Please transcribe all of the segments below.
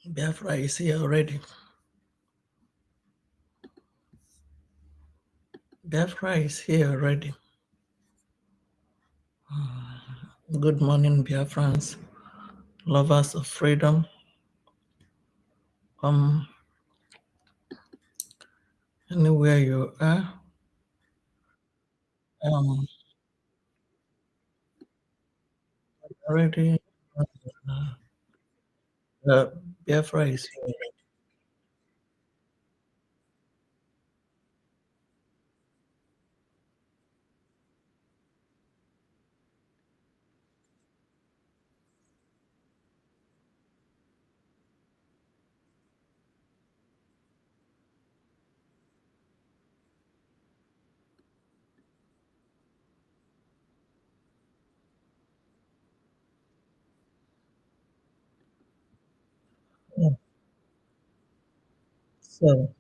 Biafra is here already. Biafra is here already. Good morning, Biafrans, lovers of freedom. Anywhere you are, already. Biafra is here. So,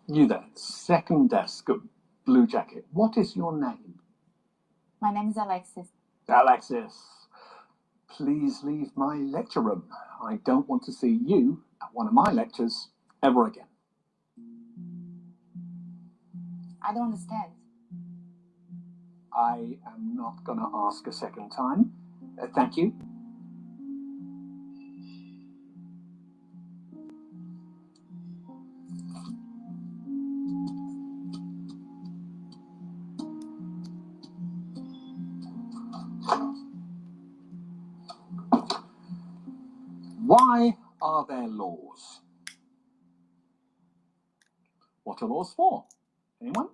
You there, second desk, blue jacket. What is your name? My name is Alexis. Alexis, please leave my lecture room. I don't want to see you at one of my lectures ever again. I don't understand. I am not going to ask a second time. Thank you. Why are there laws? What are laws for? Anyone?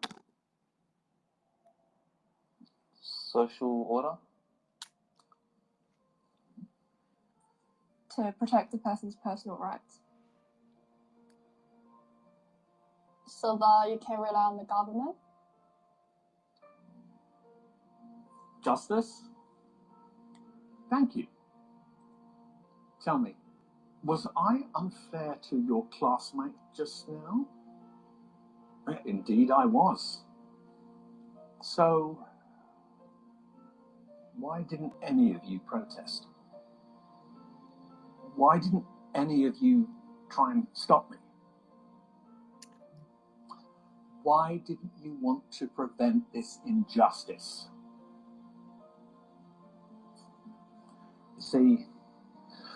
Social order? To protect the person's personal rights. So that you can rely on the government. Justice? Thank you. Tell me, was I unfair to your classmate just now? Indeed I was. So, why didn't any of you protest? Why didn't any of you try and stop me? Why didn't you want to prevent this injustice? You see,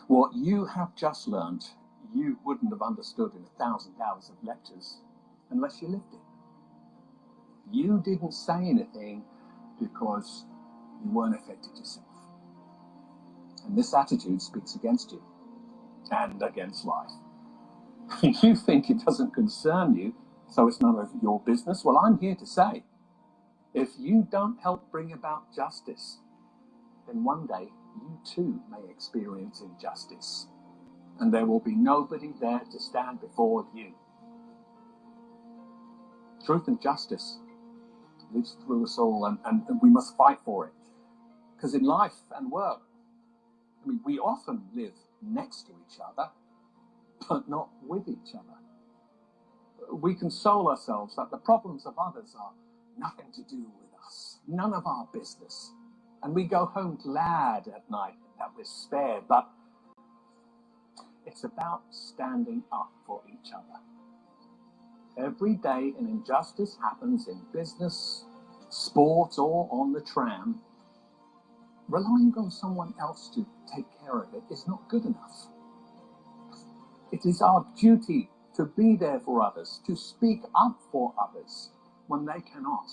what you have just learned, you wouldn't have understood in 1,000 hours of lectures unless you lived it. You didn't say anything because you weren't affected yourself. And this attitude speaks against you and against life. You think it doesn't concern you, so it's none of your business. Well, I'm here to say, if you don't help bring about justice, then one day you too may experience injustice, and there will be nobody there to stand before you. Truth and justice lives through us all, and we must fight for it. Because in life and work, we often live next to each other, but not with each other. We console ourselves that the problems of others are nothing to do with us, none of our business. And we go home glad at night that we're spared, but it's about standing up for each other. Every day an injustice happens in business, sport, or on the tram. Relying on someone else to take care of it is not good enough. It is our duty to be there for others, to speak up for others when they cannot.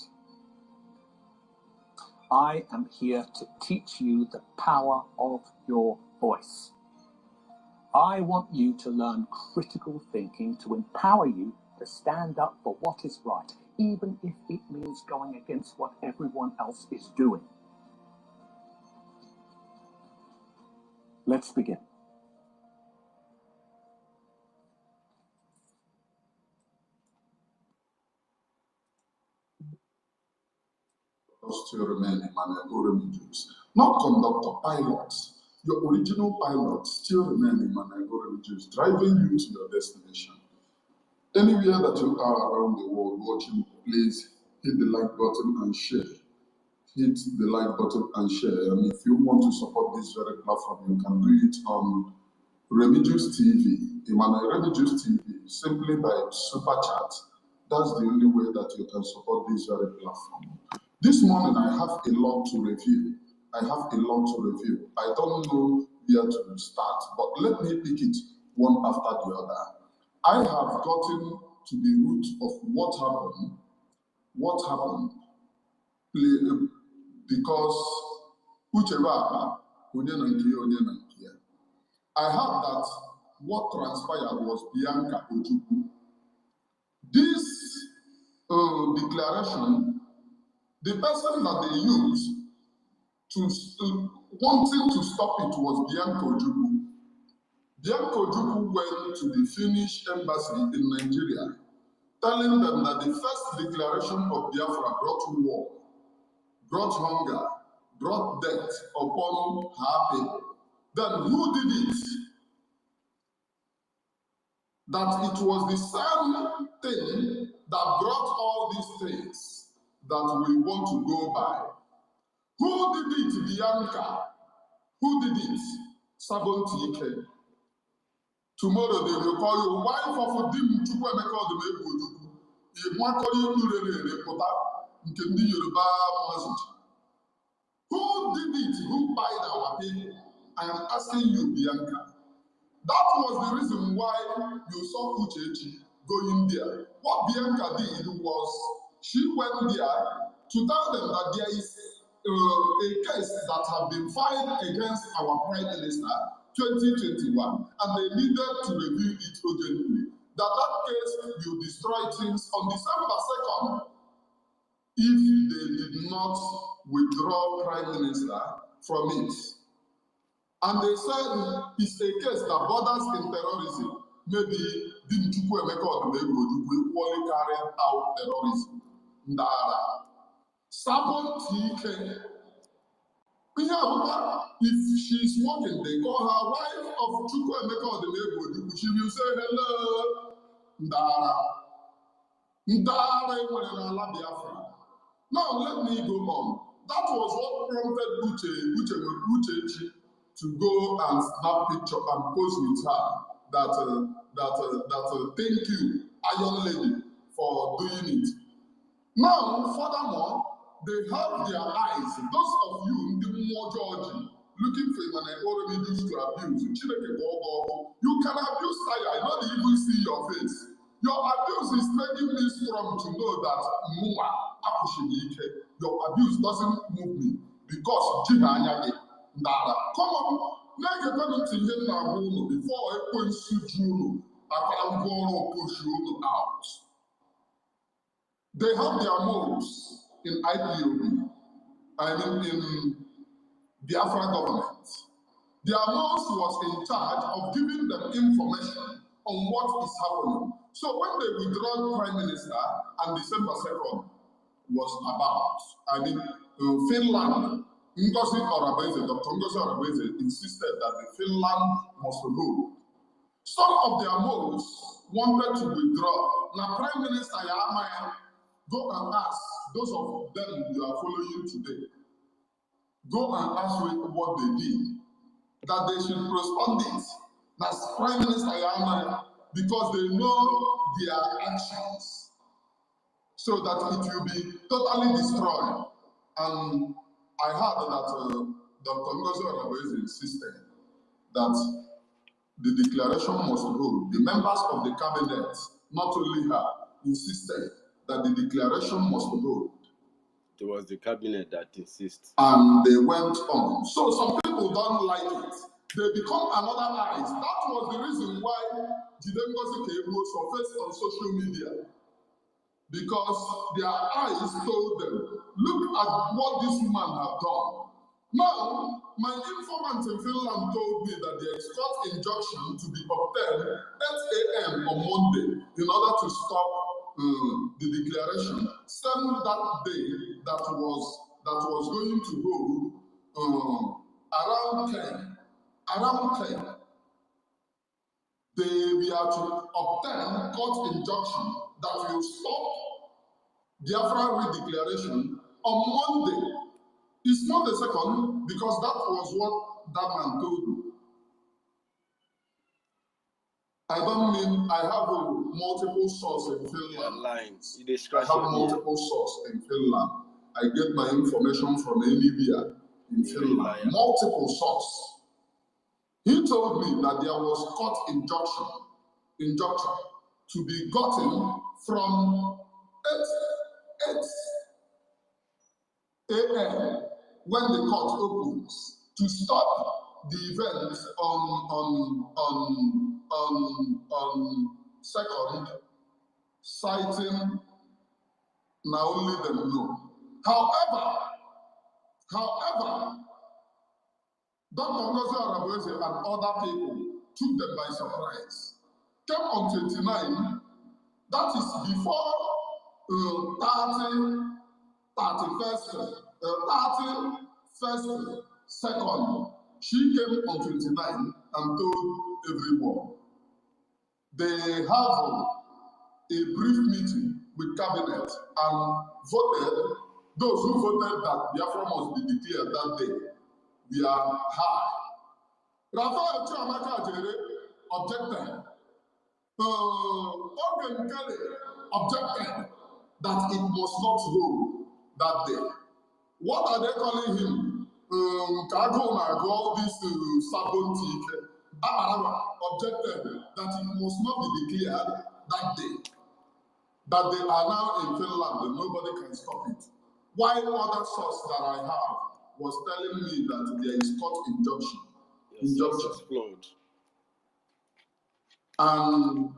I am here to teach you the power of your voice. I want you to learn critical thinking to empower you to stand up for what is right, even if it means going against what everyone else is doing. Let's begin. still remain Emmanuel Oremi Jews. Not conductor, pilots. Your original pilots still remain Emmanuel Oremi Jews, driving you to your destination. Anywhere that you are around the world watching, please hit the like button and share. Hit the like button and share. And if you want to support this very platform, you can do it on Remigius TV, Emmanuel Remigius TV, simply by super chat. That's the only way that you can support this very platform. This morning, I have a lot to review. I don't know where to start, but let me pick it one after the other. I have gotten to the root of what happened, because I heard that what transpired was Bianca Ojukwu. This declaration, the person that they used to wanting to stop it was Bianca Ojukwu. Bianca Ojukwu went to the Finnish embassy in Nigeria, telling them that the first declaration of Biafra brought war, brought hunger, brought death upon her people. Then who did it? That it was the same thing that brought all these things that we want to go by. Who did it? Bianca. Who did it? Sabon. Tomorrow they will call you wife of Dim Chukwemeka Odumegwu. If one call you repota, you can do Yoruba message. Who did it? Who buyed our people? I am asking you, Bianca. That was the reason why you saw Uchechi going there. What Bianca did was she went there to tell them that there is a case that have been filed against our Prime Minister 2021, and they needed to review it urgently. That case will destroy things on December 2nd if they did not withdraw Prime Minister from it. And they said it's a case that borders in terrorism. Maybe didn't Chukwemeka Odumegwu equally carried out terrorism. Ndara. Sabon TK. If she's working, they call her wife of Chukwemeka Odumegwu. She will say hello. Ndara. Ndara Biafra. Now let me go on. That was what prompted Uchechi to go and snap picture and post with her that thank you, Iron Lady, for doing it. Now, furthermore, they have their eyes. Those of you in the more Georgie looking for Emmanuel Oremi Jews to abuse, you can abuse fire. I don't even see your face. Your abuse is making me strong to know that your abuse doesn't move me because Nara. Come on, make a comment in here now before I push you push you out. They have their moves in IPOB, in Biafra government. Their moves was in charge of giving them information on what is happening. So when they withdraw Prime Minister and December 2nd was about, Finland, Dr. Ngozi Orabeze insisted that the Finland must hold. Some of their moves wanted to withdraw. Now, Prime Minister Yamaya, go and ask those of them you are following today. Go and ask what they did. That they should respond it. That's Prime Minister Yamaya, because they know their actions. So that it will be totally destroyed. And I heard that Dr. Ngozi Orabeze insisted that the declaration must hold. The members of the cabinet, not only her, insisted that the declaration must hold. It was the cabinet that insists. And they went on. So some people don't like it. They become another eyes. That was the reason why Jidengozi Kebo surfaced on social media. Because their eyes told them, look at what this woman has done. Now, my informant in Finland told me that there is court injunction to be obtained 8 a.m. on Monday in order to stop the declaration. Same that day that was that was going to hold around 10. Around 10. They were to obtain court injunction that will stop Biafra redeclaration on Monday. It's not the second, because that was what that man told me. I don't mean I have a multiple source in Finland. I have multiple source in Finland. I get my information from anywhere in Finland. Multiple source. He told me that there was court injunction to be gotten from 8 a.m. when the court opens to stop the event on 2nd, citing now only them know. However, Dr. Ngozi Arabweze and other people took them by surprise. Came on 29, that is before 31st, 2nd. She came on 29 and told everyone. They have a brief meeting with cabinet and voted. Those who voted that Biafra must be declared that day, we are high. Rafael Chiamaka Jere objected. Organ Kelly objected that it must not go that day. What are they calling him? All this Sabontik. Objected that it must not be declared that day. That they are now in Finland and nobody can stop it. While other source that I have was telling me that there is court injunction. And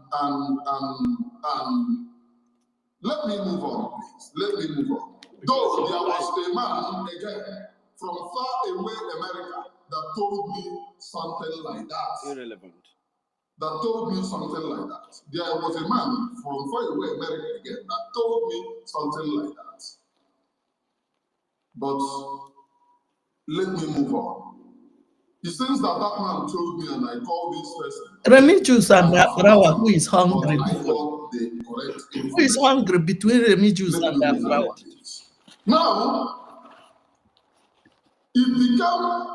let me move on, please. Let me move on. Though there was a man again from far away America that told me something like that. Irrelevant. That told me something like that. There was a man from far away America again that told me something like that. But let me move on. It seems that that man told me, and I called this person. Remigius and Biafra, who is hungry? Who is hungry between Remigius and Biafra? Now, it became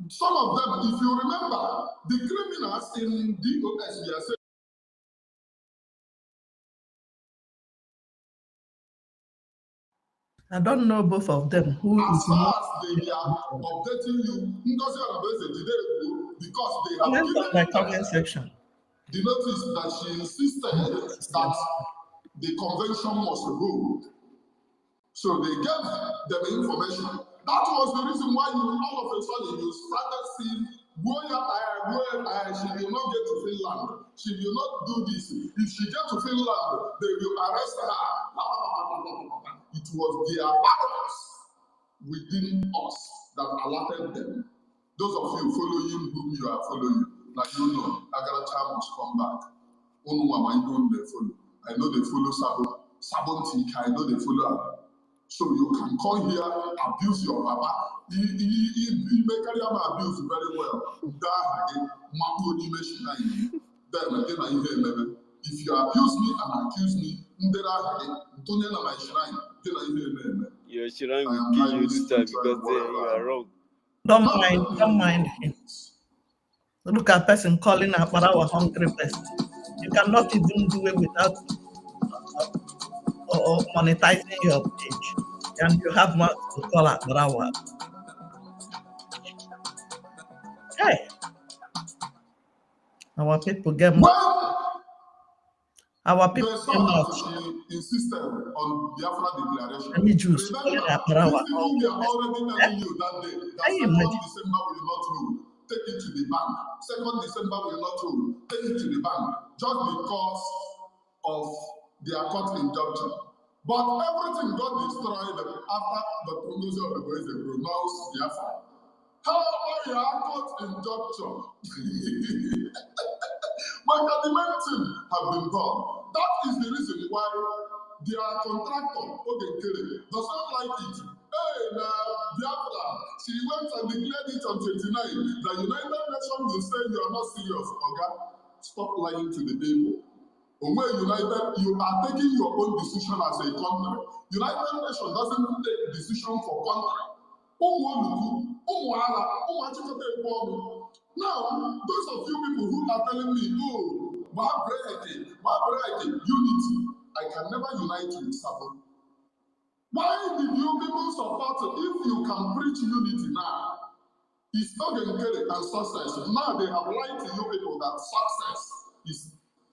some of them, if you remember, the criminals in DOS, we are saying, I don't know both of them. Who as is far as they are updating you, because they have comment given on my comment section. the notice that she insisted that the convention must hold. So they gave them information. That was the reason why all of a sudden you started seeing, she will not get to Finland. She will not do this. If she gets to Finland, they will arrest her. It was their arrows within us that alerted them. Those of you following whom you are following, like you know, Agaracha must come back. I know they follow Sabontik. I know they follow. So you can come here, abuse your papa. He may carry on abuse very well. Then again, I hear maybe. If you abuse me and accuse me, your shrine will kill you this time because you are wrong. Don't mind him. Look at person calling Akbarawa hungry person. You cannot even do it without or monetizing your page. And you have what to call Akbarawa. Hey, our people get more. Our people get more. She insisted on Biafra declaration. Let me choose. Remember, these people were already telling you that day that 2nd December will not rule. Take it to the bank. 2nd December will not rule. Take it to the bank. Just because of their court injunction. But everything got destroyed after the promotion of the boys they pronounced Biafra. How about your court injunction? Management have been done. That is the reason why their contractor, does not like it. hey, Biafra, she went and declared it on 29. The United Nations will say you are not serious. Okay? Stop lying to the people. When United, you are taking your own decision as a country. United Nations doesn't take decision for country. Now, those of you people who are telling me, oh, unity, I can never unite with someone. Why did you people support it? If you can preach unity now, it's not going to get it and success. Now they have lied to you people that success is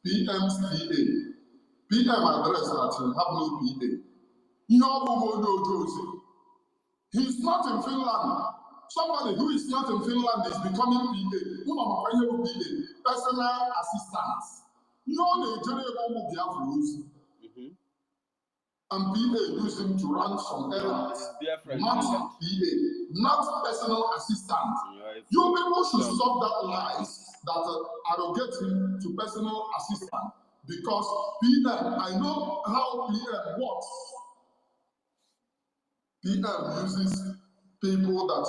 PM's PA. PM address that you have no PA. He's not in Finland. Somebody who is not in Finland is becoming PA. Personal assistants. No, they generate Biafra. And PA use him to run some errands. Not PA, not personal assistant. You people should stop that lies that arrogate him to personal assistant. Because PM, I know how PM works. PM uses people that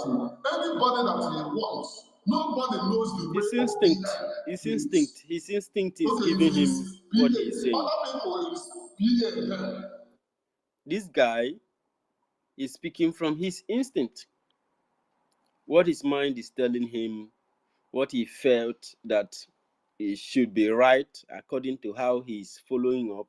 anybody that he wants. Nobody knows the way His instinct. His instinct. His instinct is giving him what he's saying. Other people is PA. This guy is speaking from his instinct. What his mind is telling him, what he felt that it should be right according to how he's following up.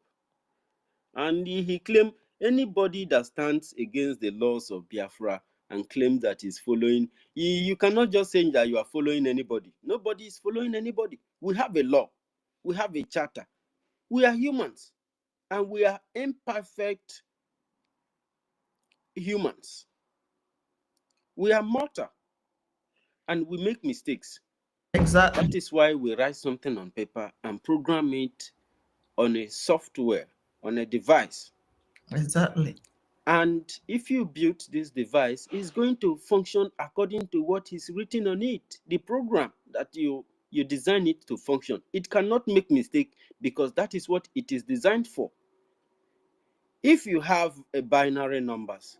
And he claimed anybody that stands against the laws of Biafra and claims that he's following, you cannot just say that you are following anybody. Nobody is following anybody. We have a law. We have a charter. We are humans. And we are imperfect humans. We are mortal. And we make mistakes. Exactly. That is why we write something on paper and program it on a software, on a device. Exactly. And if you build this device, it's going to function according to what is written on it. The program that you design it to function. It cannot make mistake because that is what it is designed for. If you have a binary numbers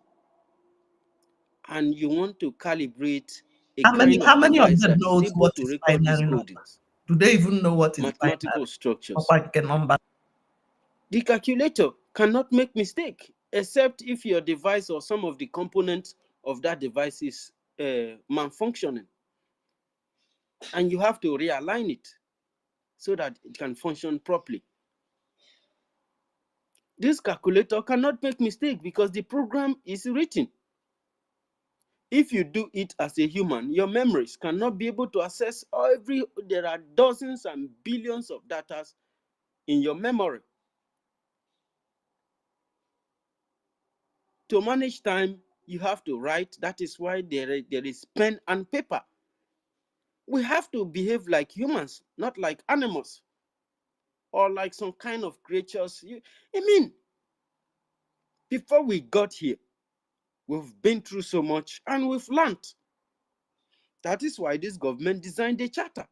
and you want to calibrate a how many device of them that is knows able what to is record these binary codings, numbers? Do they even know what is mathematical binary? structures, Number? the calculator cannot make mistake except if your device or some of the components of that device is malfunctioning, and you have to realign it so that it can function properly. This calculator cannot make mistake because the program is written. If you do it as a human, your memories cannot be able to access there are dozens and billions of data in your memory. To manage time, you have to write. That is why there is pen and paper. We have to behave like humans, not like animals or like some kind of creatures. Before we got here, we've been through so much and we've learned. That is why this government designed a charter.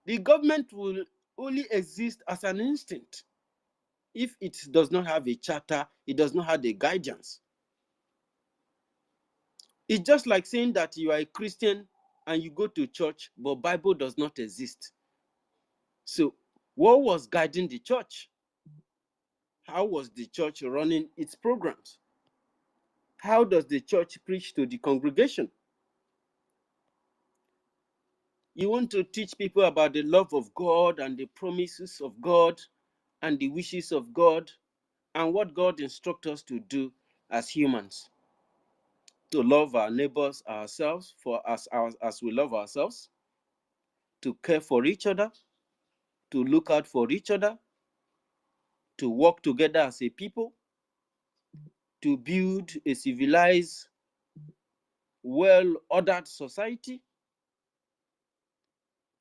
The government will only exist as an instinct. If it does not have a charter, it does not have the guidance. It's just like saying that you are a Christian and you go to church, but Bible does not exist. So what was guiding the church? How was the church running its programs? How does the church preach to the congregation? You want to teach people about the love of God and the promises of God and the wishes of God and what God instructs us to do as humans. To love our neighbors ourselves as we love ourselves, to care for each other, to look out for each other, to work together as a people, to build a civilized, well-ordered society,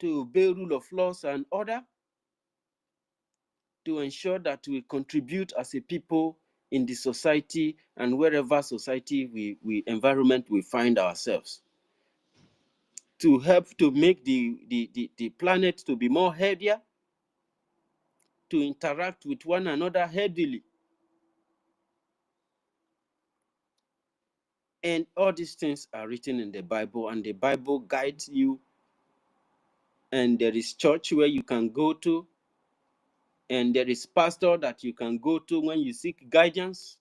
to obey rule of laws and order, to ensure that we contribute as a people in the society and wherever society environment we find ourselves, to help to make the planet to be more healthier, to interact with one another healthily, And all these things are written in the Bible, and the Bible guides you. And there is church where you can go to, and there is pastor that you can go to when you seek guidance,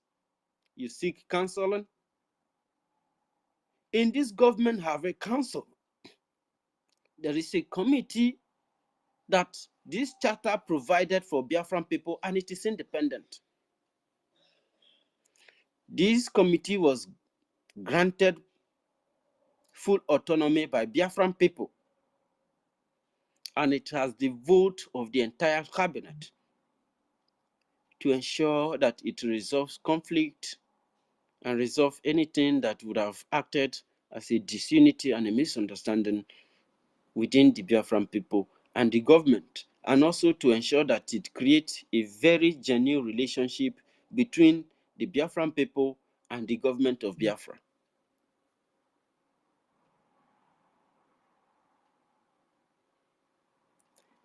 you seek counseling. In this government have a council. There is a committee that this charter provided for Biafran people, and it is independent. This committee was granted full autonomy by Biafran people, and it has the vote of the entire cabinet to ensure that it resolves conflict and resolve anything that would have acted as a disunity and a misunderstanding within the Biafran people and the government, and also to ensure that it creates a very genuine relationship between the Biafran people and the government of Biafra.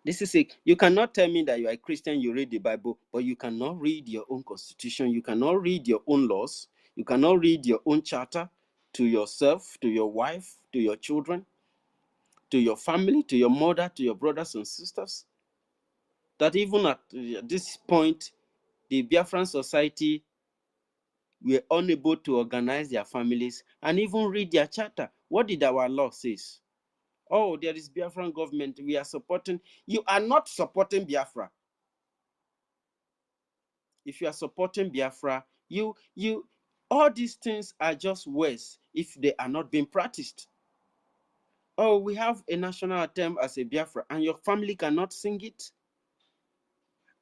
This is it. You cannot tell me that you are a Christian, you read the Bible, but you cannot read your own constitution, you cannot read your own laws, you cannot read your own charter to yourself, to your wife, to your children, to your family, to your mother, to your brothers and sisters. That even at this point, the Biafran society were unable to organize their families and even read their charter. What did our law say? Oh, there is Biafran government, we are supporting. You are not supporting Biafra. If you are supporting Biafra, all these things are just words if they are not being practiced. Oh, we have a national anthem as a Biafra, and your family cannot sing it.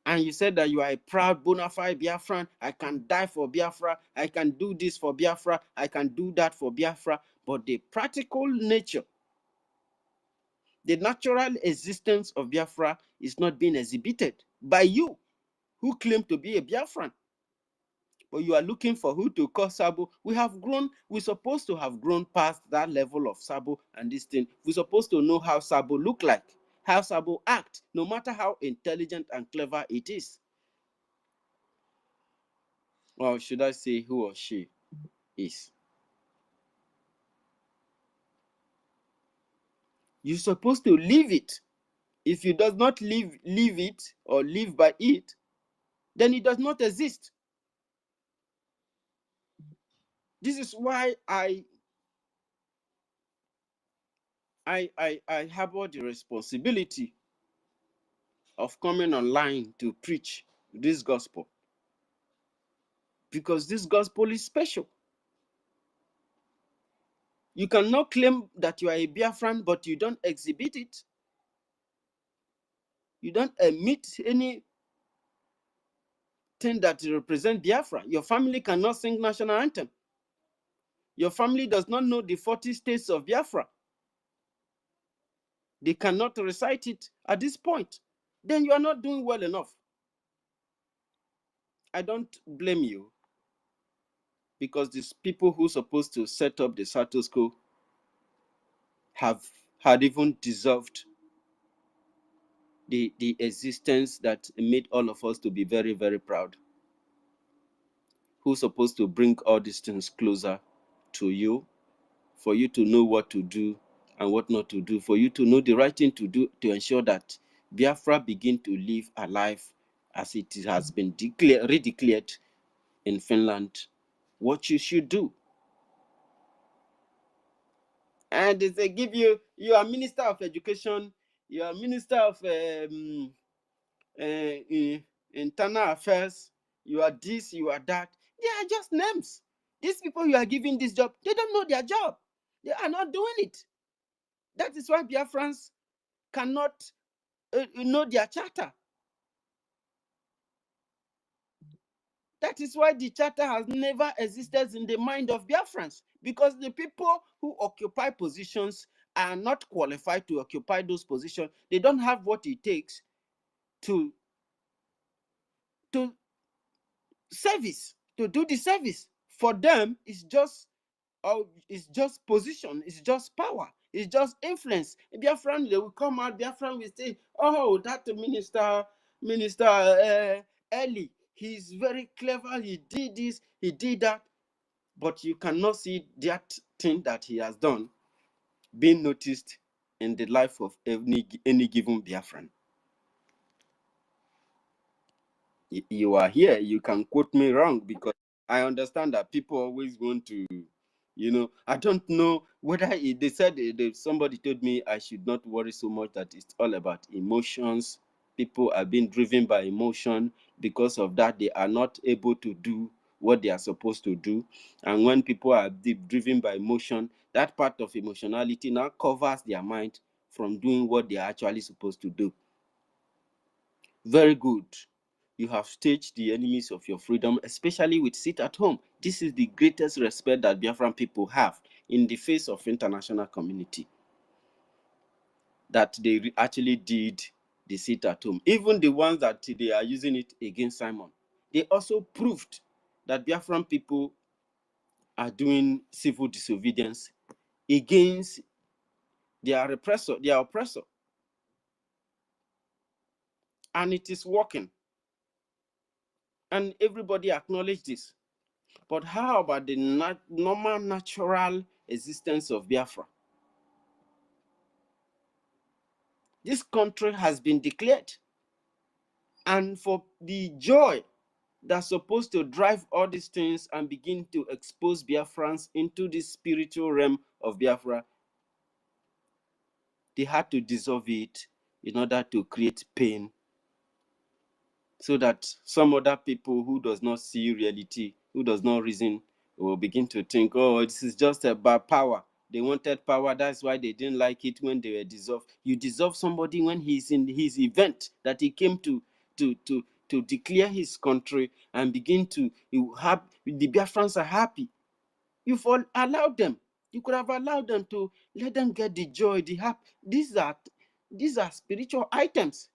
And you said that you are a proud bona fide Biafran. I can die for Biafra. I can do this for Biafra. I can do that for Biafra. But the practical nature, the natural existence of Biafra is not being exhibited by you who claim to be a Biafran. But you are looking for who to call Sabo. We have grown. We're supposed to have grown past that level of Sabo and this thing. We're supposed to know how Sabo look like, how Sabo act, no matter how intelligent and clever it is. Or should I say who or she is? You're supposed to live it. If you does not live it or live by it, then it does not exist. This is why I have the responsibility of coming online to preach this gospel, because this gospel is special. You cannot claim that you are a Biafran, but you don't exhibit it. You don't emit anything that represents Biafra. Your family cannot sing national anthem. Your family does not know the 40 states of Biafra. They cannot recite it at this point. Then you are not doing well enough. I don't blame you, because these people who are supposed to set up the status quo had even deserved the existence that made all of us to be very, very proud. Who's supposed to bring all these things closer to you, for you to know what to do and what not to do, for you to know the right thing to do to ensure that Biafra begin to live a life as it has been redeclared in Finland, what you should do. And they give you are Minister of Education, you are Minister of Internal Affairs, you are this, you are that. They are just names. These people you are giving this job, they don't know their job. They are not doing it. That is why Biafrans cannot know their charter. That is why the charter has never existed in the mind of Biafrans, because the people who occupy positions are not qualified to occupy those positions. They don't have what it takes to service, to do the service. For them, it's just position, it's just power, it's just influence. Biafran, they will come out, Biafran will say, oh, that Minister Eli, he's very clever, he did this, he did that. But you cannot see that thing that he has done being noticed in the life of any given Biafran. You are here, you can quote me wrong, because I understand that people always want to, I don't know whether they said, somebody told me I should not worry so much, that it's all about emotions. People are being driven by emotion. Because of that, they are not able to do what they are supposed to do. And when people are driven by emotion, that part of emotionality now covers their mind from doing what they are actually supposed to do. Very good. You have staged the enemies of your freedom, especially with sit at home. This is the greatest respect that Biafran people have in the face of international community, that they actually did the sit at home. Even the ones that they are using it against Simon, they also proved that Biafran people are doing civil disobedience against their oppressor. And it is working. And everybody acknowledge this. But how about the normal, natural existence of Biafra? This country has been declared. And for the joy that's supposed to drive all these things and begin to expose Biafrans into the spiritual realm of Biafra, they had to dissolve it in order to create pain, so that some other people who does not see reality, who does not reason, will begin to think, oh, this is just about power. They wanted power, that's why they didn't like it when they were dissolved. You dissolve somebody when he's in his event that he came to declare his country and begin to have the Biafrans are happy. You've allowed them. You could have allowed them to let them get the joy, the happy. These are spiritual items.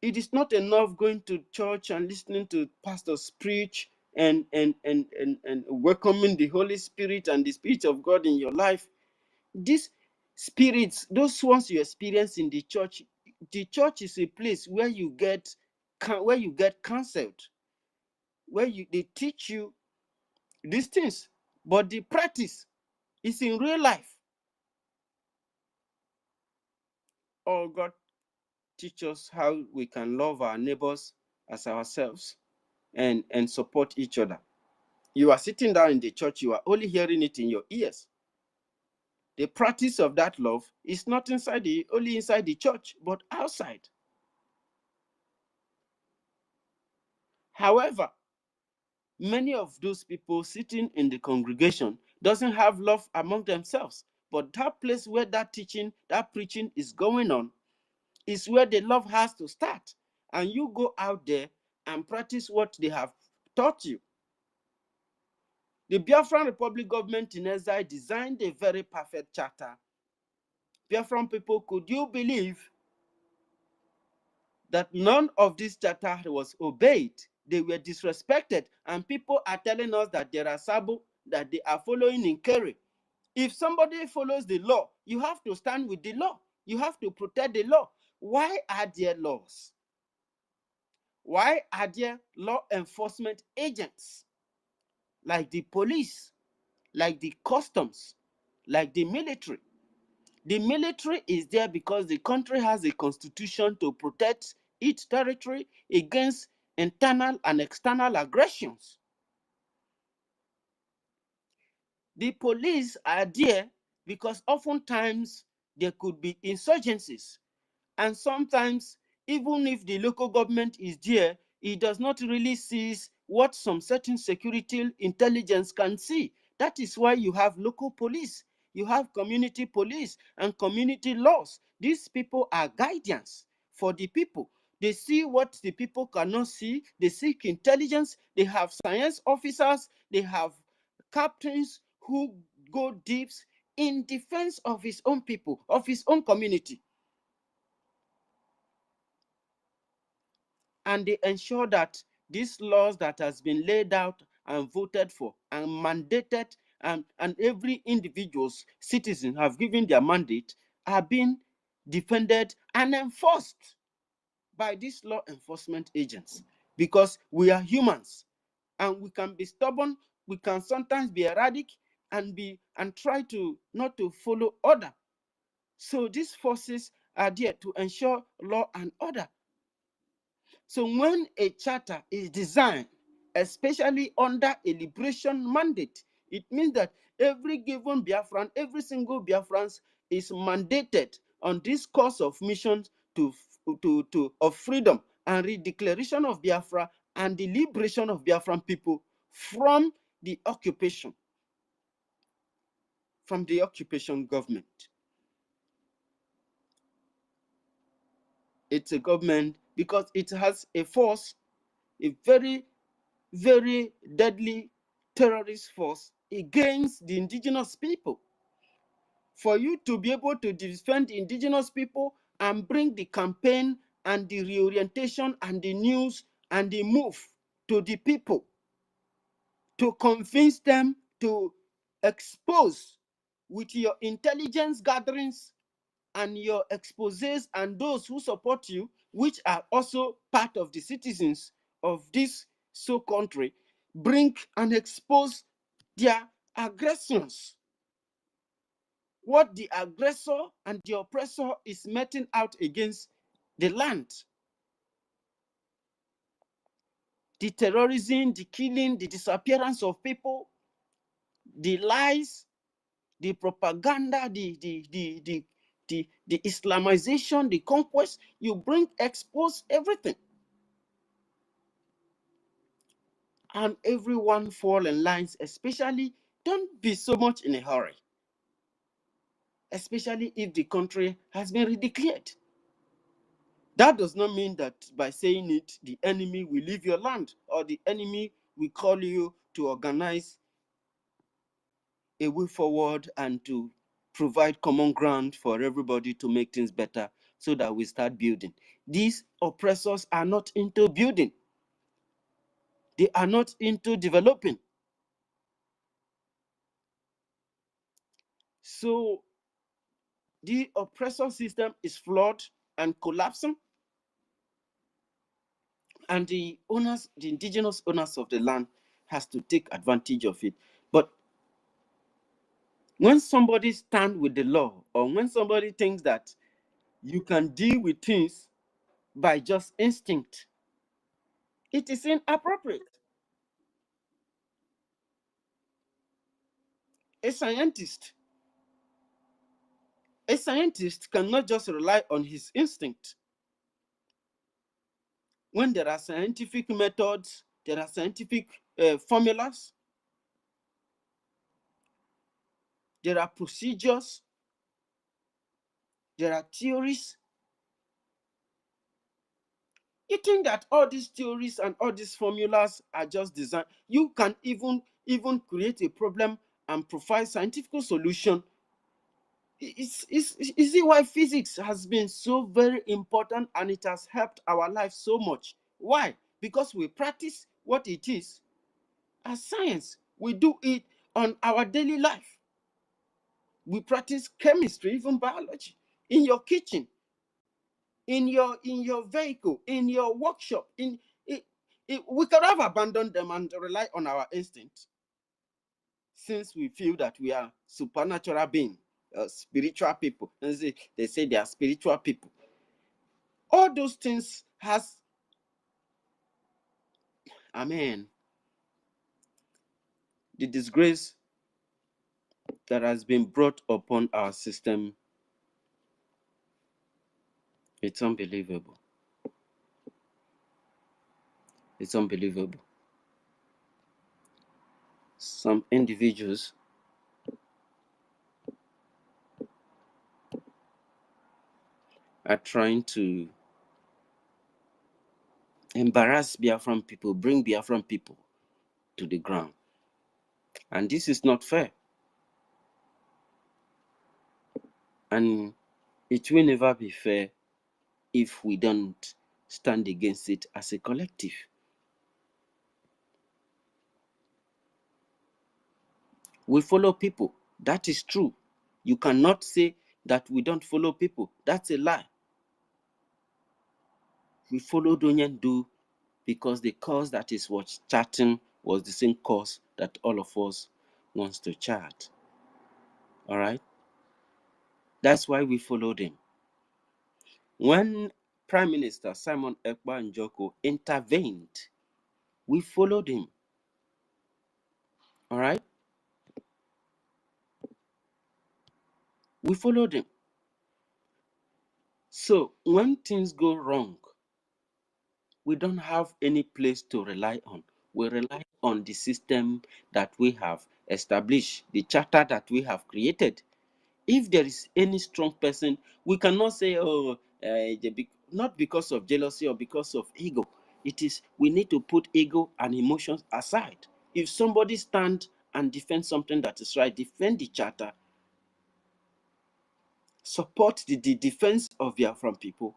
It is not enough going to church and listening to pastors preach and welcoming the Holy Spirit and the Spirit of God in your life. These spirits, those ones you experience in the church is a place where you get counseled, where they teach you these things, but the practice is in real life. Oh, God, teach us how we can love our neighbors as ourselves and support each other. You are sitting down in the church, you are only hearing it in your ears. The practice of that love is not only inside the church, but outside. However, many of those people sitting in the congregation doesn't have love among themselves. But that place where that teaching, that preaching is going on is where the love has to start. And you go out there and practice what they have taught you. The Biafran Republic government in exile designed a very perfect charter. Biafran people, could you believe that none of this charter was obeyed? They were disrespected, and people are telling us that there are Sabo that they are following in Kerry. If somebody follows the law, you have to stand with the law. You have to protect the law. Why are there laws? Why are there law enforcement agents like the police, like the customs, like the military? The military is there because the country has a constitution to protect its territory against internal and external aggressions. The police are there because oftentimes there could be insurgencies. And sometimes, even if the local government is there, it does not really see what some certain security intelligence can see. That is why you have local police, you have community police and community laws. These people are guardians for the people. They see what the people cannot see. They seek intelligence. They have science officers. They have captains who go deep in defense of his own people, of his own community. And they ensure that these laws that has been laid out and voted for and mandated, and every individual's citizen have given their mandate, are being defended and enforced by these law enforcement agents. Because we are humans and we can be stubborn we can sometimes be erratic and try to not to follow order. So these forces are there to ensure law and order. So when a charter is designed, especially under a liberation mandate, it means that every given Biafran, every single Biafran is mandated on this course of missions of freedom and redeclaration of Biafra and the liberation of Biafran people from the occupation government. It's a government because it has a force, a very, very deadly terrorist force against the indigenous people. For you to be able to defend the indigenous people and bring the campaign and the reorientation and the news and the move to the people, to convince them to expose with your intelligence gatherings and your exposés and those who support you, which are also part of the citizens of this country, bring and expose their aggressions. What the aggressor and the oppressor is meting out against the land. The terrorism, the killing, the disappearance of people, the lies, the propaganda, the Islamization, the conquest, you expose everything. And everyone fall in lines, especially don't be so much in a hurry, especially if the country has been redeclared. That does not mean that by saying it, the enemy will leave your land or the enemy will call you to organize a way forward and to provide common ground for everybody to make things better so that we start building. These oppressors are not into building. They are not into developing. So the oppressor system is flawed and collapsing, and the owners, the indigenous owners of the land, has to take advantage of it. But when somebody stands with the law, or when somebody thinks that you can deal with things by just instinct, it is inappropriate. A scientist cannot just rely on his instinct. When there are scientific methods, there are scientific formulas, there are procedures, there are theories. You think that all these theories and all these formulas are just designed? You can even create a problem and provide scientific solution. Is it why physics has been so very important and it has helped our life so much? Why? Because we practice what it is as science. We do it on our daily life. We practice chemistry, even biology, in your kitchen, in your vehicle, in your workshop. We could have abandoned them and rely on our instinct, since we feel that we are supernatural beings, spiritual people. And they say they are spiritual people. All those things has, the disgrace that has been brought upon our system, it's unbelievable. It's unbelievable. Some individuals are trying to embarrass Biafran people, bring Biafran people to the ground. And this is not fair. And it will never be fair if we don't stand against it as a collective. We follow people. That is true. You cannot say that we don't follow people. That's a lie. We follow Donyendu because the cause that is what starting was the same course that all of us wants to chart. All right? That's why we followed him. When Prime Minister Simon Ekpa Njoko intervened, we followed him. All right? We followed him. So when things go wrong, we don't have any place to rely on. We rely on the system that we have established, the charter that we have created. If there is any strong person, we cannot say, oh, not because of jealousy or because of ego. It is, we need to put ego and emotions aside. If somebody stand and defend something that is right, defend the charter, support the defense of Biafran people,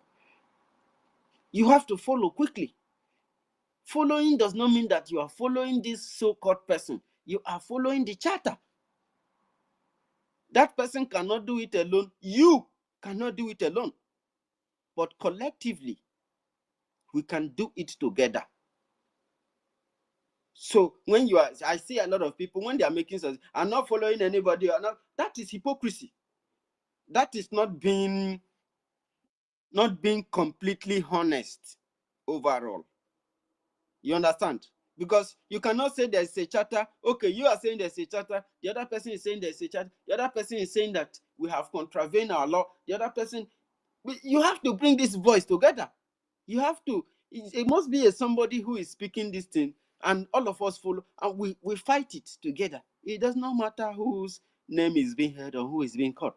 you have to follow quickly. Following does not mean that you are following this so-called person. You are following the charter. That person cannot do it alone. You cannot do it alone. But collectively, we can do it together. So when you are, I see a lot of people, when they are making sense, I'm not following anybody, that is hypocrisy. That is not being completely honest overall. You understand? Because you cannot say there's a charter. Okay, you are saying there's a charter. The other person is saying there's a charter. The other person is saying that we have contravened our law. The other person, you have to bring this voice together. You have to. It must be somebody who is speaking this thing, and all of us follow, and we fight it together. It does not matter whose name is being heard or who is being caught.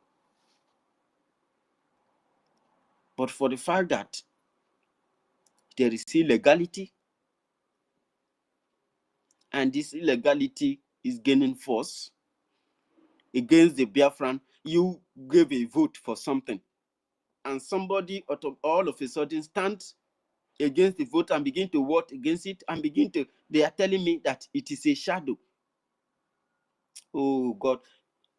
But for the fact that there is illegality, and this illegality is gaining force against the Biafran, you gave a vote for something, and somebody all of a sudden stands against the vote and begin to vote against it, and they are telling me that it is a shadow. Oh God,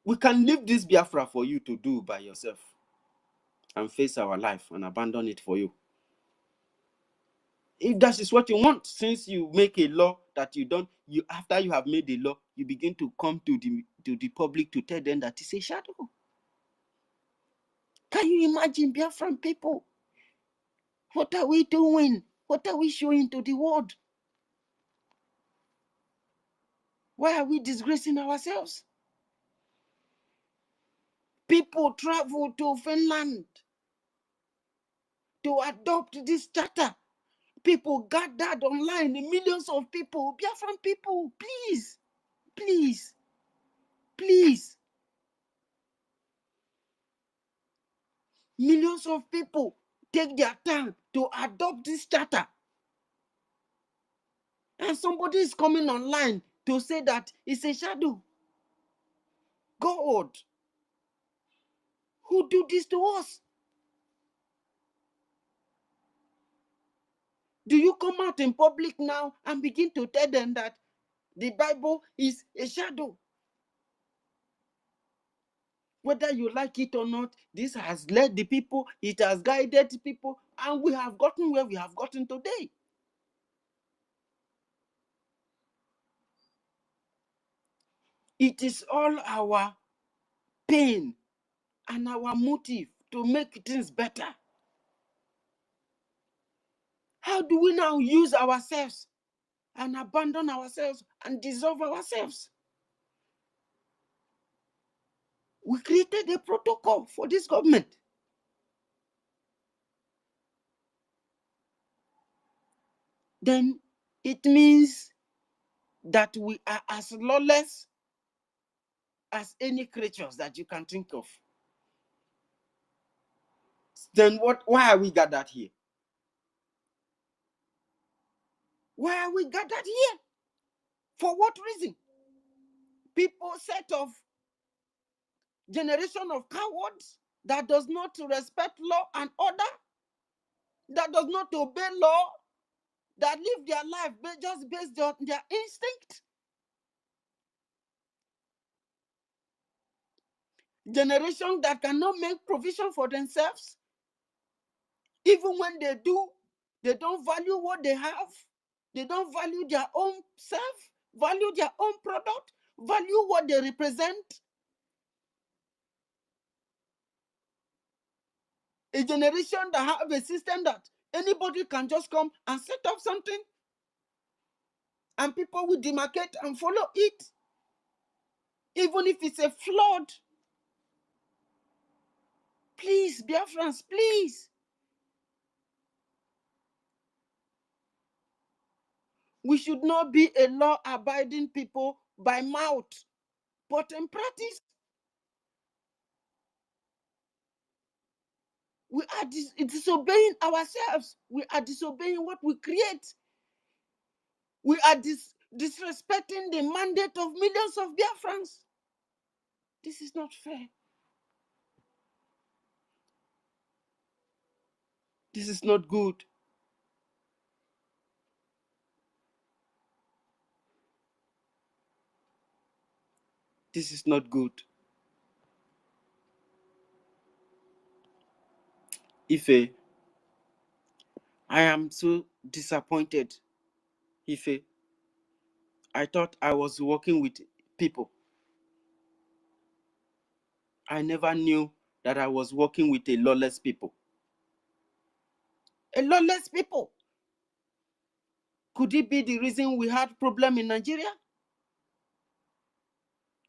we can leave this Biafra for you to do by yourself and face our life and abandon it for you. If that is what you want, since you make a law that you don't, after you have made the law, you begin to come to the public to tell them that it's a shadow. Can you imagine, Biafran people? What are we doing? What are we showing to the world? Why are we disgracing ourselves? People travel to Finland to adopt this charter. People gathered online, millions of people. Biafran people, please, please, please. Millions of people take their time to adopt this charter. And somebody is coming online to say that it's a shadow. God, who do this to us? Do you come out in public now and begin to tell them that the Bible is a shadow? Whether you like it or not, this has led the people, it has guided the people, and we have gotten where we have gotten today. It is all our pain and our motive to make things better. How do we now use ourselves and abandon ourselves and dissolve ourselves? We created a protocol for this government. Then it means that we are as lawless as any creatures that you can think of. Then why are we gathered here? Why are we gathered here? For what reason? People set of generation of cowards that does not respect law and order, that does not obey law, that live their life just based on their instinct. Generation that cannot make provision for themselves. Even when they do, they don't value what they have. They don't value their own self. value their own product, value what they represent. A generation that have a system that anybody can just come and set up something and people will demarcate and follow it. Even if it's a flood. Please, Biafrans, please. We should not be a law-abiding people by mouth, but in practice, we are disobeying ourselves. We are disobeying what we create. We are disrespecting the mandate of millions of Biafrans. This is not fair. This is not good. This is not good. Ife, I am so disappointed. Ife, I thought I was working with people. I never knew that I was working with a lawless people. A lawless people. Could it be the reason we had problem in Nigeria?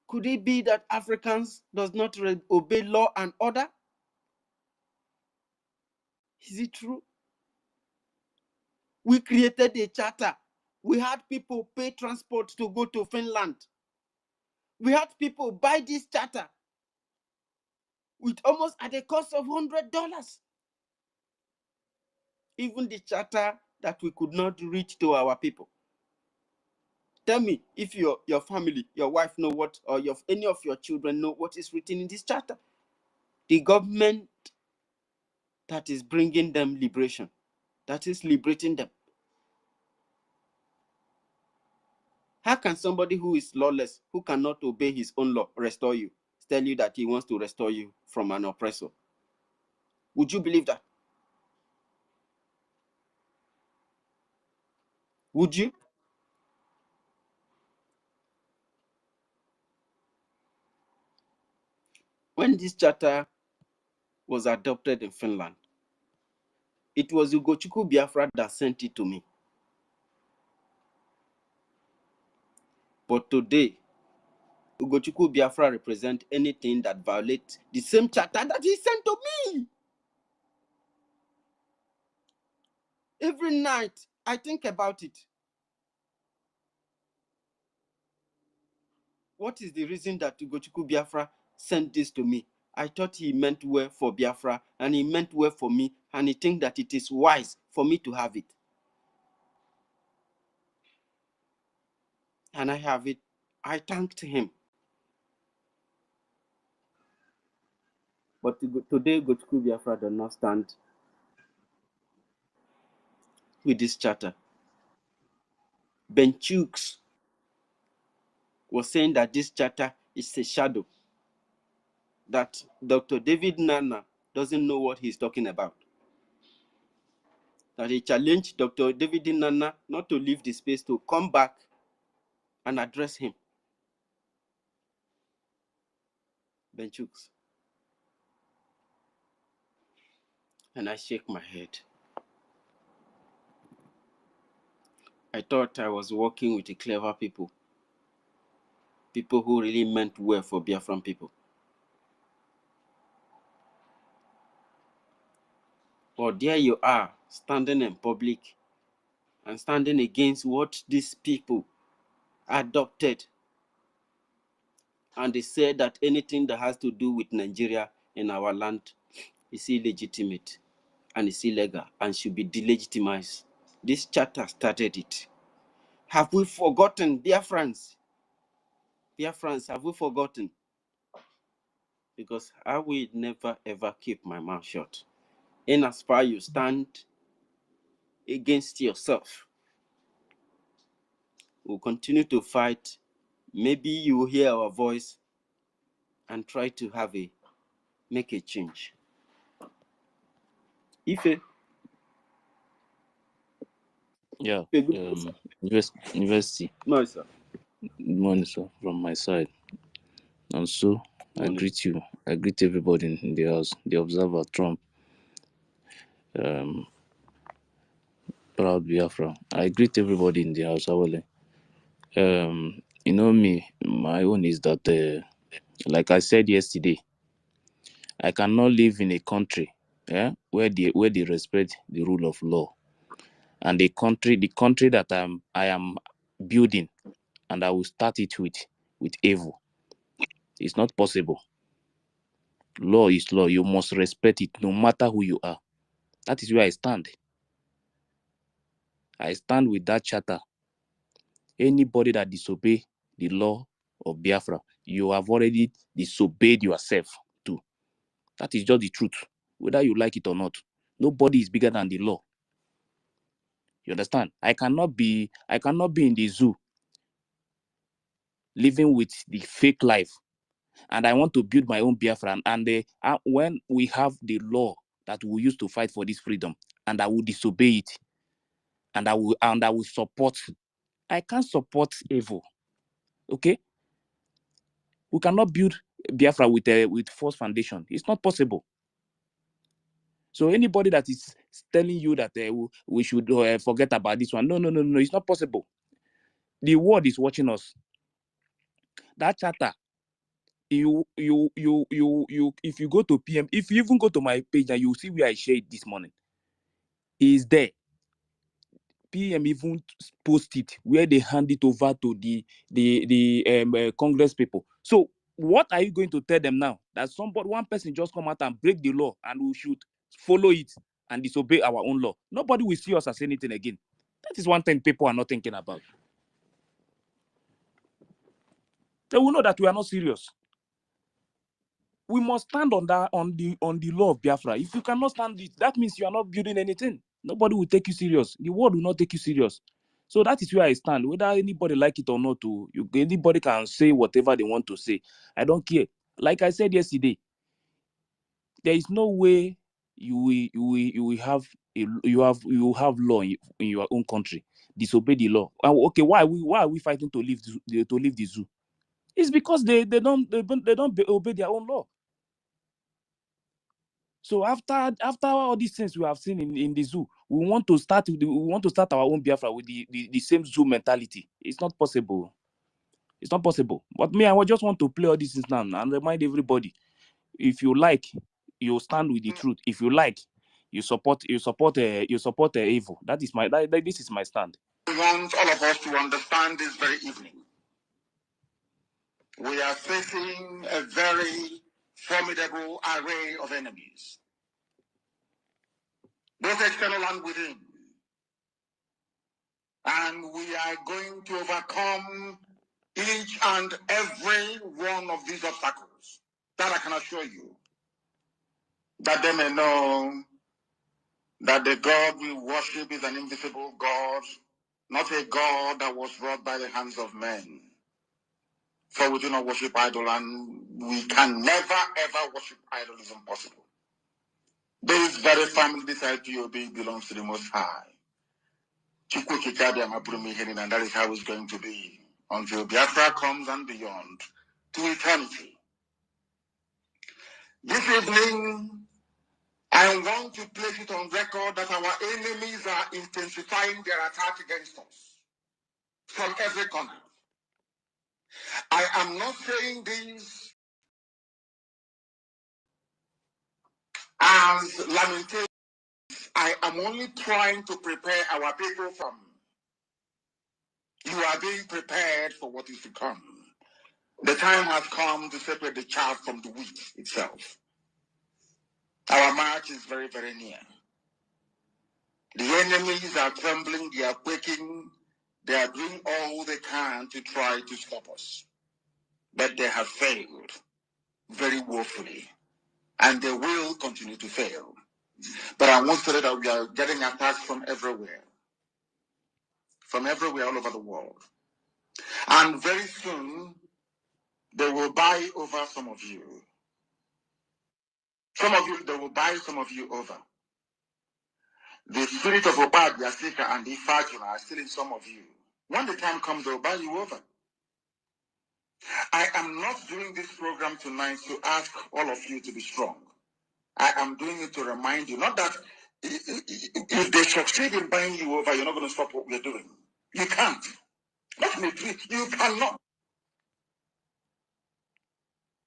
Could it be that Africans does not obey law and order? Is it true? We created a charter. We had people pay transport to go to Finland. We had people buy this charter with almost at a cost of $100. Even the charter that we could not reach to our people. Tell me if your family, your wife know what, or any of your children know what is written in this charter. The government that is bringing them liberation, that is liberating them. How can somebody who is lawless, who cannot obey his own law, restore you? Tell you that he wants to restore you from an oppressor? Would you believe that? Would you? When this charter was adopted in Finland, it was Ugochukwu Biafra that sent it to me. But today, Ugochukwu Biafra represents anything that violates the same charter that he sent to me. Every night, I think about it. What is the reason that Ugochukwu Biafra sent this to me? I thought he meant well for Biafra, and he meant well for me, and he thinks that it is wise for me to have it. And I have it. I thanked him. But today, Ugochukwu Biafra does not stand with this charter. Ben Chooks was saying that this charter is a shadow, that Dr. David Nana doesn't know what he's talking about. That he challenged Dr. David Nana not to leave the space, to come back and address him. Ben Chooks. And I shake my head. I thought I was working with the clever people. People who really meant well for Biafran people. But there you are, standing in public and standing against what these people adopted. And they said that anything that has to do with Nigeria in our land is illegitimate and is illegal and should be delegitimized. This charter started it. Have we forgotten, Biafrans? Biafrans, have we forgotten? Because I will never ever keep my mouth shut. In as far you stand against yourself, we'll continue to fight. Maybe you will hear our voice and try to make a change. Ife. Yeah. University. University. No, sir. Good morning, sir, from my side. And so, I Morning. greet you. I greet everybody in the house, the observer, Trump, proud Biafra. I greet everybody in the house, Awale. You know me, my own is that, like I said yesterday, I cannot live in a country where they respect the rule of law. And the country that I am building, and I will start it with evil. It's not possible. Law is law. You must respect it no matter who you are. That is where I stand. I stand with that charter. Anybody that disobey the law of Biafra, you have already disobeyed yourself too. That is just the truth. Whether you like it or not, nobody is bigger than the law. You understand? I cannot be in the zoo living with the fake life, and I want to build my own Biafra. And when we have the law that we use to fight for this freedom, and I will disobey it, and I will support. I can't support evil. Okay? We cannot build Biafra with false foundation. It's not possible. So anybody that is telling you that we should forget about this one, no, it's not possible. The world is watching us. That charter, if you go to PM, if you even go to my page and you see where I shared this morning, is there. PM even post it where they hand it over to the Congress people. So what are you going to tell them now? That one person just come out and break the law and we should follow it and disobey our own law? Nobody will see us as anything again. That is one thing people are not thinking about. They will know that we are not serious. We must stand on the law of Biafra. If you cannot stand it, that means you are not building anything. Nobody will take you serious. The world will not take you serious. So that is where I stand. Whether anybody like it or not, anybody can say whatever they want to say. I don't care. Like I said yesterday, there is no way you will have law in your own country. Disobey the law. Okay, why are we fighting to leave the zoo? It's because they don't obey their own law. So after all these things we have seen in the zoo, we want to start our own Biafra with the same zoo mentality. It's not possible. It's not possible. But me, I just want to play all these things now and remind everybody: if you like, you stand with the truth. If you like, you support evil. This is my stand. I want all of us to understand this very evening. We are facing a very formidable array of enemies, both external and within. And we are going to overcome each and every one of these obstacles. That I can assure you. That they may know that the God we worship is an invisible God, not a God that was wrought by the hands of men. For we do not worship idol, and we can never ever worship idol. Is impossible. This very family, this IPOB, belongs to the Most High. And that is how it's going to be until Biafra comes and beyond to eternity. This evening, I want to place it on record that our enemies are intensifying their attack against us from every corner. I am not saying this as lamentation. I am only trying to prepare our people from. You are being prepared for what is to come. The time has come to separate the chaff from the wheat itself. Our march is very, very near. The enemies are trembling, they are quaking, they are doing all they can to try to stop us. But they have failed very woefully, and they will continue to fail. But I want to say that we are getting attacks from everywhere all over the world. And very soon, they will buy over some of you. They will buy some of you over. The spirit of Obad, Yasika, and Ifajuna are still in some of you. When the time comes, they will buy you over. I am not doing this program tonight to ask all of you to be strong. I am doing it to remind you, not that if they succeed in buying you over, you're not going to stop what we're doing. You can't. Not in a tree. You cannot.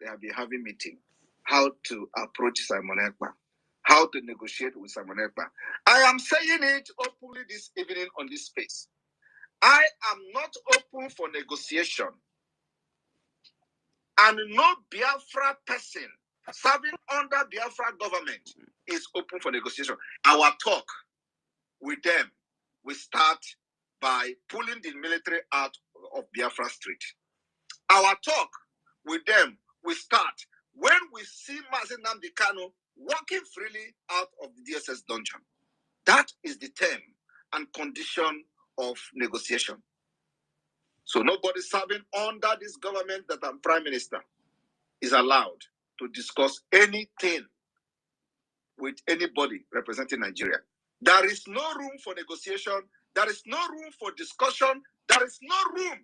They have been having meeting. How to approach Simon Ekpa. How to negotiate with Simon Ekpa. I am saying it openly this evening on this space. I am not open for negotiation. And no Biafra person serving under Biafra government is open for negotiation. Our talk with them will start by pulling the military out of Biafra street. Our talk with them will start when we see Mazi Nnamdi Kanu walking freely out of the DSS dungeon. That is the term and condition of negotiation. So nobody serving under this government that I'm prime minister is allowed to discuss anything with anybody representing Nigeria. There is no room for negotiation. There is no room for discussion. There is no room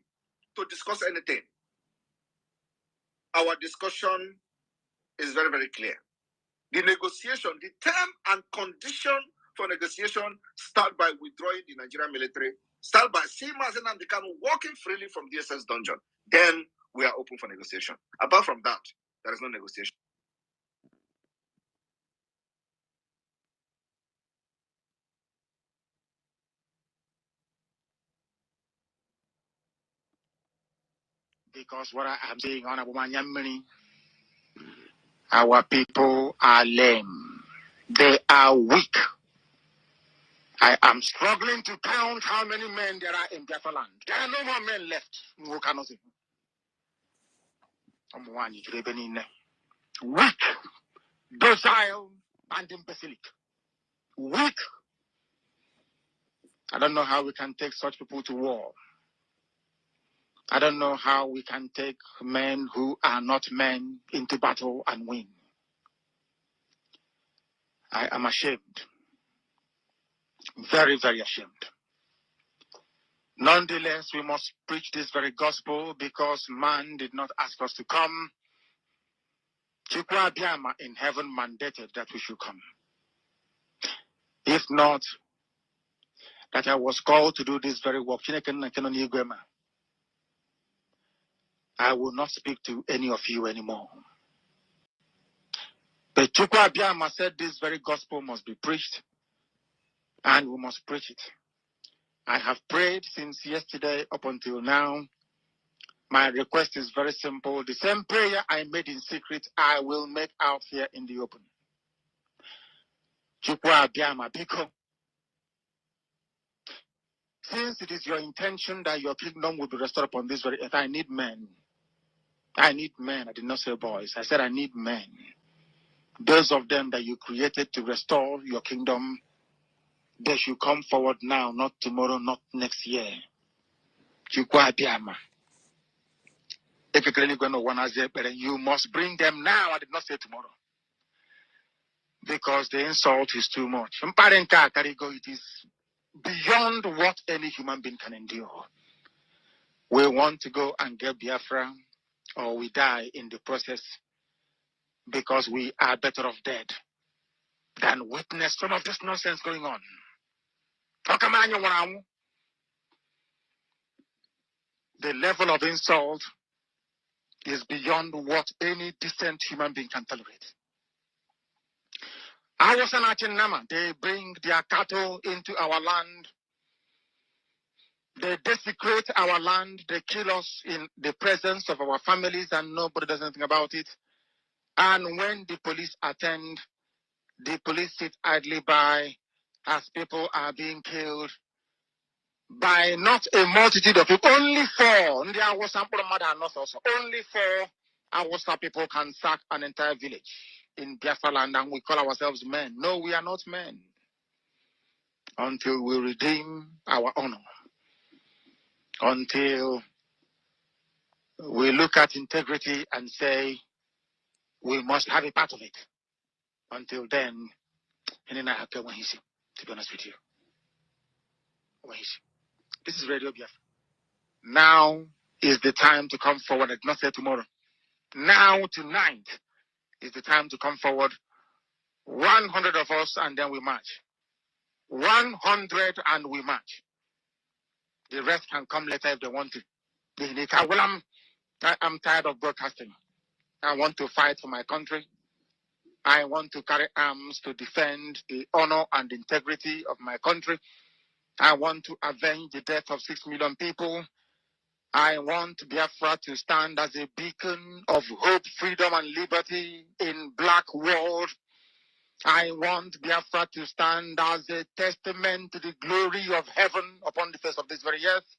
to discuss anything. Our discussion is very, very clear. The negotiation, the term and condition for negotiation start by withdrawing the Nigerian military, start by seeing Mazi Nnamdi Kanu walking freely from DSS dungeon. Then we are open for negotiation. Apart from that, there is no negotiation. Because what I am saying, Honorable Manyamini, our people are lame. They are weak. I am struggling to count how many men there are in Biafra land. There are no more men left. Weak, docile, and imbecilic. Weak. I don't know how we can take such people to war. I don't know how we can take men who are not men into battle and win. I am ashamed. Very, very ashamed. Nonetheless, we must preach this very gospel because man did not ask us to come. Chukwu Abiyama in heaven mandated that we should come. If not, that I was called to do this very work, I will not speak to any of you anymore. But Chukwu Abiyama said this very gospel must be preached, and we must preach it. I have prayed since yesterday up until now. My request is very simple. The same prayer I made in secret, I will make out here in the open. Chukwu Abiyama Biko, since it is your intention that your kingdom will be restored upon this very earth, I need men. I need men. I did not say boys. I said I need men. Those of them that you created to restore your kingdom, they should come forward now, not tomorrow, not next year. Chukwu Abiyama. You must bring them now. I did not say tomorrow. Because the insult is too much. It is beyond what any human being can endure. We want to go and get Biafra, or we die in the process, because we are better off dead than witness some of this nonsense going on. The level of insult is beyond what any decent human being can tolerate. They bring their cattle into our land. They desecrate our land. They kill us in the presence of our families and nobody does anything about it. And when the police attend, the police sit idly by as people are being killed by not a multitude of people. Only four. Only four Awasa people can sack an entire village in Biafra land, and we call ourselves men. No, we are not men. Until we redeem our honor. Until we look at integrity and say, we must have a part of it. Until then, to be honest with you. This is Radio Biafra. Now is the time to come forward. I did not say tomorrow. Now, tonight is the time to come forward. 100 of us, and then we march. 100 and we march. The rest can come later if they want to. Well, I'm tired of broadcasting. I want to fight for my country. I want to carry arms to defend the honor and integrity of my country. I want to avenge the death of 6 million people. I want Biafra to stand as a beacon of hope, freedom, and liberty in black world. I want Biafra to stand as a testament to the glory of heaven upon the face of this very earth.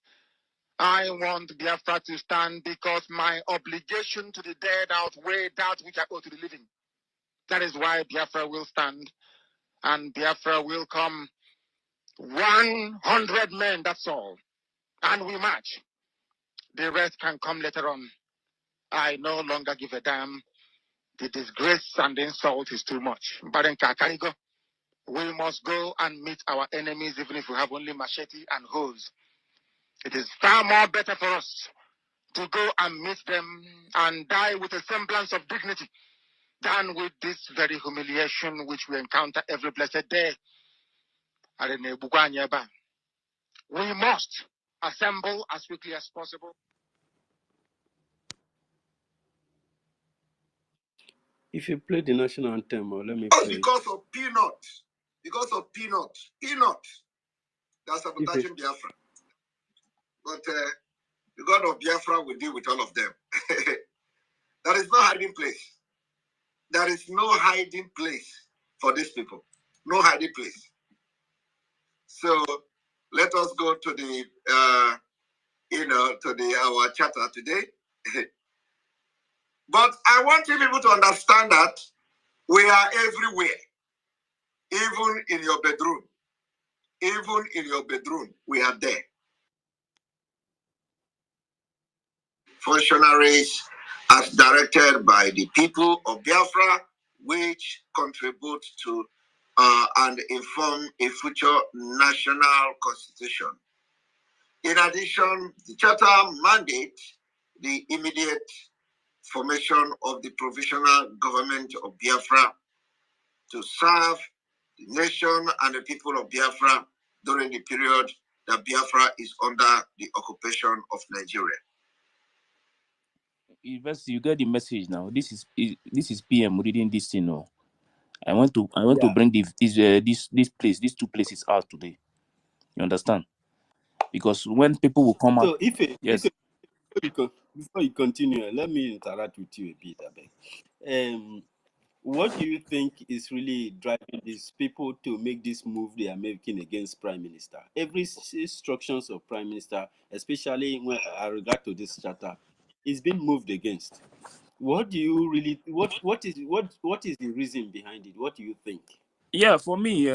I want Biafra to stand because my obligation to the dead outweigh that which I owe to the living. That is why Biafra will stand, and Biafra will come. 100 men, that's all. And we march. The rest can come later on. I no longer give a damn. The disgrace and the insult is too much. But in Kakarigo, we must go and meet our enemies even if we have only machete and hoes. It is far more better for us to go and meet them and die with a semblance of dignity than with this very humiliation which we encounter every blessed day. We must assemble as quickly as possible. If you play the national anthem, or let me play. Because of peanut. Because of peanut. Peanut. That's sabotaging Biafra. But the God of Biafra will deal with all of them. There is no hiding place. There is no hiding place for these people. No hiding place. So let us go to the our charter today. But I want you people to understand that we are everywhere, even in your bedroom. Even in your bedroom, we are there. Functionaries as directed by the people of Biafra, which contribute to and inform a future national constitution. In addition, the charter mandates the immediate formation of the provisional government of Biafra to serve the nation and the people of Biafra during the period that Biafra is under the occupation of Nigeria. You get the message now. This is PM reading this thing now. I want to bring these two places out today. You understand? Because when people will come out, So yes. Before you continue, let me interact with you a bit, Abeg. What do you think is really driving these people to make this move they are making against Prime Minister? Every instructions of Prime Minister, especially when I regard to this charter, is being moved against. What do you really what is the reason behind it? What do you think? Yeah, for me,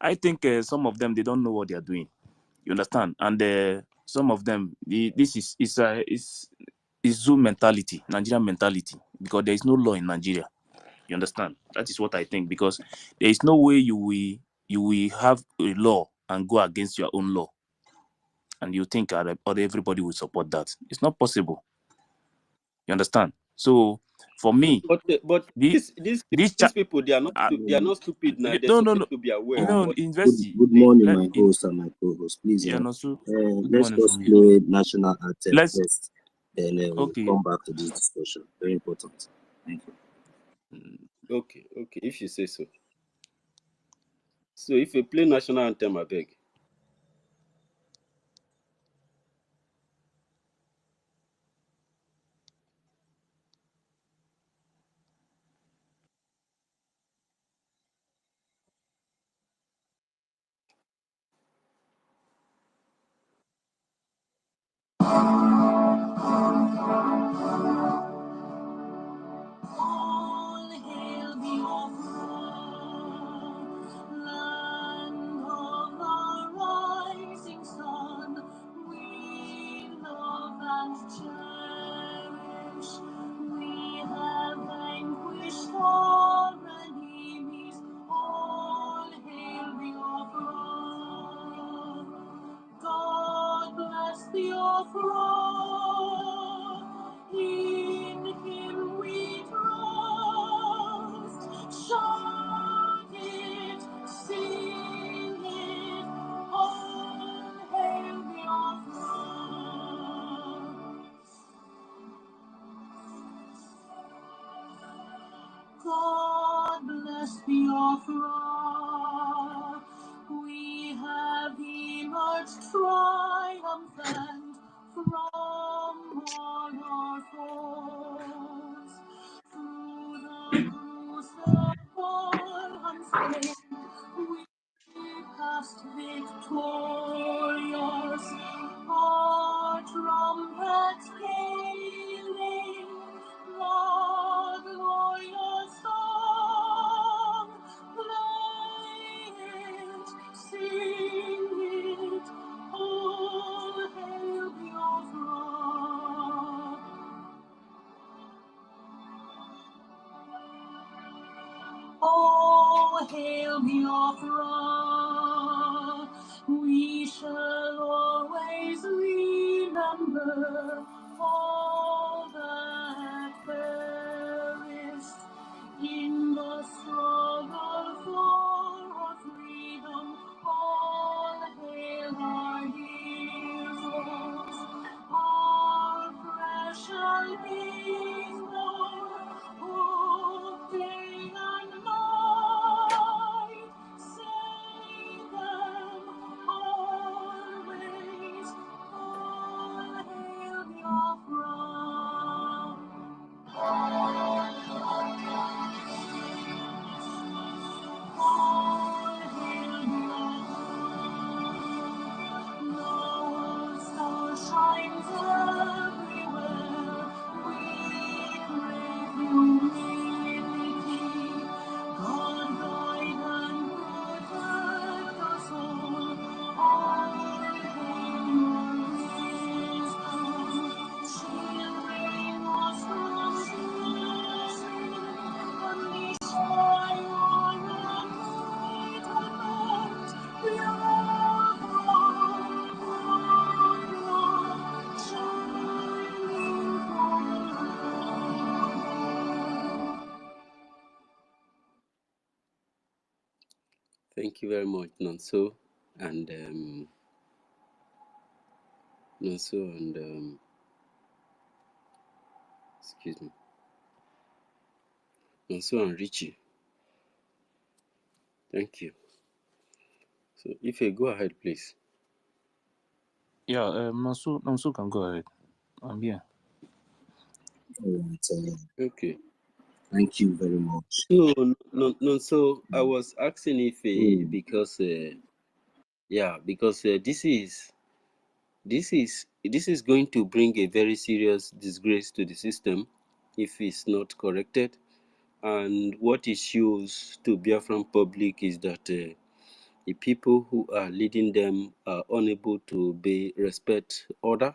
I think some of them they don't know what they are doing. You understand? And some of them, this is Zoom mentality, Nigerian mentality, because there is no law in Nigeria. You understand? That is what I think, because there is no way you will have a law and go against your own law, and you think everybody will support that. It's not possible. You understand? So for me, But these people they are not stupid now. They're supposed to be aware. You know, Good morning, my host and my co-host. Please, let's just play national anthem first, then we'll come back to this discussion. Very important. Thank you. Okay, if you say so. So if you play national anthem, I beg. in him we trust. Shout it, sing it, all hail Biafra. God bless Biafra. We have emerged triumphant from all our foes. Through the crusade war unscathed, we passed victorious. Our trumpets scaling the glorious song. Play it, sing it, all hail Biafra. Oh, hail Biafra, we shall always remember all that perished in the struggle for our freedom. All hail our heroes, our precious beings, who day and night save them always. All hail Biafra. All hail Biafra. The star shines everywhere. We crave humility. God guide and protect us all. All hail your wisdom. Shielding us from sin. Unleash by your enlightenment. Thank you very much, Nonso and excuse me, Nonso and Richie. Thank you. So, Ife, go ahead, please. Yeah, Nonso can go ahead. I'm here. All right, Okay. thank you very much. So I was asking Ife because this is going to bring a very serious disgrace to the system if it's not corrected. And what it shows to Biafran public is that the people who are leading them are unable to respect order,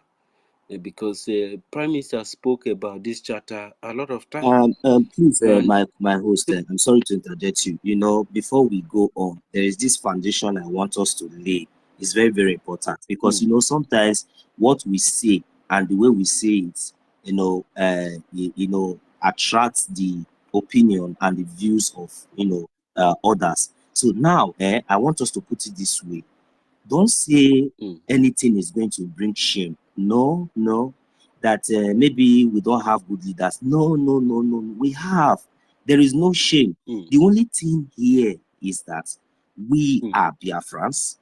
because Prime Minister spoke about this charter a lot of times. Please, my host, I'm sorry to interject you. You know, before we go on, there is this foundation I want us to lay. It's very, very important because you know sometimes what we say and the way we say it, attracts the opinion and the views of others. So now, I want us to put it this way: don't say anything is going to bring shame. No, that maybe we don't have good leaders. No. We have. There is no shame. The only thing here is that we are Biafrans.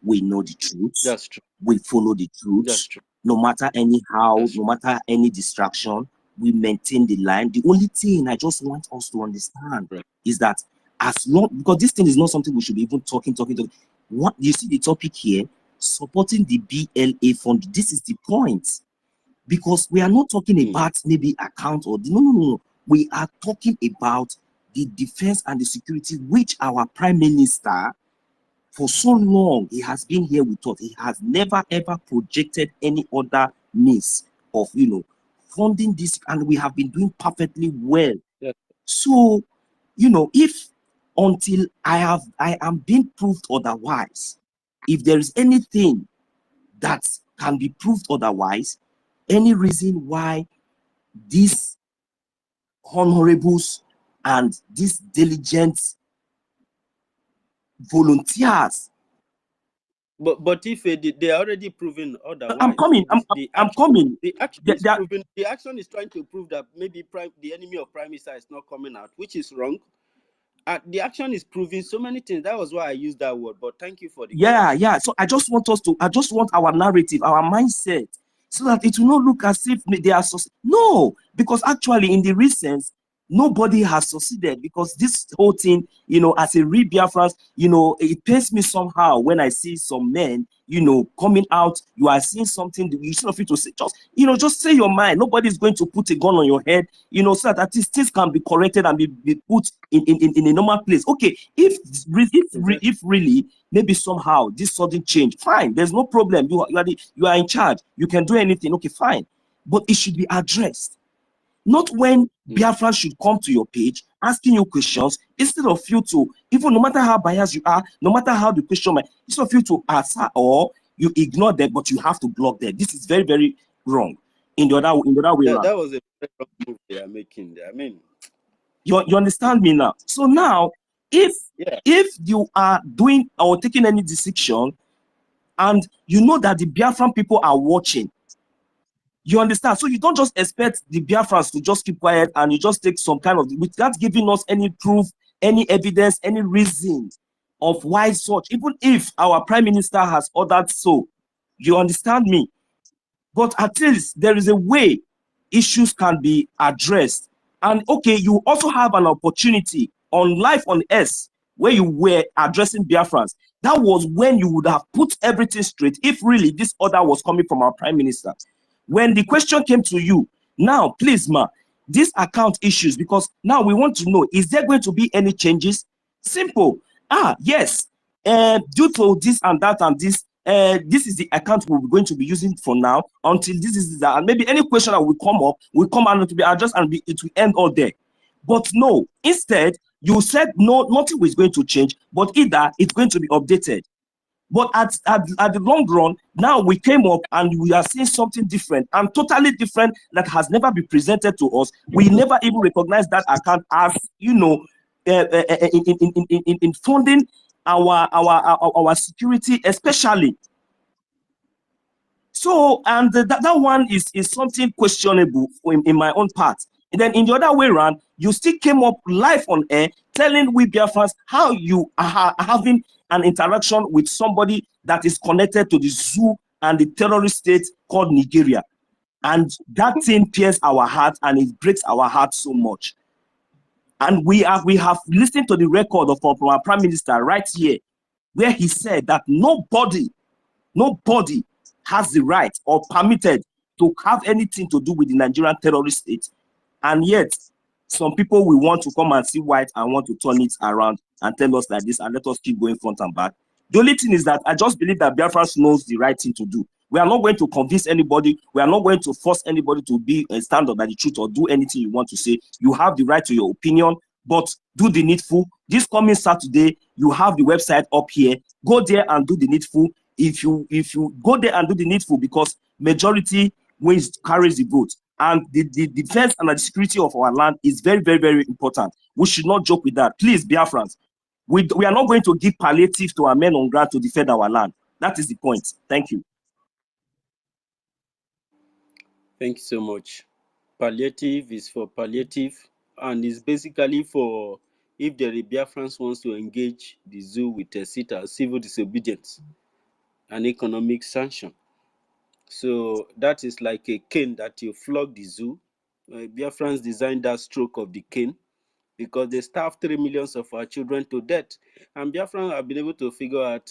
We know the truth. That's true. We follow the truth. That's true. No matter anyhow, no matter any distraction, we maintain the line. The only thing I just want us to understand is that as long, because this thing is not something we should be even talking. What you see the topic here, supporting the BLA fund. This is the point, because we are not talking about maybe account or no. We are talking about the defense and the security which our Prime Minister, for so long, he has been here with us. He has never ever projected any other means of funding this, and we have been doing perfectly well. Yeah. So, if until I am being proved otherwise, if there is anything that can be proved otherwise, any reason why these honorables and these diligent volunteers. But if they are already proven otherwise, I'm coming. I'm coming. The action is trying to prove that maybe the enemy of Prime Minister is not coming out, which is wrong. The action is proving so many things. That was why I used that word. But thank you for the yeah. So I just want our narrative, our mindset, so that it will not look as if they are no, because actually in the recent, nobody has succeeded, because this whole thing, as a real Biafran, it pains me somehow when I see some men, coming out. You are seeing something that you should not feel to say, just say your mind. Nobody's going to put a gun on your head, so that at least things can be corrected and be put in a normal place. Okay, if really maybe somehow this sudden change, fine, there's no problem. You are in charge. You can do anything. Okay, fine, but it should be addressed. Not when Biafra should come to your page asking you questions, instead of you to, even no matter how biased you are, no matter how the question instead of you to answer or you ignore them, but you have to block them. This is very, very wrong. In the other way around. That was a very wrong move they are making there. I mean, you understand me now? So now, if you are doing or taking any decision, and you know that the Biafran people are watching, you understand? So you don't just expect the Biafrans to just keep quiet and you just take some kind of, without giving us any proof, any evidence, any reason of why such, even if our Prime Minister has ordered so. You understand me? But at least there is a way issues can be addressed. And okay, you also have an opportunity on Life on S where you were addressing Biafrans. That was when you would have put everything straight if really this order was coming from our Prime Minister. When the question came to you, now, please, ma, these account issues, because now we want to know, is there going to be any changes? Simple. Yes. Due to this and that and this, this is the account we're going to be using for now until this is that. And maybe any question that will come up will come out to be addressed and it will end all there. But no, instead, you said no, nothing was going to change, but either it's going to be updated. But at the long run, now we came up and we are seeing something different and totally different that has never been presented to us. We never even recognize that account as, in funding our security, especially. So, and that one is something questionable in my own part. And then in the other way around, you still came up live on air telling we Biafrans how you are having an interaction with somebody that is connected to the zoo and the terrorist state called Nigeria. And that thing pierces our heart and it breaks our heart so much. And we have listened to the record of our Prime Minister right here, where he said that nobody has the right or permitted to have anything to do with the Nigerian terrorist state. And yet, some people will want to come and see white and want to turn it around and tell us like this and let us keep going front and back. The only thing is that I just believe that Biafra knows the right thing to do. We are not going to convince anybody. We are not going to force anybody to be a stand up by the truth or do anything you want to say. You have the right to your opinion, but do the needful. This coming Saturday, you have the website up here. Go there and do the needful. If you go there and do the needful, because majority wins, carries the vote. And the defense and the security of our land is very, very, very important. We should not joke with that. Please, Biafrans, we are not going to give palliative to our men on ground to defend our land. That is the point. Thank you. Thank you so much. Palliative is for palliative, and is basically for if the Biafrans wants to engage the zoo with a civil disobedience and economic sanction. So that is like a cane that you flog the zoo. Biafrans designed that stroke of the cane because they starved 3 million of our children to death. And Biafrans have been able to figure out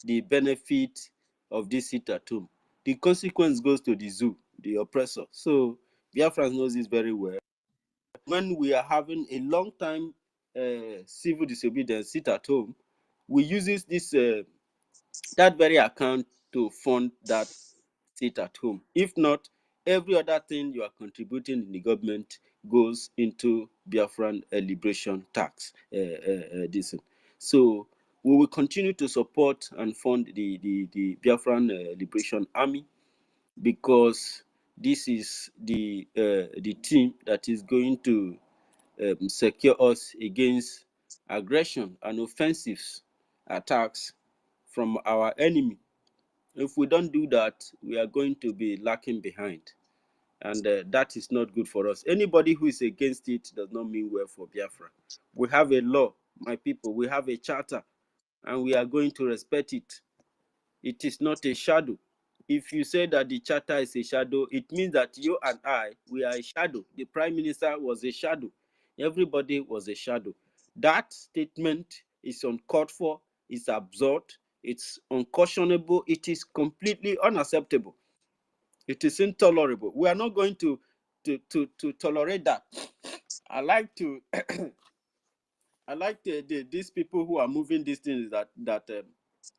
the benefit of this sit at home. The consequence goes to the zoo, the oppressor. So Biafrans knows this very well. When we are having a long time civil disobedience sit at home, we use this that very account to fund that sit at home. If not, every other thing you are contributing in the government goes into Biafran liberation tax. So we will continue to support and fund the Biafran Liberation Army because this is the team that is going to secure us against aggression and offensive attacks from our enemy. If we don't do that, we are going to be lacking behind, and that is not good for us. Anybody who is against it does not mean well for Biafra. We have a law, my people. We have a charter, and we are going to respect it. It is not a shadow. If you say that the charter is a shadow, it means that you and I, we are a shadow. The prime minister was a shadow. Everybody was a shadow. That statement is uncalled for, it's absurd, it's unconscionable, it is completely unacceptable. It is intolerable. We are not going to tolerate that. I like to I like these people who are moving these things that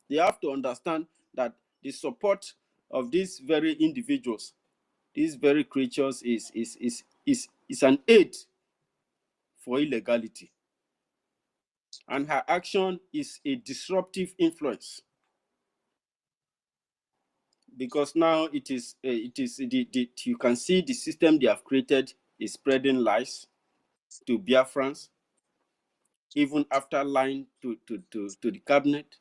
they have to understand that the support of these very individuals, these very creatures, is an aid for illegality, and her action is a disruptive influence, because now it is you can see the system they have created is spreading lies to Biafrans, even after lying to the cabinet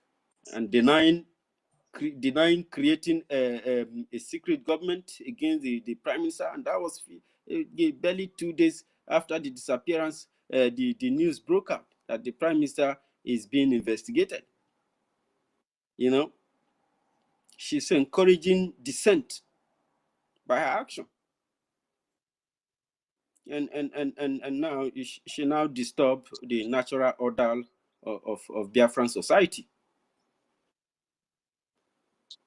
and denying creating a secret government against the prime minister. And that was barely 2 days after the disappearance. The news broke out that the prime minister is being investigated. You know, she's encouraging dissent by her action. And now she now disturbed the natural order of Biafran society.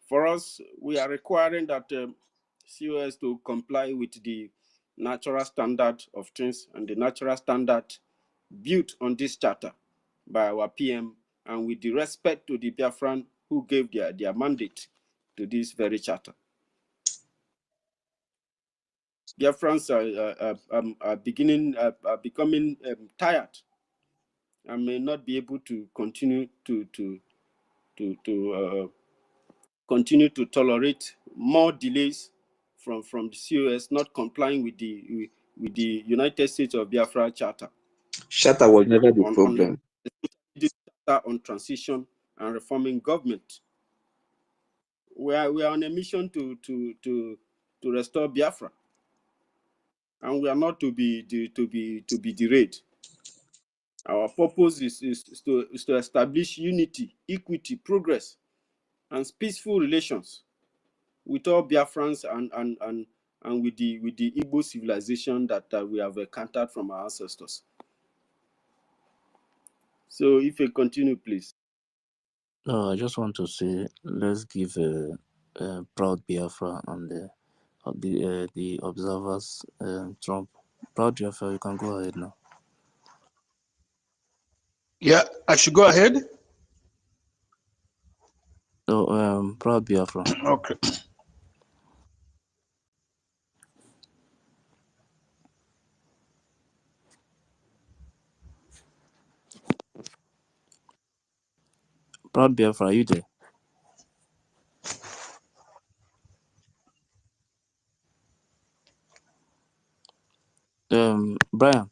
For us, we are requiring that COS to comply with the natural standard of things and the natural standard built on this charter by our PM, and with the respect to the Biafran who gave their mandate to this very charter. Biafrans are becoming tired and may not be able to continue continue to tolerate more delays from the COS not complying with the United States of Biafra Charter. Charter was never the problem. This charter on transition and reforming government. We are on a mission to restore Biafra, and we are not to be derailed. Our purpose is to establish unity, equity, progress, and peaceful relations with all Biafrans and with the Igbo civilization that we have encountered from our ancestors. So if you continue, please. No, I just want to say, let's give a proud Biafra and the observers Trump. Proud Biafra, you can go ahead now. Yeah, I should go ahead. No, proud Biafra. Okay. Proud Biafra, are you there? Brian.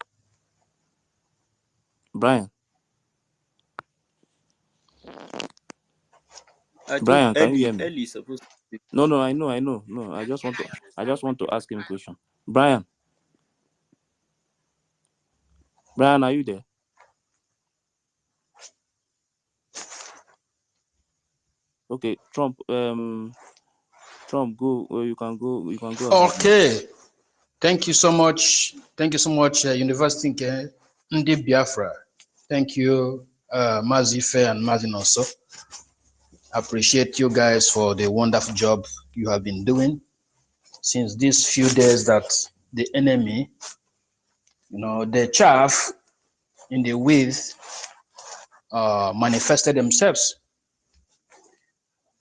I think Brian, can you hear me? Ellie is supposed to speak. No, I know. No, I just want to ask him a question. Brian, are you there? Okay, Trump, go. You can go ahead. Okay. Thank you so much. University Ndi Biafra. Thank you, Mazi Fe and Mazi also. Appreciate you guys for the wonderful job you have been doing since these few days that the enemy, the chaff in the wheat manifested themselves.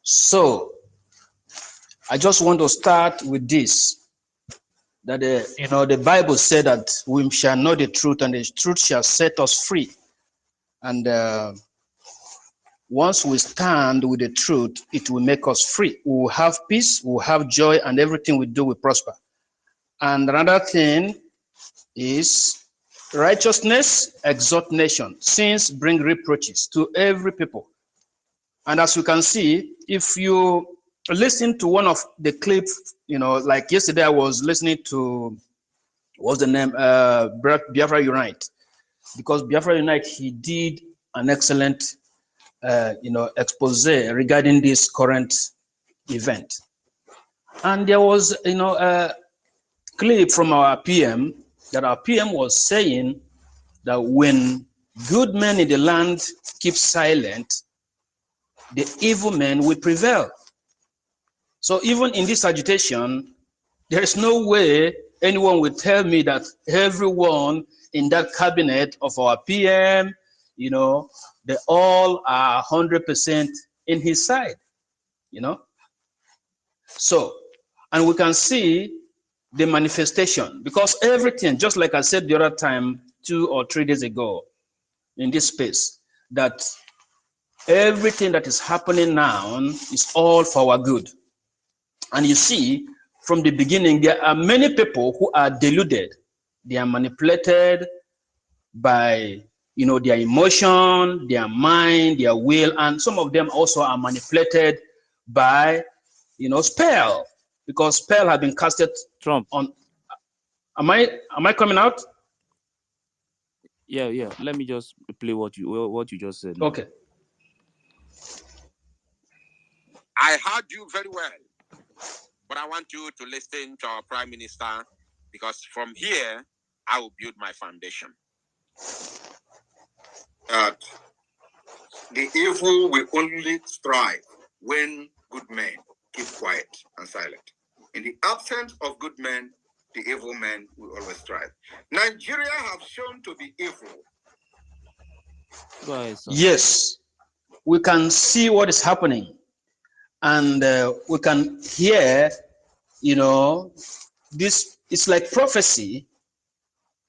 So I just want to start with this, that the Bible said that we shall know the truth and the truth shall set us free. And once we stand with the truth, it will make us free. We will have peace, we will have joy, and everything we do will prosper. And another thing is righteousness exalt nation. Sins bring reproaches to every people. And as you can see, if you listen to one of the clips, like yesterday I was listening to, what's the name, Biafra Unite, because Biafra Unite, he did an excellent, expose regarding this current event. And there was, a clip from our PM, that our PM was saying that when good men in the land keep silent, the evil men will prevail. So even in this agitation, there is no way anyone will tell me that everyone in that cabinet of our PM, they all are 100% in his side, So, and we can see the manifestation, because everything, just like I said the other time, 2 or 3 days ago in this space, that everything that is happening now is all for our good. And you see, from the beginning, there are many people who are deluded. They are manipulated by, their emotion, their mind, their will, and some of them also are manipulated by, spell, because spell has been casted on. Am I coming out? Yeah. Let me just play what you just said now. Okay. I heard you very well, but I want you to listen to our Prime Minister, because from here, I will build my foundation. The evil will only strive when good men keep quiet and silent. In the absence of good men, the evil men will always strive. Nigeria have shown to be evil. Go ahead, sir. Yes, we can see what is happening, and we can hear, this. It's like prophecy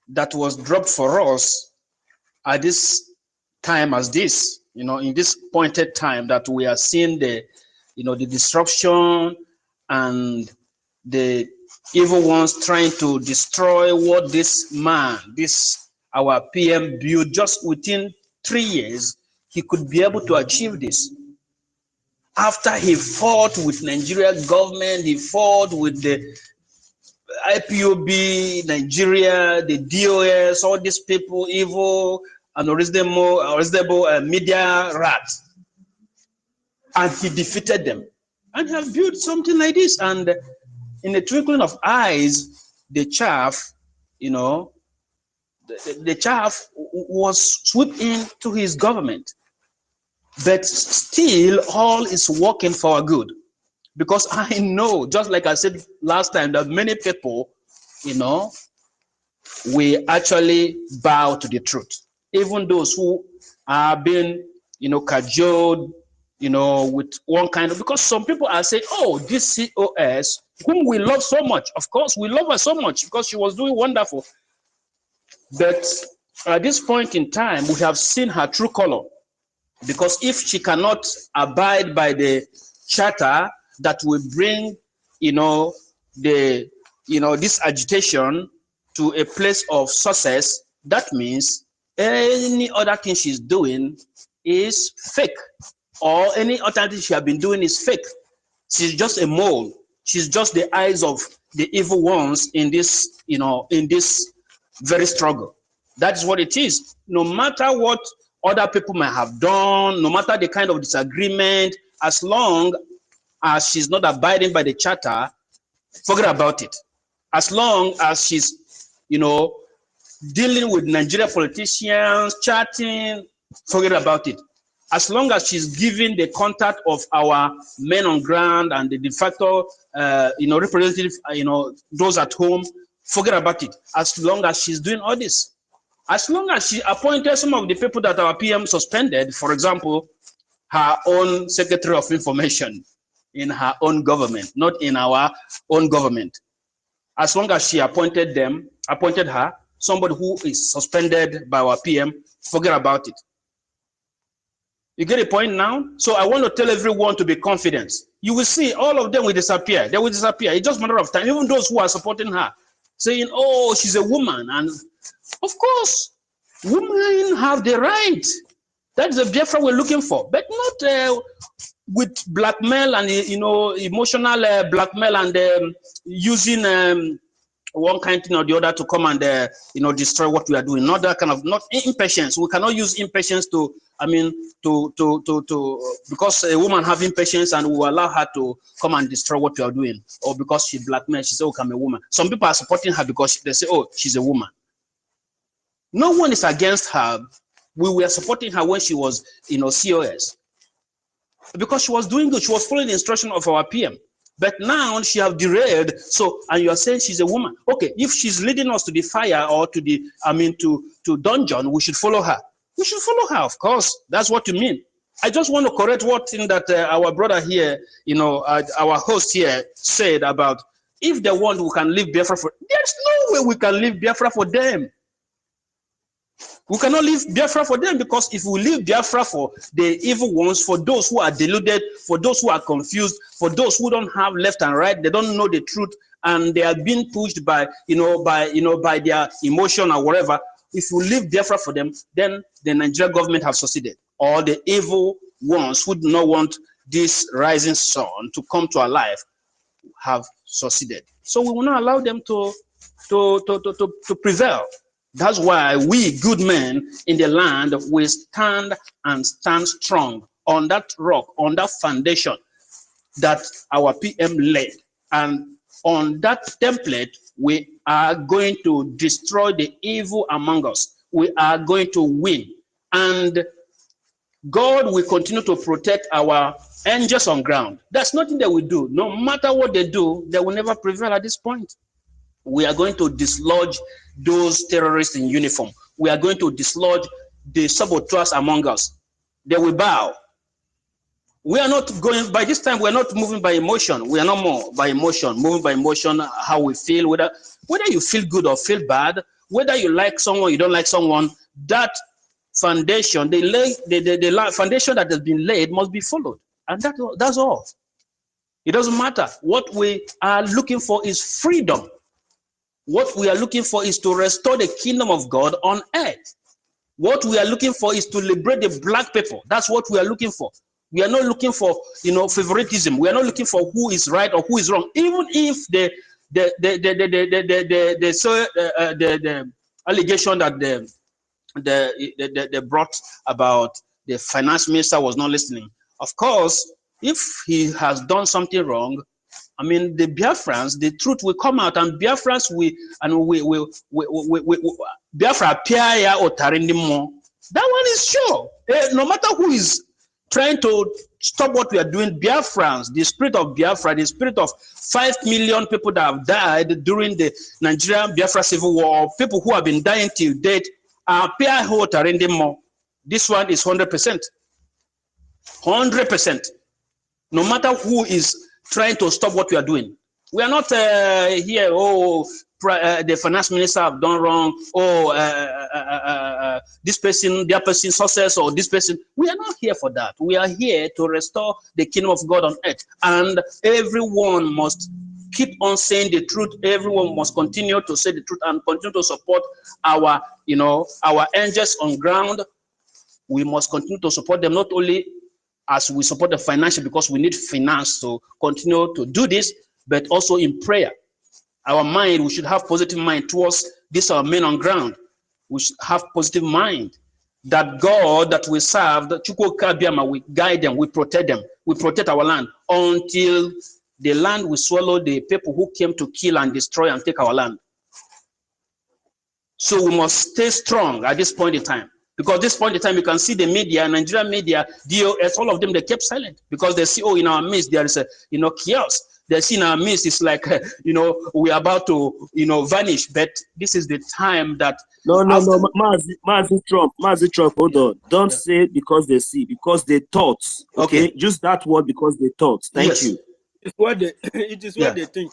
that was dropped for us at this time as this, in this pointed time that we are seeing the, the disruption and the evil ones trying to destroy what this man, our PM built. Just within 3 years, he could be able to achieve this. After he fought with Nigeria government, he fought with the IPOB, Nigeria, the DOS, all these people, evil and unreasonable media rats. And he defeated them and have built something like this. And in the twinkling of eyes, the chaff, the chaff was swept into his government. But still, all is working for our good. Because I know, just like I said last time, that many people, we actually bow to the truth. Even those who are being, cajoled, with one kind of, because some people are saying, oh, this COS, whom we love so much, of course, we love her so much because she was doing wonderful. But at this point in time, we have seen her true color. Because if she cannot abide by the charter that will bring, this agitation to a place of success, that means any other thing she's doing is fake, or any other thing she has been doing is fake. She's just a mole. She's just the eyes of the evil ones in this, in this very struggle. That is what it is. No matter what other people might have done, no matter the kind of disagreement, as long as she's not abiding by the charter, forget about it. As long as she's, dealing with Nigeria politicians, chatting, forget about it. As long as she's giving the contact of our men on ground and the de facto, representatives, those at home, forget about it. As long as she's doing all this. As long as she appointed some of the people that our PM suspended, for example, her own Secretary of Information in her own government, not in our own government. As long as she appointed her, somebody who is suspended by our PM, forget about it. You get a point now? So I want to tell everyone to be confident. You will see all of them will disappear. They will disappear. It's just a matter of time. Even those who are supporting her, saying, oh, she's a woman. And of course, women have the right. That's the Biafra we're looking for, but not with blackmail and emotional blackmail and using one kind thing or the other to come and destroy what we are doing. Not that kind of, not impatience. We cannot use impatience to, because a woman have impatience and we allow her to come and destroy what we are doing, or because she blackmails, she say, oh, I'm a woman. Some people are supporting her because they say, oh, she's a woman. No one is against her. We were supporting her when she was, COS, because she was doing good. She was following the instruction of our PM. But now she have derailed. So, and you are saying she's a woman. Okay, if she's leading us to the fire or to the, to dungeon, we should follow her. We should follow her, of course. That's what you mean. I just want to correct what thing that our brother here, our host here said about if they want, we can leave Biafra for. There's no way we can leave Biafra for them. We cannot leave Biafra for them, because if we leave Biafra for the evil ones, for those who are deluded, for those who are confused, for those who don't have left and right, they don't know the truth, and they are being pushed by their emotion or whatever. If we leave Biafra for them, then the Nigerian government have succeeded. Or the evil ones who do not want this rising sun to come to our life have succeeded. So we will not allow them to prevail. That's why we good men in the land will stand and stand strong on that rock, on that foundation that our PM laid. And on that template, we are going to destroy the evil among us. We are going to win. And God will continue to protect our angels on ground. That's nothing that we do. No matter what they do, they will never prevail at this point. We are going to dislodge those terrorists in uniform. We are going to dislodge the saboteurs among us. They will bow. We are not going, by this time, we are not moving by emotion. We are not more by emotion, moving by emotion, how we feel, whether you feel good or feel bad, whether you like someone, you don't like someone, that foundation, the foundation that has been laid must be followed. And that's all. It doesn't matter. What we are looking for is freedom. What we are looking for is to restore the kingdom of God on earth. What we are looking for is to liberate the black people. That's what we are looking for. We are not looking for, favoritism. We are not looking for who is right or who is wrong. Even if the allegation that they brought about the finance minister was not listening. Of course, if he has done something wrong, the Biafrans, the truth will come out, and Biafrans Biafra appear or Tarindimo. That one is sure. No matter who is trying to stop what we are doing, Biafrans, the spirit of Biafra, the spirit of 5 million people that have died during the Nigerian Biafra civil war, people who have been dying till date, appear or Tarindimo. This one is 100%. 100%. No matter who is trying to stop what we are doing. We are not here, the finance minister have done wrong, this person, their person success, or this person. We are not here for that. We are here to restore the kingdom of God on earth. And everyone must keep on saying the truth. Everyone must continue to say the truth and continue to support our angels on ground. We must continue to support them, not only as we support the financial, because we need finance to continue to do this, but also in prayer. Our mind, we should have positive mind towards this, our men on ground. We should have positive mind that God that we serve, that we guide them, we protect them, we protect our land until the land will swallow the people who came to kill and destroy and take our land. So we must stay strong at this point in time. Because this point in time, you can see the media, Nigerian media, DOS, all of them, they kept silent because they see, in our midst, there is a, chaos. They see in our midst, it's like, we are about to, vanish. But this is the time that... No, Mazi Trump, hold on. Don't say because they see, because they thought. Okay? Just that word, because they thought. Thank you. It is what they think.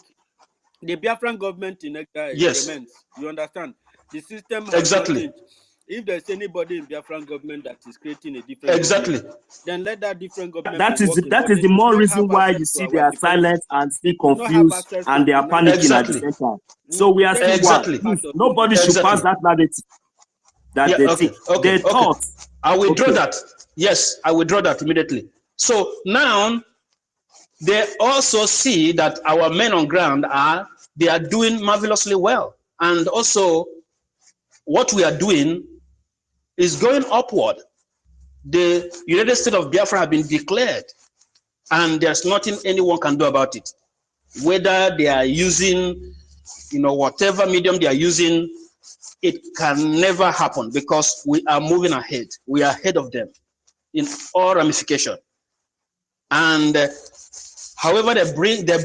The Biafran government in experiments. You understand? The system has exactly. If there's anybody in Biafran government that is creating a different Exactly. government, then let that different government That be is working. that But is they the do more not reason have why access you to see they our are defense silent system. and They still do not have confused access to and they are financial panicking at the Exactly. same time. So we are saying what? Exactly. Please, nobody should pass that narrative that Yeah, they okay, think. okay, They okay. thought, I withdraw okay, that. Yes, I withdraw that immediately. So now they also see that our men on ground they are doing marvelously well. And also what we are doing is going upward. The United States of Biafra have been declared, and there's nothing anyone can do about it. Whether they are using, whatever medium they are using, it can never happen because we are moving ahead. We are ahead of them in all ramifications. And however they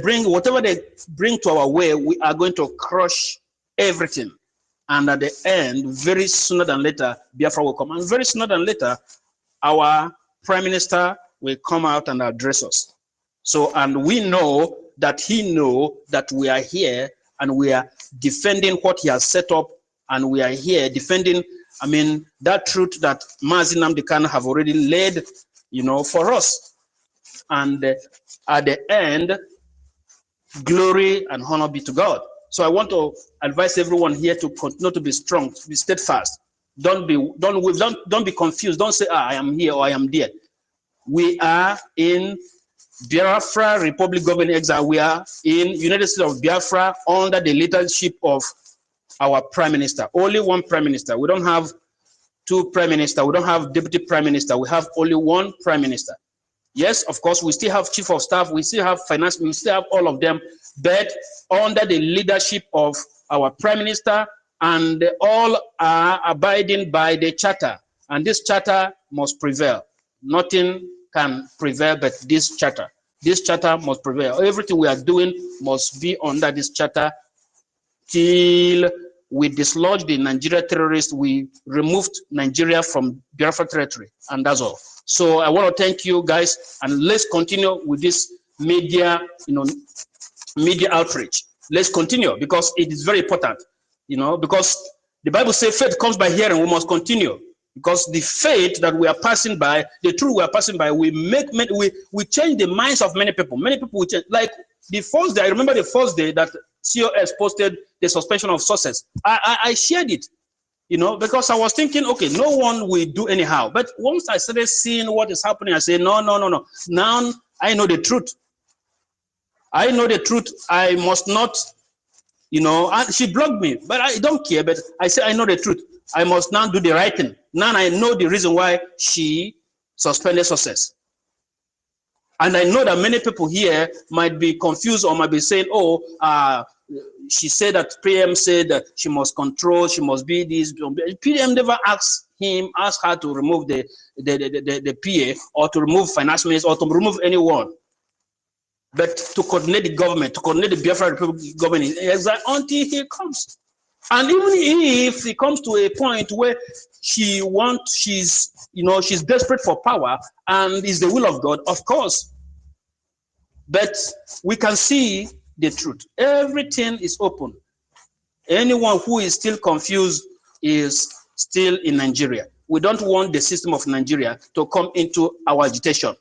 bring whatever they bring to our way, we are going to crush everything. And at the end, very sooner than later, Biafra will come. And very sooner than later, our Prime Minister will come out and address us. So, and we know that he knows that we are here and we are defending what he has set up, and we are here defending, that truth that Mazi Nnamdi Kanu have already laid, for us. And at the end, glory and honor be to God. So I want to advise everyone here to continue to be strong, to be steadfast. Don't be confused. Don't say, I am here or I am there. We are in Biafra Republic Government Exile. We are in United States of Biafra under the leadership of our Prime Minister. Only one Prime Minister. We don't have two Prime Ministers. We don't have Deputy Prime Minister. We have only one Prime Minister. Yes, of course, we still have Chief of Staff. We still have Finance. We still have all of them. But under the leadership of our Prime Minister, and all are abiding by the charter. And this charter must prevail. Nothing can prevail but this charter. This charter must prevail. Everything we are doing must be under this charter till we dislodge the Nigeria terrorists. We removed Nigeria from Biafra territory, and that's all. So I want to thank you guys, and let's continue with this media, media outreach. Let's continue because it is very important, because the Bible says faith comes by hearing. We must continue because the faith that we are passing by, the truth we are passing by, we change the minds of many people. Many people will change. Like the first day, I remember the first day that COS posted the suspension of sources. I shared it, because I was thinking, okay, no one will do anyhow. But once I started seeing what is happening, I said, no. Now I know the truth. I know the truth. I must not, and she blocked me, but I don't care. But I say, I know the truth. I must now do the right thing. Now I know the reason why she suspended success. And I know that many people here might be confused or might be saying, she said that PM said that she must control, she must be this. PM never asked her to remove the PA or to remove finance minister or to remove anyone. But to coordinate the government, to coordinate the Biafra Republic government until he comes. And even if it comes to a point where she's desperate for power and is the will of God, of course. But we can see the truth. Everything is open. Anyone who is still confused is still in Nigeria. We don't want the system of Nigeria to come into our agitation.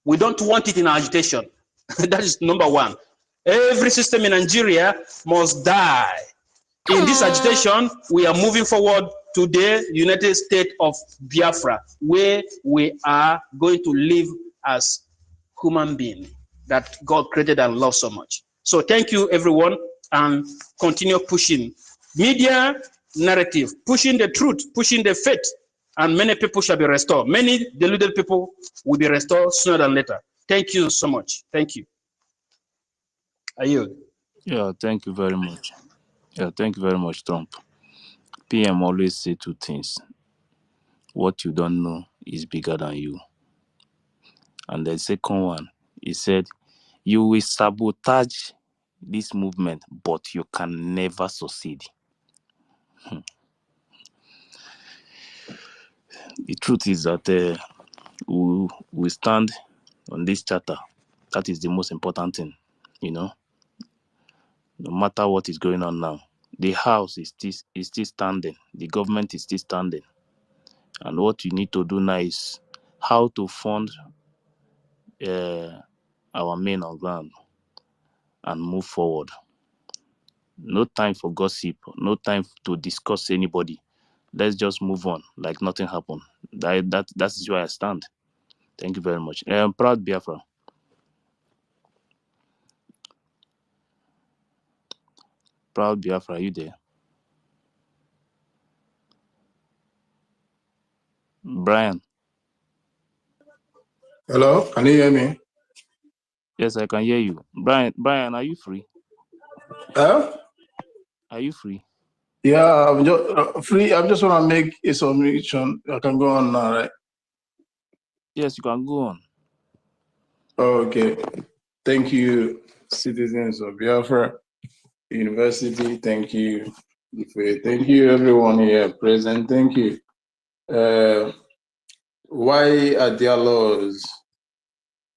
We don't want it in our agitation. That is number one. Every system in Nigeria must die. In this agitation, we are moving forward to the United States of Biafra, where we are going to live as human beings that God created and loves so much. So thank you, everyone, and continue pushing media narrative, pushing the truth, pushing the faith, and many people shall be restored. Many deluded people will be restored sooner than later. Thank you so much. Thank you. Are you? Yeah, thank you very much. Yeah, thank you very much, Trump. PM always say two things. What you don't know is bigger than you. And the second one, he said, you will sabotage this movement, but you can never succeed. The truth is that we stand on this charter. That is the most important thing, No matter what is going on now, The house is still standing. The government is still standing. And what you need to do now is how to fund our men on ground and move forward. No time for gossip. No time to discuss anybody. Let's just move on like nothing happened. That is where I stand. Thank you very much. Proud Biafra. Proud Biafra, are you there? Brian. Hello, can you hear me? Yes, I can hear you. Brian, are you free? Huh? Are you free? Yeah, I'm just free. I just want to make a submission. I can go on now, right? Yes, you can go on. Okay. Thank you, citizens of Biafra University. Thank you. Thank you, everyone here present. Thank you. Why are there laws?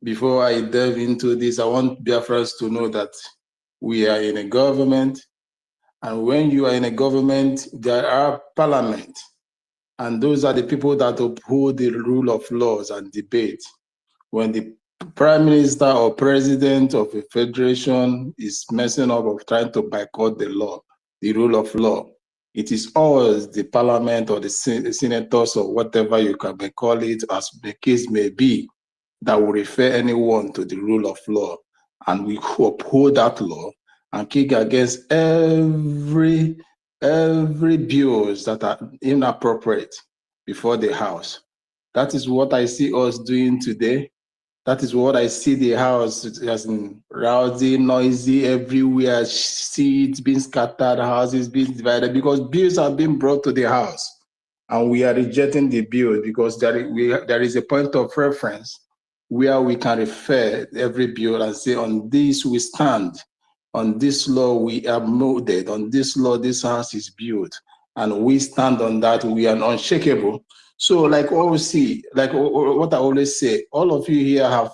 Before I delve into this, I want Biafrans to know that we are in a government. And when you are in a government, there are parliament. And those are the people that uphold the rule of laws and debate. When the prime minister or president of a federation is messing up of trying to boycott the law, the rule of law, it is always the parliament or the senators or whatever you can call it, as the case may be, that will refer anyone to the rule of law. And we uphold that law and kick against every bills that are inappropriate before the House. That is what I see us doing today. That is what I see the House as in rowdy, noisy everywhere. Seeds being scattered, houses being divided because bills are being brought to the House, and we are rejecting the bill because there is a point of reference where we can refer every bill and say, on this we stand. On this law, we are molded. On this law, this house is built. And we stand on that. We are unshakable. So, like see, like what I always say, all of you here have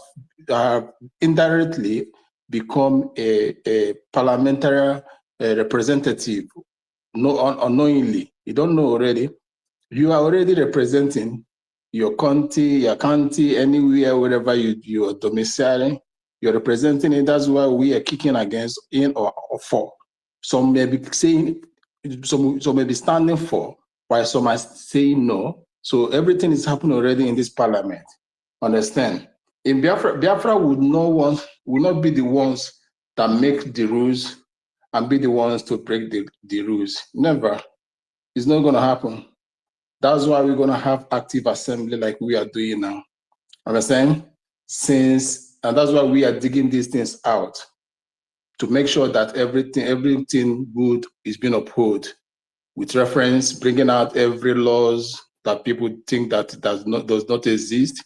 indirectly become a parliamentary representative, unknowingly. You don't know already. You are already representing your county, anywhere, wherever you are domiciling. You're representing it. That's why we are kicking against in or for. Some may be saying, some may be standing for, while some are saying no. So everything is happening already in this parliament. Understand? In Biafra would not be the ones that make the rules and be the ones to break the rules. Never. It's not going to happen. That's why we're going to have active assembly like we are doing now. Understand? And that's why we are digging these things out to make sure that everything good is being upheld with reference, bringing out every laws that people think that does not exist,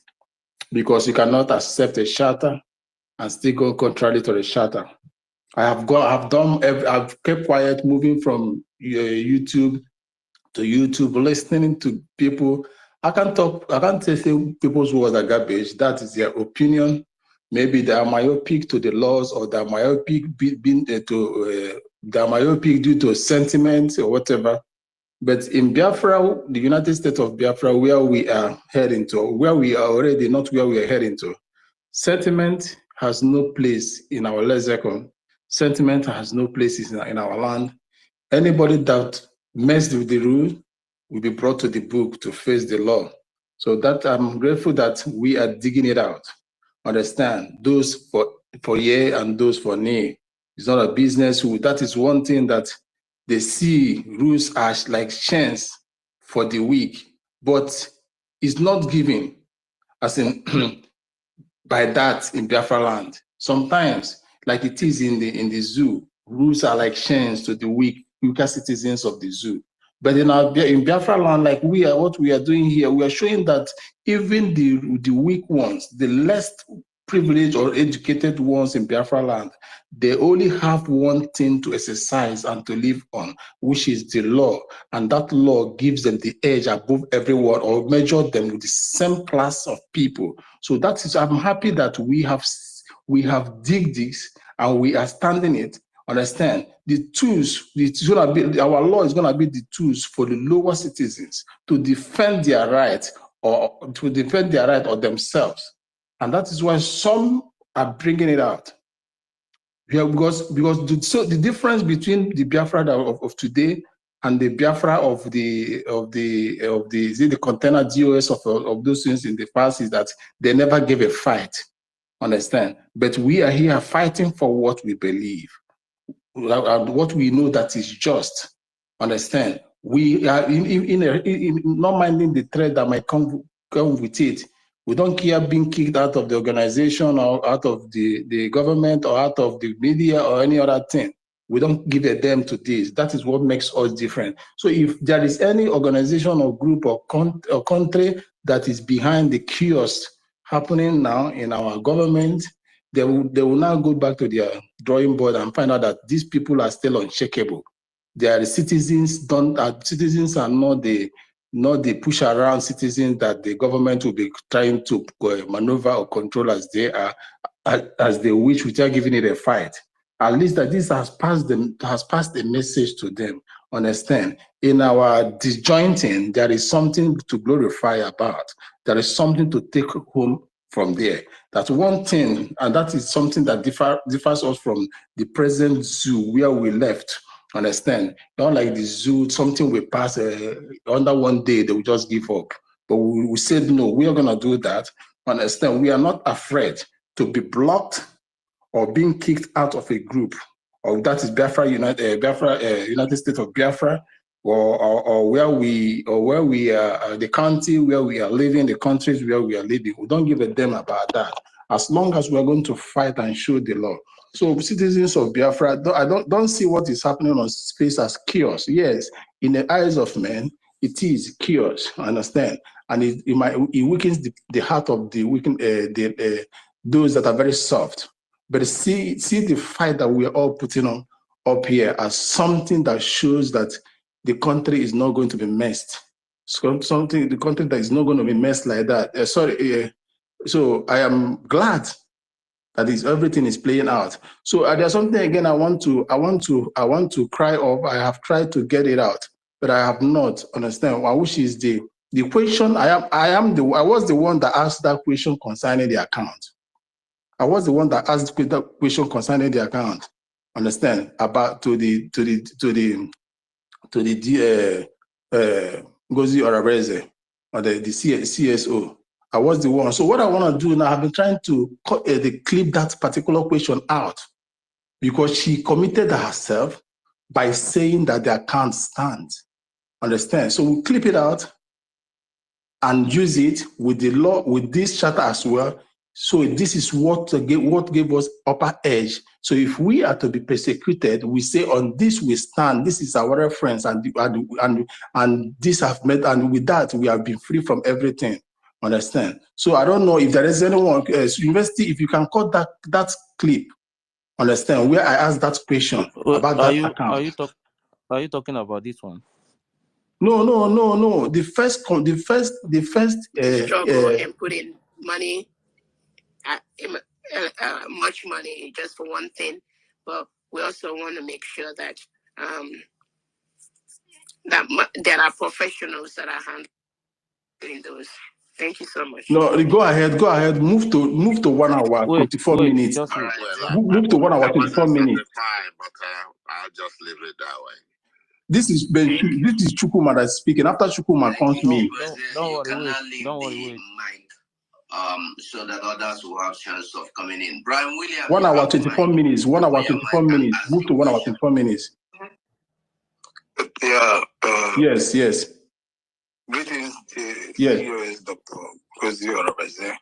because you cannot accept a charter and still go contrary to the charter. I've kept quiet, moving from YouTube to YouTube, listening to people. I can't say people's words are garbage. That is their opinion. Maybe they are myopic to the laws, or they are myopic due to sentiment or whatever. But in Biafra, the United States of Biafra, where we are heading to, where we are already, not where we are heading to, sentiment has no place in our lexicon. Sentiment has no place in our land. Anybody that messed with the rule will be brought to the book to face the law. So that I'm grateful that we are digging it out. Understand, those for yea and those for nay. It's not a business rule. That is one thing that they see rules as like chance for the weak, but it's not given as in by that in Biafra land. Sometimes, like it is in the zoo, rules are like chains to the weaker citizens of the zoo. But in Biafra land, like what we are doing here, we are showing that even the weak ones, the less privileged or educated ones in Biafra land, they only have one thing to exercise and to live on, which is the law. And that law gives them the edge above everyone, or measure them with the same class of people. So that is, I'm happy that we have digged this and we are standing it Understand? The tools, our law is going to be the tools for the lower citizens to defend their right or themselves. And that is why some are bringing it out. Yeah, because the difference between the Biafra of today and the Biafra of the container DOS of those things in the past is that they never gave a fight. Understand? But we are here fighting for what we believe, what we know that is just. Understand? We are in not minding the threat that might come with it. We don't care being kicked out of the organization or out of the government or out of the media or any other thing. We don't give a damn to this. That is what makes us different. So if there is any organization or group or country that is behind the chaos happening now in our government, they will now go back to their drawing board and find out that these people are still unshakable. They are the citizens. Citizens are not the push around citizens that the government will be trying to maneuver or control as they wish without giving it a fight. At least that this has passed the message to them. Understand? In our disjointing, there is something to glorify about. There is something to take home from there. That's one thing, and that is something that differs us from the present zoo where we left. Understand? Not like the zoo, something we pass under one day, they will just give up. But we said, no, we are going to do that. Understand? We are not afraid to be blocked or being kicked out of a group, or that is Biafra United States of Biafra, or where we are, the county where we are living, the countries where we are living. We don't give a damn about that, as long as we are going to fight and show the law. So citizens of Biafra, I don't see what is happening on space as chaos. Yes, in the eyes of men, it is chaos. Understand? And it weakens the heart of those that are very soft. But see the fight that we are all putting on up here as something that shows that the country is not going to be messed. The country that is not going to be messed like that. So I am glad that everything is playing out. So there's something again I want to cry off. I have tried to get it out, but I have not. Understand? Which is the question. I was the one that asked that question concerning the account. I was the one that asked that question concerning the account. Understand? About to the Ngozi Orabreze or the CSO. I was the one. So what I want to do now, I've been trying to clip that particular question out because she committed herself by saying that the account stands. Understand? So we clip it out and use it with the law, with this charter as well. So this is what gave us upper edge. So if we are to be persecuted, we say on this we stand. This is our reference, and this have made, and with that we have been free from everything. Understand? So I don't know if there is anyone university. If you can cut that clip, understand where I asked that question about that account. Are you talking about this one? No. The first struggle and put in money. Much money just for one thing, but we also want to make sure that there are professionals that are handling those. Thank you so much. No, go ahead. Move to 1 hour, 24 minutes. Move to 1 hour, 24 minutes. But I'll just leave it that way. This is Chukuma that's speaking. After Chukuma comes me. Don't worry. So that others will have chance of coming in. Brian Williams. 1 hour, 24 minutes. 1 hour, 24 minutes. Move to 1 hour, 24 minutes. Yeah. Yes. Greetings to CEO Dr. Ngozi Orabreze.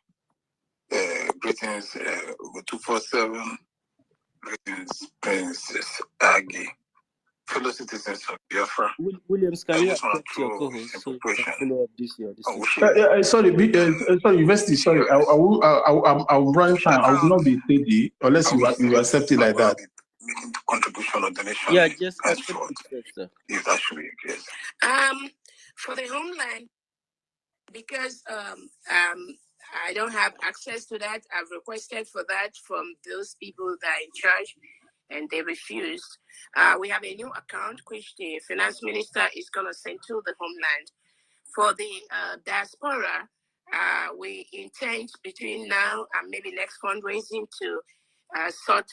Greetings 247. Greetings Princess Aggie. Fellow citizens of Biafra. Williams, can you accept your co-host so you can follow up this year? Sorry, University. Sorry, I'll run time. I will not be steady unless you accept it like that. Making the contribution of donation. Yeah, just accept it first, sir. If that should be the case. For the homeland, because I don't have access to that, I've requested for that from those people that are in charge. and they refused. We have a new account which the finance minister is going to send to the homeland. For the diaspora, we intend between now and maybe next fundraising to sort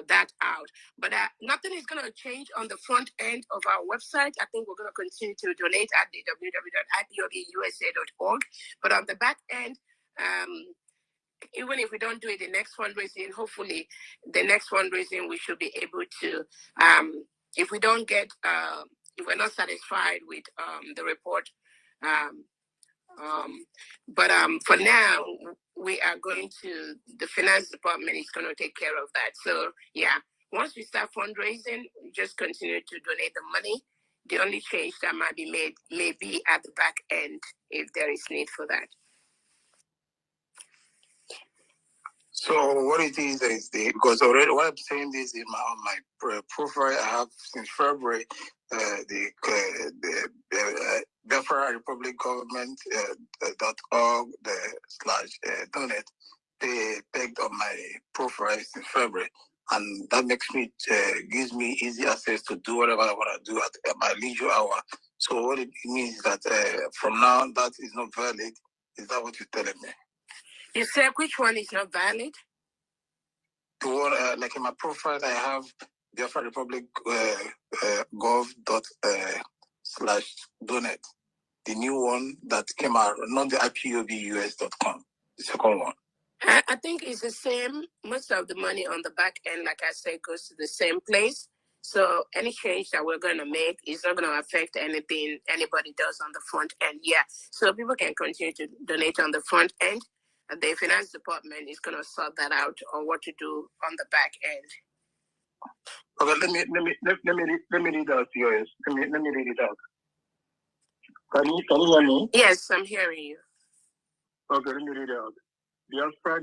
that out. But nothing is going to change on the front end of our website. I think we're going to continue to donate at the www.ipobusa.org. But on the back end, even if we don't do it the next fundraising, hopefully the next fundraising we should be able to, if we don't get, if we're not satisfied with the report, for now, we are going to, the finance department is going to take care of that. So yeah, once we start fundraising, we just continue to donate the money. The only change that might be made may be at the back end if there is need for that. So what it is because already what I'm saying this in on my profile I have since February, the Biafra Republic Government .org / donate, they pegged on my profile since February, and that makes me gives me easy access to do whatever I want to do at my leisure hour. So what it means is that from now that is not valid. Is that what you're telling me? You said which one is not valid? The one, like in my profile, I have Biafra Republic gov / donate. The new one that came out, not the IPOBUS.com, the second one. I think it's the same. Most of the money on the back end, like I said, goes to the same place. So any change that we're going to make is not going to affect anything anybody does on the front end. Yeah. So people can continue to donate on the front end. The finance department is going to sort that out on what to do on the back end. Okay, let me read out yours. Let me read it out. Can you hear me? Yes, I'm hearing you. Okay, let me read it out. Biafra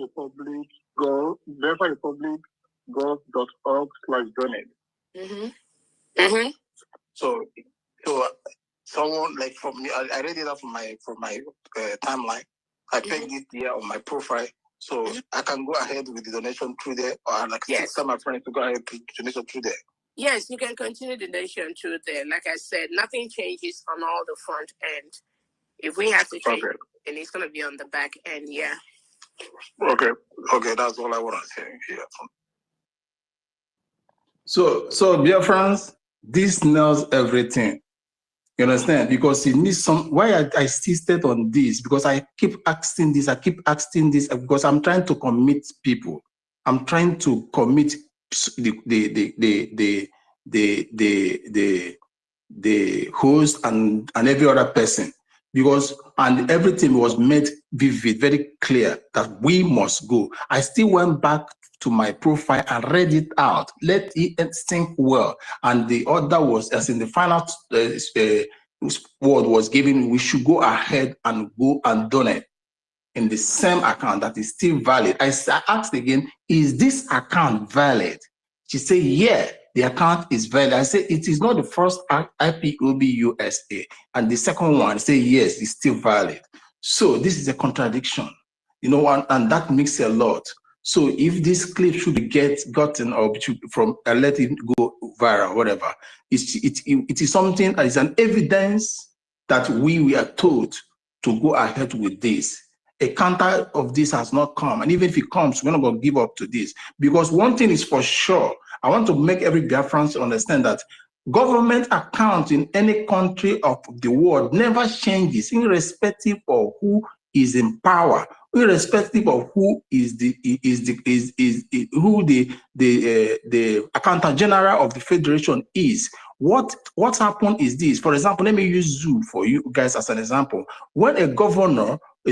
Republic gov.org/donate. So someone like from me, I read it out from my timeline. I pegged it here on my profile, so I can go ahead with the donation through there, or like tell my friends to go ahead with donation through there. Yes, you can continue the donation through there. Like I said, nothing changes on all the front end. If we have to change, and it's going to be on the back end, yeah. Okay, that's all I want to say here. So dear friends, this knows everything. You understand? Because it needs some. Why I insisted on this? Because I keep asking this. Because I'm trying to commit people. I'm trying to commit the host and every other person. Because and everything was made vivid, very clear that we must go. I still went back to my profile and read it out. Let it sink well. And the order was, as in the final word was given, we should go ahead and go and donate in the same account that is still valid. I asked again, is this account valid? She said, yeah, the account is valid. I said, it is not the first IPOBUSA. And the second one, say, yes, it's still valid. So this is a contradiction, you know, and that makes a lot. So if this clip should be gotten or from let it go viral, whatever, it is something that is an evidence that we are told to go ahead with this. A counter of this has not come, and even if it comes, we're not going to give up to this, because one thing is for sure. I want to make every Biafran understand that government account in any country of the world never changes, irrespective of who is in power, irrespective of who is the accountant general of the federation is. What happened is this. For example, let me use Zoo for you guys as an example. When a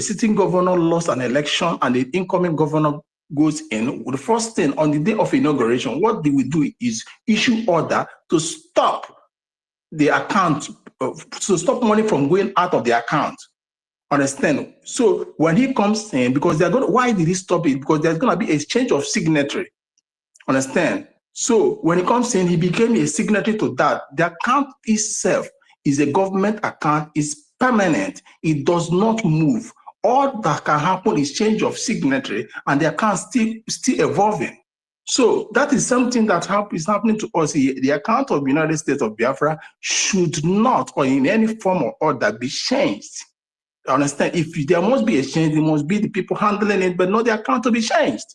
sitting governor lost an election and the incoming governor goes in, the first thing on the day of inauguration, what they will do is issue order to stop the account, to stop money from going out of the account. Understand? So when he comes in, because they're going to, why did he stop it? Because there's going to be a change of signatory. Understand? So when he comes in, he became a signatory to that. The account itself is a government account, is permanent. It does not move. All that can happen is change of signatory, and the account still evolving. So that is something that is happening to us here. The account of the United States of Biafra should not, or in any form or order, be changed. Understand? If there must be a change, it must be the people handling it, but not the account to be changed.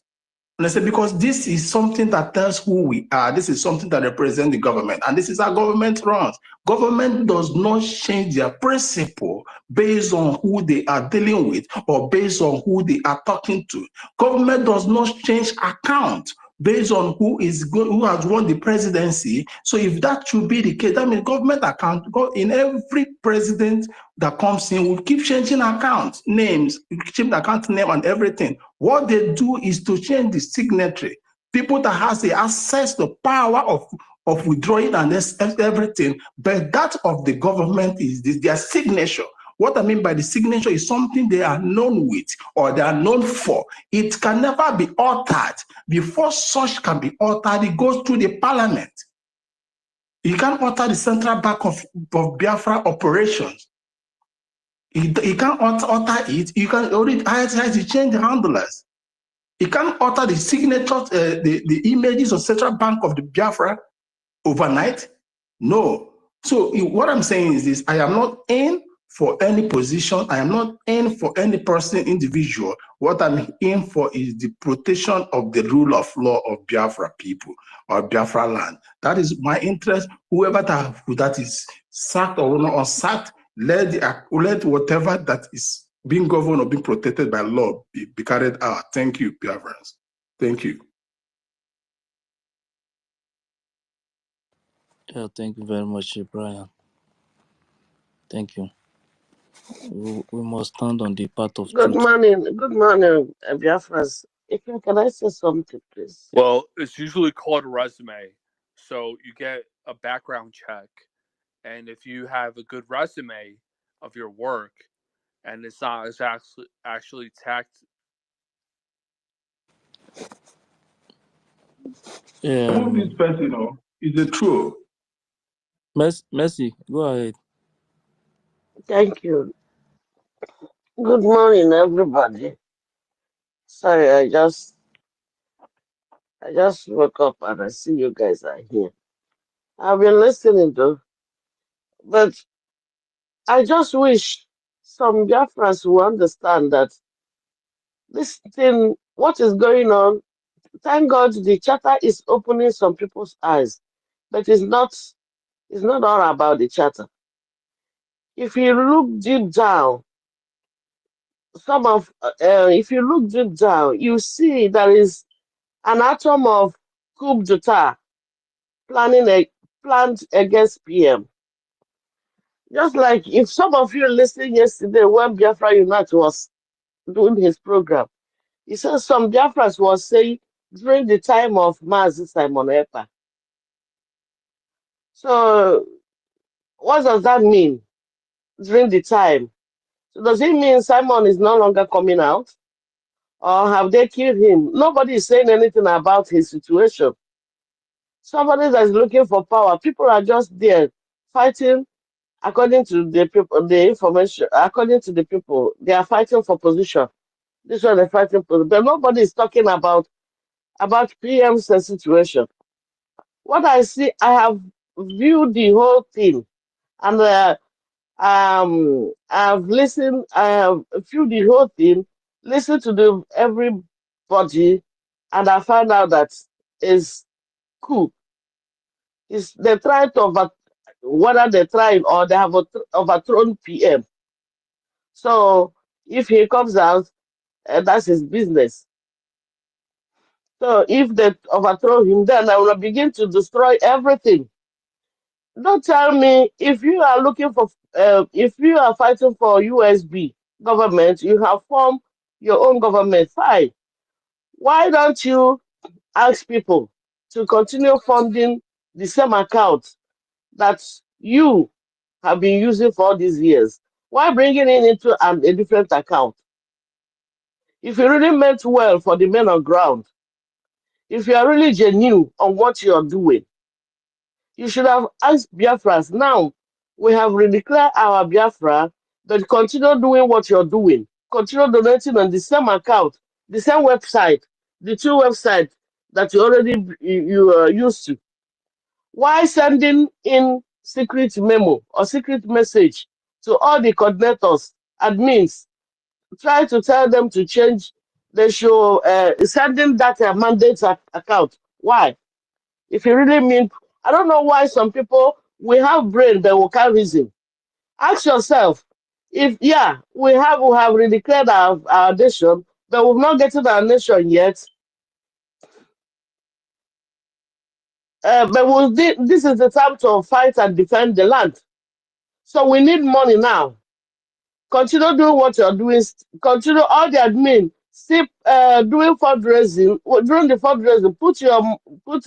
Understand? Because this is something that tells who we are. This is something that represents the government, and this is how government runs. Government does not change their principle based on who they are dealing with or based on who they are talking to. Government does not change account based on who has won the presidency. So if that should be the case, that means government account, in every president that comes in, will keep changing account names, change the account name and everything. What they do is to change the signatory. People that has the access, the power of withdrawing and everything, but that of the government is their signature. What I mean by the signature is something they are known with or they are known for. It can never be altered. Before such can be altered, it goes through the parliament. You can't alter the central bank of Biafra operations. You can't alter it. You can already change the handlers. You can't alter the signatures, the images of central bank of the Biafra overnight. No. So what I'm saying is this: I am not in for any position. I am not in for any person, individual. What I'm in for is the protection of the rule of law of Biafra people or Biafra land. That is my interest. Whoever that is sacked or not unsacked, let whatever that is being governed or being protected by law be carried out. Thank you, Biafrans. Thank you. Yeah, thank you very much, Brian. Thank you. We must stand on the path of Good truth. morning, Biafras. Can I say something, please? Well, it's usually called a resume. So you get a background check. And if you have a good resume of your work and it's not actually taxed. This person, is it true? Mercy, go ahead. Thank you. Good morning, everybody. Sorry, I just woke up and I see you guys are here. I've been listening though, but I just wish some Biafrans will understand that this thing, what is going on, thank God the charter is opening some people's eyes, but it's not all about the charter. If you look deep down, if you look deep down, you see there is an atom of coup d'etat planned against PM. Just like if some of you listened yesterday when Biafra Unite was doing his program, he said some Biafras was saying during the time of Mazi Simon Ekpa. So what does that mean during the time? So does it mean Simon is no longer coming out? Or have they killed him? Nobody is saying anything about his situation. Somebody that's looking for power. People are just there fighting according to the people, the information, according to the people. They are fighting for position. This one they're fighting for, but nobody is talking about PM's situation. What I see, I have viewed the whole thing, and I've listened. I have viewed the whole thing, listened to everybody, and I found out that is cool. They try to whether they're trying or they have overthrown PM. So if he comes out, that's his business. So if they overthrow him, then I will begin to destroy everything. Don't tell me if you are looking for, if you are fighting for USB government, you have formed your own government. Fine. Why don't you ask people to continue funding the same account that you have been using for all these years? Why bringing it into a different account? If you really meant well for the men on ground, if you are really genuine on what you are doing, you should have asked Biafras. Now, we have redeclared our Biafra, but continue doing what you're doing. Continue donating on the same account, the same website, the two websites. that you already you are used to. Why sending in secret memo or secret message to all the coordinators, admins, try to tell them to change the show, sending that mandate account? Why? If you really mean, I don't know why some people, we have brain, but we can't reason. Ask yourself, if, yeah, we have redeclared our nation, but we've not gotten our nation yet. But this is the time to fight and defend the land. So we need money now. Continue doing what you're doing. Continue all the admin. Keep doing fundraising. During the fundraising, put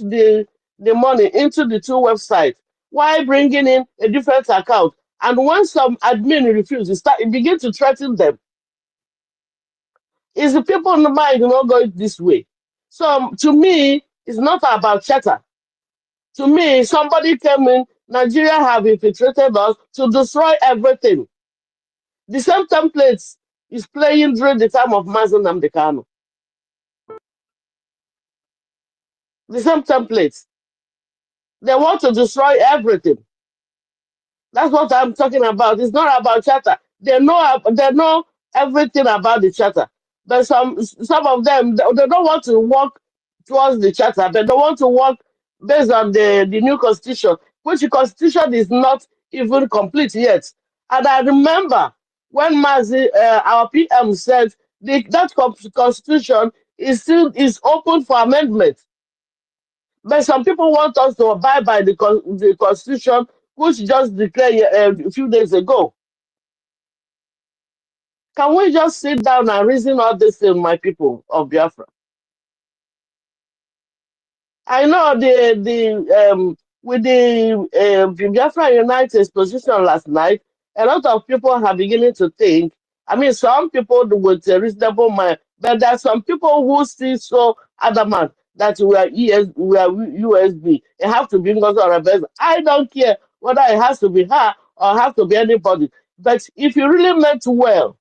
the money into the two websites. Why bringing in a different account? And when some admin refuse, you begin to threaten them. Is the people in the mind not going this way? So to me, it's not about chatter. To me, somebody came in, Nigeria have infiltrated us to destroy everything. The same templates is playing during the time of Mazen Nnamdi Kanu. The same templates. They want to destroy everything. That's what I'm talking about. It's not about charter. They know everything about the charter. But some of them, they don't want to work towards the charter, but they want to work based on the new constitution, which the constitution is not even complete yet. And I remember when our PM said that constitution is open for amendment. But some people want us to abide by the constitution, which just declared a few days ago. Can we just sit down and reason all this thing, my people of Biafra? I know with the Biafra United's position last night, a lot of people are beginning to think. I mean, some people with a reasonable mind, but there are some people who still so adamant that we are USB. It has to be because of rebels. I don't care whether it has to be her or have to be anybody. But if you really meant well,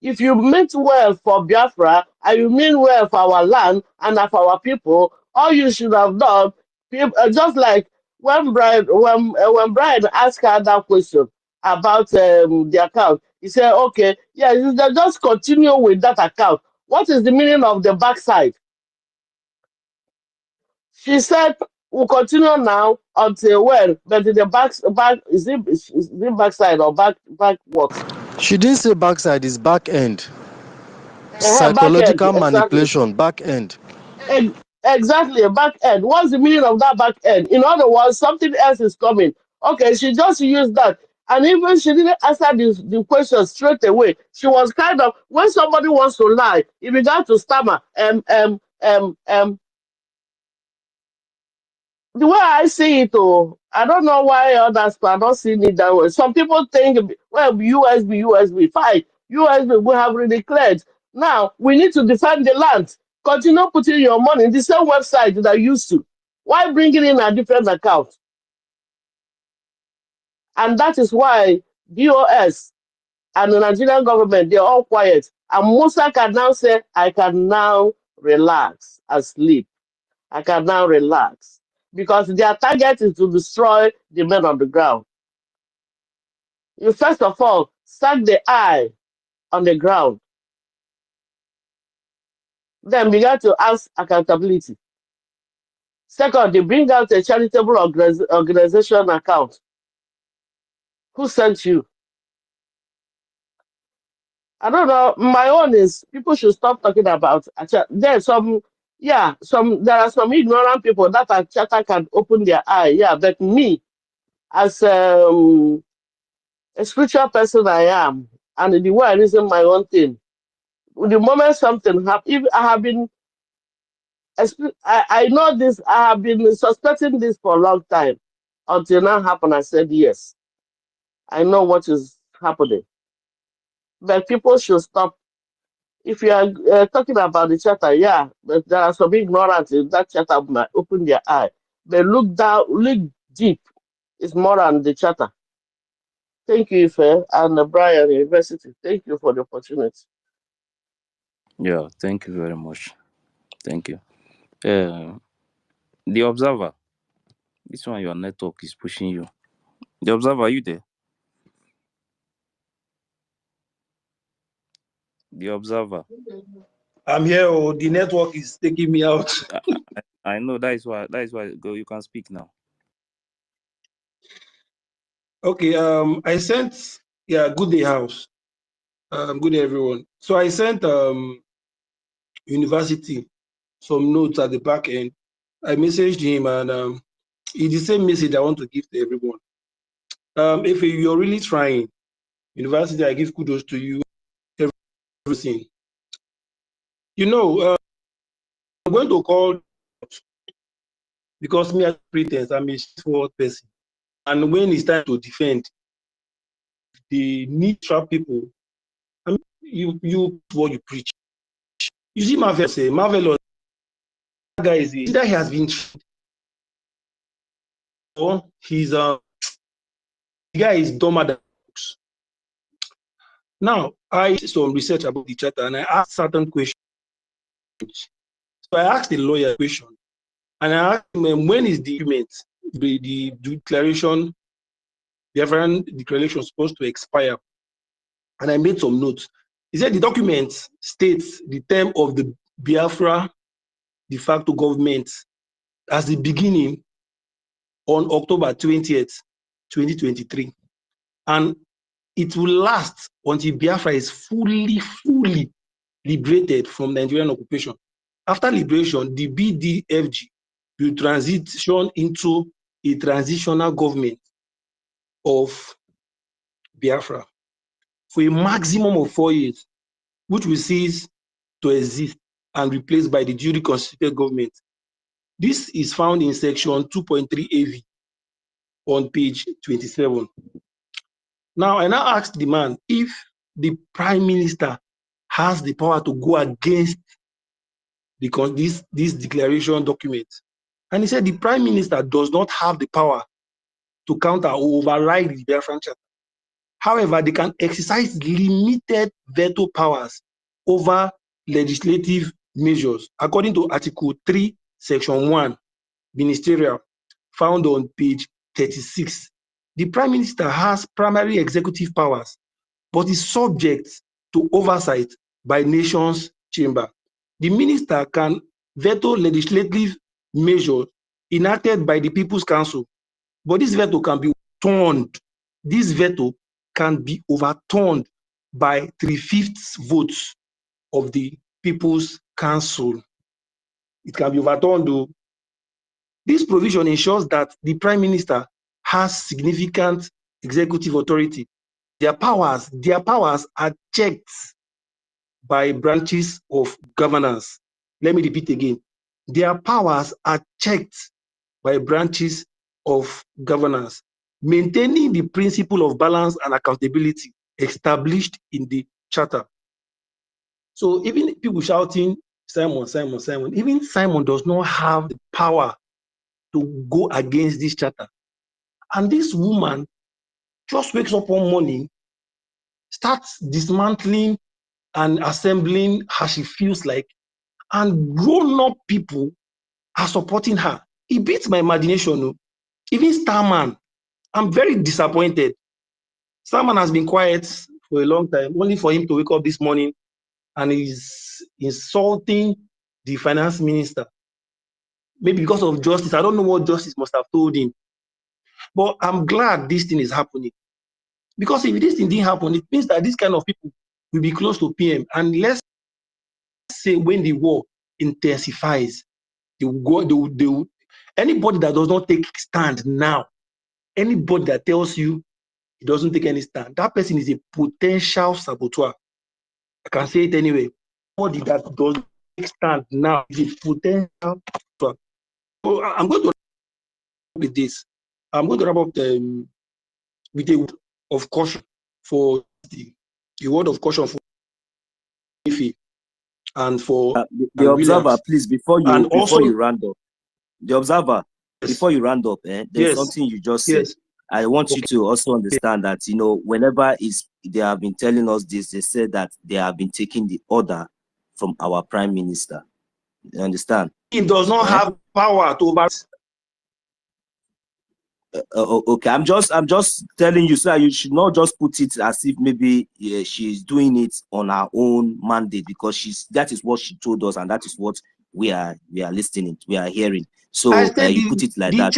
if you meant well for Biafra and you mean well for our land and for our people, all you should have done, just like when Brian asked her that question about the account, he said, okay, yeah, just continue with that account. What is the meaning of the backside? She said, we'll continue now until when? But in the back is it backside or back what? She didn't say backside, it's back end. Back Psychological end, manipulation, back end. Exactly, back end. What's the meaning of that back end? In other words, something else is coming. Okay, she just used that. And even she didn't answer the question straight away. She was kind of, when somebody wants to lie, he began to stammer. The way I see it, I don't know why others are not seeing it that way. Some people think, well, USB, fine. USB, we have really declared. Now, we need to defend the land. Continue putting your money in the same website that you used to. Why bringing in a different account? And that is why BOS and the Nigerian government, they're all quiet. And Musa can now say, I can now relax and sleep. I can now relax. Because their target is to destroy the men on the ground. You first of all sack the eye on the ground, then began to ask accountability. Second, they bring out a charitable organization account. Who sent you? I don't know. My own is people should stop talking about. There are some ignorant people that are chatter can open their eye. Yeah, but me, as a spiritual person I am, and the way I reason my own thing, the moment something happens, if I have been, I know this, I have been suspecting this for a long time. Until now happened, I said yes. I know what is happening. But people should stop. If you are talking about the chatter, yeah, but there are some ignorant in that chatter might open their eye. But look down, look deep. It's more than the chatter. Thank you, Ife, and Brian University. Thank you for the opportunity. Yeah, thank you very much. Thank you. The Observer. This one, your network is pushing you. The Observer, are you there? The Observer. I'm here. Oh, the network is taking me out. I know, that is why go, you can speak now. Okay, I sent, good day house. Good day everyone. So I sent university some notes at the back end. I messaged him and it's the same message I want to give to everyone. If you're really trying, university, I give kudos to you, everything. You know, I'm going to call because me as pretense, I'm a straightforward person. And when it's time to defend, the need trap people, I mean, you what you preach. You see Marvelous guy is either he has been or he's the guy is dumber than books. Now I did some research about the charter and I asked certain questions. So I asked the lawyer a question and I asked him when is the document, the declaration, the Biafran declaration supposed to expire? And I made some notes. He said the document states the term of the Biafra de facto government as the beginning on October 20th, 2023. And it will last until Biafra is fully liberated from Nigerian occupation. After liberation, the BDFG will transition into a transitional government of Biafra for a maximum of 4 years, which will cease to exist and replaced by the duly constituted government. This is found in section 2.3 AV on page 27. Now, I now asked the man if the prime minister has the power to go against this declaration document. And he said the prime minister does not have the power to counter or override the Biafran Charter. However, they can exercise limited veto powers over legislative measures, according to Article 3, Section 1, Ministerial, found on page 36. The Prime Minister has primary executive powers, but is subject to oversight by nation's chamber. The minister can veto legislative measures enacted by the People's Council, but this veto can be overturned. This veto can be overturned by 3/5 votes of the People's Council. It can be overturned though. This provision ensures that the Prime Minister has significant executive authority. Their powers are checked by branches of governance. Let me repeat again. Their powers are checked by branches of governance, maintaining the principle of balance and accountability established in the charter. So even people shouting, Simon, Simon, Simon, even Simon does not have the power to go against this charter. And this woman just wakes up one morning, starts dismantling and assembling how she feels like, and grown-up people are supporting her. It beats my imagination. No? Even Starman, I'm very disappointed. Starman has been quiet for a long time, only for him to wake up this morning and he's insulting the finance minister. Maybe because of justice. I don't know what justice must have told him. But I'm glad this thing is happening. Because if this thing didn't happen, it means that this kind of people will be close to PM. And let's say when the war intensifies, they will go, anybody that does not take stand now, anybody that tells you he doesn't take any stand, that person is a potential saboteur. I can say it anyway. Anybody that does not take stand now is a potential saboteur. So I'm going to wrap up with this. I'm going to wrap up with a word of caution for the word of caution for EFIK and for the Observer, Williams. please, before you round up, the Observer, yes. Before you round up, there's yes. something you just said. I want you to also understand that, whenever they have been telling us this, they said that they have been taking the order from our Prime Minister. You understand? He does not have power to over. Okay, I'm just telling you, sir, you should not just put it as if maybe she's doing it on her own mandate, because that is what she told us, and that is what we are listening, we are hearing. So you put it like that.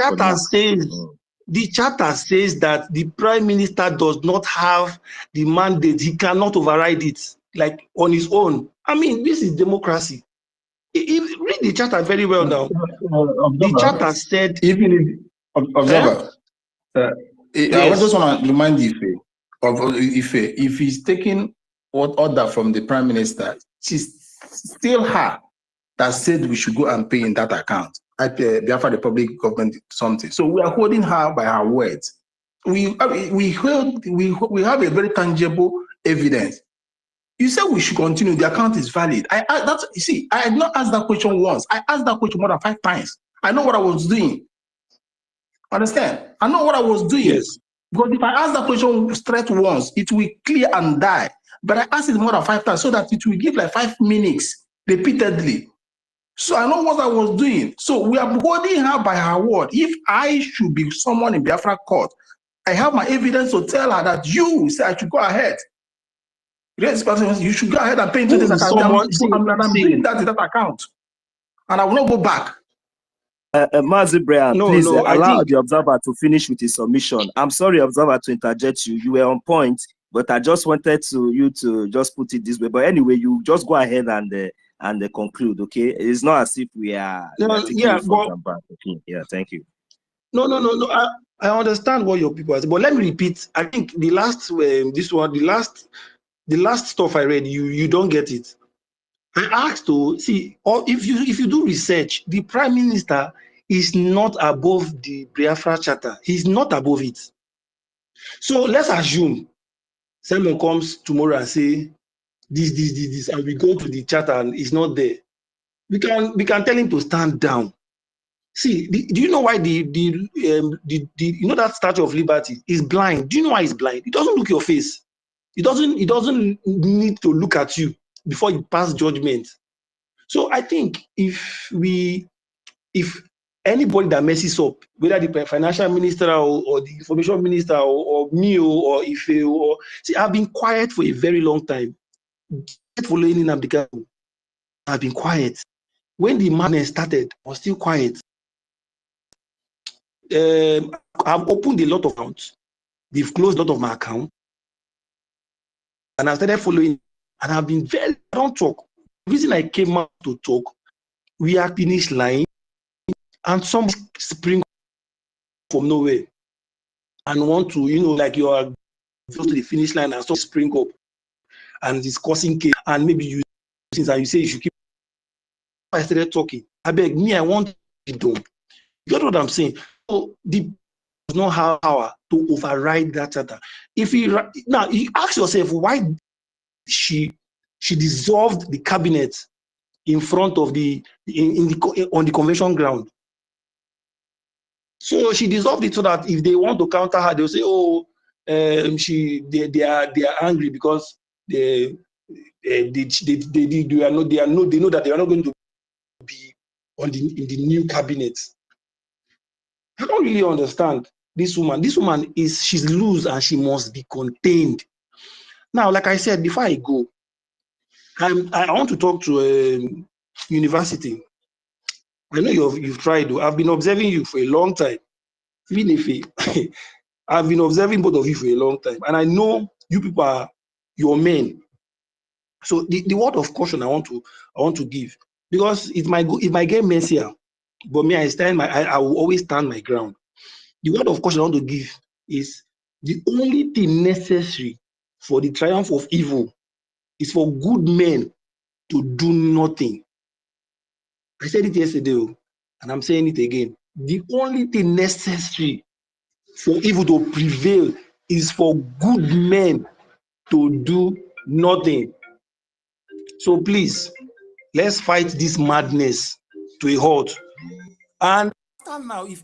The charter says that the prime minister does not have the mandate. He cannot override it like on his own. I mean, this is democracy. Read the charter very well now. The charter said, even if observer, I just want to remind Ife, if he's taking order from the prime minister, she's still her that said we should go and pay in that account. Biafra the public government something. So we are holding her by her words. We have a very tangible evidence. You said we should continue. The account is valid. I had not asked that question once. I asked that question more than 5 times. I know what I was doing. Understand? I know what I was doing. Yes. Because if I ask that question straight once, it will clear and die. But I asked it more than 5 times so that it will give like 5 minutes repeatedly. So I know what I was doing. So we are holding her by her word. If I should be someone in Biafra court, I have my evidence to tell her that you say I should go ahead. You should go ahead and pay into this account. I'm doing that in that account. And I will not go back. Mazi Brian, please allow the observer to finish with his submission. I'm sorry, observer, to interject you. You were on point, but I just wanted you to just put it this way. But anyway, you just go ahead and conclude, okay? It's not as if we are taking it from back. Okay. Yeah, thank you. No. I understand what your people are saying, but let me repeat. I think the last the last stuff I read, you don't get it. I asked to see, or if you do research, the prime minister is not above the Biafra charter. He's not above it. So let's assume someone comes tomorrow and say this, and we go to the charter and it's not there. We can tell him to stand down. See, do you know why you know that Statue of Liberty is blind? Do you know why he's blind? It doesn't look your face. It doesn't need to look at you before you pass judgment. So I think if anybody that messes up, whether the financial minister or the information minister or me or Ife or see, I've been quiet for a very long time. Following in Abdikaku, I've been quiet. When the madness started, I was still quiet. I've opened a lot of accounts. They've closed a lot of my accounts. And I started following, and I've been I don't talk. The reason I came out to talk, we are finished line, and some spring from nowhere and want to, like you are go to the finish line and some spring up and discussing case, and maybe you say you should keep. I started talking. I beg me, I want it done. You get what I'm saying? So the does not have power to override that charter. Now you ask yourself why she dissolved the cabinet in front of on the convention ground. So she dissolved it so that if they want to counter her, they'll say, "Oh, they are angry because they know that they are not going to be in the new cabinet." I don't really understand this woman. This woman she's loose and she must be contained. Now, like I said before I go, I want to talk to university. I know you've tried. I've been observing you for a long time. Even if I've been observing both of you for a long time, and I know you people are your men. So the word of caution I want to give, because it might get messier, but me, I will always stand my ground. The word of caution I want to give is the only thing necessary for the triumph of evil is for good men to do nothing. I said it yesterday, and I'm saying it again. The only thing necessary for evil to prevail is for good men to do nothing. So please, let's fight this madness to a halt. And now, if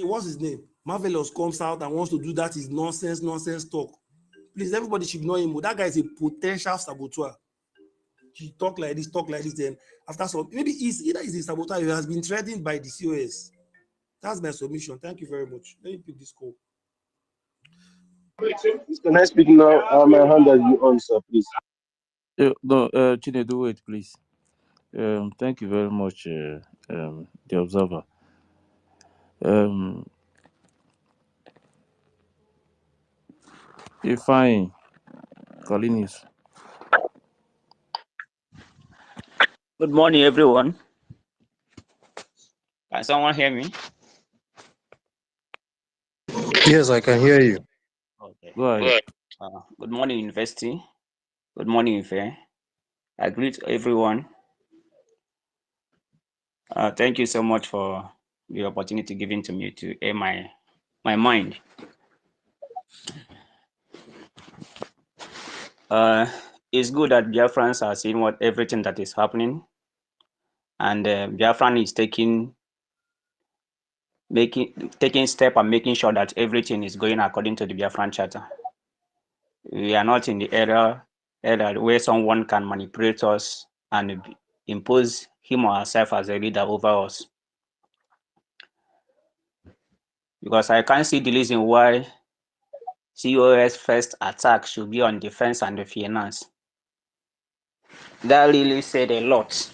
what's his name, Marvelous comes out and wants to do that, is nonsense talk. Please, everybody should know him. That guy is a potential saboteur. he talk like this, then after some, maybe either he's a saboteur, he has been threatened by the COS. That's my submission. Thank you very much. Let me pick this call. Can I speak now? My hand as you answer, please. No, Chinedu, wait, please. Thank you very much, the observer. Fine, Colinius. Good morning, everyone. Can someone hear me? Yes, I can hear you. Okay. Go ahead. Good morning, University. Good morning, Ife. I greet everyone. Thank you so much for the opportunity given to me to air my mind. It's good that Biafrans are seeing everything that is happening, and Biafran is taking step and making sure that everything is going according to the Biafran Charter. We are not in the era where someone can manipulate us and impose him or herself as a leader over us. Because I can't see the reason why COS first attack should be on defense and the finance. That really said a lot.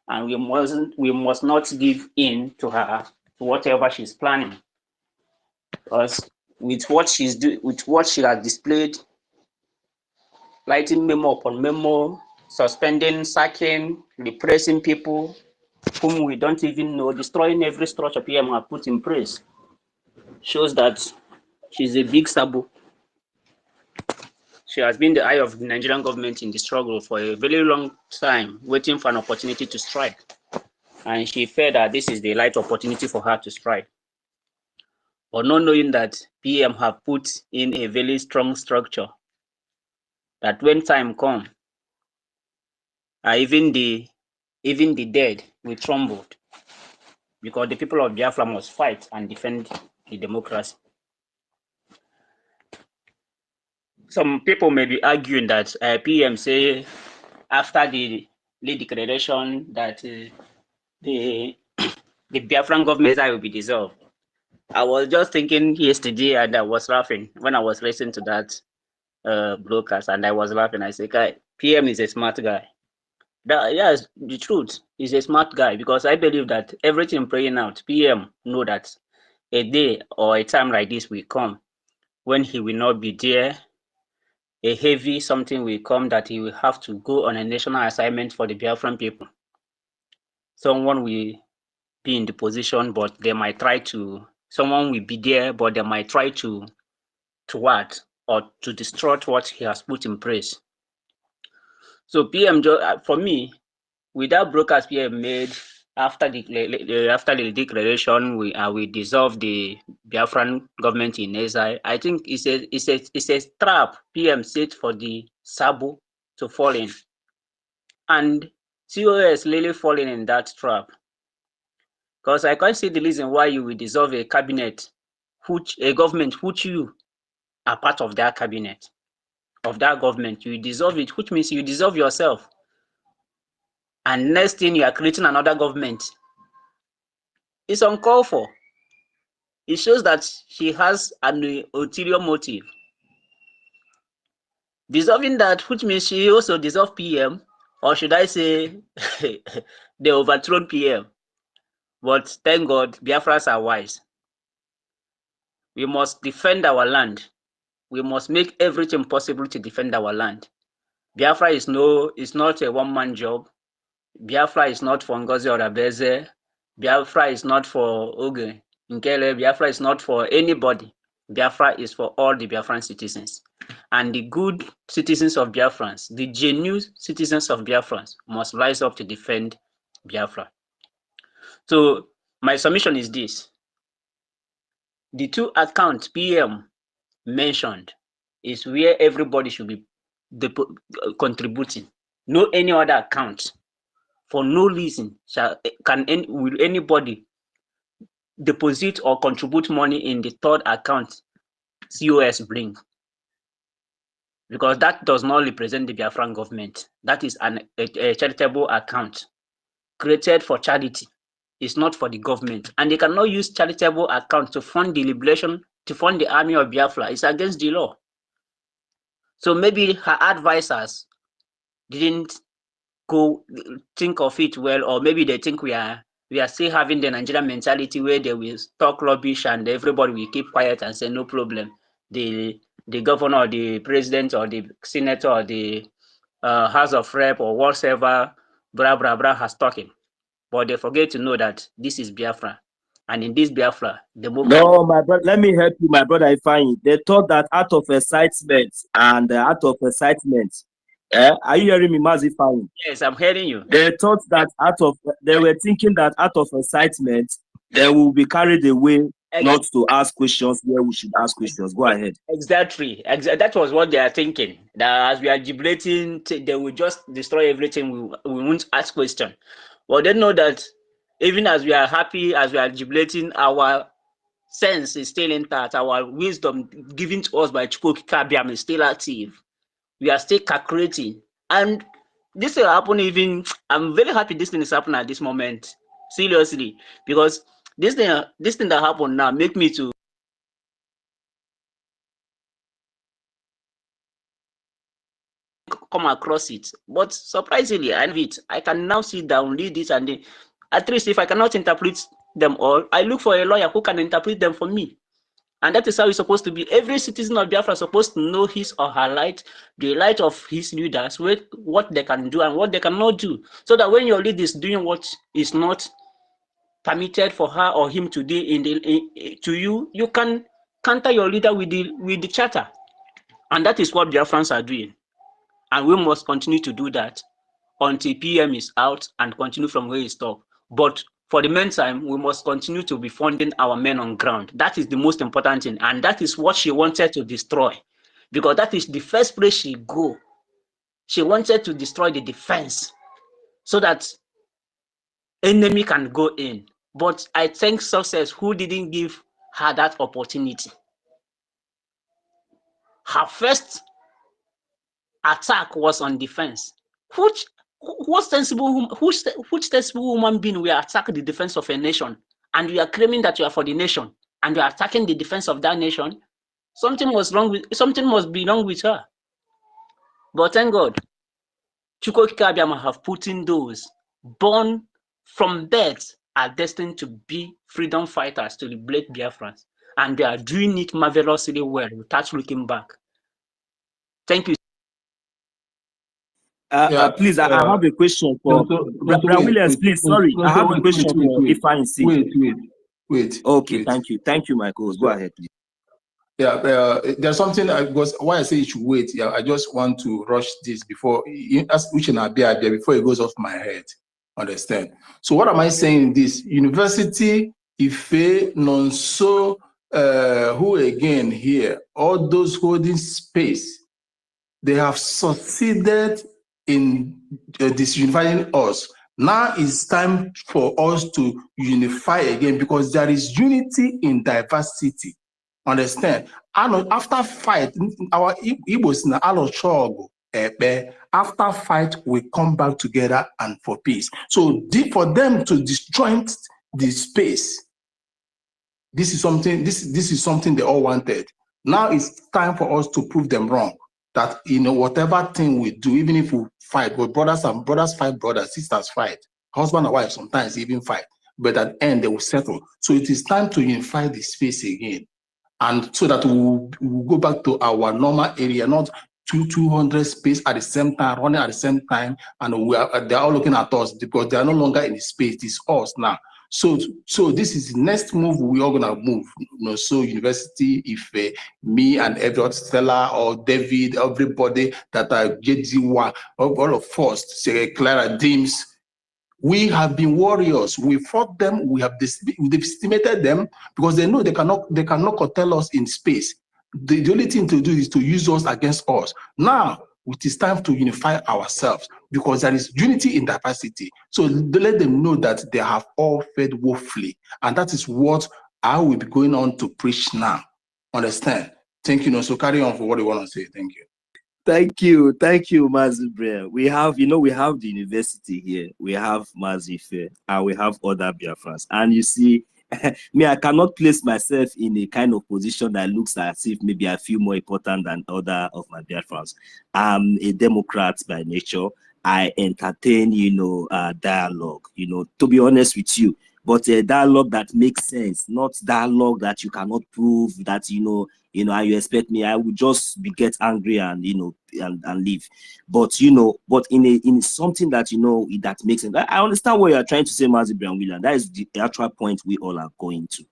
And we must not give in to her, to whatever she's planning. Because with what she has displayed, writing memo upon memo, suspending, sacking, repressing people whom we don't even know, destroying every structure PM have put in place, shows that she's a big sabu. She has been the eye of the Nigerian government in the struggle for a very long time, waiting for an opportunity to strike. And she felt that this is the right opportunity for her to strike. But not knowing that PM have put in a very strong structure, that when time comes, even the dead will tremble, because the people of Biafra must fight and defend the democracy. Some people may be arguing that PM say after the declaration that the Biafran government will be dissolved. I was just thinking yesterday, and I was laughing when I was listening to that broadcast, and I was laughing. I said, "Guy, PM is a smart guy." Yes, the truth, he's a smart guy, because I believe that everything playing out, PM know that a day or a time like this will come when he will not be there. A heavy something will come that he will have to go on a national assignment for the Biafran people. Someone will be in the position, but they might try to, someone will be there, but they might try to what? Or to destroy what he has put in place. So PM, for me, with that broadcast PM made after the declaration, we dissolve the Biafran government in exile. I think it's a trap PM set for the Sabo to fall in, and COS really falling in that trap. Because I can't see the reason why you will dissolve a cabinet, a government which you are part of that cabinet, of that government. You dissolve it, which means you dissolve yourself. And next thing, you are creating another government. It's uncalled for. It shows that she has an ulterior motive. Dissolving that, which means she also dissolved PM, or should I say, they overthrown PM. But thank God, Biafras are wise. We must defend our land. We must make everything possible to defend our land. Biafra is not a one-man job. Biafra is not for Ngozi Orabeze. Biafra is not for Oge Nkele. Biafra is not for anybody. Biafra is for all the Biafran citizens. And the good citizens of Biafrans, the genuine citizens of Biafrans, must rise up to defend Biafra. So my submission is this. The two accounts PM mentioned is where everybody should be contributing. No any other account. For no reason will anybody deposit or contribute money in the third account COS bring. because that does not represent the Biafran government. That is a charitable account created for charity. It's not for the government. And they cannot use charitable account to fund the liberation, to fund the army of Biafra. It's against the law. So maybe her advisors didn't go think of it well, or maybe they think we are still having the Nigerian mentality where they will talk rubbish and everybody will keep quiet and say no problem. The governor or the president or the senator or the House of Rep or whatever, blah blah blah has talking, but they forget to know that this is Biafra, and in this Biafra, the movement. No, my brother, let me help you, my brother. I find they thought that out of excitement and are you hearing me, Mazi Fine? Yes, I'm hearing you. They thought that they were thinking that out of excitement, they will be carried away not to ask questions where we should ask questions. Go ahead. Exactly. That was what they are thinking. That as we are jubilating, they will just destroy everything. We won't ask questions. Well, they know that even as we are happy, as we are jubilating, our sense is still intact. Our wisdom given to us by EFIK-IBIBIO is still active. We are still calculating. And this will happen even, I'm very happy this thing is happening at this moment. Seriously. Because this thing that happened now make me to come across it. But surprisingly, I can now sit down, read it, and at least if I cannot interpret them all, I look for a lawyer who can interpret them for me. And that is how it's supposed to be. Every citizen of Biafra is supposed to know his or her light, the light of his leaders, what they can do and what they cannot do. So that when your leader is doing what is not permitted for her or him to do to you, you can counter your leader with the charter. And that is what Biafrans are doing. And we must continue to do that until PM is out and continue from where he stopped. But for the meantime, we must continue to be funding our men on ground. That is the most important thing. And that is what she wanted to destroy. Because that is the first place she go. She wanted to destroy the defense so that enemy can go in. But I thank success who didn't give her that opportunity. Her first attack was on defense. Which sensible human being will attack the defense of a nation, and you are claiming that you are for the nation and you are attacking the defense of that nation? Something must be wrong with her. But thank God, EFIK-IBIBIO have put in those born from birth are destined to be freedom fighters to liberate Biafrans, and they are doing it marvelously well without looking back. Thank you. Please, I have a question for Brother Williams. Please, sorry, I have a question for Ifeanyi. Wait. Okay, thank you, my co-host. Go ahead, please. Yeah, there's something because why I say you should wait. Yeah, I just want to rush this before before it goes off my head. Understand? So what am I saying? This University Ife Nonso, who again here, all those holding space, they have succeeded in disunifying us. Now it's time for us to unify again because there is unity in diversity. Understand? After fight, our Igbos na alochogo. After fight, we come back together and for peace. So for them to disjoint the space, this is something they all wanted. Now it's time for us to prove them wrong. That whatever thing we do, even if we fight, but brothers fight brothers, sisters fight, husband and wife sometimes even fight, but at the end they will settle. So it is time to unify the space again, and so that we will go back to our normal area, not 200 space at the same time, running at the same time, and they're all looking at us because they are no longer in the space. It's us now. So this is the next move we are gonna move. So University, if me and every Stella or David, everybody that are JD1, all of us, Clara Deems, we have been warriors. We fought them. We have decimated them because they know they cannot curtail us in space. The only thing to do is to use us against us. Now it is time to unify ourselves because there is unity in diversity. So let them know that they have all failed woefully. And that is what I will be going on to preach now. Understand? Thank you. So carry on for what you want to say. Thank you. Thank you, Mazi Brea. We have the university here. We have Mazi Fair, and we have other Biafrans. And you see, me, I cannot place myself in a kind of position that looks as if maybe I feel more important than other of my Biafrans. I'm a Democrat by nature. I entertain, dialogue. To be honest with you, but a dialogue that makes sense, not dialogue that you cannot prove that and you expect me, I would just get angry and and leave. But but in something that that makes sense. I understand what you are trying to say, Mazi Brown William. That is the actual point we all are going to.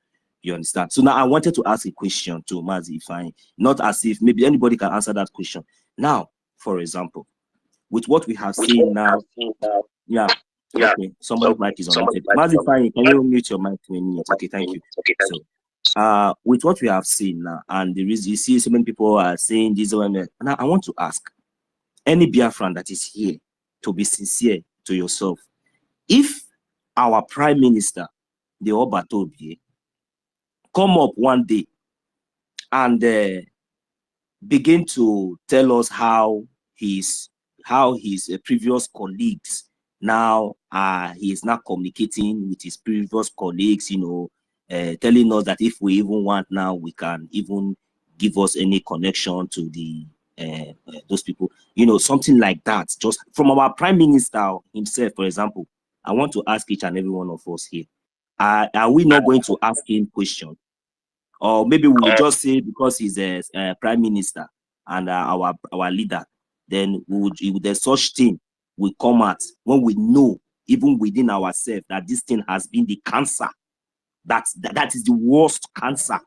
You understand? So now I wanted to ask a question to Mazi, not as if maybe anybody can answer that question. Now, for example, with what we have seen now, yeah. Okay, somebody's mic is unmuted. Mazi, can you mute your mic for a minute? Okay, thank you. So, with what we have seen now, and the reason you see so many people are saying this one, now I want to ask any Biafran that is here to be sincere to yourself. If our Prime Minister, the Obatobie, come up one day and begin to tell us how his previous colleagues now he is now communicating with his previous colleagues, telling us that if we even want now, we can even give us any connection to the those people, something like that, just from our Prime Minister himself. For example, I want to ask each and every one of us here, are we not going to ask him questions? Or maybe we will just say because he's a Prime Minister and our leader, then there's such thing will come out when we know, even within ourselves, that this thing has been the cancer. That is the worst cancer.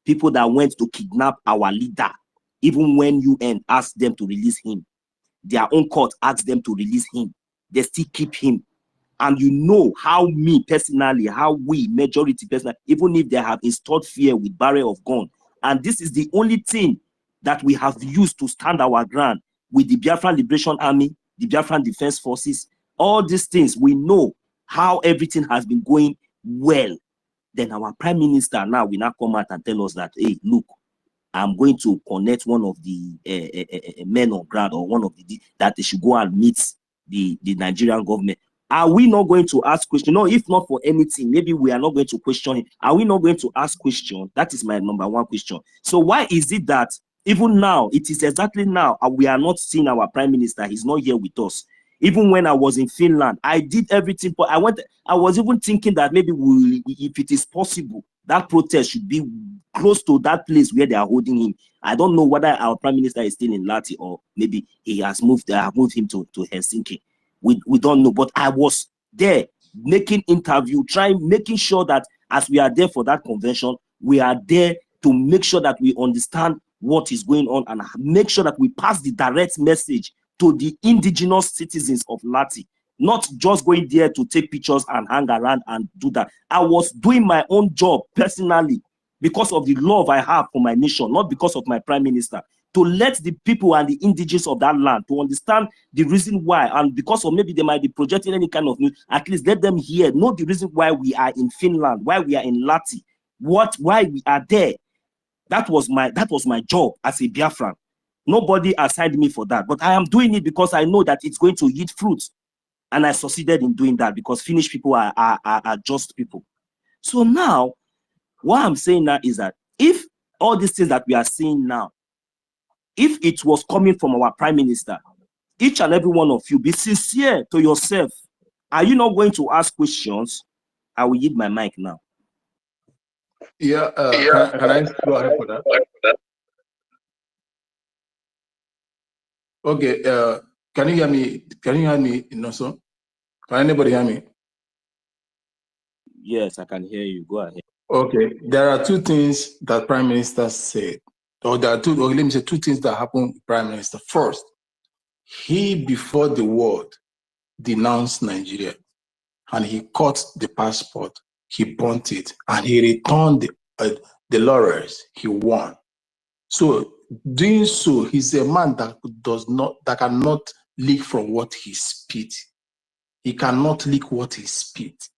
People that went to kidnap our leader, even when UN asked them to release him, their own court asked them to release him, they still keep him. And how me personally, how we majority personally, even if they have installed fear with barrel of gun, and this is the only thing that we have used to stand our ground with the Biafran Liberation Army, the Biafran Defense Forces, all these things, we know how everything has been going well. Then our Prime Minister now will not come out and tell us that, hey, look, I'm going to connect one of the men on ground, or one of that they should go and meet the Nigerian government. Are we not going to ask questions? No, if not for anything, maybe we are not going to question him. Are we not going to ask questions? That is my number one question. So why is it that even now, it is exactly now, we are not seeing our Prime Minister? He's not here with us. Even when I was in Finland, I did everything, but I was even thinking that maybe if it is possible, that protest should be close to that place where they are holding him. I don't know whether our Prime Minister is still in Lati, or maybe he has moved him to Helsinki. We don't know, but I was there making interview, making sure that as we are there for that convention, we are there to make sure that we understand what is going on and make sure that we pass the direct message to the indigenous citizens of Lati, not just going there to take pictures and hang around and do that. I was doing my own job personally because of the love I have for my nation, not because of my Prime Minister, to let the people and the indigenous of that land to understand the reason why, and because of maybe they might be projecting any kind of news, at least let them hear, know the reason why we are in Finland, why we are in Lati, why we are there. That was my job as a Biafran. Nobody assigned me for that, but I am doing it because I know that it's going to yield fruits, and I succeeded in doing that because Finnish people are just people. So now, what I'm saying now is that if all these things that we are seeing now, if it was coming from our Prime Minister, each and every one of you, be sincere to yourself. Are you not going to ask questions? I will yield my mic now. Yeah, can I go ahead for that? Okay, can you hear me? Can you hear me, Inoso? Can anybody hear me? Yes, I can hear you. Go ahead. Okay, there are two things that Prime Minister said, or there are let me say two things that happened to Prime Minister. First, he, before the world, denounced Nigeria, and he cut the passport, he burnt it, and he returned the laurels he won. So doing so, he's a man that cannot leak from what he spit. He cannot leak what he spit.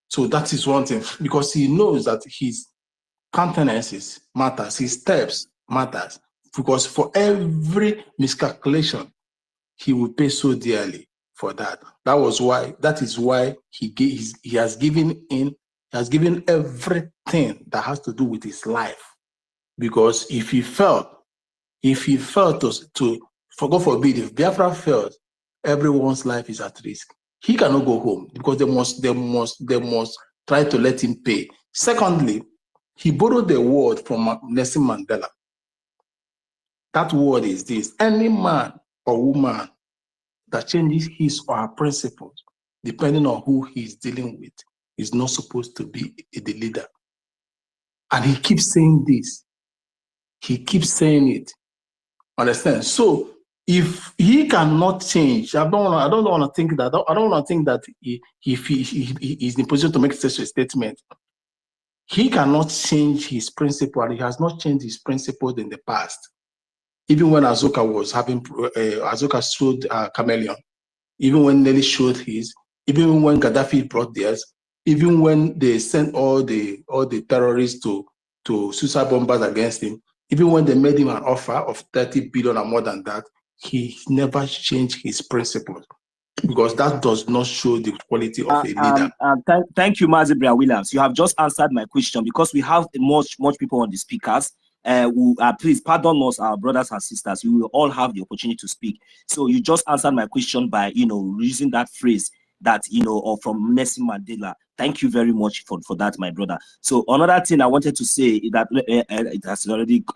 So that is one thing, because he knows that his countenances matters, his steps matters. because for every miscalculation, he will pay so dearly for that. That is why he has given everything that has to do with his life. Because if he felt to for God forbid, if Biafra fails, everyone's life is at risk. He cannot go home because they must try to let him pay. Secondly, he borrowed the word from Nelson Mandela. That word is this: any man or woman that changes his or her principles, depending on who he's dealing with, is not supposed to be the leader. And he keeps saying this. He keeps saying it. Understand? So if he cannot change, I don't want to think that if he is in position to make such a statement, he cannot change his principle, and he has not changed his principles in the past. Even when Azoka was having Azoka showed chameleon, even when Nelly showed his, even when Gaddafi brought theirs, even when they sent all the terrorists to suicide bombers against him, even when they made him an offer of 30 billion or more than that, he never changed his principles, because that does not show the quality of a leader. Thank you, Mazi Bria Williams. You have just answered my question, because we have much people on the speakers. Please pardon us, our brothers and sisters. You will all have the opportunity to speak. So you just answered my question by using that phrase that or from Nelson Mandela. Thank you very much for that, my brother. So another thing I wanted to say is that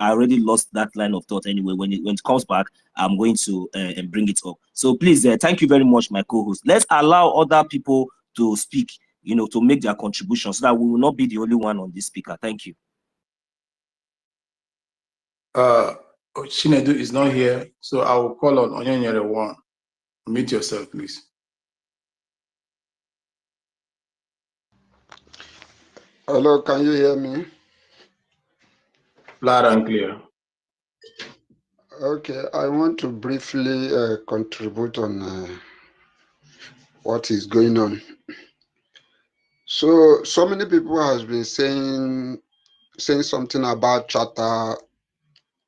I already lost that line of thought anyway. When it comes back, I'm going to bring it up. So please, thank you very much, my co-host. Let's allow other people to speak, to make their contributions, so that we will not be the only one on this speaker. Thank you. Chinedu is not here, so I will call on Onyonyere One. Mute yourself, please. Hello, can you hear me? Loud and clear. Okay, I want to briefly contribute on what is going on. So many people has been saying something about charter,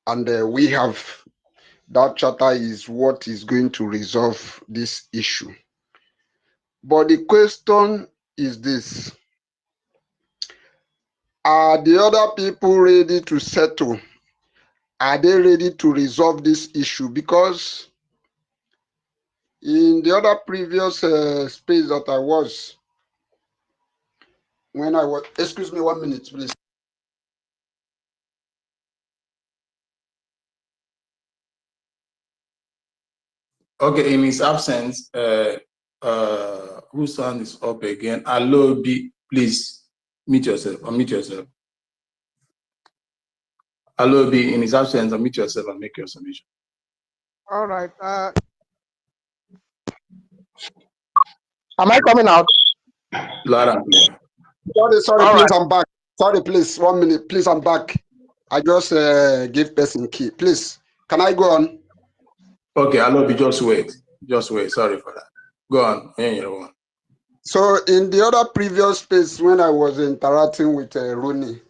and we have that charter is what is going to resolve this issue. But the question is this: are the other people ready to settle? Are they ready to resolve this issue? Because in the other previous space that I was, excuse me 1 minute, please. Okay, in his absence, whose hand is up again? Alobi, please mute yourself. Unmute yourself. Alobi, in his absence, unmute yourself and make your submission. All right. Am I coming out? Loud and clear. Sorry, All please, right. I'm back. Sorry, please, 1 minute, please, I'm back. I just give person key. Please, can I go on? Okay, Alobi, just wait. Just wait. Sorry for that. Go on. One. So in the other previous space, when I was interacting with Rooney,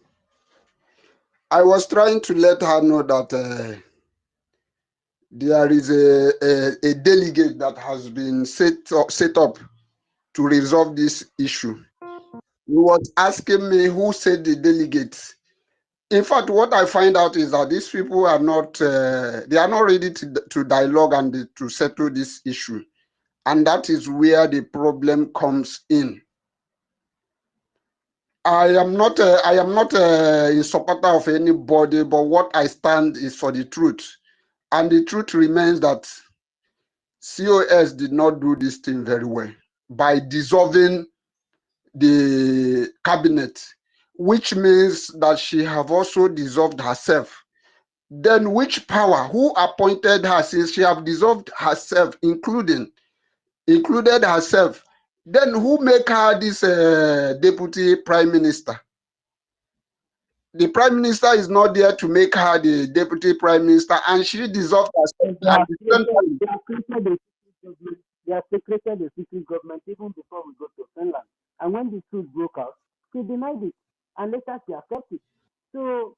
I was trying to let her know that there is a delegate that has been set up to resolve this issue. He was asking me who said the delegates. In fact, what I find out is that these people are not they are not ready to dialogue and to settle this issue, and that is where the problem comes in. I am not a supporter of anybody, but what I stand is for the truth, and the truth remains that COS did not do this thing very well by dissolving the cabinet, which means that she have also dissolved herself. Then which power, who appointed her, since she have dissolved herself, included herself, then who make her this deputy prime minister? The prime minister is not there to make her the deputy prime minister, and she dissolved herself. They have created a secret government even before we go to Finland. And when the truth broke out, she denied it, and later she accepted it. So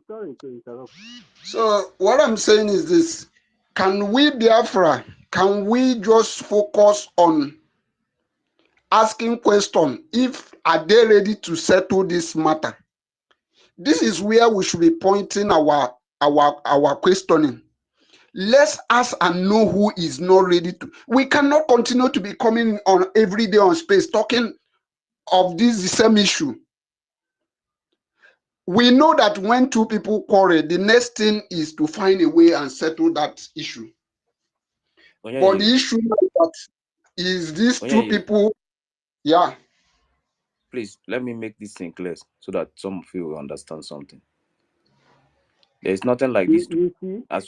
sorry to interrupt. So what I'm saying is this: can we, Biafra, can we just focus on asking question? If are they ready to settle this matter? This is where we should be pointing our questioning. Let's ask and know who is not ready to. We cannot continue to be coming on every day on space talking of this same issue. We know that when two people quarrel, the next thing is to find a way and settle that issue. But the issue is these two people. Yeah. Please let me make this thing clear so that some of you will understand something. There is nothing like this. As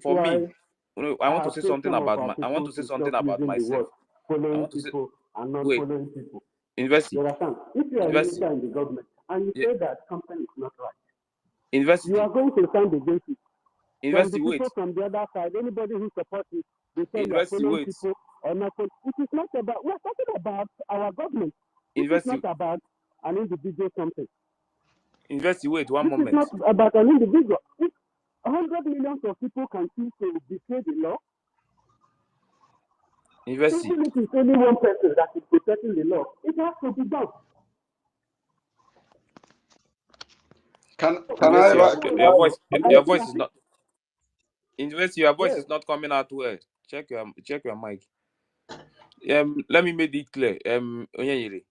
for me, I want to say something about my. I want to say something about myself. Following people and not following people. University. You understand? If you are a leader in the government and you say that something is not right, University. you are going to stand against it. University, from the people from the other side, anybody who supports it, they say you are following people or not. It is not about. We are talking about our government. It is not about an individual something. University, wait one moment. It is not about an individual. If 100 million of people can choose to betray the law, University. even if it's only one person that is protecting the law, it has to be done. Can your voice is not. University, your voice is not coming out well. Check your mic. Let me make it clear. Onyeyere.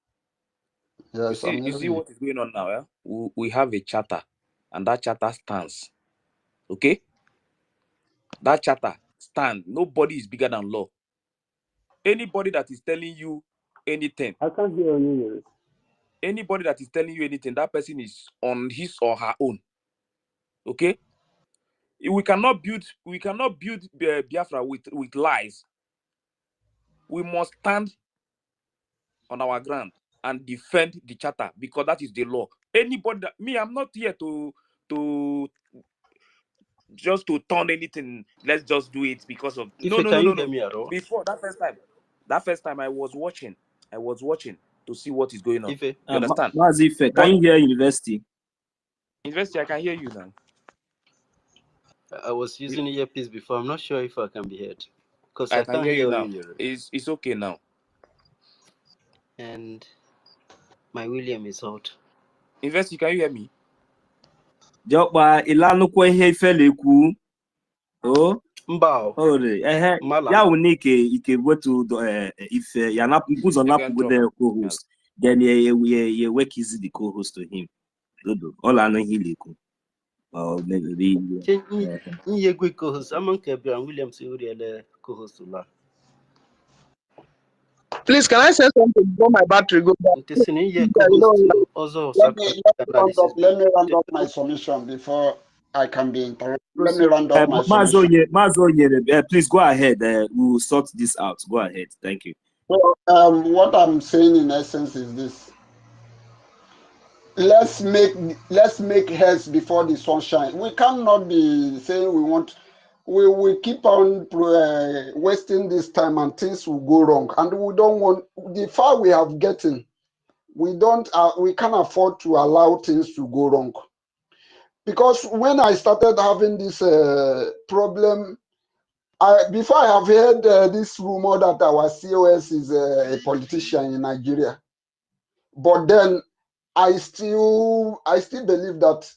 Yes, you see what is going on now? Yeah? We have a charter, and that charter stands. Okay? That charter stands. Nobody is bigger than law. Anybody that is telling you anything, I can't hear you. Anybody that is telling you anything, that person is on his or her own. Okay? We cannot build Biafra with lies. We must stand on our ground and defend the charter because that is the law. Anybody I'm not here to just to turn anything. Let's just do it because of no. Before that first time I was watching to see what is going on. You understand? Mazife, can you hear University? University, I can hear you now. I was using earpiece before. I'm not sure if I can be heard because I can hear you now. It's okay now. And my William is out. University, can you hear me? Jokba ilanukwe ihe feleku. Oh. Mbao. Ya unike ike wetu ife ya na mpuzo na pugude co-host. Then ye work easy the co-host to him. All I know hiliku. Oh, maybe Ye good co-host. I'm on William Suri co-host. Please, can I say something before my battery goes down? Let me round up my submission before I can be interrupted. Let me round up my submission. Mazoye, please go ahead. We'll sort this out. Go ahead. Thank you. So, what I'm saying in essence is this: let's make haste before the sunshine. We cannot be saying we want. We will keep on wasting this time and things will go wrong. And we don't want the far we have gotten. We can't afford to allow things to go wrong. Because when I started having this problem, before I have heard this rumor that our COS is a politician in Nigeria, but then I still believe that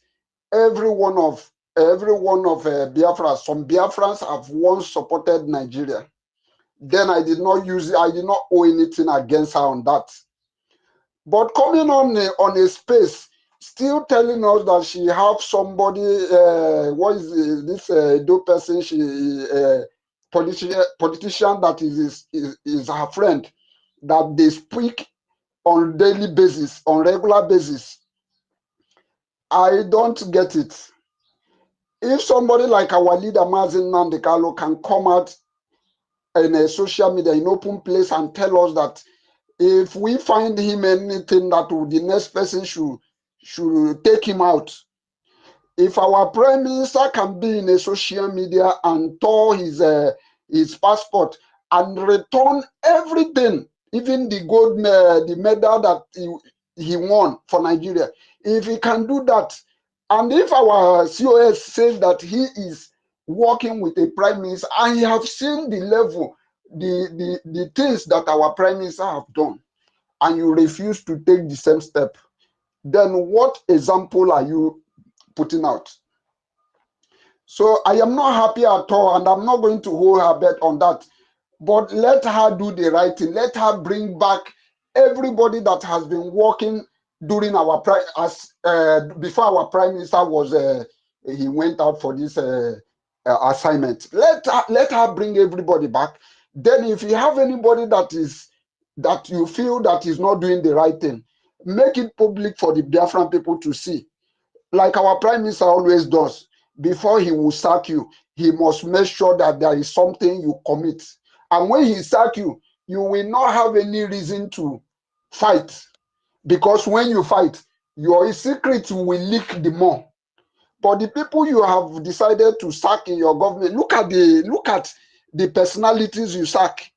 every one of Biafra, some Biafrans have once supported Nigeria. Then I did not owe anything against her on that. But coming on a space, still telling us that she have somebody, what is this dope person, politician that is her friend, that they speak on daily basis, on regular basis. I don't get it. If somebody like our leader, Mazin Nandekalo, can come out in a social media, in open place and tell us that if we find him anything that the next person should take him out. If our prime minister can be in a social media and tore his passport and return everything, even the gold, the medal that he won for Nigeria, if he can do that, And if our COS says that he is working with a prime minister and he have seen the level, the things that our prime minister have done, and you refuse to take the same step, then what example are you putting out? So I am not happy at all, and I'm not going to hold her bet on that. But let her do the right thing. Let her bring back everybody that has been working during our before our prime minister was he went out for this assignment. Let her bring everybody back. Then, if you have anybody that you feel that is not doing the right thing, make it public for the Biafran people to see. Like our prime minister always does. Before he will sack you, he must make sure that there is something you commit. And when he sack you, you will not have any reason to fight. Because when you fight, your secret will leak the more. But the people you have decided to sack in your government, look at the personalities you sack.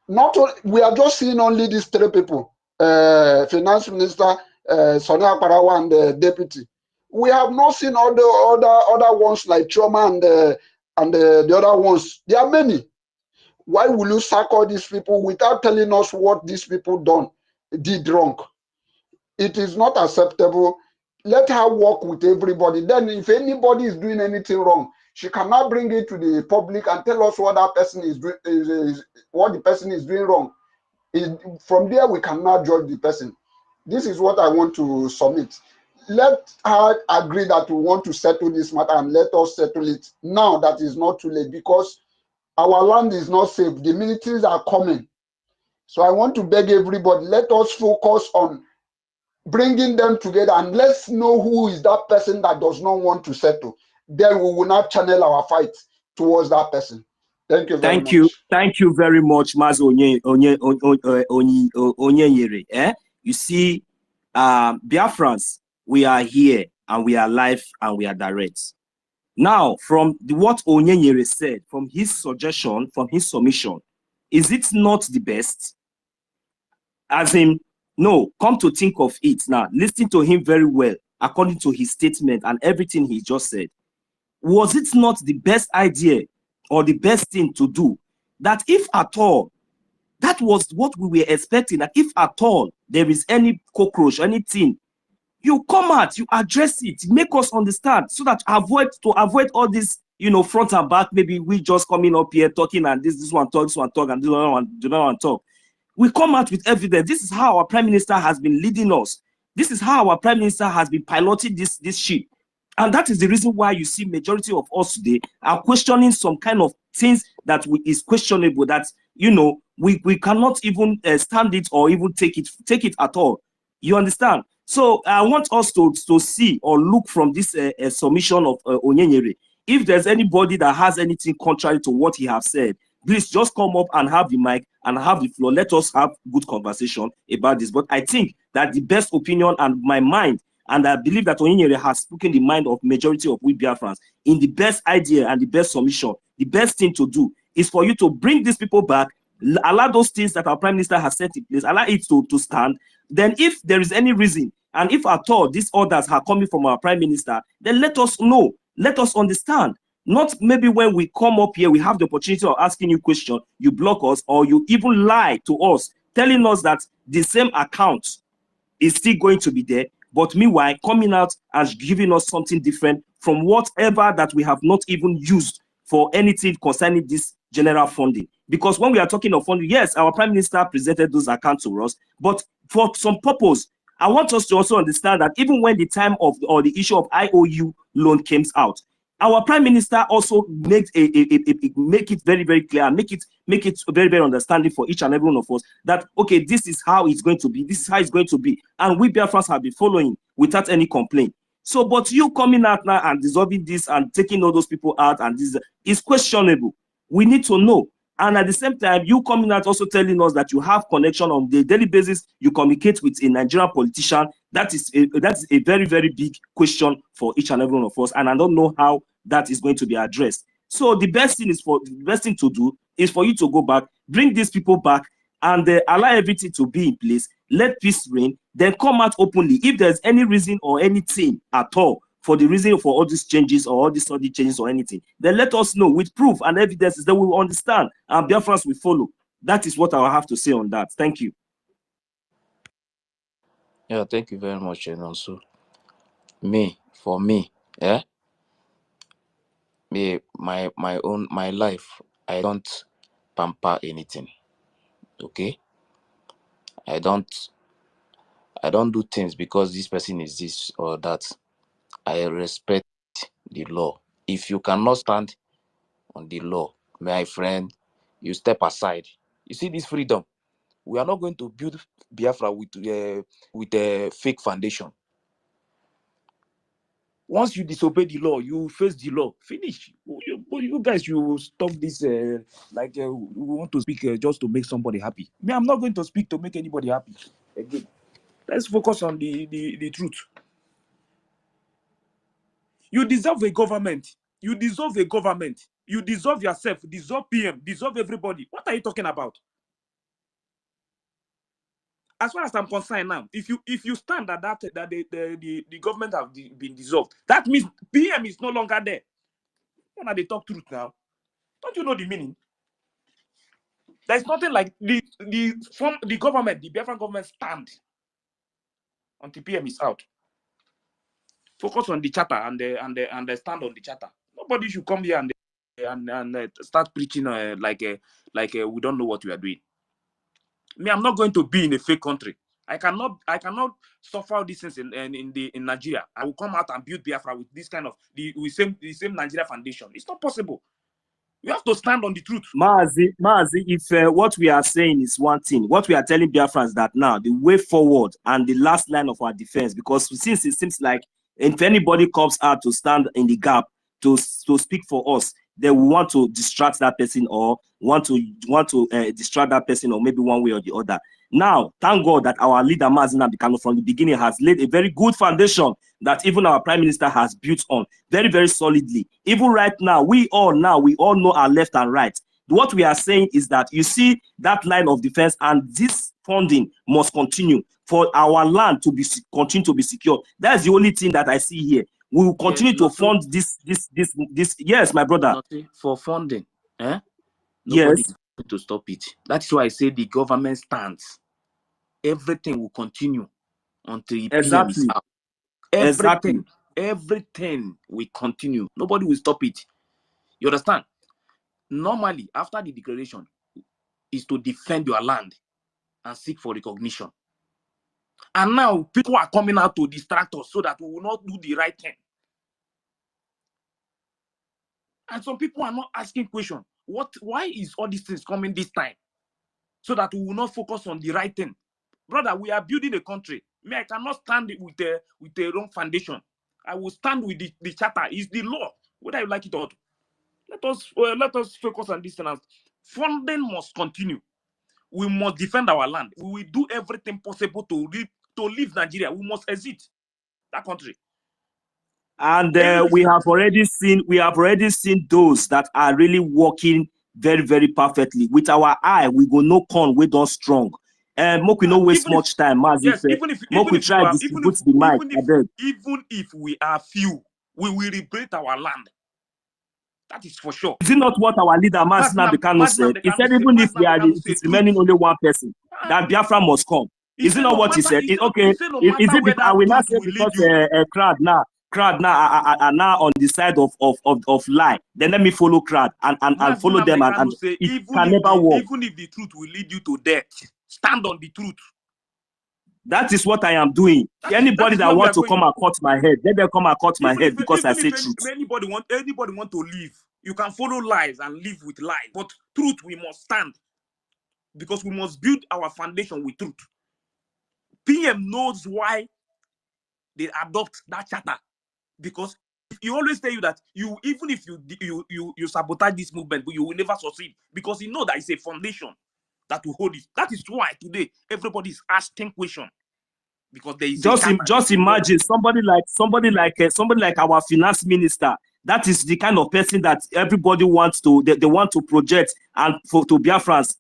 We are just seeing only these three people: finance minister, Sonia Parawa, and the deputy. We have not seen all the other ones like Choma and the other ones. There are many. Why will you sack all these people without telling us what these people did wrong? It is not acceptable. Let her work with everybody. Then if anybody is doing anything wrong, she cannot bring it to the public and tell us what that person is doing, what the person is doing wrong. From there, we cannot judge the person. This is what I want to submit. Let her agree that we want to settle this matter, and let us settle it now. That is not too late, because our land is not safe. The militaries are coming. So I want to beg everybody, let us focus on bringing them together, and let's know who is that person that does not want to settle. Then we will not channel our fight towards that person. Thank you very much. Thank you very much, Maz Onyenyere. You see, Biafrans, we are here, and we are live, and we are direct. Now, from what Onyenyere said, from his suggestion, from his submission, is it not the best? As in, no, come to think of it now, listen to him very well, according to his statement and everything he just said. Was it not the best idea or the best thing to do, that if at all, that was what we were expecting, that if at all there is any cockroach, anything, you come out, you address it, make us understand, so that to avoid all this, front and back, maybe we just coming up here talking, and this one talk, and this one do not want to talk. We come out with evidence. This is how our prime minister has been leading us. This is how our prime minister has been piloting this ship. And that is the reason why you see majority of us today are questioning some kind of things that is questionable, that, we cannot even stand it or even take it at all. You understand? So I want us to see or look from this submission of Onyenyere. If there's anybody that has anything contrary to what he has said, please just come up and have the mic and have the floor. Let us have good conversation about this. But I think that the best opinion and my mind, and I believe that Onyenyere has spoken the mind of majority of we Biafrans in the best idea and the best submission. The best thing to do is for you to bring these people back, allow those things that our prime minister has set in place, allow it to stand. Then if there is any reason, and if at all these orders are coming from our prime minister, then let us know, let us understand. Not maybe when we come up here, we have the opportunity of asking you questions, you block us, or you even lie to us, telling us that the same account is still going to be there, but meanwhile coming out and giving us something different from whatever that we have not even used for anything concerning this general funding. Because when we are talking of funding, yes, our prime minister presented those accounts to us, but for some purpose, I want us to also understand that even when the time of or the issue of IOU loan came out, our prime minister also make it very, very clear, make it very, very understanding for each and every one of us that, okay, this is how it's going to be, this is how it's going to be. And we Biafrans have been following without any complaint. So, but you coming out now and dissolving this and taking all those people out, and this is questionable. We need to know. And at the same time, you coming out also telling us that you have connection on the daily basis, you communicate with a Nigerian politician. That is a very, very big question for each and every one of us. And I don't know how that is going to be addressed. So the best thing to do is for you to go back, bring these people back, and allow everything to be in place. Let peace reign. Then come out openly. If there's any reason or anything at all for the reason for all these changes or all these study changes or anything, then let us know with proof and evidences that we will understand and Biafrans will follow. That is what I will have to say on that. Thank you. Yeah, thank you very much, and also for me, yeah, my life, I don't pamper anything. Okay, I don't do things because this person is this or that. I respect the law. If you cannot stand on the law, my friend, you step aside. You see this freedom. We are not going to build Biafra with a fake foundation. Once you disobey the law, you face the law. Finish. You guys, you stop this. We want to speak just to make somebody happy. Me, I'm not going to speak to make anybody happy. Again, let's focus on the truth. You deserve a government. You deserve a government. You deserve yourself. Deserve PM. Deserve everybody. What are you talking about? As far as I'm concerned now, if you stand at that the government have been dissolved, that means PM is no longer there. When they talk truth now, don't you know the meaning? There's nothing like the government, the Biafran government stand until PM is out. Focus on the charter and stand on the charter. Nobody should come here and start preaching like we don't know what we are doing. Me, I'm not going to be in a fake country. I cannot suffer all these things in Nigeria. I will come out and build Biafra with this kind of the same Nigeria foundation. It's not possible. You have to stand on the truth. Mazi, if what we are saying is one thing, what we are telling Biafrans that now the way forward and the last line of our defense, because since it seems like if anybody comes out to stand in the gap to speak for us, they will want to distract that person or want to distract that person or maybe one way or the other. Now, thank God that our leader Mazi Nnamdi Kanu from the beginning has laid a very good foundation that even our Prime Minister has built on very, very solidly. Even right now, we all know our left and right. What we are saying is that you see that line of defense and this funding must continue for our land to continue to be secure. That's the only thing that I see here. We will continue to fund this. Yes, my brother. For funding, nobody yes, is going to stop it. That's why I say the government stands. Everything will continue until PM is out. Everything will continue. Nobody will stop it. You understand? Normally, after the declaration, is to defend your land and seek for recognition. And now people are coming out to distract us so that we will not do the right thing. And some people are not asking questions. Why is all these things coming this time? So that we will not focus on the right thing. Brother, we are building a country. Me, I cannot stand it with a wrong foundation. I will stand with the charter. It's the law, whether you like it or not. Let us focus on this. Funding must continue. We must defend our land. We will do everything possible to leave Nigeria. We must exit that country. And we have already seen those that are really working very, very perfectly. With our eye, we go no con, we don't strong. Mock we no waste much time. Yes, even if we are few, we will liberate our land. That is for sure. Is it not what our leader Mazi Nnamdi Kanu said? He said even if it's remaining only one person, that Biafra must come. Is it not what he said? Okay, is it because I will not say because crowd now are now on the side of lie? Then let me follow crowd and follow them and it can never work. Even if the truth will lead you to death, stand on the truth. That is what I am doing. Anybody that wants to come and cut my head, let them come and cut my head because I say truth. Anybody want to live, you can follow lies and live with lies. But truth, we must stand. Because we must build our foundation with truth. PM knows why they adopt that charter. Because he always tell you that even if you sabotage this movement, but you will never succeed. Because he knows that it's a foundation that will hold it. That is why today everybody is asking questions. Because there is just imagine somebody like our finance minister. That is the kind of person that everybody wants to they want to project and to Biafrans.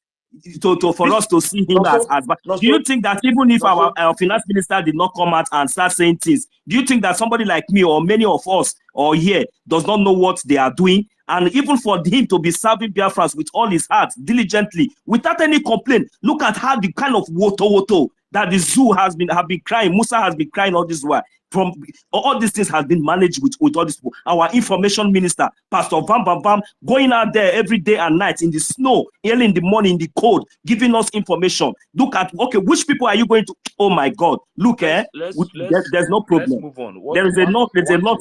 for us to see him as bad. Do you think that even if our finance minister did not come out and start saying things, do you think that somebody like me or many of us or here does not know what they are doing? And even for him to be serving Biafrans with all his heart, diligently, without any complaint, look at how the kind of woto that the zoo have been crying, Musa has been crying all this while. From all these things has been managed with all these people. Our information minister, Pastor Bam Bam Bam, going out there every day and night in the snow, early in the morning, in the cold, giving us information. Look at, okay, which people are you going to? Oh my God, look, there's no problem. Let's move on. There's a lot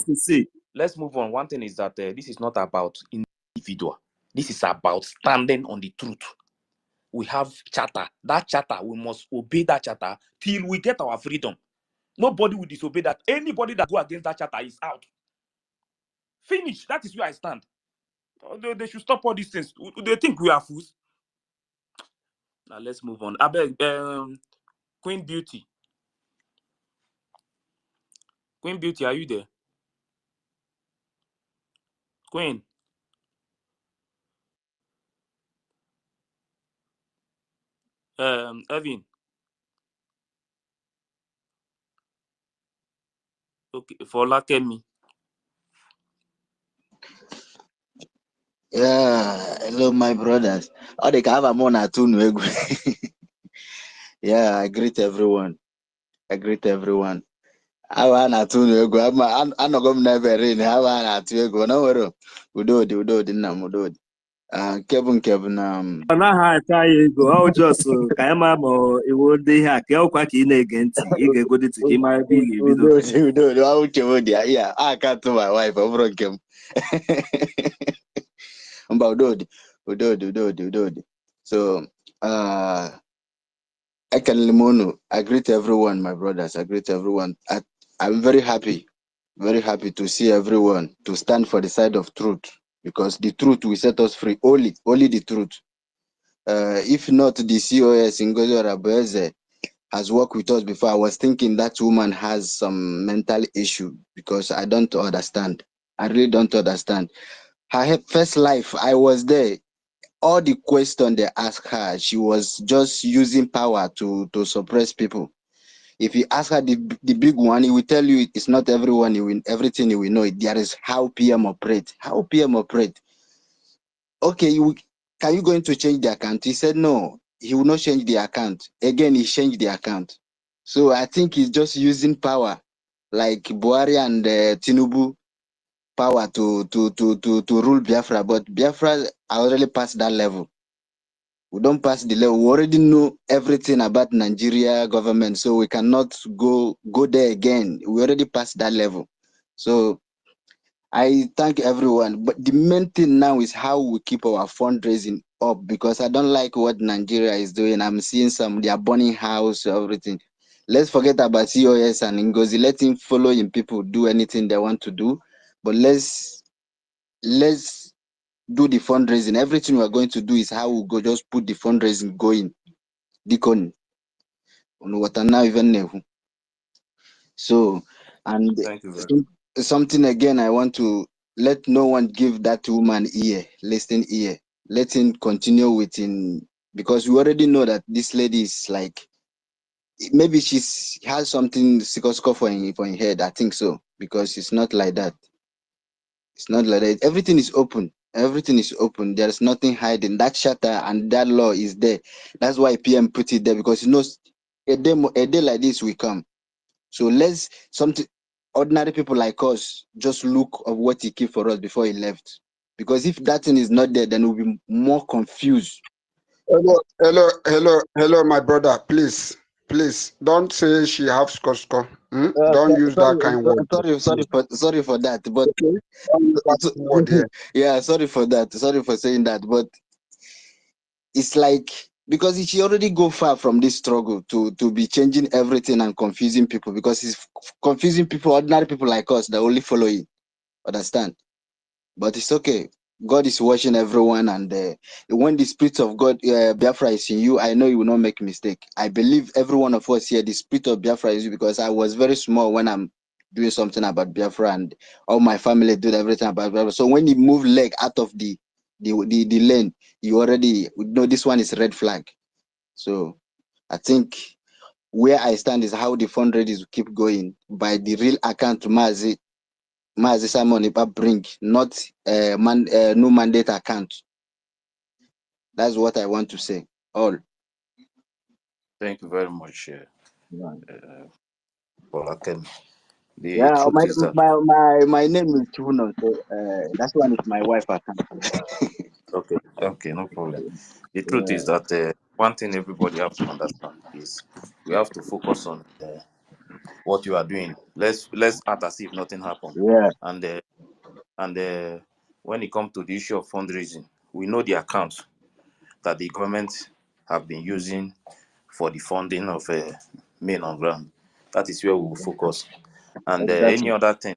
to say. Let's move on. One thing is that this is not about individual. This is about standing on the truth. We have charter. That charter, we must obey that charter till we get our freedom. Nobody will disobey that. Anybody that go against that charter is out. Finish. That is where I stand. They should stop all these things. They think we are fools. Now let's move on. I beg, Queen Beauty. Queen Beauty, are you there? Queen. Evan. Okay, for Lakemi. Yeah, hello, my brothers. Oh, they can have a money too. Yeah, I greet everyone. I greet everyone. I want to go. I'm not going to never in. I want to go. No, Udodi, Namudodi. Kevin. I'll just Kayama or it would be hack. You're quite in again. You get good to him. I be Udodi. Yeah, I can't to my wife. I'm broken. Udodi. So, I greet everyone, my brothers. I greet everyone. I'm very happy to see everyone to stand for the side of truth, because the truth will set us free. Only the truth. If not, the COS Ngozi Orabueze has worked with us before. I was thinking that woman has some mental issue, because I don't understand. I really don't understand. Her first life, I was there. All the questions they asked her, she was just using power to suppress people. If you ask her the big one, he will tell you it's not everyone, everything he will know. There is how PM operate. How PM operate. Okay, can you going to change the account? He said no, he will not change the account. Again, he changed the account. So I think he's just using power, like Buhari and Tinubu power to rule Biafra. But Biafra already passed that level. We don't pass the level. We already know everything about Nigeria government, so we cannot go there again. We already passed that level. So I thank everyone. But the main thing now is how we keep our fundraising up, because I don't like what Nigeria is doing. I'm seeing they are burning house, everything. Let's forget about COS and Ngozi. Let him follow him, people do anything they want to do. But let's do the fundraising. Everything we're going to do is how we go, just put the fundraising going. Deacon. Now even so, and something again, I want to let no one give that woman listening ear. Let him continue with him, because we already know that this lady is like, maybe she has something score for in head. I think so, because it's not like that. It's not like that. Everything is open. Everything is open. There's nothing hiding. That charter and that law is there. That's why PM put it there, because he knows a day like this will come. So let's ordinary people like us just look at what he kept for us before he left. Because if that thing is not there, then we'll be more confused. Hello, my brother. Please, don't say she have score. Don't use that kind of word. Sorry for that. But yeah, sorry for that. Sorry for saying that. But it's like, because she already go far from this struggle to be changing everything and confusing people, because it's confusing people, ordinary people like us that only follow it. Understand? But it's okay. God is watching everyone, and when the Spirit of God, Biafra, is in you, I know you will not make mistake. I believe every one of us here, the Spirit of Biafra is you, because I was very small when I'm doing something about Biafra, and all my family did everything about Biafra. So when you move leg out of the the lane, you already know this one is red flag. So I think where I stand is how the fundraisers keep going by the real account Mazi Simon Ipa bring, not no mandate account. That's what I want to say. All. Thank you very much, Bolaken. The Yeah, truth is that my name is Chuno, so that one is my wife account. okay, no problem. The truth is that one thing everybody have to understand is we have to focus on what you are doing. Let's act as if nothing happened. Yeah. And when it comes to the issue of fundraising, we know the accounts that the government have been using for the funding of men on ground. That is where we will focus. And any other thing,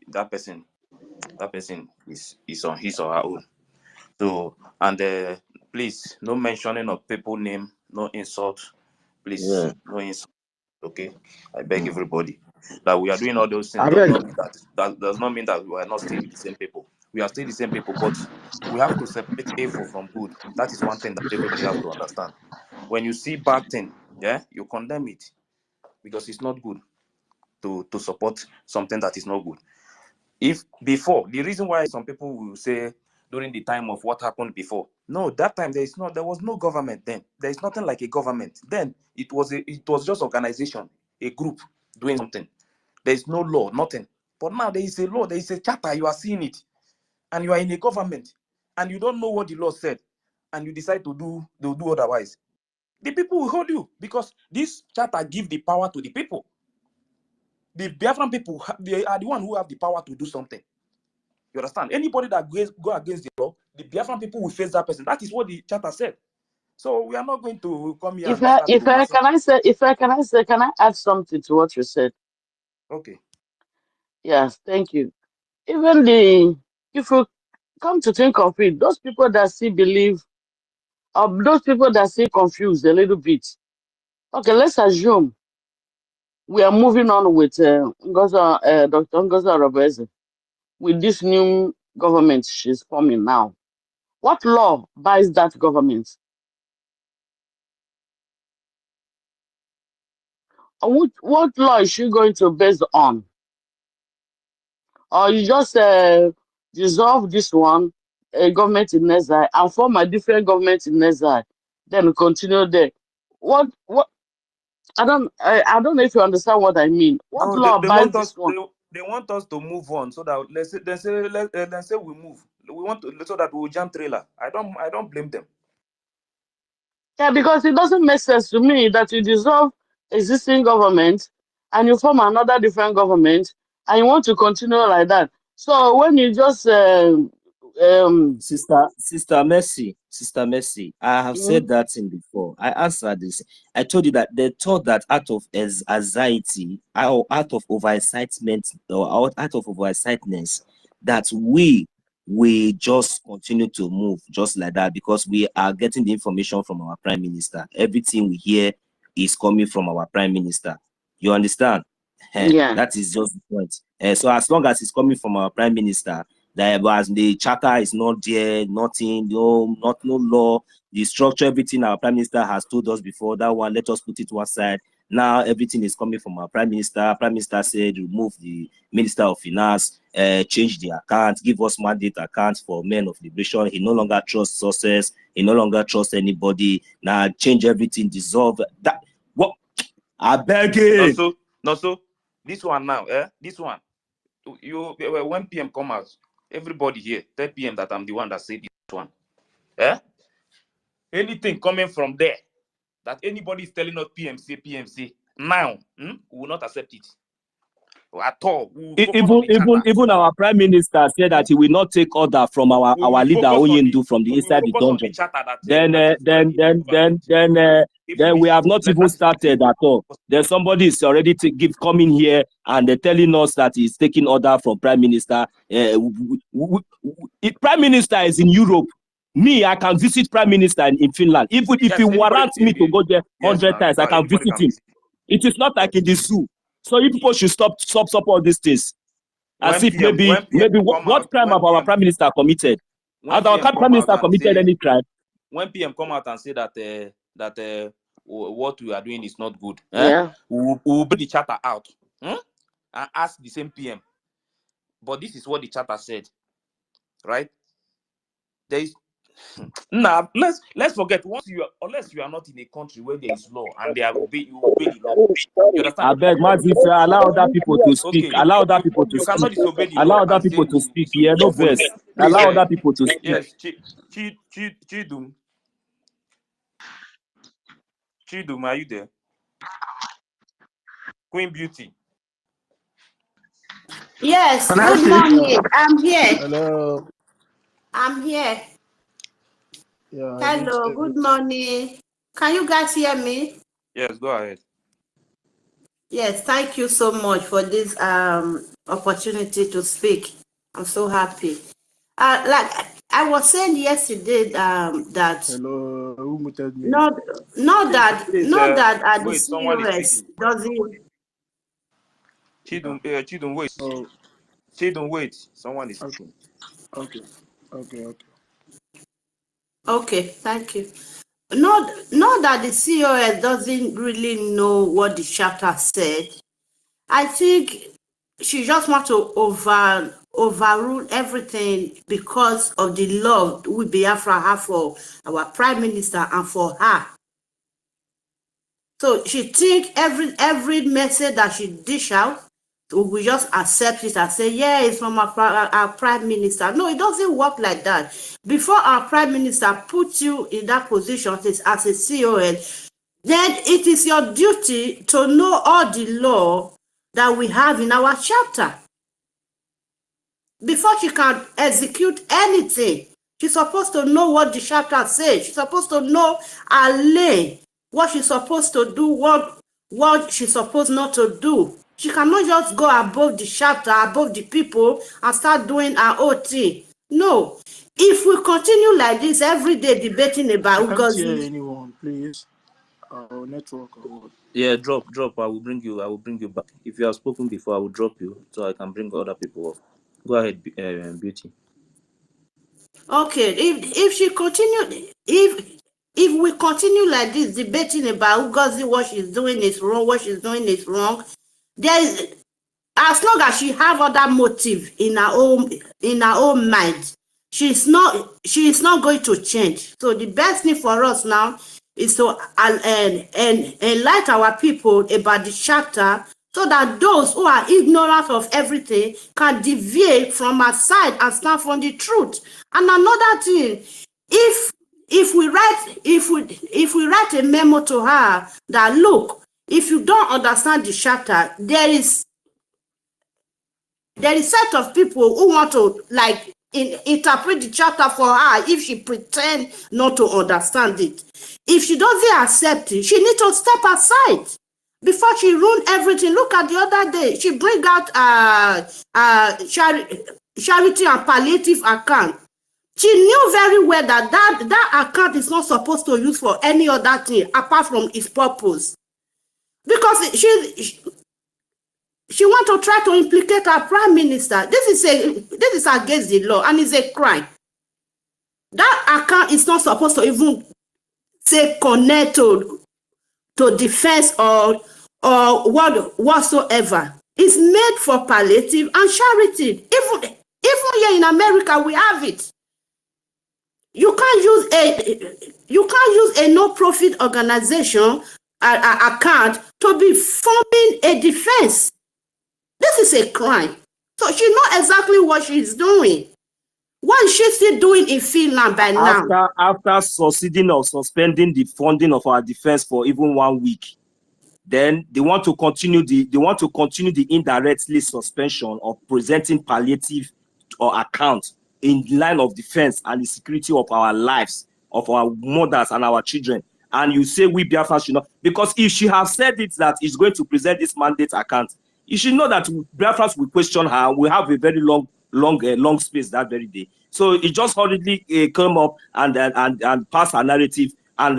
that person is on his or her own. So, and please, no mentioning of people name, no insult, please, no insult. Okay, I beg everybody that we are doing all those things that does not mean that we are not still the same people. We are still the same people, but we have to separate evil from good. That is one thing that everybody has to understand. When you see bad thing, you condemn it because it's not good to support something that is not good. If before, the reason why some people will say during the time of what happened before, no, that time there was no government then. There is nothing like a government. Then it was just organization, a group doing something. There is no law, nothing. But now there is a law, there is a charter, you are seeing it, and you are in a government, and you don't know what the law said, and you decide to do otherwise. The people will hold you because this charter gives the power to the people. The Biafran people, they are the one who have the power to do something. You understand? Anybody that go against the law, the Biafran people will face that person. That is what the charter said. So we are not going to come here Can I add something to what you said? Okay. Yes, thank you. Even if you come to think of it, those people that still believe, or those people that still confused a little bit. Okay, let's assume we are moving on with Dr. Ngozi Arobeze with this new government she's forming now. What law binds that government? What law is she going to base on? Or you just dissolve this one, a government in exile, and form a different government in exile, then continue there. What I don't know if you understand what I mean. What law binds this one? They want us to move on so that let's say we move. We want to so that we will jump trailer. I don't blame them. Yeah, because it doesn't make sense to me that you dissolve existing government and you form another different government and you want to continue like that. So when you just Sister Mercy, I have said that thing before. I answered this. I told you that they thought that out of anxiety, or out of overexcitement, or out of overexcitedness, that we just continue to move just like that because we are getting the information from our prime minister. Everything we hear is coming from our prime minister. You understand? Yeah. That is just the point. So as long as it's coming from our prime minister, that as the charter is not there, nothing, no law, the structure, everything our prime minister has told us before, that one, let us put it to one side. Now everything is coming from our prime minister. Prime minister said remove the minister of finance, change the account, give us mandate account for men of liberation. He no longer trusts sources, he no longer trusts anybody. Now change everything, dissolve that. What? I beg you. No, so this one now, this one. When PM come out, everybody here, tell PM that I'm the one that said this one. Anything coming from there that anybody is telling us PMC, now, we will not accept it. At all. Even our prime minister said that he will not take order from our leader Oyindu from the inside the dungeon. Then we have not even started at all. Then somebody is already coming here and they're telling us that he's taking order from prime minister. Prime minister is in Europe. Me, I can visit prime minister in Finland. Even if he warrants me to go there 100 times, I can visit him. It is not like in the zoo. So you people should stop all these things. As if maybe what crime have our prime minister committed? Has our Prime Minister committed any crime? When PM come out and say that what we are doing is not good, yeah, we will bring the charter out and ask the same PM. But this is what the charter said, right? There is now. Let's forget. Unless you are not in a country where there is law and you obey the law. You understand? I beg, allow other people to speak. Okay, allow other people to you cannot speak. disobey the Allow law other and people say to speak. Yeah, no verse. Allow other people to speak. Yes, Chidum, are you there? Queen Beauty. Yes, good morning. I'm here. Hello. I'm here. Yeah. Hello, good morning. Can you guys hear me? Yes, go ahead. Yes, thank you so much for this opportunity to speak. I'm so happy. Like I was saying yesterday, that Hello. Who muted me? not that Please, the wait, someone is COS speaking. doesn't. Chidum, wait. Oh. Chidum, wait. Someone is speaking. Okay. Okay, thank you. Not that the COS doesn't really know what the chapter said. I think she just wants to overrule everything because of the love we Biafra have for our Prime Minister and for her. So she think every message that she dish out, we just accept it and say, yeah, it's from our Prime Minister. No, it doesn't work like that. Before our Prime Minister puts you in that position as a CON, then it is your duty to know all the law that we have in our chapter. Before she can execute anything, she's supposed to know what the chapter says. She's supposed to know her lane, what she's supposed to do, what she's supposed not to do. She cannot just go above the chapter, above the people, and start doing her own thing. No. If we continue like this every day debating about I can't hear anyone, please. Our network or what? Yeah, drop. I will bring you back. If you have spoken before, I will drop you so I can bring other people up. Go ahead, Beauty. Okay, if she continue, if we continue like this debating about Ugozi, what she's doing is wrong, what she's doing is wrong, there is, as long as she have other motive in her own mind, she's not going to change. So the best thing for us now is to enlighten our people about the chapter, so that those who are ignorant of everything can deviate from our side and stand for the truth. And another thing, if we write a memo to her that, look, if you don't understand the chapter, there is a set of people who want to interpret the chapter for her if she pretend not to understand it. If she doesn't accept it, she needs to step aside before she ruin everything. Look at the other day, she bring out charity and palliative account. She knew very well that account is not supposed to use for any other thing apart from its purpose, because she want to try to implicate our Prime Minister. This is against the law and it's a crime. That account is not supposed to even say connect to defense or whatsoever. It's made for palliative and charity. Even here in America, we have it. You can't use a no-profit organization account to be forming a defense. This is a crime. So she knows exactly what she's doing. What is she still doing in Finland by now? After succeeding or suspending the funding of our defense for even 1 week, then they want to continue the indirectly suspension of presenting palliative or account in line of defense and the security of our lives, of our mothers and our children. And you say we Biafra should not, because if she has said it that is going to present this mandate account, you should know that Biafras will question her. We have a very long space that very day. So it just hurriedly came up and passed her narrative and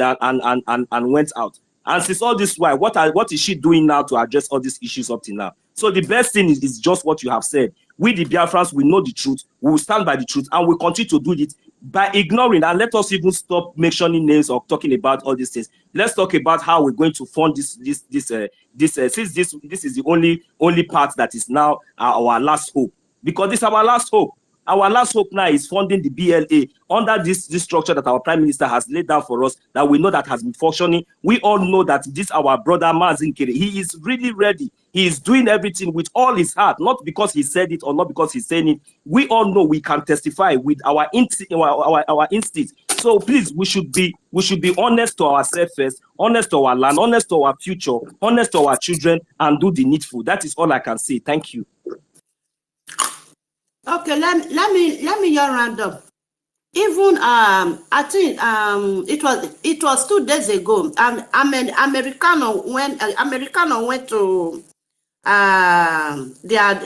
went out. And since all this while, what is she doing now to address all these issues up to now? So the best thing is just what you have said. We, the Biafrans, we know the truth. We will stand by the truth, and we continue to do it by ignoring. And let us even stop mentioning names or talking about all these things. Let's talk about how we're going to fund this. Since this is the only part that is now our last hope, because this is our last hope. Our last hope now is funding the BLA under this structure that our Prime Minister has laid down for us, that we know that has been functioning. We all know that this our brother Mazin Kere, he is really ready. He is doing everything with all his heart, not because he said it or not because he's saying it. We all know, we can testify with our instincts. So please, we should be honest to ourselves first, honest to our land, honest to our future, honest to our children, and do the needful. That is all I can say. Thank you. Okay, let me just round up. Even I think it was 2 days ago. Americano went to their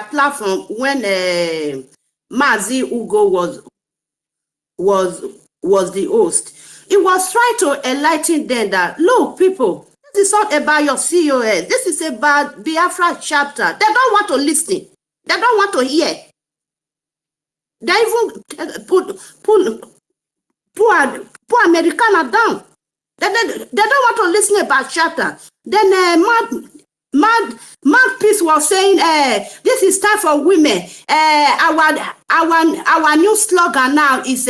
platform when Mazi Ugo was the host. He was trying to enlighten them that, look, people, this is not about your COS. This is about Biafra chapter. They don't want to listen. They don't want to hear. They even pull Americana down. They don't want to listen about chapter. Then Mad Peace was saying, this is time for women. Our new slogan now is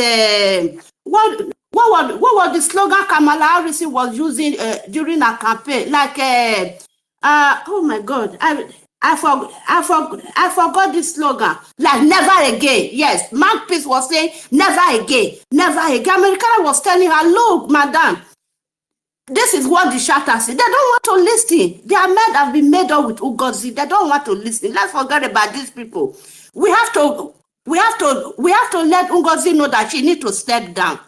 what was the slogan Kamala Harris was using during her campaign? Like oh my God, I forgot this slogan. Like never again. Yes, Mark Peace was saying never again, never again. Americana was telling her, look, madam, this is what the shatter said. They don't want to listen. Their men have been made up with Ugozi. They don't want to listen. Let's forget about these people. We have to let Ugozi know that she needs to step down.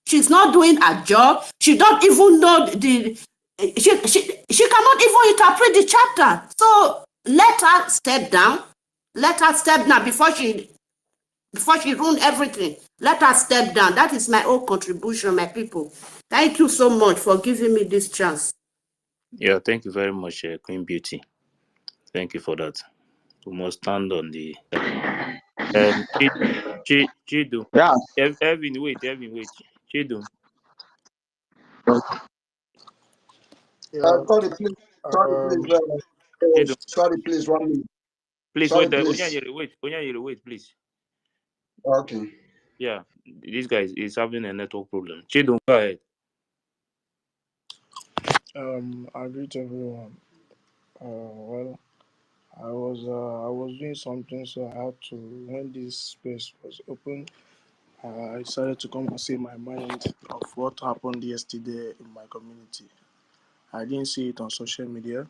She's not doing her job. She don't even know she cannot even interpret the chapter. So let her step down. Let her step down before she ruin everything. Let her step down. That is my own contribution, my people. Thank you so much for giving me this chance. Yeah, thank you very much, Queen Beauty. Thank you for that. We must stand on the Chidu. Yeah. Evan, wait. Chidu. Yeah. Sorry, please, 1 minute. Please, sorry, wait, please. wait, please. Okay. Yeah, this guy is having a network problem. Chidu, go ahead. I greet everyone. Well, I was doing something, so I had to. When this space was open, I decided to come and say my mind of what happened yesterday in my community. I didn't see it on social media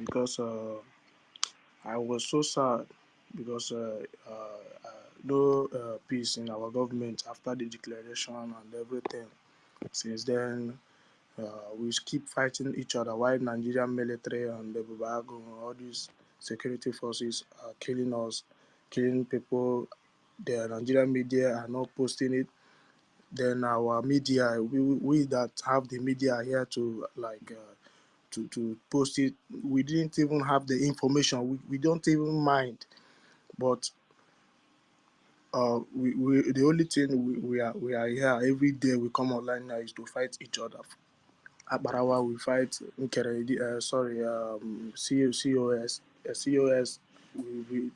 because I was so sad because no peace in our government after the declaration and everything. Since then, we keep fighting each other while Nigerian military and the Bubago and all these security forces are killing us, killing people. The Nigerian media are not posting it. Then our media, we that have the media here to to post it, we didn't even have the information. We don't even mind. But we the only thing we are here every day. We come online now is to fight each other. At Barawa, we fight COS. COS. We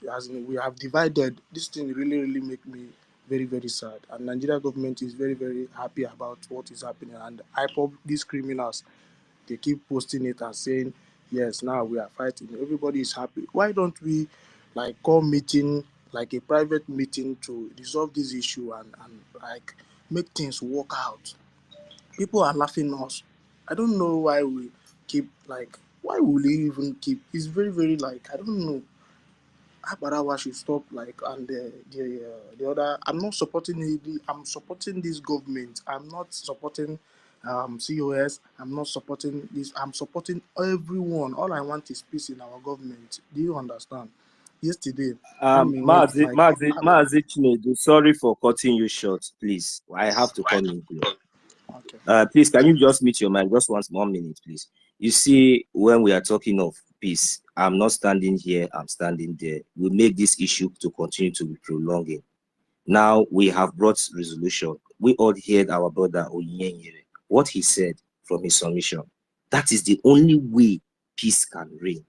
have divided. This thing really make me very, very sad. And Nigeria government is very, very happy about what is happening. And IPOB, these criminals, they keep posting it and saying, yes, now we are fighting. Everybody is happy. Why don't we call meeting, like a private meeting, to resolve this issue and like make things work out? People are laughing at us. I don't know why we keep why will we even keep? It's very, very I don't know. Abarawa should stop and the other. I'm not supporting it. I'm supporting this government. I'm not supporting COS. I'm not supporting this. I'm supporting everyone. All I want is peace in our government. Do you understand? Yesterday, Mazi Chinedu, sorry for cutting you short. Please, I have to come in here. Okay. Please, can you just mute your mic just 1 minute, please? You see, when we are talking of peace, I'm not standing here, I'm standing there. We make this issue to continue to be prolonging. Now we have brought resolution. We all heard our brother Onyenyere, what he said from his submission. That is the only way peace can reign.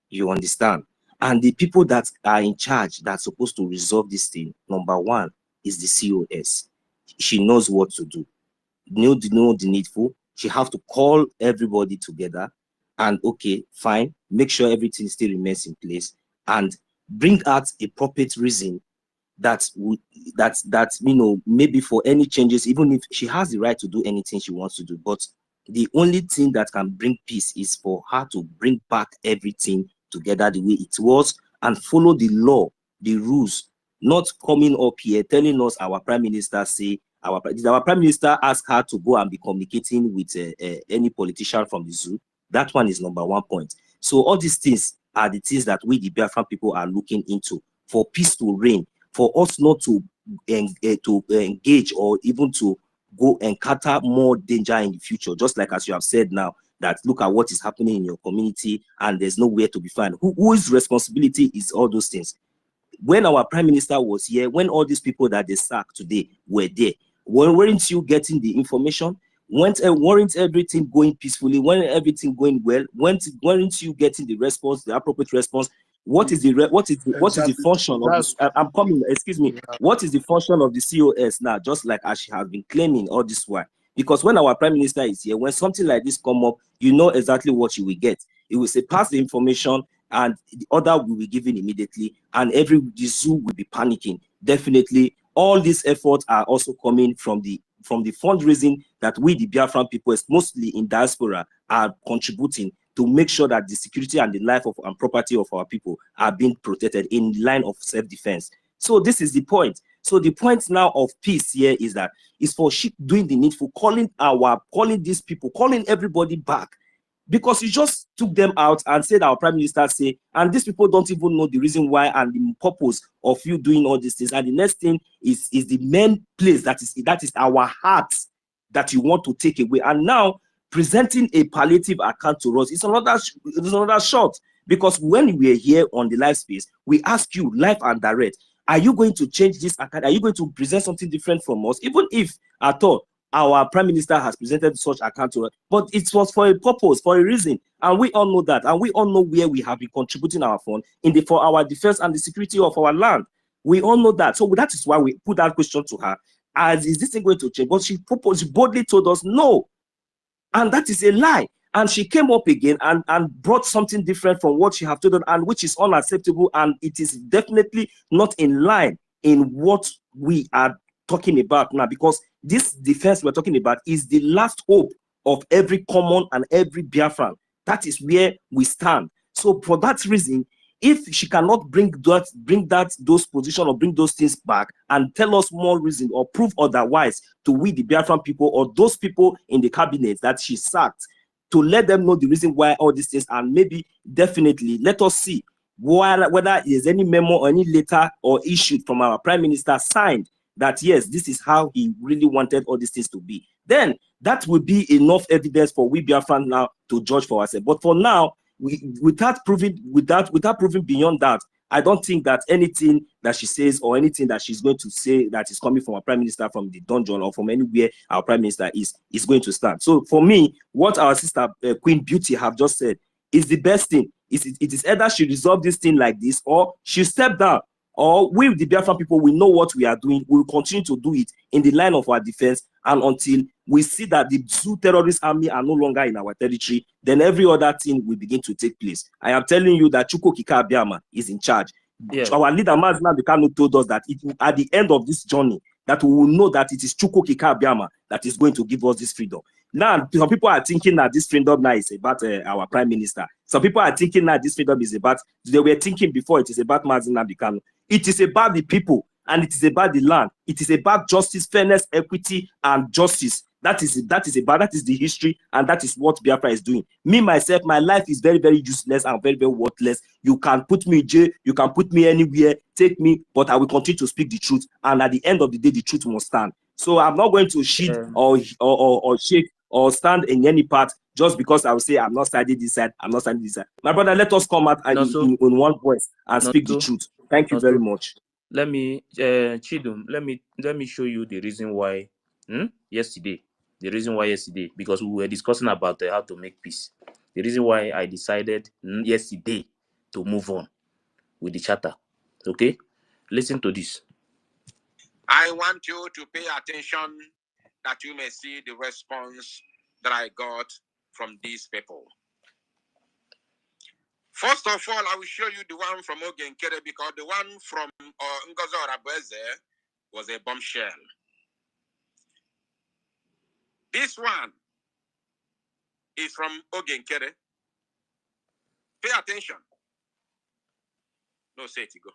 You understand? And the people that are in charge that's supposed to resolve this thing, number one, is the COS. She knows what to do. Know the needful. She have to call everybody together and okay, fine, make sure everything still remains in place and bring out a appropriate reason that you know, maybe for any changes, even if she has the right to do anything she wants to do, but the only thing that can bring peace is for her to bring back everything together the way it was and follow the law, the rules, not coming up here telling us our prime minister say our prime minister asked her to go and be communicating with any politician from the zoo. That one is number one point. So all these things are the things that we the Biafran people are looking into for peace to reign, for us not to engage or even to go encounter more danger in the future, just like as you have said now, that look at what is happening in your community and there's nowhere to be found. Whose responsibility is all those things? When our prime minister was here, when all these people that they sacked today were there, weren't you getting the information? Weren't everything going peacefully? Weren't everything going well? Weren't you getting the response, the appropriate response? What is the function of this? I'm coming. Excuse me. Yeah. What is the function of the COS now? Just like as she has been claiming all this while, because when our prime minister is here, when something like this come up, you know exactly what you will get. It will say pass the information, and the order will be given immediately, and the zoo will be panicking. Definitely, all these efforts are also coming from the fundraising that we, the Biafran people, mostly in diaspora, are contributing to make sure that the security and the life of and property of our people are being protected in line of self-defense. So this is the point. So the point now of peace here is that it's for doing the needful, calling these people, calling everybody back. Because you just took them out and said our prime minister say, and these people don't even know the reason why and the purpose of you doing all these things. And the next thing is the main place that is our heart that you want to take away. And now presenting a palliative account to us is another shot. Because when we are here on the live space, we ask you live and direct, are you going to change this account? Are you going to present something different from us? Even if at all our prime minister has presented such account to us, but it was for a purpose, for a reason, and we all know that, and we all know where we have been contributing our fund for our defense and the security of our land. We all know that, so that is why we put that question to her: as is this thing going to change? But she boldly told us no, and that is a lie. And she came up again and brought something different from what she have told us, and which is unacceptable, and it is definitely not in line in what we are talking about now, because this defense we're talking about is the last hope of every common and every Biafran. That is where we stand. So for that reason, if she cannot bring those positions or bring those things back and tell us more reason or prove otherwise to we the Biafran people or those people in the cabinet that she sacked, to let them know the reason why all these things, and maybe definitely let us see whether there's any memo or any letter or issued from our prime minister signed that yes, this is how he really wanted all these things to be. Then that will be enough evidence for we Biafran now to judge for ourselves. But for now, without proving beyond that, I don't think that anything that she says or anything that she's going to say that is coming from our prime minister, from the dungeon or from anywhere our prime minister is going to stand. So for me, what our sister Queen Beauty have just said is the best thing. It is either she resolve this thing like this or she step down. Or we, the Biafran people, we know what we are doing. We will continue to do it in the line of our defense, and until we see that the two terrorist army are no longer in our territory, then every other thing will begin to take place. I am telling you that Chukwu Abịama is in charge. Yeah. Our leader Maazị Kanu told us that at the end of this journey, that we will know that it is Chukwu Abịama that is going to give us this freedom. Now, some people are thinking that this freedom now is about our prime minister. Some people are thinking that this freedom is about, they were thinking before it is about Maazị Kanu. It is about the people, and it is about the land. It is about justice, fairness, equity, and justice. That is the history, and that is what Biafra is doing. Me, myself, my life is very, very useless and very, very worthless. You can put me in jail, you can put me anywhere, take me, but I will continue to speak the truth. And at the end of the day, the truth must stand. So I'm not going to shit or shake or stand in any part just because I will say I'm not siding this side, I'm not siding this side. My brother, let us come out and in one voice and speak the truth. Thank you very much. Let me, Chidum, let me show you the reason why yesterday. The reason why yesterday, because we were discussing about how to make peace. The reason why I decided yesterday to move on with the charter. Okay? Listen to this. I want you to pay attention that you may see the response that I got from these people. First of all, I will show you the one from Ogenkere because the one from Ngozi Orabueze was a bombshell. This one is from Ogenkere. Pay attention. No, say it go.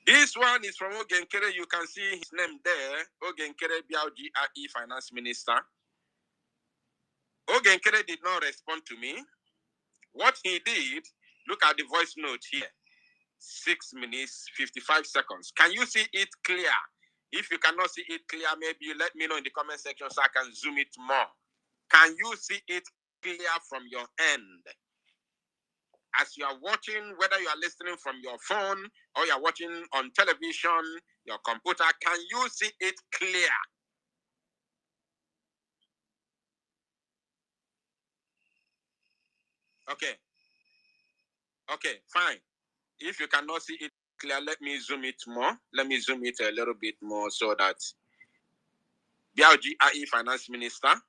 This one is from Ogenkere. You can see his name there. Ogenkere BIAFRACOIN Finance Minister. Ogenkere did not respond to me. What he did, look at the voice note here. 6 minutes, 55 seconds. Can you see it clear? If you cannot see it clear, maybe you let me know in the comment section so I can zoom it more. Can you see it clear from your end? As you are watching, whether you are listening from your phone or you are watching on television, your computer, can you see it clear? Okay. Okay, fine. If you cannot see it clear, let me zoom it more. Let me zoom it a little bit more so that BIAFRACOIN Finance Minister.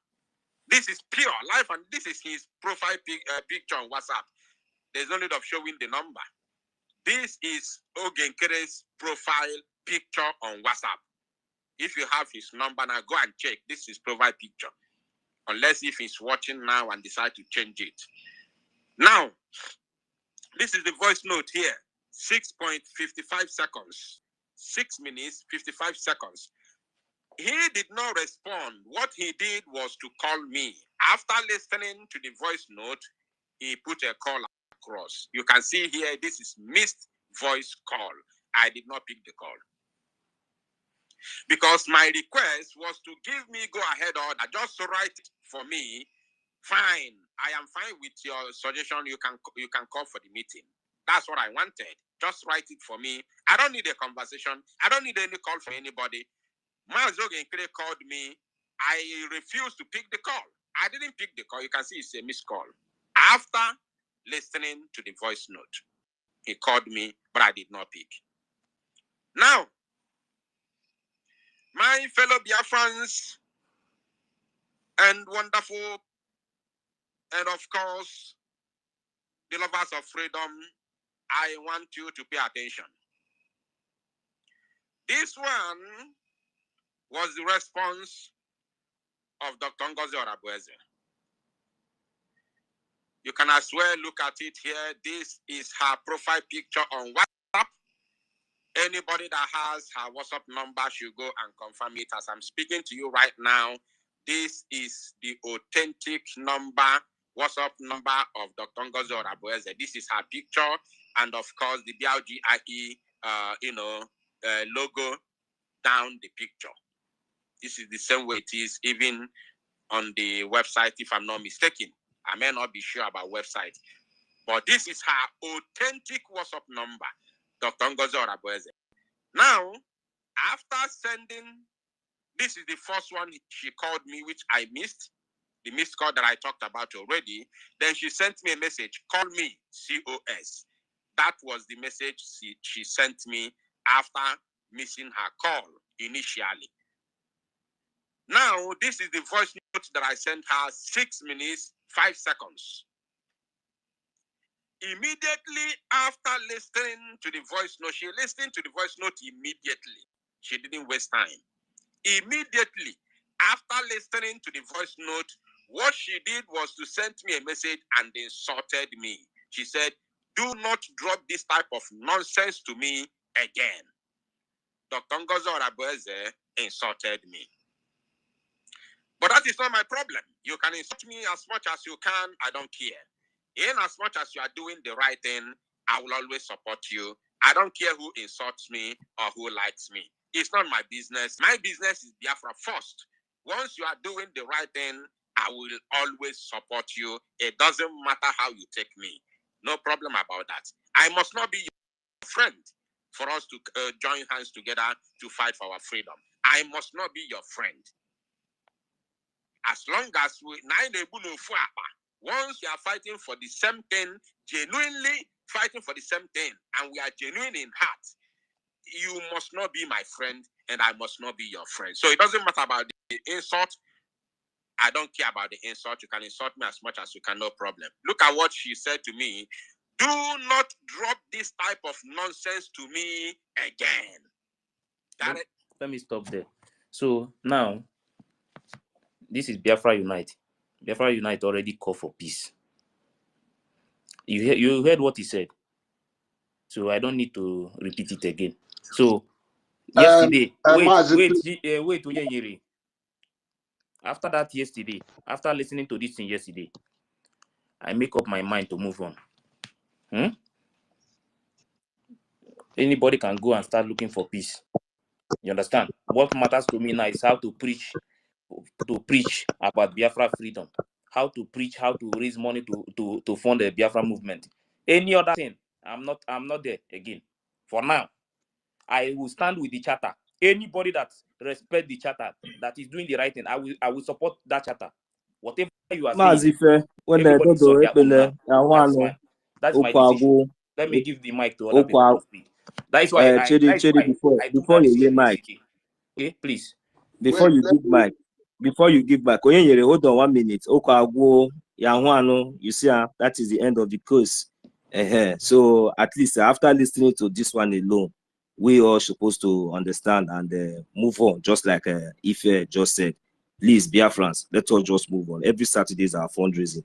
This is pure life, and this is his profile picture on WhatsApp. There's no need of showing the number. This is Ogenkere's profile picture on WhatsApp. If you have his number now, go and check. This is his profile picture. Unless if he's watching now and decide to change it. Now, this is the voice note here. 6.55 seconds. 6 minutes, 55 seconds. He did not respond. What he did was to call me. After listening to the voice note, he put a call across. You can see here, this is missed voice call. I did not pick the call. Because my request was to give me go-ahead order. Just write it for me. Fine. I am fine with your suggestion. You can call for the meeting. That's what I wanted. Just write it for me. I don't need a conversation. I don't need any call from anybody. Mazi Ogenkere called me. I refused to pick the call. I didn't pick the call. You can see it's a missed call. After listening to the voice note, he called me, but I did not pick. Now, my fellow Biafrans and wonderful, and of course, the lovers of freedom, I want you to pay attention. This one was the response of Dr. Ngozi Orabueze. You can as well look at it here. This is her profile picture on WhatsApp. Anybody that has her WhatsApp number should go and confirm it. As I'm speaking to you right now, this is the authentic number, WhatsApp number of Dr. Ngozi Orabueze. This is her picture, and of course the BIAFRACOIN, logo down the picture. This is the same way it is even on the website, if I'm not mistaken. I may not be sure about website, but this is her authentic WhatsApp number, Dr. Ngozi Orabueze. Now, after sending, this is the first one she called me, which I missed, the missed call that I talked about already. Then she sent me a message, call me, COS. That was the message she sent me after missing her call initially. Now, this is the voice note that I sent her, 6 minutes, 5 seconds. Immediately after listening to the voice note, she listened to the voice note immediately. She didn't waste time. Immediately after listening to the voice note, what she did was to send me a message and insulted me. She said, do not drop this type of nonsense to me again. Dr. Ngozi Orabueze insulted me. But that is not my problem. You can insult me as much as you can. I don't care. In as much as you are doing the right thing, I will always support you. I don't care who insults me or who likes me. It's not my business. My business is Biafra first. Once you are doing the right thing, I will always support you. It doesn't matter how you take me. No problem about that. I must not be your friend for us to join hands together to fight for our freedom. I must not be your friend. As long as once you are fighting for the same thing, genuinely fighting for the same thing, and we are genuine in heart, you must not be my friend, and I must not be your friend. So it doesn't matter about the insult. I don't care about the insult. You can insult me as much as you can, no problem. Look at what she said to me. Do not drop this type of nonsense to me again. Let me stop there. So now, this is Biafra Unite. Biafra Unite already called for peace. You heard what he said. So I don't need to repeat it again. So yesterday, wait, after that yesterday, after listening to this thing yesterday, I make up my mind to move on. Anybody can go and start looking for peace. You understand? What matters to me now is how to preach about Biafra freedom, how to preach, how to raise money to fund the Biafra movement. Any other thing, I'm not there again. For now, I will stand with the charter. Anybody that respects the charter, that is doing the right thing, I will support that charter. Whatever you are saying, everybody sort their own now. That's fine. That's my decision. Let me give the mic to other people to speak. That is why I do that shit. Okay, please. Before you give mic, hold on 1 minute. You see, that is the end of the course. So at least after listening to this one alone, we are supposed to understand and move on, just like Ife just said. Please, Biafrans, let us just move on. Every Saturday is our fundraising.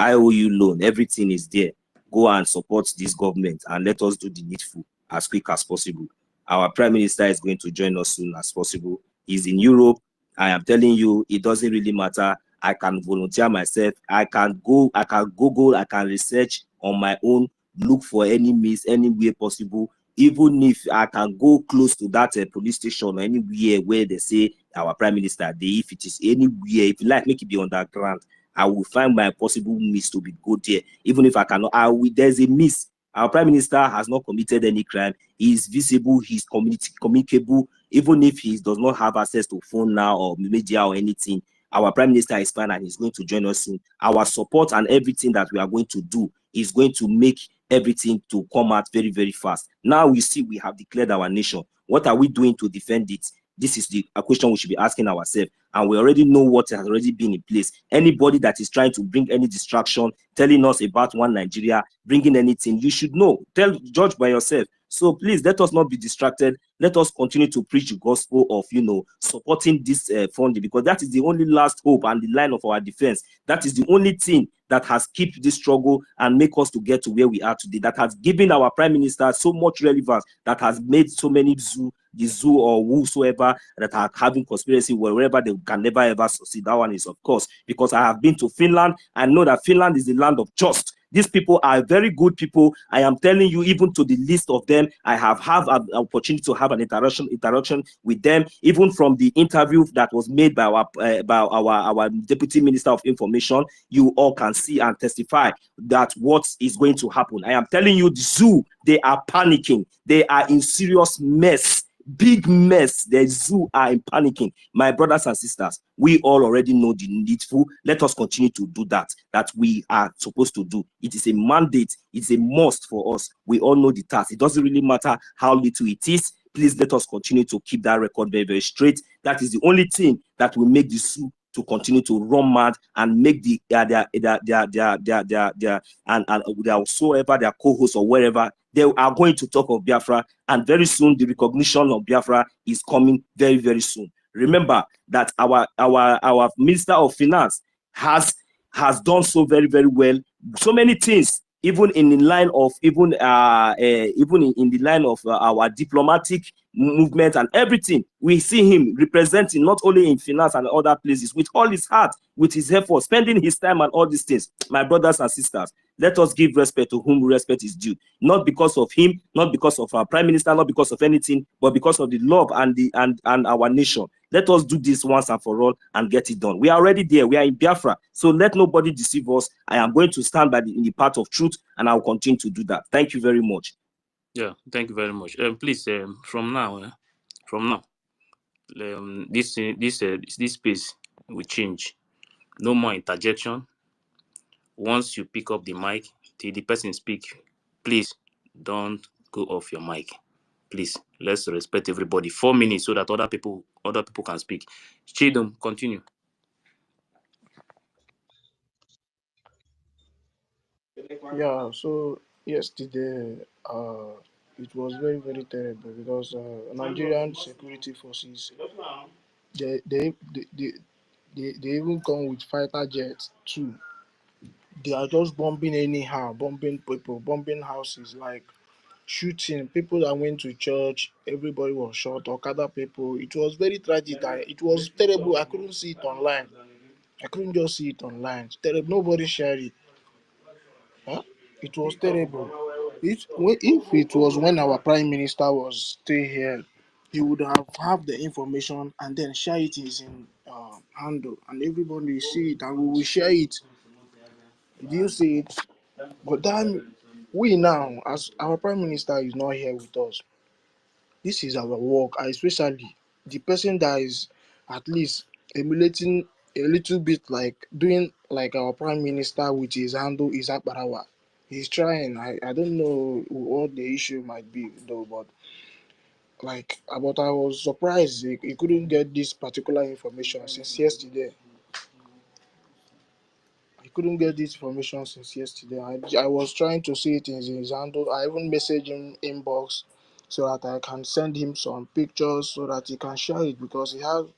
IOU loan, everything is there. Go and support this government and let us do the needful as quick as possible. Our Prime Minister is going to join us soon as possible. He's in Europe. I am telling you, it doesn't really matter. I can volunteer myself. I can Google, I can research on my own, look for any means, any way possible. Even if I can go close to that police station or anywhere where they say our Prime Minister, if it is anywhere, if you like, make it be underground, I will find my possible means to be good there. Even if I cannot, there's a miss. Our Prime Minister has not committed any crime. He is visible, he's communicable, even if he does not have access to phone now or media or anything. Our Prime Minister is fine and he's going to join us soon. Our support and everything that we are going to do is going to make everything to come out very, very fast. Now we see we have declared our nation. What are we doing to defend it? This is a question we should be asking ourselves. And we already know what has already been in place. Anybody that is trying to bring any distraction, telling us about one Nigeria, bringing anything, you should know. Judge by yourself. So please, let us not be distracted. Let us continue to preach the gospel of, supporting this funding, because that is the only last hope and the line of our defense. That is the only thing that has kept this struggle and make us to get to where we are today, that has given our Prime Minister so much relevance, that has made so many the zoo or whosoever that are having conspiracy wherever they can never ever succeed. That one is, of course, because I have been to Finland. I know that Finland is the land of just. These people are very good people. I am telling you, even to the list of them, I have an opportunity to have an interaction with them, even from the interview that was made by our Deputy Minister of Information. You all can see and testify that what is going to happen. I am telling you, the zoo, they are panicking. They are in serious mess. Big mess. The zoo are in panicking. My brothers and sisters, we all already know the needful. Let us continue to do that we are supposed to do. It is a mandate. It's a must for us. We all know the task. It doesn't really matter how little it is. Please let us continue to keep that record very, very straight. That is the only thing that will make the zoo to continue to run mad and make their whosoever their co-hosts or wherever, they are going to talk of Biafra, and very soon the recognition of Biafra is coming very, very soon. Remember that our Minister of Finance has done so very, very well. So many things even in the line of even in the line of our diplomatic movement and everything. We see him representing not only in finance and other places with all his heart, with his effort, spending his time and all these things. My brothers and sisters, let us give respect to whom respect is due, not because of him, not because of our prime minister, not because of anything, but because of the love and our nation. Let us do this once and for all and get it done. We are already there. We are in Biafra. So let nobody deceive us. I am going to stand in the path of truth, and I will continue to do that. Thank you very much. Yeah, thank you very much. Please, from now, this space will change. No more interjection. Once you pick up the mic till the person speak, please don't go off your mic. Please, let's respect everybody. 4 minutes so that other people can speak. Chidum, continue. Yeah, so yesterday, it was very, very terrible because Nigerian security forces, they even come with fighter jets too. They are just bombing anyhow, bombing people, bombing houses, like shooting people that went to church. Everybody was shot. Okada people. It was very tragic. It was terrible. I couldn't see it online. I couldn't just see it online. It's terrible. Nobody shared it. Huh? It was terrible. If it was when our prime minister was still here, he would have the information and then share it in his handle, and everybody will see it and we will share it. Do you see it? But then we now, as our prime minister is not here with us, this is our work, especially the person that is at least emulating a little bit, like doing like our prime minister with his handle is Akbarawa. He's trying. I don't know what the issue might be though, but but I was surprised he couldn't get this particular information since yesterday. I couldn't get this information since yesterday. I was trying to see it in his handle. I even messaged him inbox so that I can send him some pictures so that he can share it because he have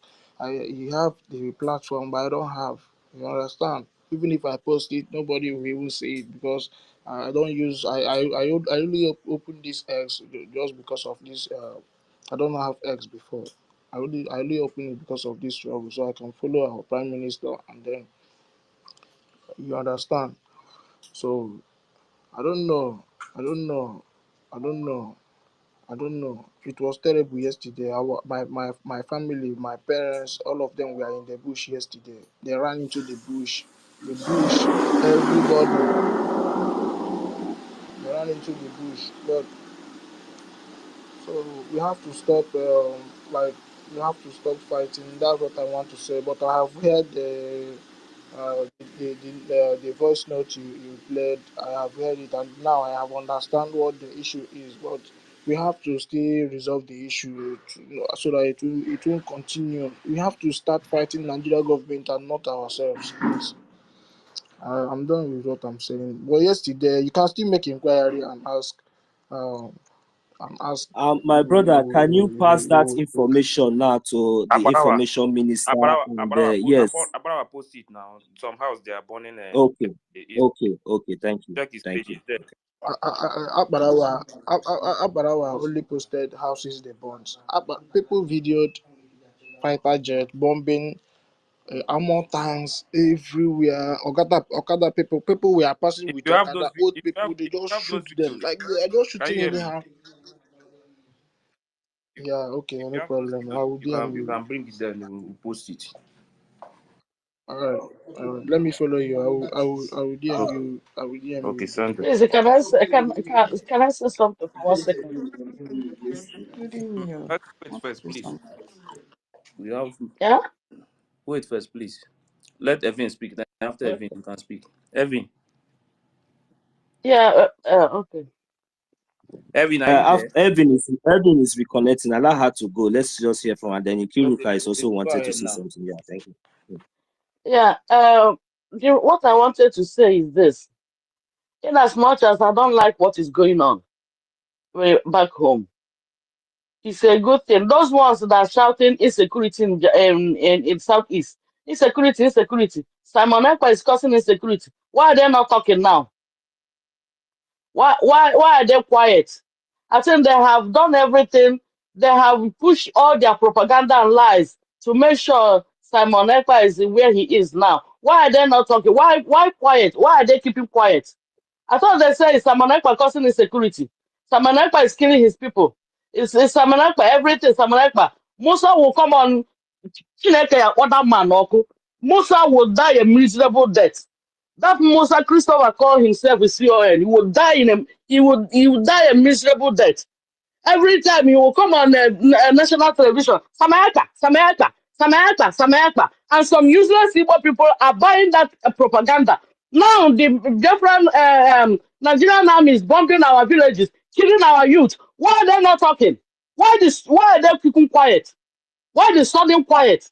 the platform, but I don't have. You understand? Even if I post it, nobody will even see it because I don't use. I only open this X just because of this. I don't have X before. I only open it because of this trouble so I can follow our prime minister and then you understand. So I don't know. I don't know. I don't know. I don't know. It was terrible yesterday. My family, my parents, all of them were in the bush yesterday. They ran into the bush. The bush, everybody. They ran into the bush. But so we have to stop. We have to stop fighting. That's what I want to say. But I have heard the voice note you played. I have heard it and now I have understand what the issue is. But we have to still resolve the issue so that it won't continue. We have to start fighting Nigeria government and not ourselves. Please. I'm done with what I'm saying. But yesterday you can still make inquiry and ask. My brother, can you pass that information now to the information minister? Yes. Abarawa post it now. Some house they are burning. Okay. Thank you. Check his Thank page. you. Abarawa only posted houses they burnt. People videoed fighter jet bombing, armor tanks everywhere. Okada people were passing If with you have those, Okada. Old people, they just shoot them. Like they are just shooting anyhow. Yeah, okay, no problem. I will DM you can bring it there and we'll post it. All right. Let me follow you. I will DM you. I will DM you. Okay, send it. Please, can I say something for 1 second? Wait first, please. We have. Yeah. Wait first, please. Let Evan speak. Then after Evan, you can speak. Evan. Yeah. Okay. Evan, are you there? Evan is reconnecting. Allow her to go. Let's just hear from her. Then Ikiruka is also wanted to say something. Yeah, thank you. Yeah. What I wanted to say is this: in as much as I don't like what is going on back home, it's a good thing. Those ones that are shouting insecurity in Southeast, insecurity. Simon Ekpa is causing insecurity. Why are they not talking now? Why are they quiet? I think they have done everything. They have pushed all their propaganda and lies to make sure Simon Ekpa is where he is now. Why are they not talking? Why quiet? Why are they keeping quiet? I thought they said it's Simon Ekpa causing insecurity. Simon Ekpa is killing his people. It's Simon Ekpa, everything Simon Ekpa. Musa will come on Chineke other man oku. Musa will die a miserable death. That Musa Christopher called himself a CON. He would die he would die a miserable death. Every time he will come on national television, Samayaka, Samayaka, Samayaka, Samayaka, and some useless Igbo people are buying that propaganda. Now the different Nigerian army is bombing our villages, killing our youth. Why are they not talking? Why are they keeping quiet? Why the sudden quiet?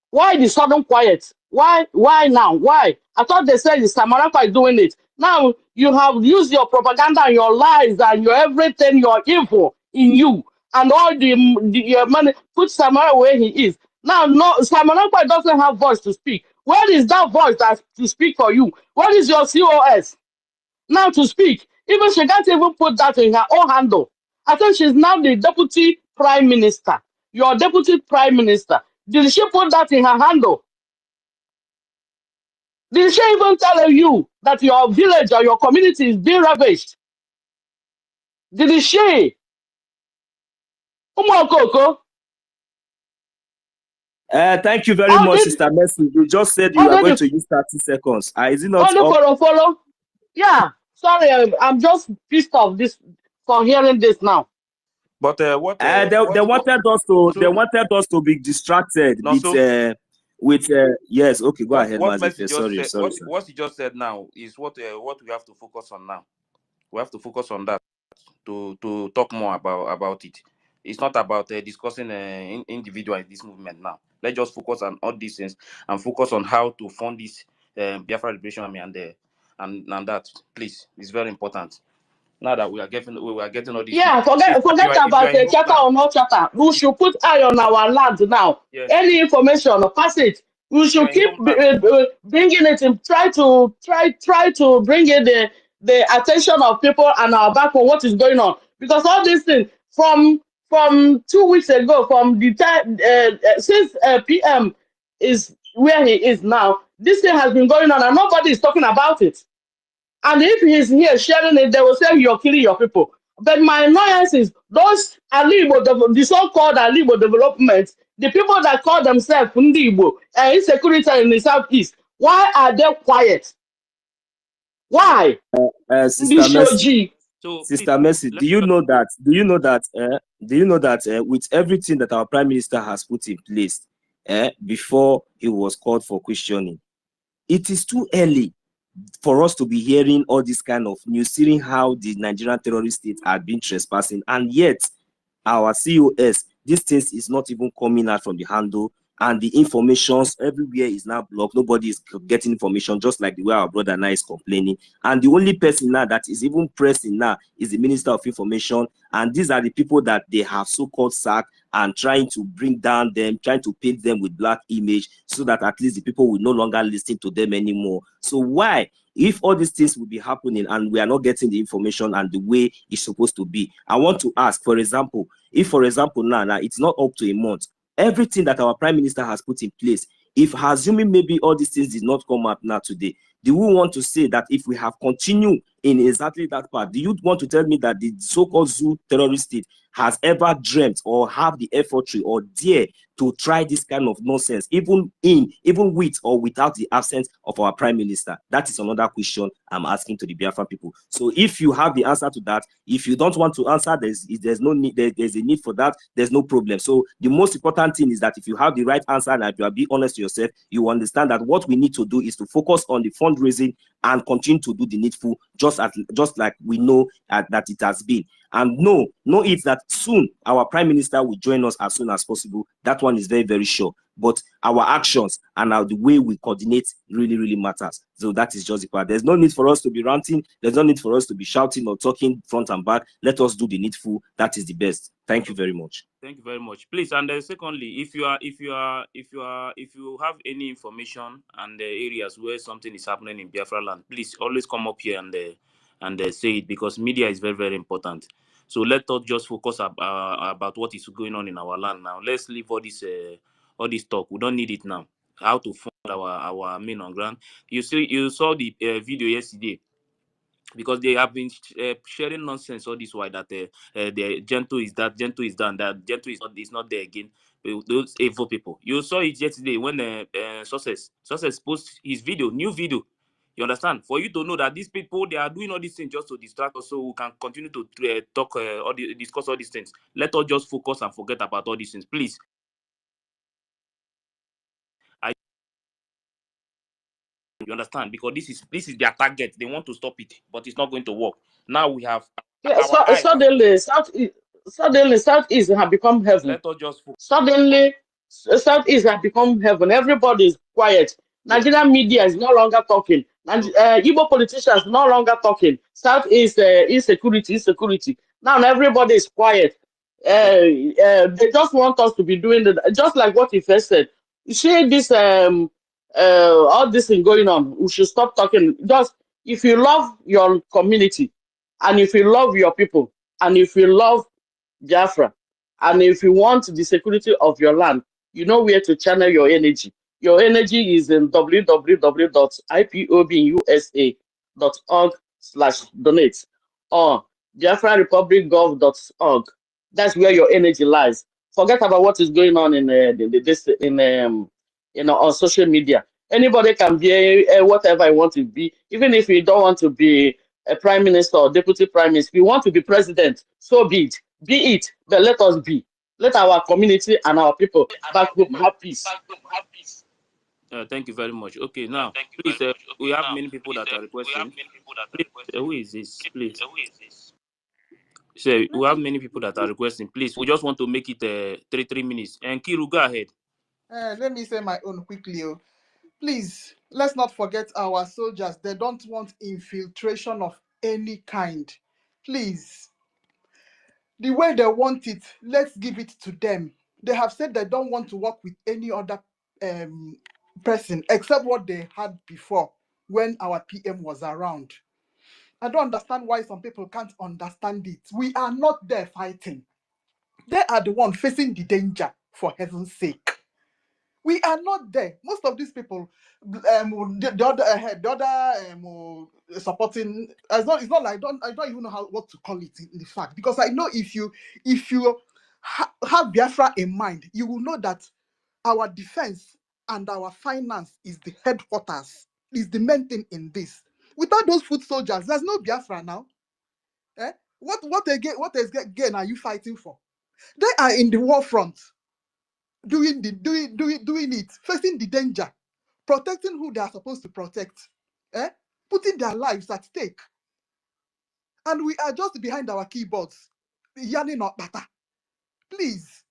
Why the sudden quiet? Why now? Why? I thought they said the Samarapa is doing it. Now you have used your propaganda and your lies and your everything, your evil in you, and all your money. Put Samara where he is. Now, no, Samarapa doesn't have voice to speak. Where is that voice that to speak for you? What is your COS now to speak? Even she can't even put that in her own handle. I think she's now the deputy prime minister. Your deputy prime minister. Did she put that in her handle? Did she even tell you that your village or your community is being ravaged? Did she? Umokoko. Thank you very much, Sister Mercy. You just said you are going to use 30 seconds. Is it not up? Follow? Yeah. Sorry, I'm just pissed off for hearing this now. But they wanted us to be distracted with yes. Okay, go ahead, Mazi. Sorry. What he just said now is what we have to focus on now. We have to focus on that to talk more about it. It's not about discussing individual in this movement now. Let's just focus on all these things and focus on how to fund this Biafra Liberation Army and that, please. It's very important. Now that we are getting all these. Yeah, forget about the chatter or no chatter. We should put eye on our land now. Yes. Any information, pass it. We should keep bringing it and try to bring in the attention of people and our back on what is going on. Because all these things from 2 weeks ago, from the time since PM is where he is now, this thing has been going on and nobody is talking about it. And if he's here sharing it, they will say you're killing your people. But my annoyance is those Alibo, the so-called Alibo development, the people that call themselves Ndibo, insecurity in the southeast, why are they quiet? Why? Sister Mercy, do you know that with everything that our Prime Minister has put in place before he was called for questioning, it is too early for us to be hearing all this kind of news, seeing how the Nigerian terrorist state are being trespassing, and yet our COS, these things is not even coming out from the handle, and the informations everywhere is now blocked. Nobody is getting information, just like the way our brother now is complaining. And the only person now that is even pressing now is the Minister of Information, and these are the people that they have so-called sacked and trying to bring down them, trying to paint them with black image so that at least the people will no longer listen to them anymore. So why, if all these things will be happening and we are not getting the information and the way it's supposed to be? I want to ask, for example, if for example now it's not up to a month, everything that our Prime Minister has put in place, if assuming maybe all these things did not come up now today, do we want to say that if we have continued in exactly that part, do you want to tell me that the so-called Zoo terrorist state has ever dreamt or have the effortry or dare to try this kind of nonsense, even with or without the absence of our Prime Minister? That is another question I'm asking to the Biafra people. So if you have the answer to that, if you don't want to answer, there's no need, there's a need for that, there's no problem. So the most important thing is that if you have the right answer and if you are being honest to yourself, you understand that what we need to do is to focus on the fundraising and continue to do the needful, just like we know that it has been. And know it that soon our Prime Minister will join us as soon as possible. That one is very, very sure. But our actions and the way we coordinate really, really matters. So that is just the part. There's no need for us to be ranting. There's no need for us to be shouting or talking front and back. Let us do the needful. That is the best. Thank you very much. Thank you very much. Please, and secondly, if you have any information and the areas where something is happening in Biafra land, please always come up here and say it, because media is very, very important. So let us just focus about what is going on in our land now. Let's leave all this talk. We don't need it now. How to fund our men on ground. You saw the video yesterday, because they have been sharing nonsense all this while that the Gento is that, Gento is done, that Gento is not there again. Those evil people. You saw it yesterday when Success post his video, new video. You understand? For you to know that these people, they are doing all these things just to distract us, so we can continue to talk, discuss all these things. Let us just focus and forget about all these things, please. You understand? Because this is their target. They want to stop it, but it's not going to work. Now we have suddenly Southeast have become heaven. Let us just suddenly Southeast have become heaven. Everybody is quiet. Nigerian media is no longer talking. Igbo politicians no longer talking. Southeast insecurity. Now everybody is quiet. They just want us to be doing just like what he first said. You see this all this thing going on, we should stop talking. Just if you love your community, and if you love your people, and if you love Biafra, and if you want the security of your land, you know where to channel your energy. Your energy is in www.ipobnusa.org/donate or biafrarepublicgov.org. That's where your energy lies. Forget about what is going on on social media. Anybody can be whatever I want to be, even if you don't want to be a prime minister or deputy prime minister. If you want to be president, so be it. But let us be. Let our community and our people back home have peace. Thank you very much. Okay, now please, we have many people that are requesting. Please, who is this? Please. So we have many people that are requesting. Please, we just want to make it 3 minutes. And Kiru, go ahead. Let me say my own quickly. Please, let's not forget our soldiers. They don't want infiltration of any kind. Please. The way they want it, let's give it to them. They have said they don't want to work with any other person except what they had before when our PM was around. I don't understand why some people can't understand it. We are not there fighting. They are the one facing the danger, for heaven's sake. We are not there. Most of these people, the other supporting. It's not like I don't even know what to call it in the fact, because I know if you have Biafra in mind, you will know that our defense and our finance is the headquarters, is the main thing in this. Without those foot soldiers, there's no Biafra now. What again are you fighting for? They are in the war front, doing it, facing the danger, protecting who they are supposed to protect, putting their lives at stake. And we are just behind our keyboards, yelling or bata. Please,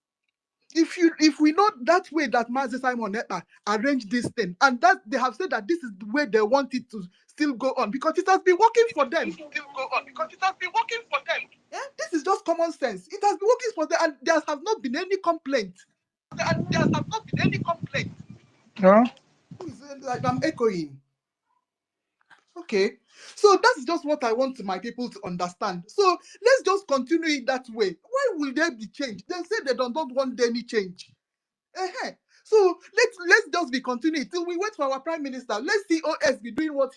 if we know that way that Mazi Simon Ekpa arranged this thing, and that they have said that this is the way they want it to still go on, because it has been working for them. This is just common sense. It has been working for them, and there has not been any complaint. Huh? Like I'm echoing. Okay, so that's just what I want my people to understand. So let's just continue it that way. Why will there be change? They say they don't want any change. So let's just be continuing till we wait for our prime minister. Let COS be doing what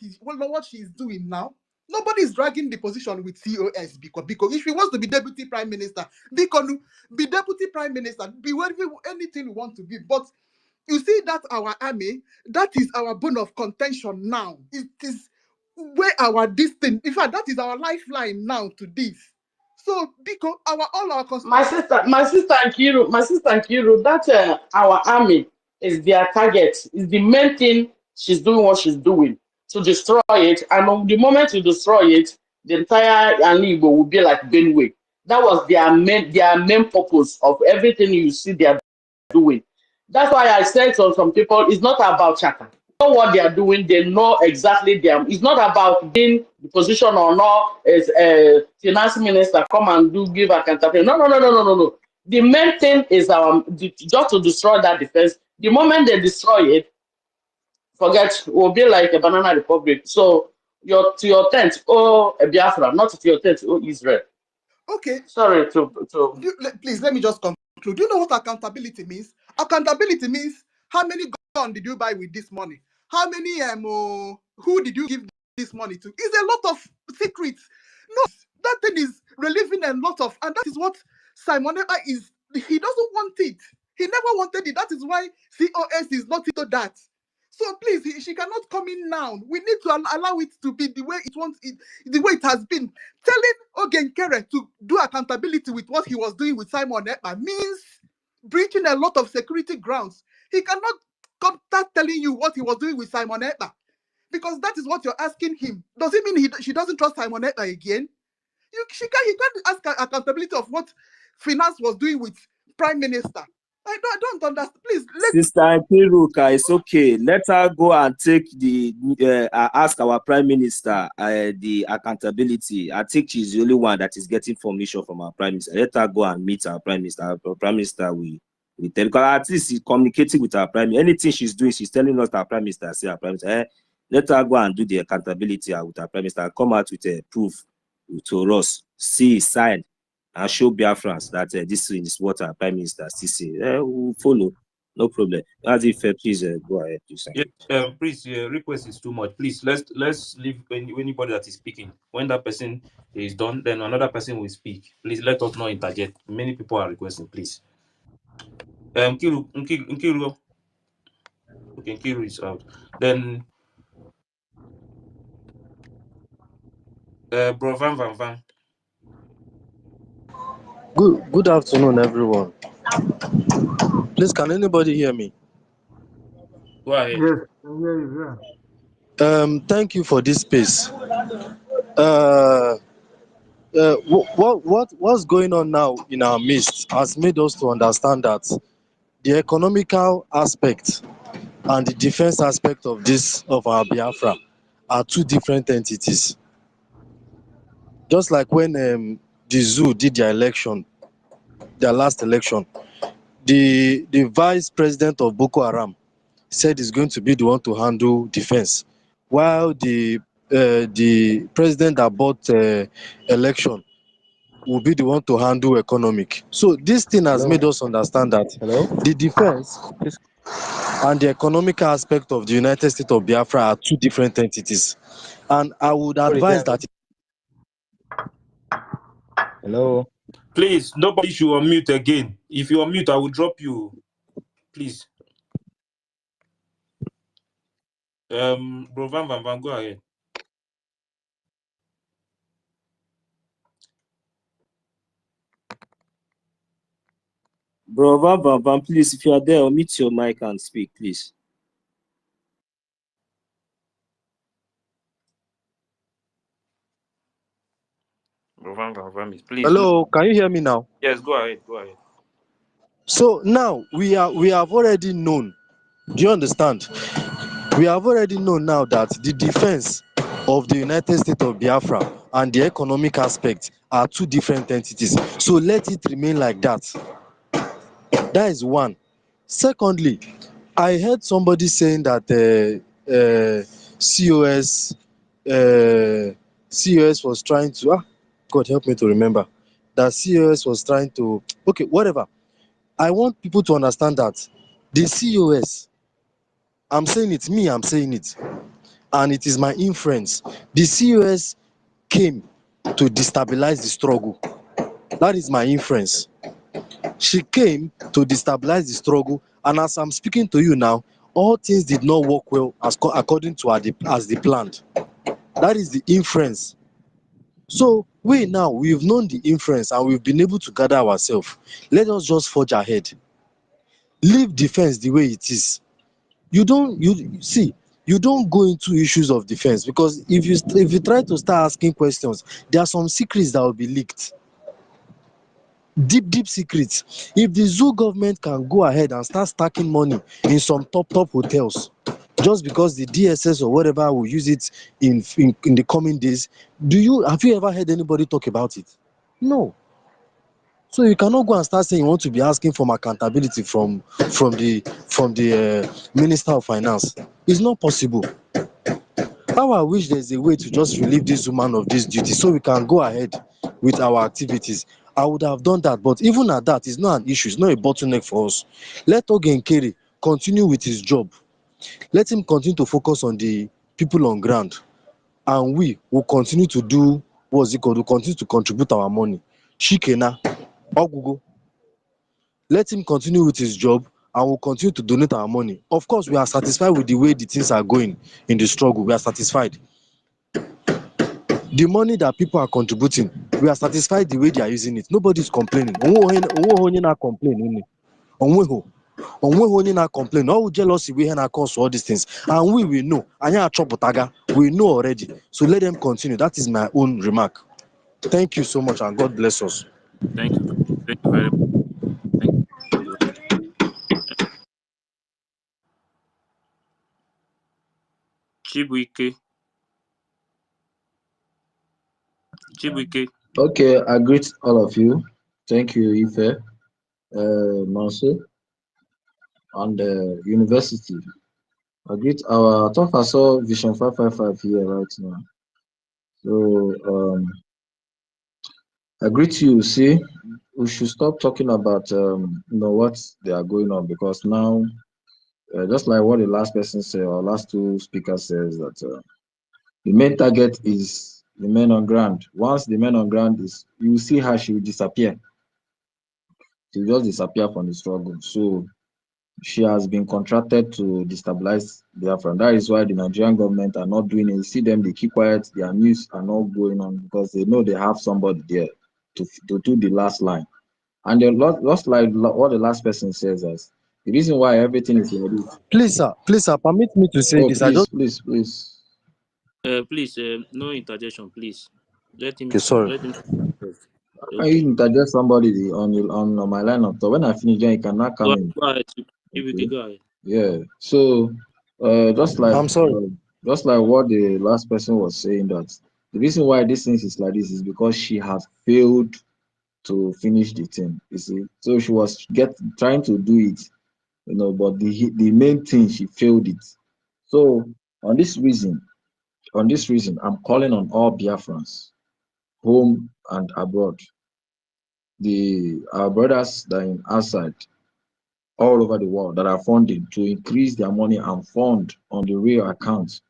she's doing now. Nobody is dragging the position with COS because if he wants to be deputy prime minister, be deputy prime minister, be anything we want to be. But you see that our army, that is our bone of contention now. It is where our distance. In fact, that is our lifeline now to this. So because my sister Nkiru, that our army is their target, is the main thing. She's doing what she's doing to destroy it, and the moment you destroy it, the entire Igbo will be like Benue. That was their main purpose of everything you see they are doing. That's why I said to some people, it's not about Chaka. They know what they are doing. They know exactly them. It's not about being the position or not as a finance minister come and give accountability. No. The main thing is just to destroy that defense. The moment they destroy it, forget, we'll be like a banana republic. So to your tent, oh Biafra, not to your tent, oh Israel. Okay. Sorry to please let me just conclude. Do you know what accountability means? Accountability means how many guns did you buy with this money? How many who did you give this money to? It's a lot of secrets. No, that thing is relieving a lot of, and that is what Simon Ekpa is. He doesn't want it. He never wanted it. That is why COS is not into that. So please, she cannot come in now. We need to allow it to be the way it wants it, the way it has been. Telling Ogenkere to do accountability with what he was doing with Simon Ekpa means breaching a lot of security grounds. He cannot come start telling you what he was doing with Simon Ekpa, because that is what you're asking him. Does it mean she doesn't trust Simon Ekpa again? He can't ask accountability of what finance was doing with Prime Minister. I don't understand. Please, Sister Kiruka, it's okay. Let her go and take ask our Prime Minister the accountability. I think she's the only one that is getting information from our Prime Minister. Let her go and meet our Prime Minister. Our Prime Minister will tell, because at least she's communicating with our Prime Minister. Anything she's doing, she's telling us our Prime Minister. Say our Prime Minister, let her go and do the accountability with our Prime Minister. Come out with a proof to us. See, sign. And show Biafrans that this is what our Prime Minister still say. We'll follow, no problem. As if please go ahead, please. Yeah, please, request is too much. Please, let's leave anybody that is speaking. When that person is done, then another person will speak. Please let us not interject. Many people are requesting, please. Nkiru. Okay, Nkiru is out. Then Bro Van. Good afternoon, everyone. Please, can anybody hear me? Go ahead. Yes, yeah. Thank you for this space. What's going on now in our midst has made us to understand that the economical aspect and the defense aspect of our Biafra are two different entities. Just like when the zoo did their last election, the vice president of Boko Haram said he's going to be the one to handle defense, while the president that bought election will be the one to handle economic. So this thing has made us understand that the defense and the economic aspect of the United States of Biafra are two different entities. And I would advise that. Hello. Please, nobody should unmute again. If you unmute, I will drop you. Please. Bro Van, go ahead. Bro Van, please, if you are there, unmute your mic and speak, please. Bro Van, please. Hello, can you hear me now? Yes, go ahead. So now we have already known. Do you understand? We have already known now that the defense of the United States of Biafra and the economic aspect are two different entities. So let it remain like that. That is one. Secondly, I heard somebody saying that COS was trying to God help me to remember that COS was trying to whatever. I want people to understand that the COS, I'm saying it, and it is my inference. The COS came to destabilize the struggle. That is my inference. She came to destabilize the struggle, and as I'm speaking to you now, all things did not work well according to as they planned. That is the inference. So we've known the inference and we've been able to gather ourselves. Let us just forge ahead. Leave defense the way it is. You don't go into issues of defense, because if you try to start asking questions, there are some secrets that will be leaked. Deep secrets. If the zoo government can go ahead and start stacking money in some top hotels, just because the DSS or whatever will use it in the coming days, have you ever heard anybody talk about it? No. So you cannot go and start saying you want to be asking for accountability from the Minister of Finance. It's not possible. How I wish there's a way to just relieve this woman of this duty so we can go ahead with our activities. I would have done that, but even at that, it's not an issue. It's not a bottleneck for us. Let Ogenkere continue with his job. Let him continue to focus on the people on ground, and we will continue to do what's it called? We'll continue to contribute our money. Shikena, Ogugo. Let him continue with his job, and we'll continue to donate our money. Of course, we are satisfied with the way the things are going in the struggle. We are satisfied. The money that people are contributing, we are satisfied the way they are using it. Nobody is complaining. Onweho not complaining. Onweho not complain. All jealousy we have cause all these things, and we know. We know already. So let them continue. That is my own remark. Thank you so much, and God bless us. Thank you very much. Thank you. Chibuike. Okay, I greet all of you. Thank you, Ife, Manso, and the university. I greet our talk. I saw Vision 555 here right now. So I greet you. See, we should stop talking about what they are going on, because now, just like what the last person said, or last two speakers says, that the main target is the men on ground. Once the men on ground is, you see how she will disappear. She will just disappear from the struggle. So she has been contracted to destabilize Biafra. That is why the Nigerian government are not doing it. You see them, they keep quiet, their news are not going on, because they know they have somebody there to do the last line. And they lost, like what the last person says, as the reason why everything is like this. Please, sir, permit me to say this. Please. Please, no interjection, please. Let him. Okay, sorry. Let him. How can you interject somebody on my line of thought? When I finish, then you cannot come in. Go ahead. Okay. Go ahead. Yeah. So, just like I'm sorry. Just like what the last person was saying, that the reason why this thing is like this is because she has failed to finish the thing. You see, so she was trying to do it, but the main thing, she failed it. So on this reason, I'm calling on all Biafrans, home and abroad, our brothers that are outside, all over the world, that are funding, to increase their money and fund on the real account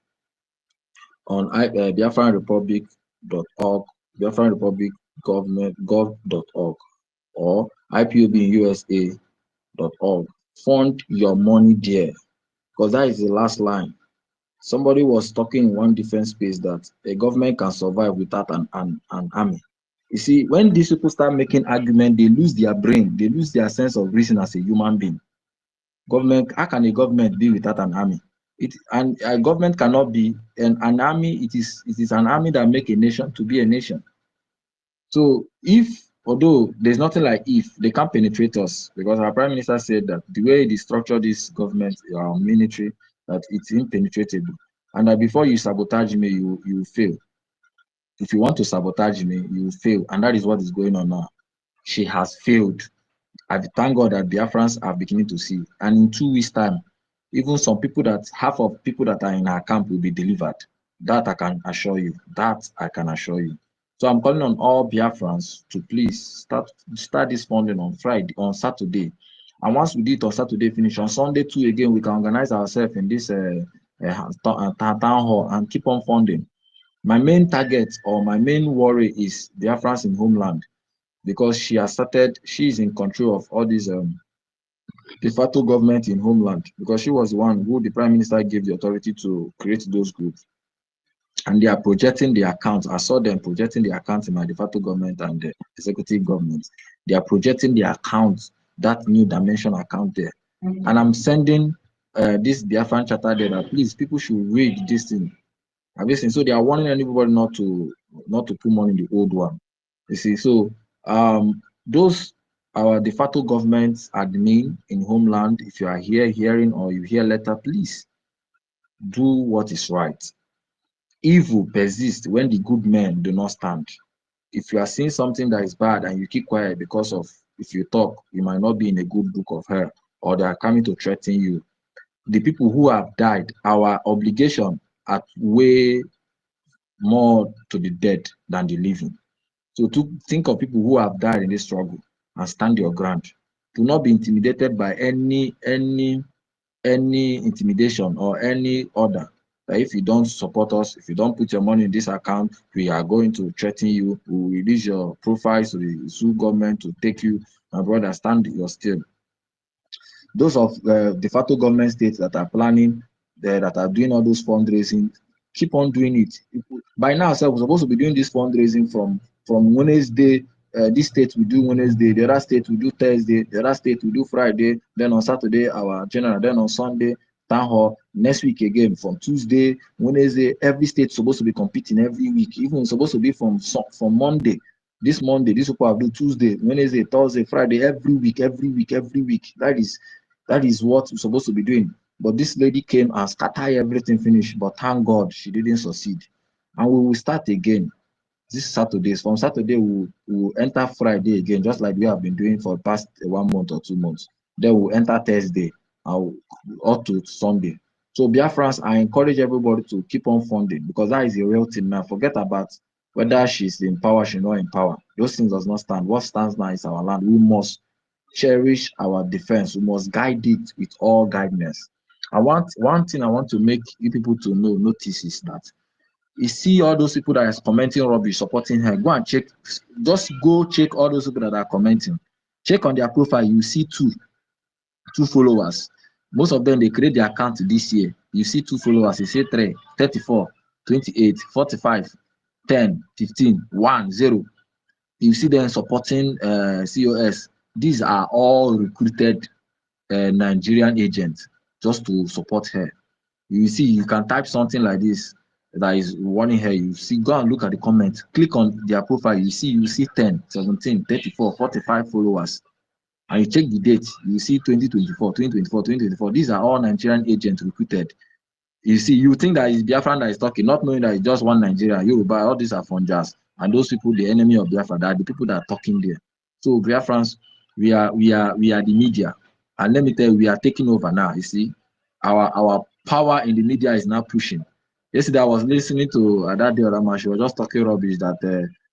on BiafranRepublic.org, BiafranRepublic.gov.org, or IPOBinUSA.org. Fund your money there, because that is the last line. Somebody was talking in one different space that a government can survive without an army. You see, when these people start making argument, they lose their brain, they lose their sense of reason as a human being. How can a government be without an army? And a government cannot be an army. It is an army that make a nation to be a nation. So although there's nothing like if, they can't penetrate us, because our prime minister said that the way they structure this government, our military, that it's impenetrable, and that before you sabotage me, you fail. If you want to sabotage me, you fail, and that is what is going on now. She has failed. I thank God that Biafrans are beginning to see, and in 2 weeks' time, even half of people that are in our camp will be delivered. That I can assure you. So I'm calling on all Biafrans to please start this funding on Saturday. And once we do it on Saturday, finish on Sunday too, again, we can organize ourselves in this town hall and keep on funding. My main target, or my main worry, is Biafrans in homeland, because she is in control of all these de facto government in homeland, because she was the one who the prime minister gave the authority to create those groups. And they are projecting the accounts. I saw them projecting the accounts in my de facto government and the executive government. They are projecting the accounts, that new dimension account there. And I'm sending this Biafran charter there that please, people should read this thing. So they are warning anybody not to put money in the old one. You see, so those our de facto government admin in homeland, if you are here hearing or you hear letter, please do what is right. Evil persists when the good men do not stand. If you are seeing something that is bad and you keep quiet because of, if you talk, you might not be in a good book of her, or they are coming to threaten you. The people who have died, our obligation are way more to the dead than the living. So to think of people who have died in this struggle and stand your ground. Do not be intimidated by any intimidation or any order. That if you don't support us, if you don't put your money in this account, we are going to threaten you. We will release your profiles to the Zoo government to take you. My brother, stand your still. Those of de facto government states that are planning, that are doing all those fundraising, keep on doing it. By now, we're supposed to be doing this fundraising from Wednesday. This state we do Wednesday, the other state we do Thursday, the other state we do Friday, then on Saturday our general, then on Sunday town hall. Next week again from Tuesday, Wednesday. Every state supposed to be competing every week. Even supposed to be from Monday. This Monday, this people do Tuesday, Wednesday, Thursday, Friday, every week. That is what we're supposed to be doing. But this lady came and scattered everything, finished. But thank God she didn't succeed. And we will start again this Saturday. From Saturday, we'll enter Friday again, just like we have been doing for the past 1 month or 2 months. Then we'll enter Thursday up to Sunday. So Biafrans, I encourage everybody to keep on funding, because that is a real thing now. Forget about whether she's in power, she's not in power. Those things does not stand. What stands now is our land. We must cherish our defense. We must guide it with all guidance. One thing I want to make you people to notice is that you see all those people that is commenting rubbish, supporting her. Go and check. Just go check all those people that are commenting. Check on their profile. You see two followers. Most of them, they create their account this year. You see 2 followers. You see 3, 34, 28, 45, 10, 15, 1, 0. You see them supporting COS. These are all recruited Nigerian agents just to support her. You see, you can type something like this that is warning her. You see, go and look at the comments. Click on their profile. You see 10, 17, 34, 45 followers. And you check the date. You see 2024, 2024, 2024. These are all Nigerian agents recruited. You see, you think that it's Biafran that is talking, not knowing that it's just one Nigerian. Yoruba, all these are Funjas. And those people, the enemy of Biafra, that are the people that are talking there. So Biafrans, we are the media. And let me tell you, we are taking over now. You see, our power in the media is now pushing. Yesterday, I was listening to that day other man. She was just talking rubbish that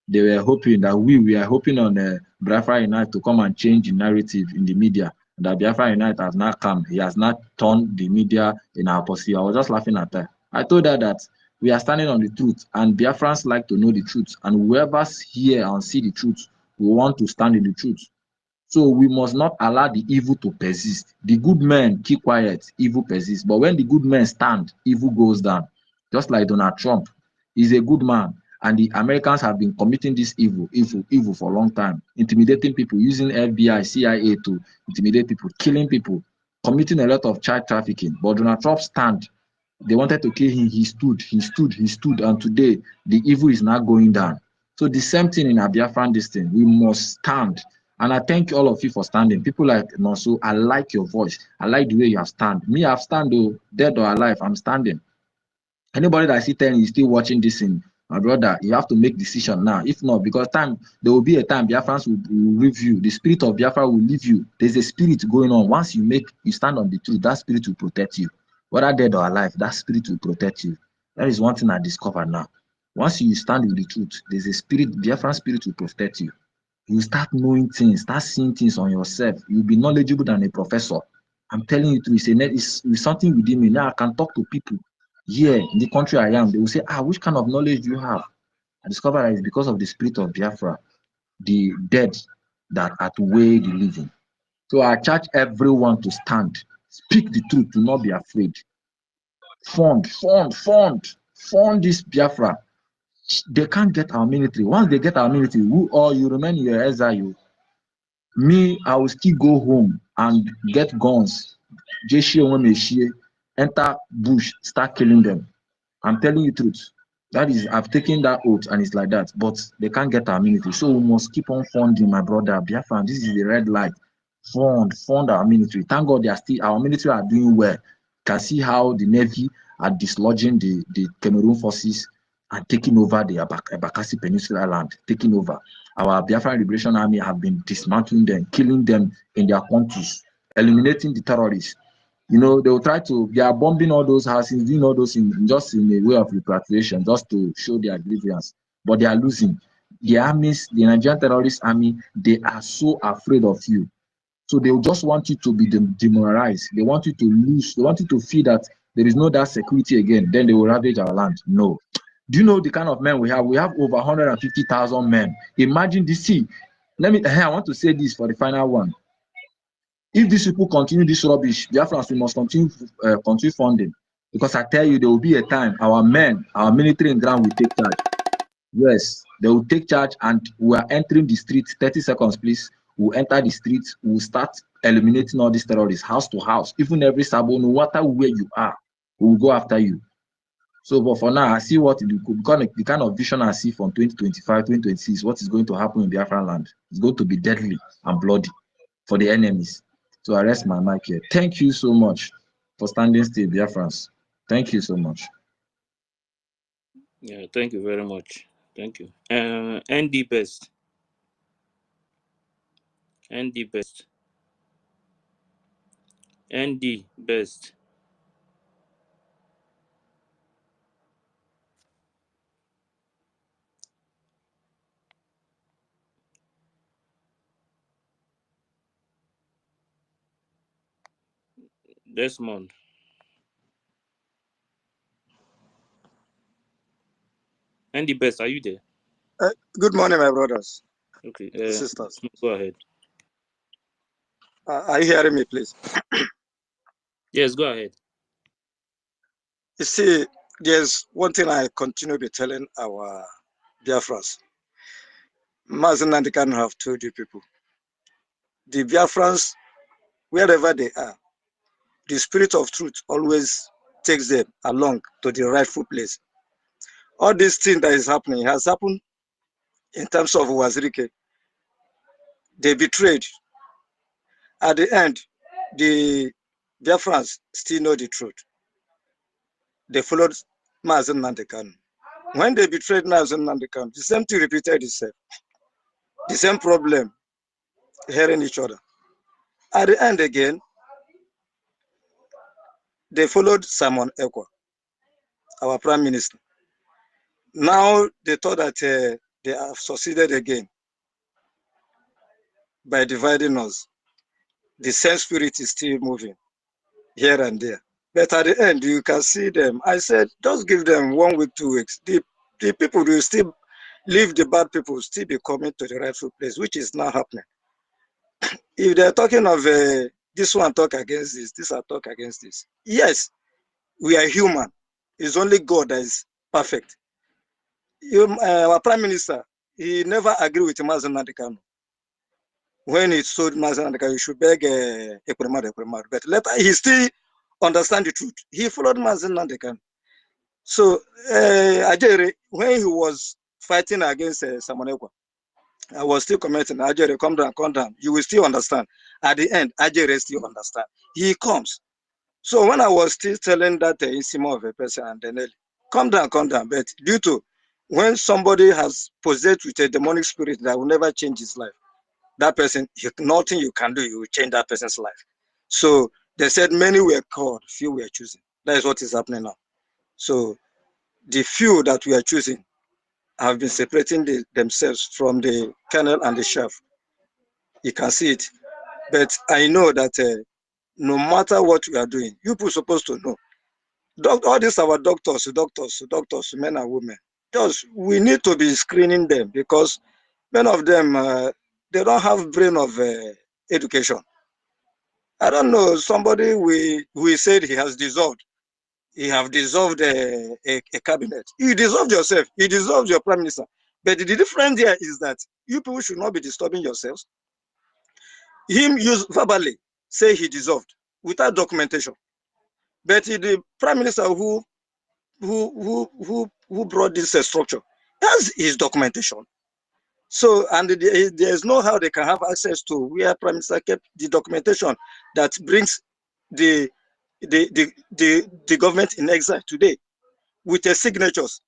they were hoping that we are hoping on Biafra Unite to come and change the narrative in the media. That Biafra Unite has not come. He has not turned the media in our pursuit. I was just laughing at her. I told her that we are standing on the truth, and Biafrans like to know the truth. And whoever hear and see the truth, we want to stand in the truth. So we must not allow the evil to persist. The good men keep quiet, evil persists. But when the good men stand, evil goes down. Just like Donald Trump, he's a good man. And the Americans have been committing this evil for a long time, intimidating people, using FBI, CIA to intimidate people, killing people, committing a lot of child trafficking. But Donald Trump stand. They wanted to kill him. He stood. And today, the evil is now going down. So the same thing in Biafran, this thing, we must stand. And I thank all of you for standing. People like Nonso, I like your voice. I like the way you have stand. Me, I've stand, though, dead or alive, I'm standing. Anybody that I see telling you still watching this thing, my brother, you have to make decision now. If not, because there will be a time Biafrans will leave you. The spirit of Biafra will leave you. There's a spirit going on. Once you stand on the truth, that spirit will protect you. Whether dead or alive, that spirit will protect you. That is one thing I discovered now. Once you stand with the truth, there's a spirit, Biafran spirit will protect you. You start knowing things, start seeing things on yourself. You'll be knowledgeable than a professor. I'm telling you, it's something within me. Now I can talk to people here in the country I am. They will say, which kind of knowledge do you have? I discovered that it's because of the spirit of Biafra, the dead that outweigh the living. So I charge everyone to stand, speak the truth, do not be afraid. Fund this Biafra. They can't get our military. Once they get our military, you remain in your exile. Me, I will still go home and get guns. Enter bush, start killing them. I'm telling you the truth. That is, I've taken that oath and it's like that, but they can't get our military. So we must keep on funding, my brother. Biafra, this is the red light. Fund our military. Thank God our military are doing well. You can see how the Navy are dislodging the Cameroon forces and taking over the Abakasi Peninsula land, taking over. Our Biafra Liberation Army have been dismantling them, killing them in their countries, eliminating the terrorists. You know, they will they are bombing all those houses, doing all those just in a way of repatriation, just to show their grievance. But they are losing. The armies, the Nigerian terrorist army, they are so afraid of you. So they just want you to be demoralized. They want you to lose. They want you to feel that there is no that security again. Then they will ravage our land. No. Do you know the kind of men we have? We have over 150,000 men. Imagine this. See, I want to say this for the final one. If these people continue this rubbish, Biafrans, we must continue funding. Because I tell you, there will be a time our men, our military in ground will take charge. Yes, they will take charge and we are entering the streets. 30 seconds, please. We'll enter the streets. We'll start eliminating all these terrorists, house to house. Even every sabo, no matter where you are, we will go after you. So, but for now, I see what the kind of vision I see from 2025, 2026, what is going to happen in Biafra land. It's going to be deadly and bloody for the enemies. So I rest my mic here. Thank you so much for standing still, Biafrans. Thank you so much. Yeah, thank you very much. Thank you. ND Best. ND Best. ND Best. Desmond. ND Best, are you there? Good morning, my brothers. Okay. Sisters. Go ahead. Are you hearing me, please? Yes, go ahead. You see, there's one thing I continue to be telling our Biafrans. Mazen and can have told you people. The Biafrans, wherever they are, the spirit of truth always takes them along to the rightful place. All this thing that is happening has happened in terms of Wazirike. They betrayed. At the end, the Biafrans still know the truth. They followed Mazen Nandekan. When they betrayed Mazen Nandekan, the same thing repeated itself. The same problem, hearing each other. At the end again, they followed Simon Ekwa, our prime minister. Now they thought that they have succeeded again by dividing us. The same spirit is still moving here and there. But at the end, you can see them. I said, just give them 1 week, 2 weeks. The people will still leave, the bad people still be coming to the rightful place, which is not happening. If they're talking of this one talk against this one talk against this. Yes, we are human. It's only God that is perfect. Our prime minister, he never agreed with Mazen Nadekano. When he told Mazen Nadekano, you should beg Ekwemadu. But later, he still understand the truth. He followed Mazen Nadekano. So, Ajere, when he was fighting against Samonekwa, I was still commenting, Ajere, come down. You will still understand. At the end, Ajere still understand. He comes. So when I was still telling that Insimo of a person and then come down. But due to when somebody has possessed with a demonic spirit that will never change his life, that person, nothing you can do, you will change that person's life. So they said many were called, few were chosen. That is what is happening now. So the few that we are choosing have been separating themselves from the colonel and the chef. You can see it. But I know that no matter what we are doing, you people are supposed to know. All these our doctors, men and women. We need to be screening them because many of them they don't have brain of education. I don't know. Somebody we said he has dissolved. He have dissolved a cabinet. You dissolved yourself. You dissolved your prime minister. But the difference here is that you people should not be disturbing yourselves. Him use verbally say he dissolved without documentation. But the prime minister who who brought this structure. That's his documentation. So, and there's no how they can have access to where Prime Minister kept the documentation that brings the government in exile today with their signatures.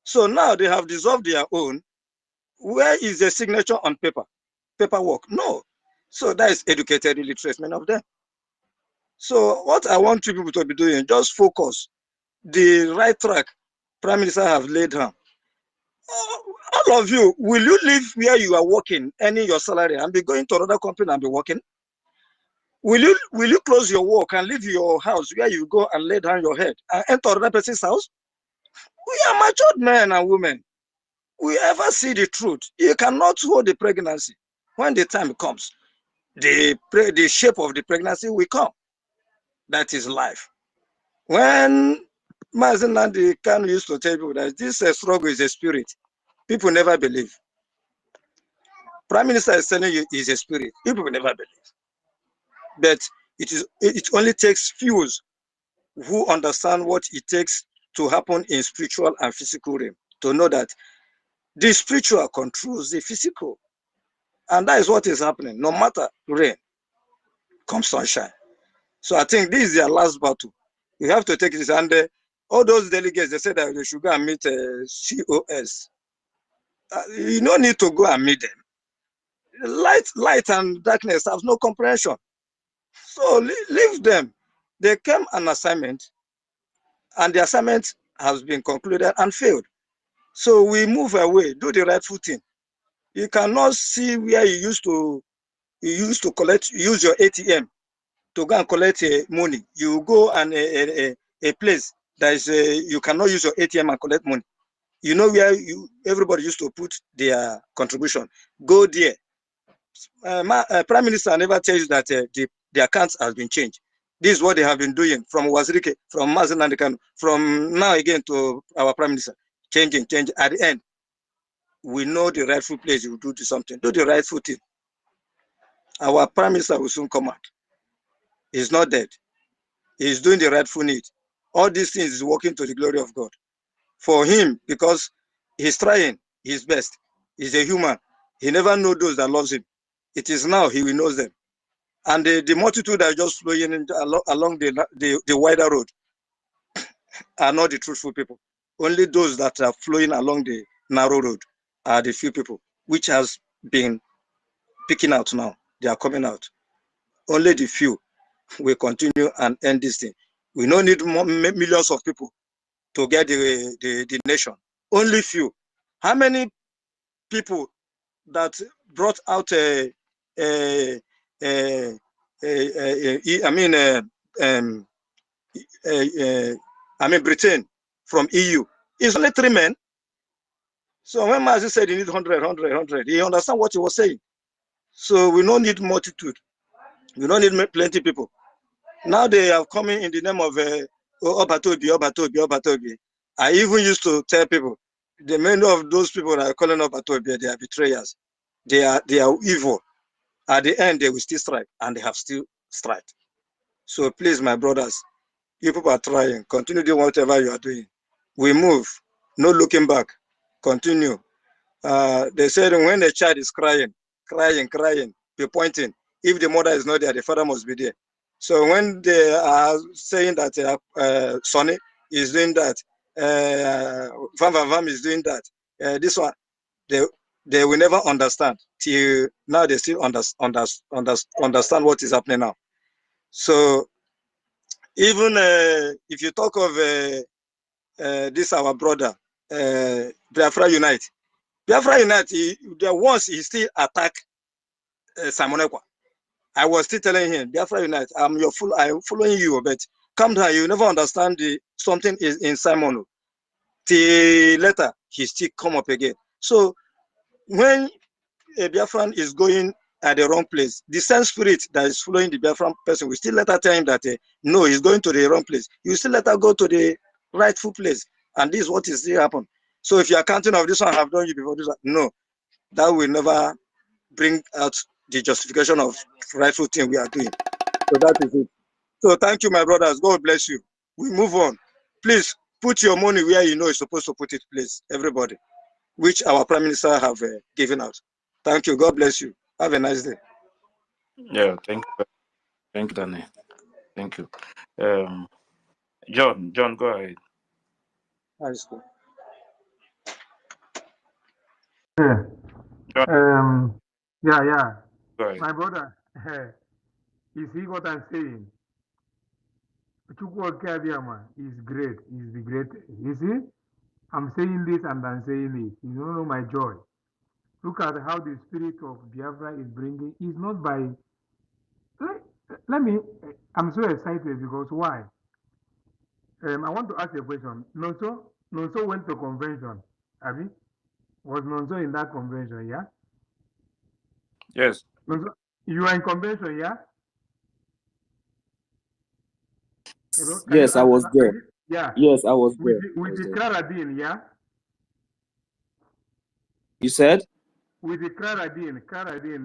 So now they have dissolved their own. Where is the signature on paper? Paperwork? No. So that is educated illiterate men of them. So what I want you people to be doing, just focus. The right track Prime Minister have laid down. All of you, will you live where you are working, earning your salary, and be going to another company and be working? Will you close your work and leave your house where you go and lay down your head and enter another person's house? We are matured men and women. We ever see the truth. You cannot hold the pregnancy. When the time comes, the shape of the pregnancy will come. That is life. When Mazen Nandi Kanu used to tell people that this struggle is a spirit, people never believe. Prime Minister is telling you is a spirit. People will never believe. But it only takes few who understand what it takes to happen in spiritual and physical realm to know that the spiritual controls the physical. And that is what is happening. No matter rain, come sunshine. So I think this is their last battle. We have to take this. And all those delegates, they said that they should go and meet COS. You don't need to go and meet them. Light and darkness have no comprehension. So leave them. They came an assignment, and the assignment has been concluded and failed. So we move away, do the rightful thing. You cannot see where you used to collect, use your ATM to go and collect money. You go and a place that is you cannot use your ATM and collect money. You know where everybody used to put their contribution. Go there. Prime Minister never tells you that the accounts has been changed. This is what they have been doing from Wazirike, from Mazen Nandi, from now again to our Prime Minister. Changing. At the end, we know the rightful place you do something. Do the rightful thing. Our Prime Minister will soon come out. He's not dead. He's doing the rightful need. All these things is working to the glory of God. For him, because he's trying his best. He's a human. He never knows those that loves him. It is now he will know them. And the multitude that are just flowing along the wider road are not the truthful people. Only those that are flowing along the narrow road are the few people, which has been picking out now. They are coming out. Only the few will continue and end this thing. We don't need millions of people to get the nation. Only few. How many people that brought out Britain from EU? It's only 3 men. So when Mazi said he needs 100, he understand what he was saying. So we don't need multitude. We don't need plenty people. Now they are coming in the name of Obatobi. I even used to tell people, the many of those people that are calling Obatobi, they are betrayers. They are evil. At the end, they will still strike, and they have still struck. So please, my brothers, you people are trying. Continue doing whatever you are doing. We move, no looking back. Continue. They said when a child is crying, be pointing. If the mother is not there, the father must be there. So when they are saying that Sonny is doing that, Vam is doing that, this one, they will never understand. Till now, they still understand what is happening now. So even if you talk of this our brother, Biafra Unite. Biafra Unite, once he still attack Simon Ekwa. I was still telling him, Biafra Unite, I'm following you, but come down, you never understand something is in Simon. Till later, he still come up again. So when a Biafran is going at the wrong place, the same spirit that is following the Biafran person will still later tell him that no, he's going to the wrong place. You still let her go to the rightful place. And this is what is still happen. So if you are counting of this one, I have done you before this one, no, that will never bring out the justification of rightful thing we are doing. So that is it. So thank you, my brothers. God bless you. We move on. Please put your money where you know you're supposed to put it, please, everybody, which our Prime Minister have given out. Thank you. God bless you. Have a nice day. Yeah, thank you. Thank you, Danny. Thank you. John, go ahead. Yeah. John. Yeah. Go ahead. My brother, you see what I'm saying? Chukwu Okabiama is great. He's the greatest. You see? I'm saying this and I'm saying it. You don't know my joy. Look at how the spirit of Biafra is bringing. It's not by. Let me. I'm so excited because why? I want to ask a question. Nonso went to convention. Abi? Was Nonso in that convention? Yeah. Yes. Nonso, you are in convention, yeah. Hello? Yes, I was there. Yeah. Yes, I was there. With the Claradine, yeah. You said? With the Claradine,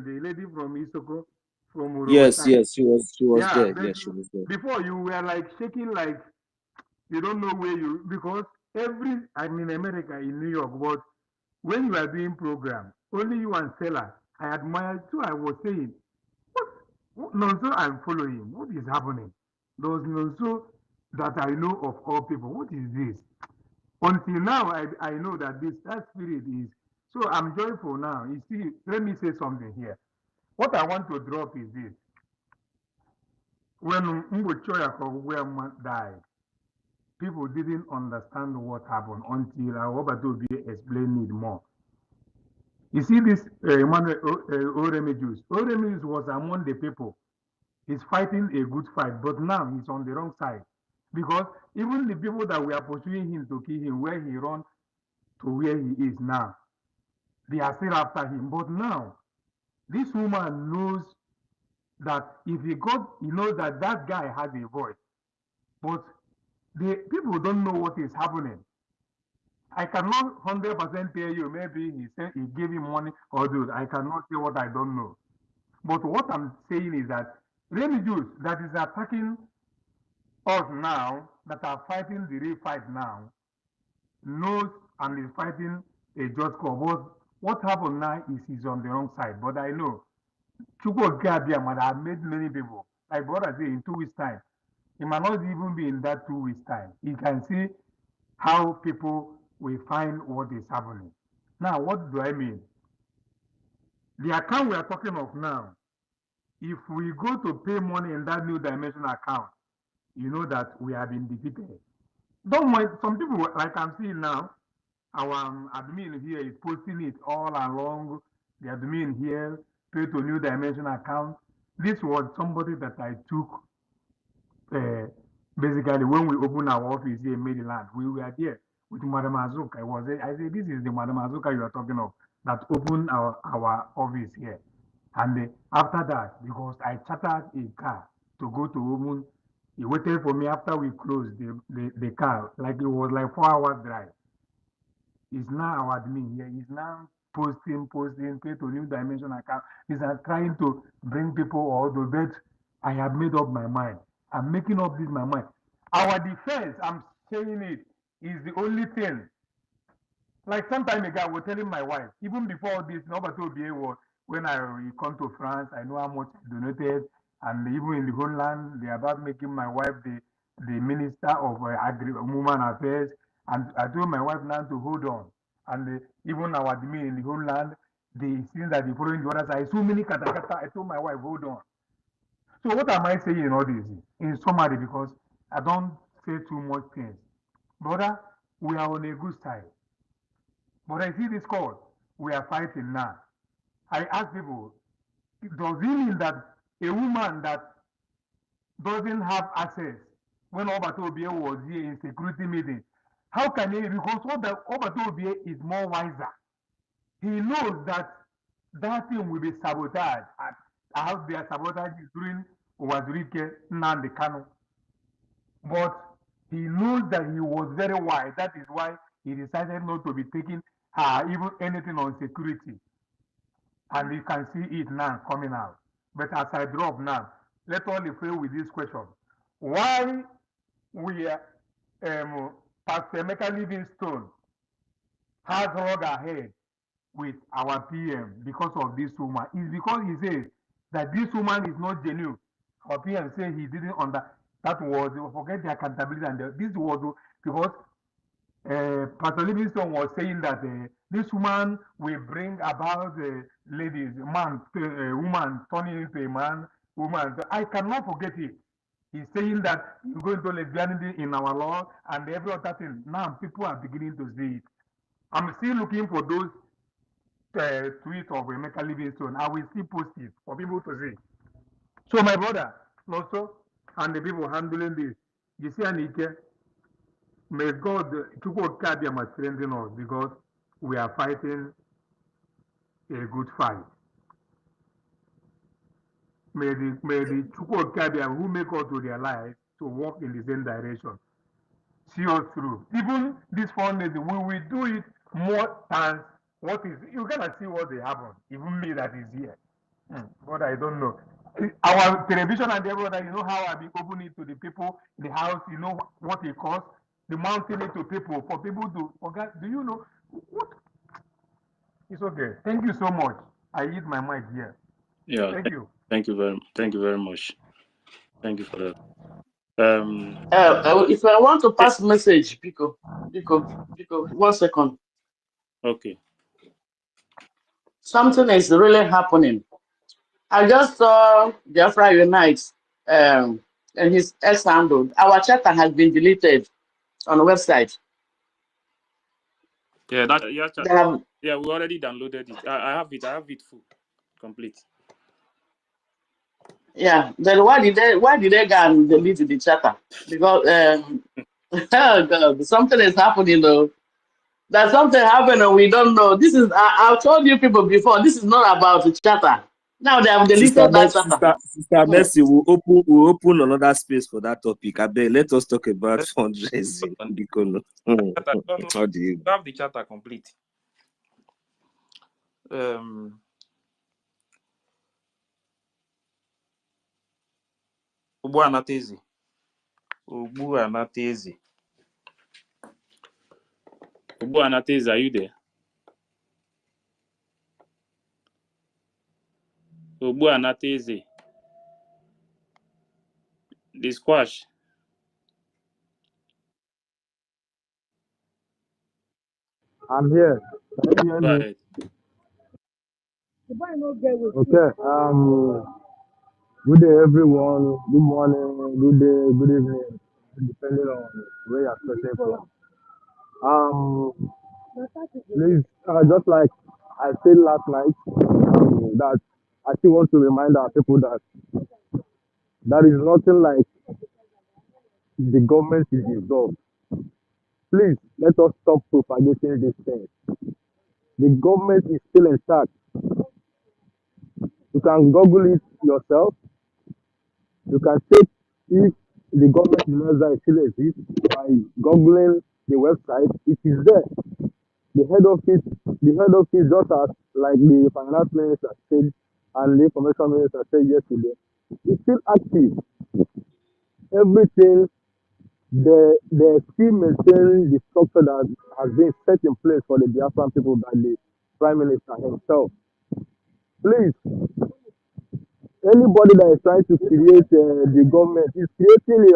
the lady from Isoko, from Uruguay. Yes, she was there. Yes, she was there. Before you were like shaking, like you don't know where you, because I'm in America, in New York, but when you are doing program, only you and Stella, I admire too. I was saying, what Nonso I'm following, what is happening? Those Nonso that I know of all people, what is this? Until now, I know that that spirit is. So I'm joyful now. You see, let me say something here. What I want to drop is this. When Mbochoya died, people didn't understand what happened until Awobatobi explained it more. You see this Emmanuel Oremejus. Oremejus was among the people. He's fighting a good fight, but now he's on the wrong side. Because even the people that were pursuing him to kill him, where he ran to where he is now, they are still after him. But now, this woman knows that if he knows that that guy has a voice. But the people don't know what is happening. I cannot 100% tell you, maybe he said he gave him money or do. I cannot say what I don't know. But what I'm saying is that religious that is attacking us now, that are fighting the real fight now, knows and is fighting a just cause. But what happened now is he's on the wrong side. But I know Chukwu Okabiama have made many people, like brother say, in 2 weeks' time. He might not even be in that 2 weeks' time. He can see how people will find what is happening. Now, what do I mean? The account we are talking of now, if we go to pay money in that new dimension account, you know that we have been defeated. Don't mind, some people, like I'm seeing now, our admin here is posting it all along. The admin here, pay to new dimension account. This was somebody that I took basically when we opened our office here in Maryland. We were there with Madam Azuka. I said, this is the Madam Azuka you are talking of that opened our office here. And after that, because I chartered a car to go to Omun, he waited for me after we closed the car, like it was like 4 hours drive. He's now our admin here. He's now posting, pay to new dimension account. He's trying to bring people all the bet. I have made up my mind. I'm making up this my mind. Our defense, I'm saying it, is the only thing. Like some time ago, I was telling my wife, even before this, nobody told me when I come to France, I know how much I donated, and even in the homeland, they are about making my wife the minister of women affairs, and I told my wife now to hold on, and even our admin in the homeland, the things that they following the other side, so many katakata, I told my wife, hold on. So what am I saying in all this? In summary, because I don't say too much things. Brother, we are on a good side. But I see this call, we are fighting now. I ask people, does it mean that a woman that doesn't have access, when Obatobie was here in security meeting, how can he, because Obatobie is more wiser. He knows that that thing will be sabotaged. How they are sabotaged during Wazirike Nnamdi Kanu. But he knows that he was very wise. That is why he decided not to be taking even anything on security. And you can see it now coming out. But as I drop now, let all fail with this question. Why we Pastor Emeka Livingstone has rug ahead with our PM because of this woman. It's because he says that this woman is not genuine. Our PM said he didn't that was forget the accountability and this was because Pastor Livingstone was saying that this woman will bring about ladies, woman turning into a man, woman. I cannot forget it. He's saying that we're going to lesbianity in our law and every other thing. Now people are beginning to see it. I'm still looking for those tweets of Emeka Livingstone. I will still post it for people to see. So my brother, also, and the people handling this, you see, Anike, may God, Chukwu must strengthen us because we are fighting a good fight. May the Chukwu who make us to realize to walk in the same direction see us through. Even this fundraising, we will do it more times. What is you cannot see what they happen. Even me that is here. But I don't know. Our television and everything, you know how I be opening it to the people in the house, you know what it costs, the mounting it to people for people to forget. Do you know what? It's okay. Thank you so much. I eat my mic here. Yeah. Thank you. Thank you very much. Thank you for that. If I want to pass message, Pico, 1 second. Okay. Something is really happening. I just saw Biafra Unite and his S handle. Our chatter has been deleted on the website. Yeah, yeah, we already downloaded it. I have it full, complete. Yeah. Then why did they go and delete the chatter? Because oh God, something is happening though. There's something happening and we don't know. This is I've told you people before. This is not about the chatter. Now they have deleted that chatter. Sister Mercy, we'll open another space for that topic. I bet let us talk about fundraising. How do you have the chatter complete? Ugbu Anatezi, are you there? Ugbu Anatezi. The squash. I'm here. Can you hear me? Ahead. Okay. Good day, everyone. Good morning. Good day. Good evening. Depending on where you're speaking from. Please, just like I said last night, that I still want to remind our people that there is nothing like the government is dissolved. Please, let us stop propagating this thing. The government is still intact. You can Google it yourself. You can check if the government measure still exists by googling the website. It is there. The head office just as like the finance minister said and the information minister said yesterday, it's still active. Everything they still maintain the structure that has been set in place for the Biafran people by the Prime Minister himself. Please, anybody that is trying to create the government is creating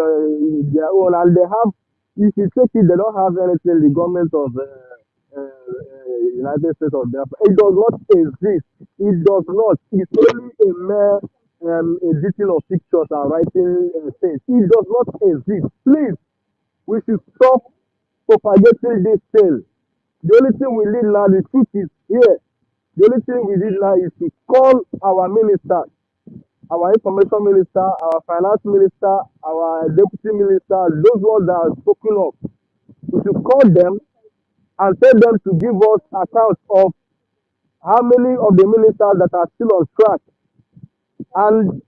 their own, and they have, if you take it, they don't have anything, the government of United States of Biafra. It does not exist. It does not. It's only a mere editing of pictures and writing things. It does not exist. Please, we should stop propagating this thing. The only thing we need now, the truth is here. The only thing we need now is to call our minister, our information minister, our finance minister, our deputy minister, those ones that are spoken of. We should call them and tell them to give us accounts of how many of the ministers that are still on track. And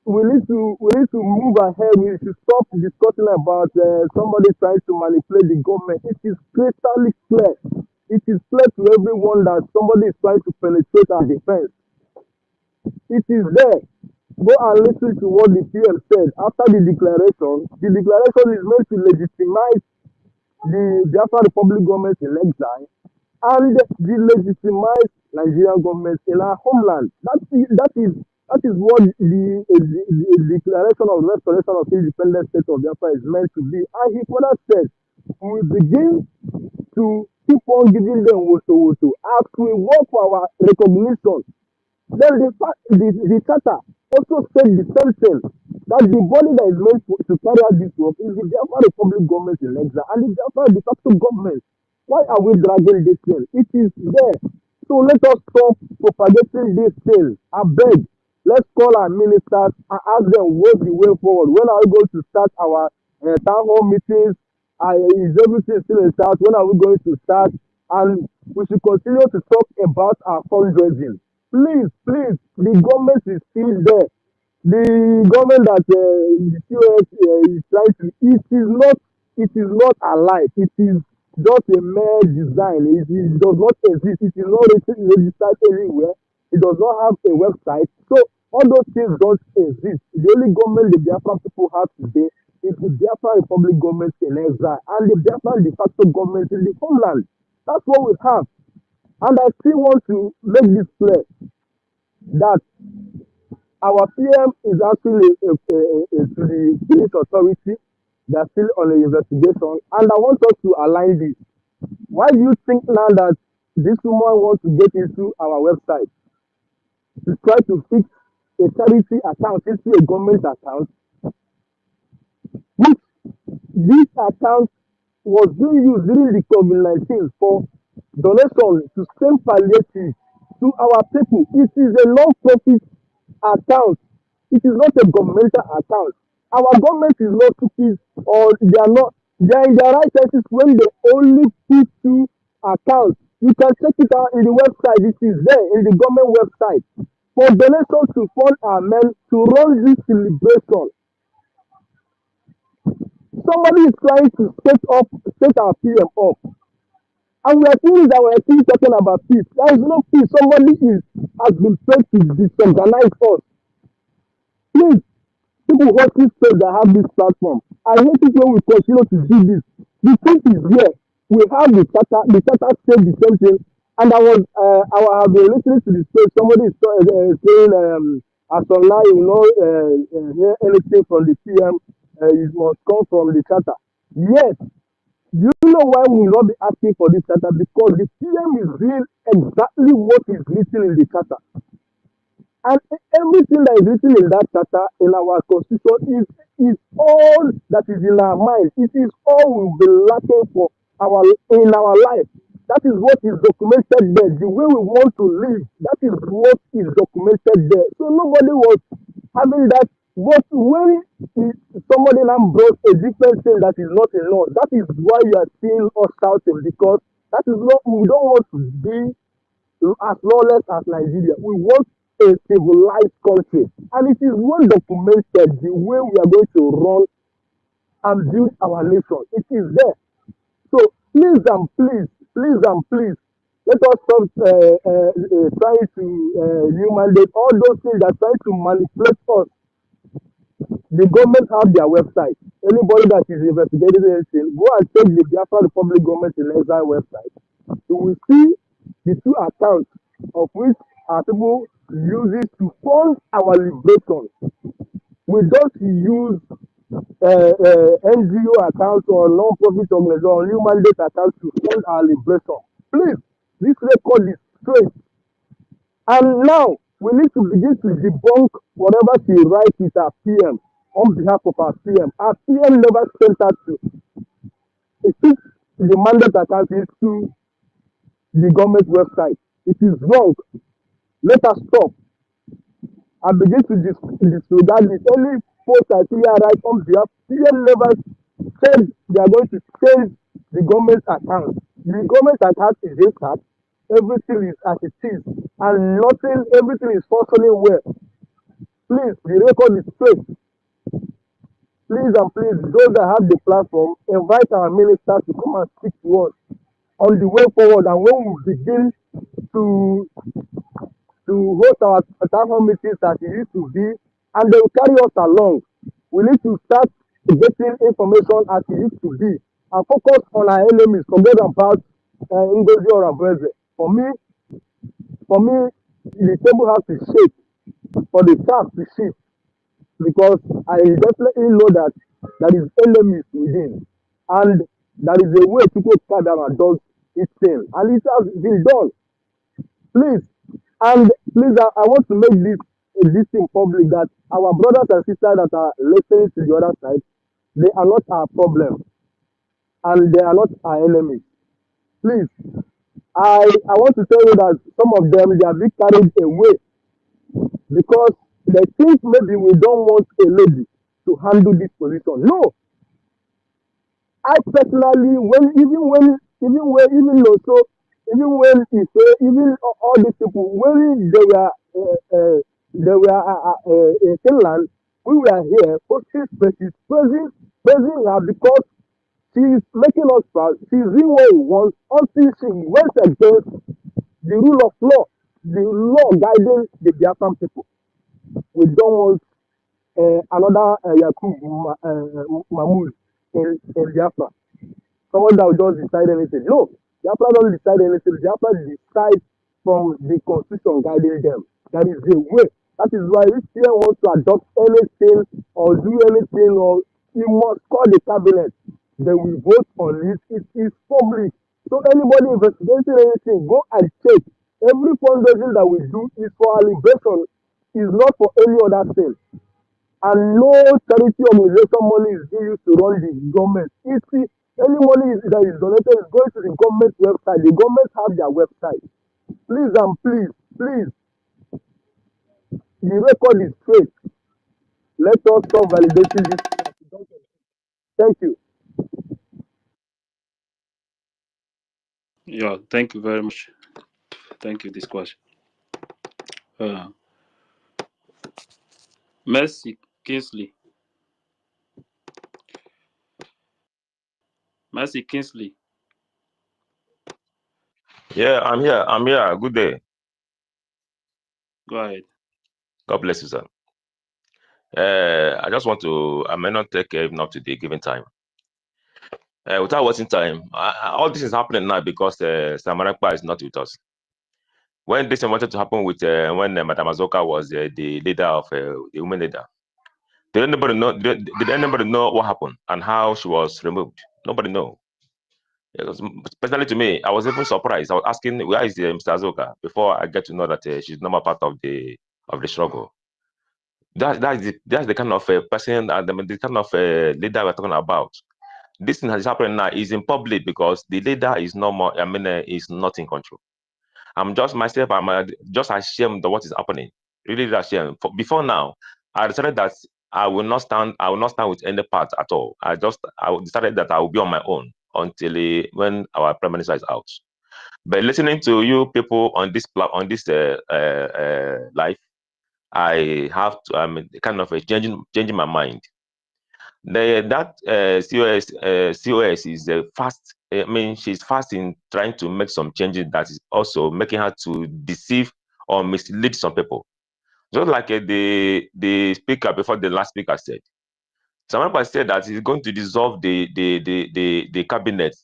we need to move ahead. We should stop discussing about somebody trying to manipulate the government. It is crystal clear. It is clear to everyone that somebody is trying to penetrate our defense. It is there. Go and listen to what the PM said after the declaration. The declaration is meant to legitimize the Biafra Republic government in exile and the legitimized Nigerian government in our homeland. That is what the declaration of restoration of independent state of Biafra is meant to be. And he further said, we begin to keep on giving them woto as we work for our recognition. Then the charter also said the same thing, that the body that is meant to carry out this work is the Biafra Republic government in exile and the Biafra de facto government. Why are we dragging this thing? It is there. So let us stop propagating this thing. I beg. Let's call our ministers and ask them what's the way forward. When are we going to start our town hall meetings? Is everything still in start? When are we going to start? And we should continue to talk about our fundraising. Please, the government is still there. The government that the COS is trying to, it is not alive. It is just a mere design. It does not exist. It is not registered anywhere. It does not have a website. So all those things don't exist. The only government the Biafra people have today is the Biafra Republic government in exile and the Biafra de facto government in the homeland. That's what we have. And I still want to make this clear that our PM is actually to the police authority. They are still on the investigation. And I want us to align this. Why do you think now that this woman wants to get into our website to try to fix a charity account into a government account, which this account was being used during the COVID-19 for donation to send palliative to our people? It is a non-profit account. It is not a governmental account. Our government is not stupid, or they are in their right senses when they only put two accounts. You can check it out in the website. It is there in the government website for donation to fund our men to run this celebration. Somebody is trying to set our PM up. And we are seeing that we are still talking about peace. There is no peace. Somebody has been paid to disorganize us. Please, people watching space that have this platform, I hate it when we continue to do this. The truth is here. We have the charter. The charter said the same thing. And I have been listening to the space. Somebody is saying, as of now, you know, hear anything from the PM, it must come from the charter. Yes. Do you know why we will not be asking for this charter? Because the PM is doing exactly what is written in the charter. And everything that is written in that charter, in our constitution, is all that is in our mind. It is all we will be lacking for in our life. That is what is documented there. The way we want to live, that is what is documented there. So nobody was having that. But when somebody now brought a different thing that is not in law, that is why you are seeing us shouting, because that is not, we don't want to be as lawless as Nigeria. We want a civilized country. And it is well documented the way we are going to run and build our nation. It is there. So please and please, let us stop trying to humiliate all those things that try to manipulate us. The government have their website. Anybody that is investigating anything, go and check the Biafra Republic government in exile website. You will see the two accounts of which our people use it to fund our liberation. We don't use NGO accounts or non-profit organization or new mandate accounts to fund our liberation. Please, this record is straight. And now we need to begin to debunk whatever she writes with our PM on behalf of our PM. Our PM never sent us to. It is the mandate account is to the government website. It is wrong. Let us stop and begin to disregard this. Only post I see here right on behalf. PM never said they are going to change the government account. The government account is intact. Everything is as it is, and everything is functioning well. Please, the record is straight. Please and please, those that have the platform, invite our ministers to come and speak to us on the way forward. And when we begin to host our town meetings as it used to be, and they will carry us along, we need to start getting information as it used to be. and focus on our enemies. Forget about Ngozi or Abweze. For me, the table has to shake for the task to shift because I definitely know that there is enemies within, and there is a way people Kadama does its thing, and it has been done. Please, and please, I want to make this thing public that our brothers and sisters that are listening to the other side, they are not our problem, and they are not our enemies. Please, I want to tell you that some of them they are being carried away because they think maybe we don't want a lady to handle this position. No, I personally, even when he say, even all these people, when they were in Finland, we were here posting spaces, praising her because she is making us proud. She is doing what we want until she went against the rule of law, the law guiding the Biafran people. We don't want another Yakubu Mahmoud in Biafra. Someone that will just decide anything. No, Biafra don't decide anything. Biafra decide from the constitution guiding them. That is the way. That is why if you want to adopt anything or do anything, or you must call the cabinet. They will vote on it. It is public. So anybody investigating anything, go and check. Every fundraising that we do is for our liberation. Is not for any other thing. And no charity organization money is being used to run the government. If any money that is donated is going to the government website, the government have their website. Please and please, the record is straight. Let us stop validating this. Thank you. Yeah, thank you very much. Thank you, this question. Mercy Kingsley. Mercy Kingsley. Yeah, I'm here. Good day. Go ahead. God bless you, sir. I just want to, I may not take enough to the given time. Without wasting time, all this is happening now because Samarakpa is not with us. When this wanted to happen with, when Madam Azoka was the leader of the women leader, did anybody know what happened and how she was removed? Nobody know. Personally to me, I was even surprised. I was asking, where is Mr. Azoka? Before I get to know that she's not part of the struggle. That's the kind of person and the kind of leader we're talking about. This thing has happened now is in public because the leader is no more. Is not in control. I'm just myself. I'm just ashamed of what is happening. Really ashamed. Before now, I decided that I will not stand. I will not stand with any part at all. I decided that I will be on my own until when our prime minister is out. But listening to you people on this life, I have to. Kind of changing my mind. That COS is fast. I mean, she's fast in trying to make some changes that is also making her to deceive or mislead some people. Just like the speaker before the last speaker said. Someone said that he's going to dissolve the cabinet.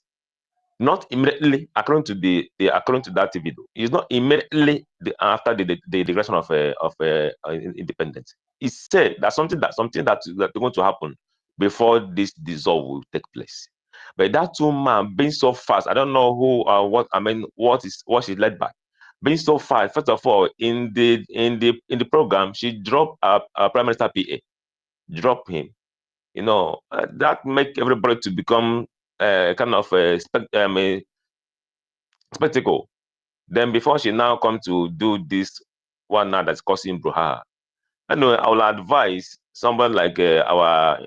Not immediately, according to that video, it's not immediately after the declaration of independence. He said that something that's going to happen before this dissolve will take place. But that two man being so fast, I don't know who what she's led by. Being so fast, first of all, in the program, she dropped our Prime Minister PA, drop him. You know, that make everybody to become kind of a spectacle. Then before she now come to do this one now that's causing brouhaha. Anyway, I will advise someone like our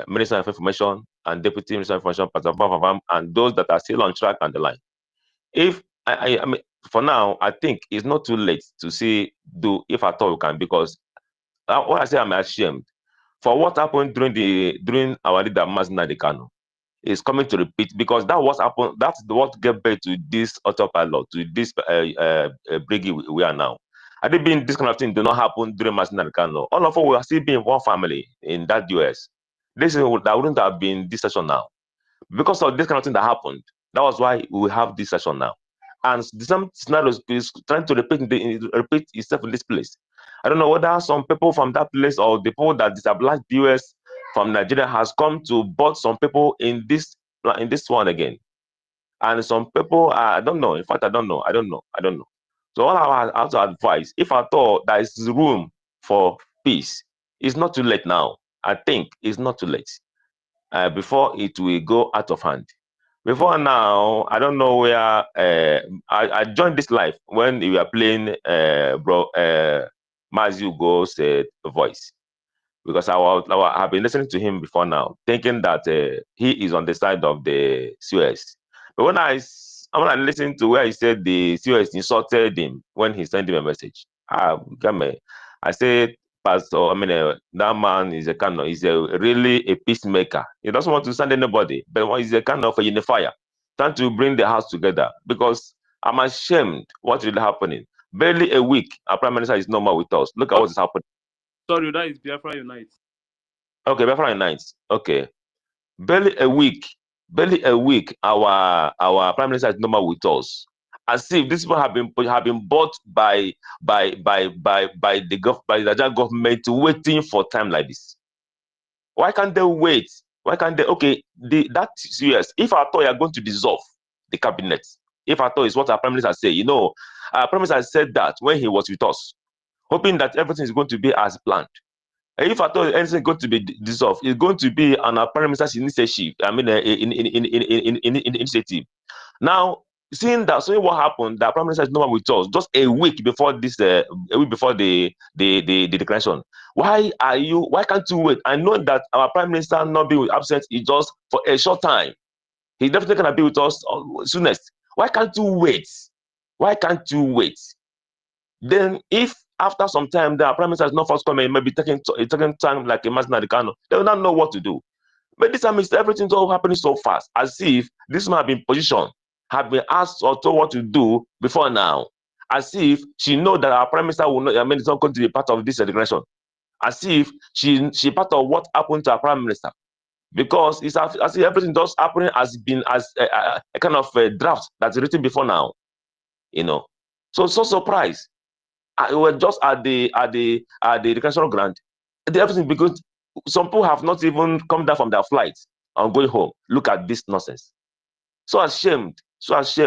Minister of Information and Deputy Minister of Information, and those that are still on track and the line. If I mean, for now, I think it's not too late to do if at all you can, because what I say, I'm ashamed for what happened during our leader Mazina Dekano. Is coming to repeat, because that was happened. That's what gave birth to this autopilot, to this brigade we are now. Had it been this kind of thing did not happen during Masina Kano, all of us will still be in one family in that US. That wouldn't have been this session now. Because of this kind of thing that happened, that was why we have this session now. And the same scenario is trying to repeat itself in this place. I don't know whether some people from that place or the people that destabilized the US from Nigeria has come to board some people in this one again. And some people, I don't know. In fact, I don't know. So all I have to advise, if at all there is room for peace, it's not too late now. I think it's not too late. Before it will go out of hand. Before now, I don't know where I joined this live when we were playing Mazi Ugo's voice, because I have been listening to him before now, thinking that he is on the side of the COS. But when I listened to where he said the COS insulted him when he sent him a message, I said, Pastor, that man is really a peacemaker. He doesn't want to send anybody, but he's a kind of a unifier, trying to bring the house together. Because I'm ashamed what's really happening. Barely a week, our Prime Minister is no more with us. Look at what is happening. Sorry, that is Biafra Unite. Okay, Biafra Unite. Okay. Barely a week, our Prime Minister is no more with us. As if these people have been bought by the Nigerian government waiting for time like this. Why can't they wait? Why can't they? Okay, that serious. If I thought you are going to dissolve the cabinet, if I thought is what our Prime Minister say, our Prime Minister said that when he was with us, hoping that everything is going to be as planned. And if I thought anything is going to be dissolved, it's going to be on our Prime Minister's initiative. Initiative. Now, seeing what happened, the Prime Minister is no more with us just a week before this, the declaration. Why can't you wait? I know that our Prime Minister not being absent is just for a short time. He's definitely gonna be with us soonest. Why can't you wait? Why can't you wait? Then, if after some time the Prime Minister is not forthcoming, maybe taking time like a Masina Dikano, they will not know what to do. But this time, everything's all happening so fast, as if this man have been positioned, have been asked or told what to do before now, as if she know that our Prime Minister will not. It's not going to be part of this declaration, as if she part of what happened to our Prime Minister, because it's as if everything just happening has been as a kind of a draft that's written before now, So surprised. I was just at the declaration grant. Everything, because some people have not even come down from their flights and going home. Look at this nonsense. So ashamed. Just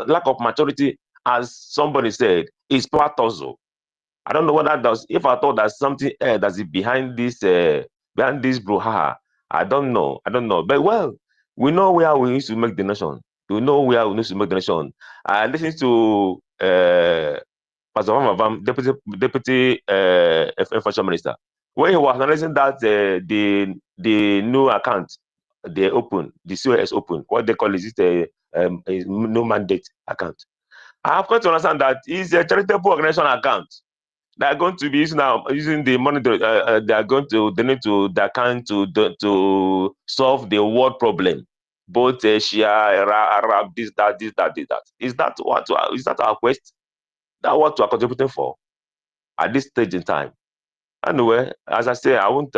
lack of maturity, as somebody said, is part also. I don't know what that does. If I thought there's something that's behind this brouhaha, I don't know. But well, we know where we need to make the nation. We know where we need to make the nation. I listened to Pastor Van, Deputy Infrastructure Minister, when he was analyzing that the new account they open, the COS open, what they call is a no mandate account. I have come to understand that it's a charitable organization account. They are going to be using the money. They are going to donate to the account to solve the world problem. Both Shia, Arab, this, that. Is that our quest? That's what we are contributing for at this stage in time. Anyway, as I say, I won't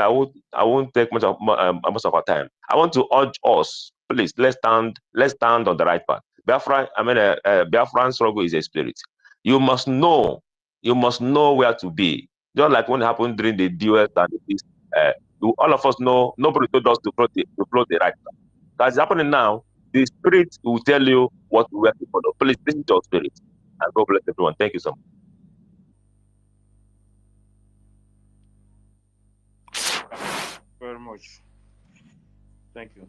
take much of our time. I want to urge us, please, let's stand on the right path. Biafran struggle is a spirit. You must know where to be. Just like when it happened during the DOS and this, all of us know, nobody told us to float the right path. That's happening now. The spirit will tell you what we have to follow. Please listen to your spirit. And God bless everyone. Thank you so much. Very much. Thank you.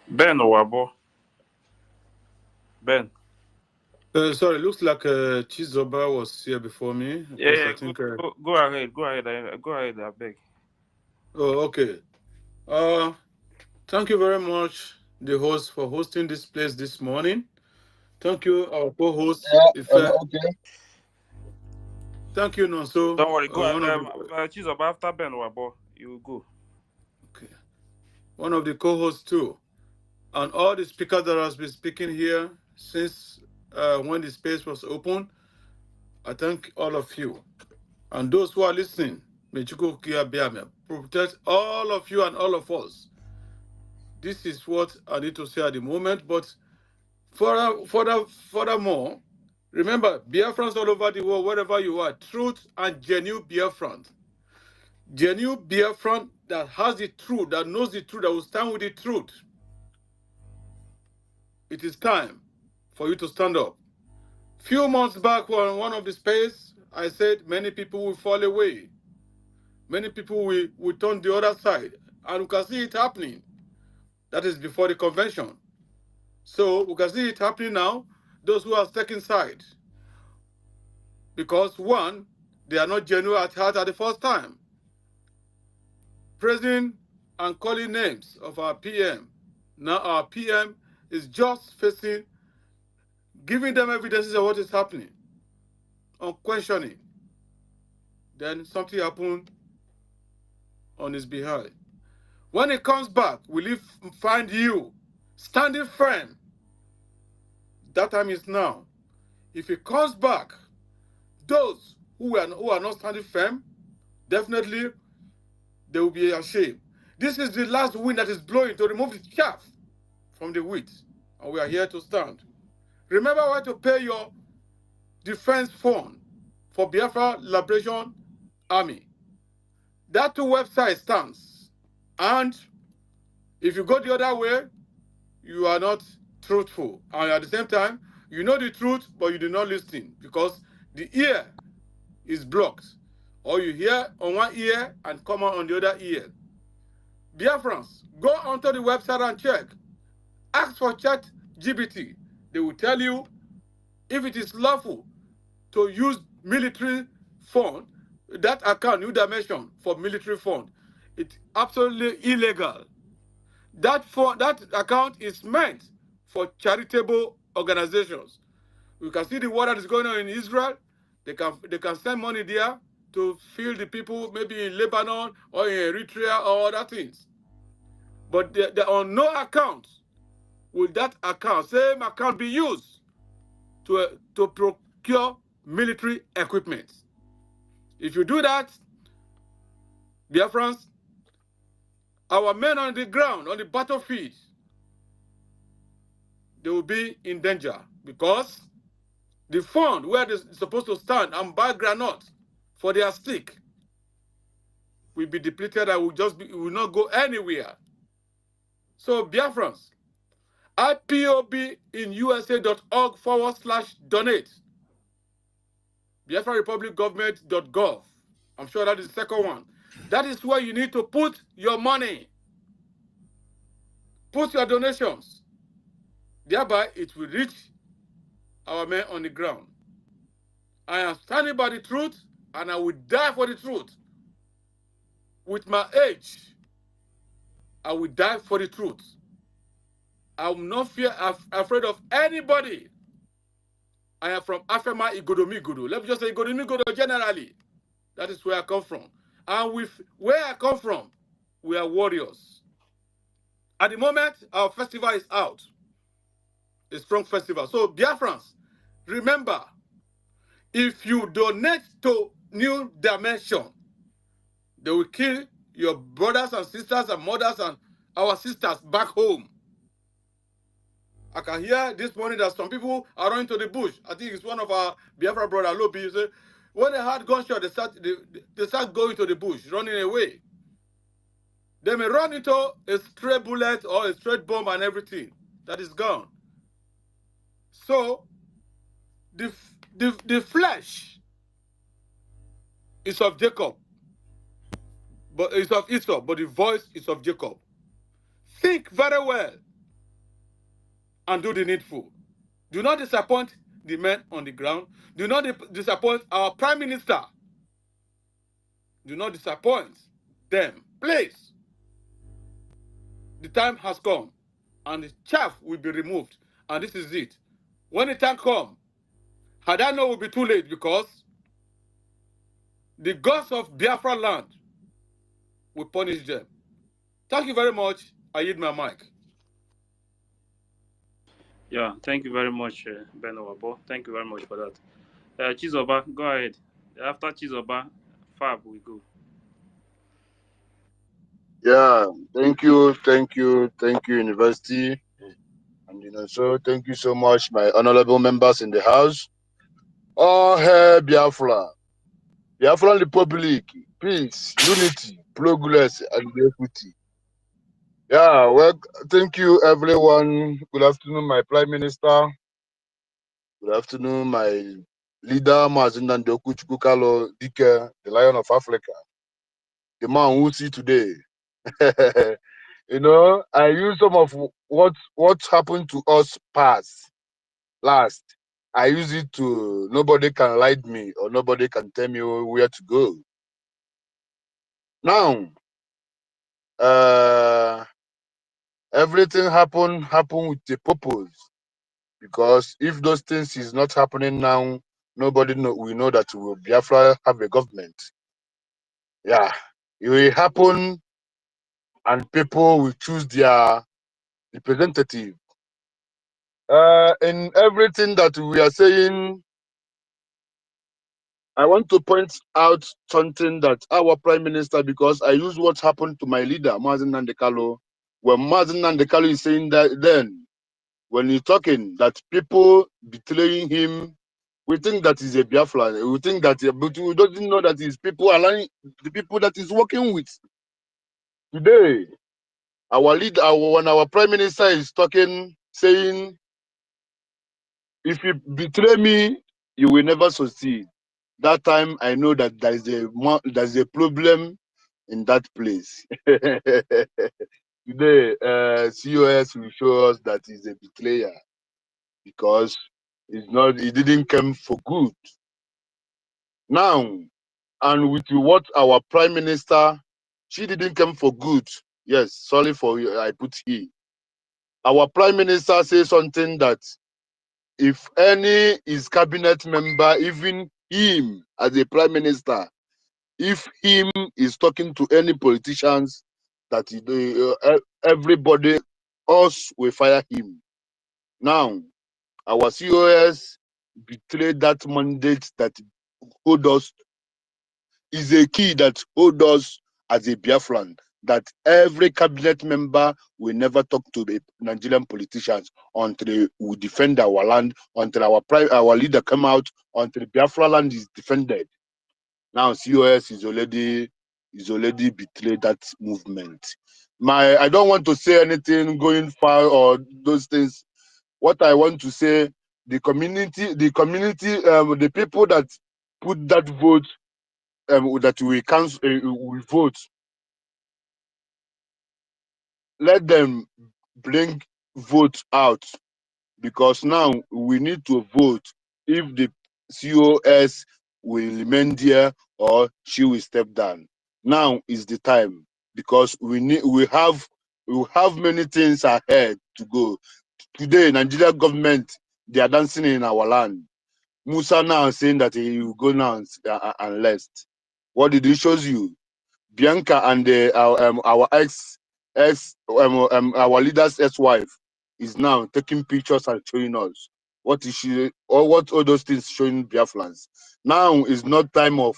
Ben Owabo. Ben. Sorry, looks like Chizoba was here before me. Yeah, I think, go ahead. Go ahead, I beg. Oh, okay. Thank you very much, the host, for hosting this place this morning. Thank you, our co-host. Okay. Thank you, Nonso. Don't worry, go ahead. Chizoba, after Ben Owabo, you go. Okay. One of the co-hosts too. and all the speakers that has been speaking here since when the space was open. I thank all of you. And those who are listening, may Chukwu Kia Biame protect all of you and all of us. This is what I need to say at the moment. But furthermore, remember, Biafrans all over the world, wherever you are, truth and genuine Biafrans. Genuine Biafran that has the truth, that knows the truth, that will stand with the truth. It is time for you to stand up. Few months back, on one of the space, I said many people will fall away. Many people will turn the other side. And we can see it happening. That is before the convention. So we can see it happening now, those who are taking side. Because one, they are not genuine at heart at the first time. Praising and calling names of our PM. Now our PM is just facing, giving them evidences of what is happening, on questioning. Then something happened on his behalf. When he comes back, will he find you standing firm? That time is now. If he comes back, those who are not standing firm, definitely they will be ashamed. This is the last wind that is blowing to remove the chaff from the wheat, and we are here to stand. Remember where to pay your defense fund for Biafra Liberation Army. That two website stands, and if you go the other way, you are not truthful. And at the same time, you know the truth, but you do not listen because the ear is blocked. Or you hear on one ear and come out on the other ear. Biafrans, go onto the website and check. Ask for ChatGPT. They will tell you if it is lawful to use military fund, that account, New Dimension, for military fund. It's absolutely illegal. That account is meant for charitable organizations. We can see the war that is going on in Israel. They can send money there to feed the people, maybe in Lebanon or in Eritrea or other things. But there are no account. Will that same account, be used to procure military equipment? If you do that, Biafrans, our men on the ground, on the battlefield, they will be in danger because the fund where they're supposed to stand and buy granite for their stick will be depleted and will not go anywhere. So Biafrans, IPOBinusa.org/donate. BiafraRepublicGovernment.gov. I'm sure that is the second one. That is where you need to put your money. Put your donations. Thereby, it will reach our men on the ground. I am standing by the truth, and I will die for the truth. With my age, I will die for the truth. I will not afraid of anybody. I am from Afema Igodomigudo. Let me just say Igodomigudo generally. That is where I come from. And with where I come from, we are warriors. At the moment, our festival is out. A strong festival. So Biafrans, remember, if you donate to New Dimension, they will kill your brothers and sisters and mothers and our sisters back home. I can hear this morning that some people are running to the bush. I think it's one of our Biafra brother, Lobi. Say, when they had gunshot, they start going to the bush, running away. They may run into a stray bullet or a straight bomb and everything. That is gone. So, the flesh is of Jacob, but it's of Esau, but the voice is of Jacob. Think very well and do the needful. Do not disappoint the men on the ground. Do not disappoint our Prime Minister. Do not disappoint them. Please. The time has come, and the chaff will be removed. And this is it. When the time comes, had I known it will be too late because the gods of Biafra land will punish them. Thank you very much. I yield my mic. Yeah, thank you very much, Ben Owabo. Thank you very much for that. Chizoba, go ahead. After Chizoba, Fab we go. Yeah, thank you, University. And so thank you so much, my honorable members in the house. Oh, hey, Biafra. Biafran Republic, peace, unity, progress, and equity. Yeah, well, thank you, everyone. Good afternoon, my Prime Minister. Good afternoon, my leader, Mazindan Dokuchukukalo Dike, the Lion of Africa, the man who see today. I use some of what happened to us last. I use it to nobody can lie me or nobody can tell me where to go. Now, everything happen with a purpose, because if those things is not happening now, nobody we know that Biafra have a government. Yeah, it will happen, and people will choose their representative. In everything that we are saying, I want to point out something that our Prime Minister, because I use what happened to my leader, Mazen Nandekalo. When Mazen Nandekalo is saying that, then when he's talking that people betraying him, we think that is a Biafra. We think that, but we don't know that is people allowing the people that he's working with. Today, our leader, when our Prime Minister is talking, saying, if you betray me, you will never succeed. That time, I know that there's a problem in that place. Today, COS will show us that he's a betrayer, because he didn't come for good. Now, and with what our Prime Minister, she didn't come for good. Yes, sorry for I put he. Our Prime Minister says something that if any his cabinet member, even him as a Prime Minister, if him is talking to any politicians, that everybody else will fire him. Now, our COS betrayed that mandate that hold us, is a key that hold us as a Biafran, that every cabinet member will never talk to the Nigerian politicians until we defend our land, until our leader come out, until Biafra land is defended. Now COS is already betrayed that movement. I don't want to say anything going far or those things. What I want to say, the community, the people that put that vote, that we cancel, we vote, let them bring vote out, because now we need to vote if the COS will remain there or she will step down. Now is the time, because we have many things ahead to go. Today, Nigeria government, they are dancing in our land. Musa now saying that he will go now and rest. What did he show you? Bianca and our our leader's ex-wife is now taking pictures and showing us what is she, or what all those things showing Biafrans. Now is not time of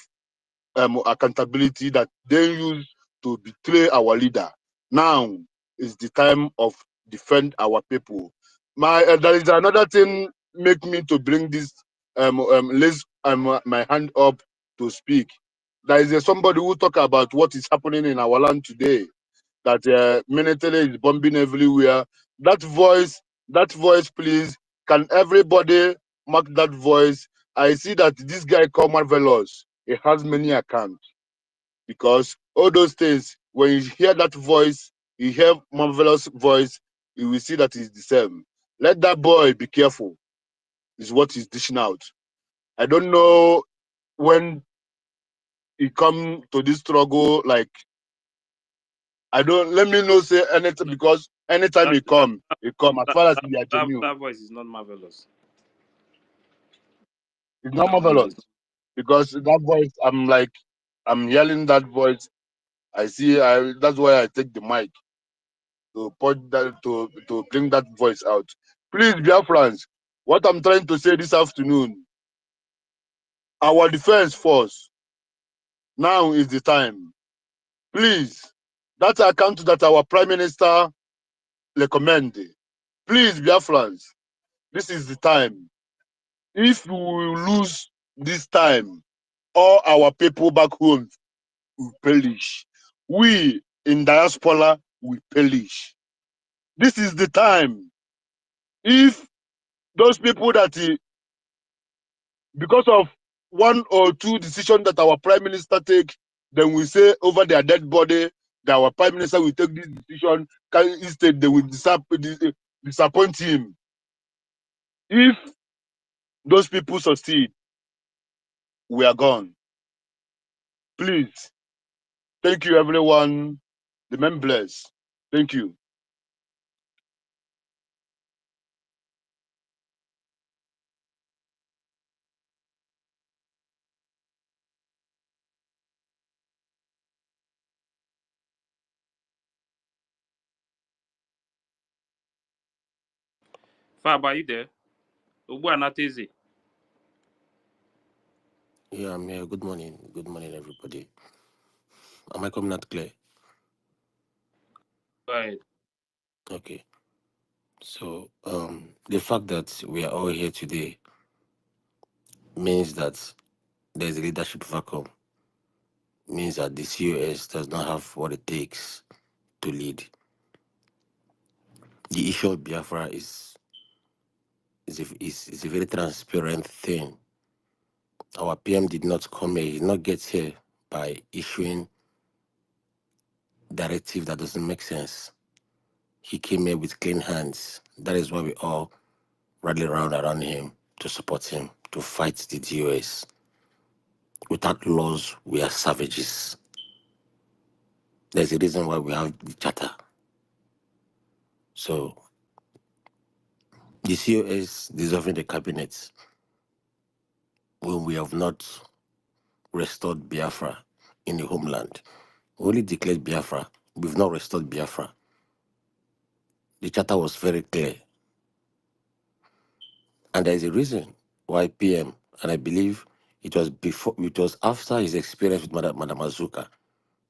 accountability that they use to betray our leader. Now is the time of defend our people. There is another thing make me to bring this my hand up to speak. There is somebody who talk about what is happening in our land today, that military is bombing everywhere. That voice, please, can everybody mark that voice? I see that this guy called Marvelous, he has many accounts, because all those things, when you hear that voice, you hear Marvelous voice, you will see that it's the same. Let that boy be careful, is what he's dishing out. I don't know when he come to this struggle, like, let me not say anything, because anytime he come as far as we are genuine. That voice is not marvelous. It's not marvelous, because that voice, I'm hearing that voice. That's why I take the mic to put that, to bring that voice out. Please, Biafrans, what I'm trying to say this afternoon, our defense force, now is the time. Please, that account that our Prime Minister recommended, please, Biafrans, this is the time. If we lose this time, all our people back home will perish. We in diaspora will perish. This is the time. If those people that, because of one or two decisions that our Prime Minister take, then we say over their dead body that our Prime Minister will take this decision, instead they will disappoint him. If those people succeed, we are gone. Please. Thank you, everyone. Remain blessed. Thank you. Fab, are you there? Ubu not easy. Yeah, I'm here. Good morning. Good morning, everybody. Am I coming out clear? Go ahead. Okay. So, the fact that we are all here today means that there's a leadership vacuum, means that the COS does not have what it takes to lead. The issue of Biafra is a very transparent thing. Our PM did not come here, he did not get here by issuing directive that doesn't make sense. He came here with clean hands. That is why we all rally around him to support him, to fight the DOS. Without laws, we are savages. There's a reason why we have the charter. So the COS dissolving the cabinet when we have not restored Biafra in the homeland. We only declared Biafra. We've not restored Biafra. The charter was very clear. And there's a reason why PM, and I believe it was after his experience with Madam Azuka,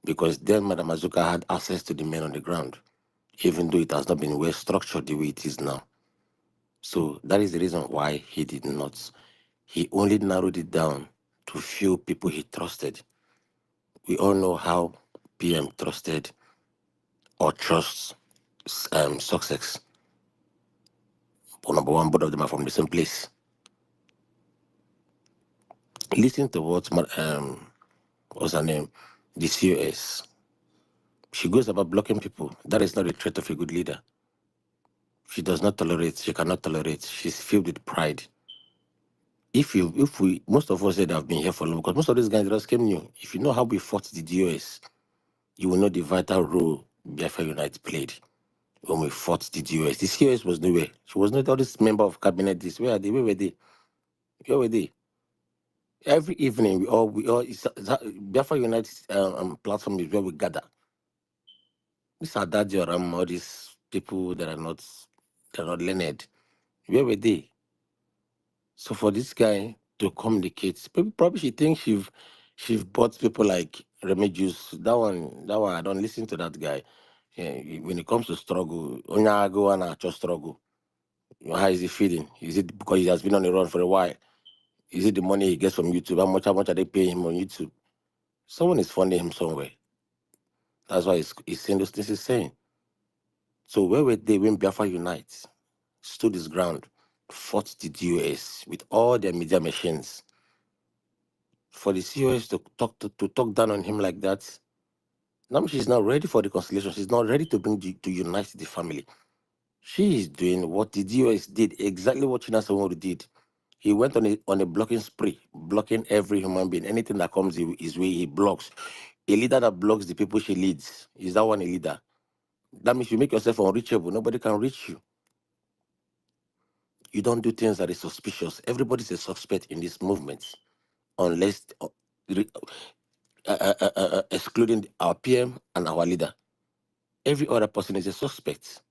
because then Madam Azuka had access to the men on the ground, even though it has not been well structured the way it is now. So that is the reason why he did not. He only narrowed it down to few people he trusted. We all know how PM trusted or trusts Sussex. Number one, both of them are from the same place. Listen to what what's her name? The COS. She goes about blocking people. That is not a trait of a good leader. She does not tolerate. She cannot tolerate. She's filled with pride. If we, most of us said have been here for long, because most of these guys just came new. If you know how we fought the DOS, you will know the vital role Biafra Unite played when we fought the DOS. The COS was nowhere. She was not all this member of cabinet. This where are they? Where were they? Where were they? Every evening Biafra Unite platform is where we gather. These are that all these people that are not learned. Where were they? So for this guy to communicate, probably she thinks she's bought people like Remedios. That one, I don't listen to that guy. Yeah, when it comes to struggle, only go and just struggle. How is he feeling? Is it because he has been on the run for a while? Is it the money he gets from YouTube? How much are they paying him on YouTube? Someone is funding him somewhere. That's why he's saying those things he's saying. So where were they when Biafra Unite stood his ground, fought the DOS with all their media machines? For the COS to talk down on him like that, now she's not ready for reconciliation. She's not ready to unite the family. She is doing what the DOS did, exactly what China Sowore did. He went on a blocking spree, blocking every human being. Anything that comes his way, he blocks. A leader that blocks the people she leads, is that one a leader? That means you make yourself unreachable. Nobody can reach you. You don't do things that is suspicious. Everybody's a suspect in this movement, unless excluding our PM and our leader. Every other person is a suspect.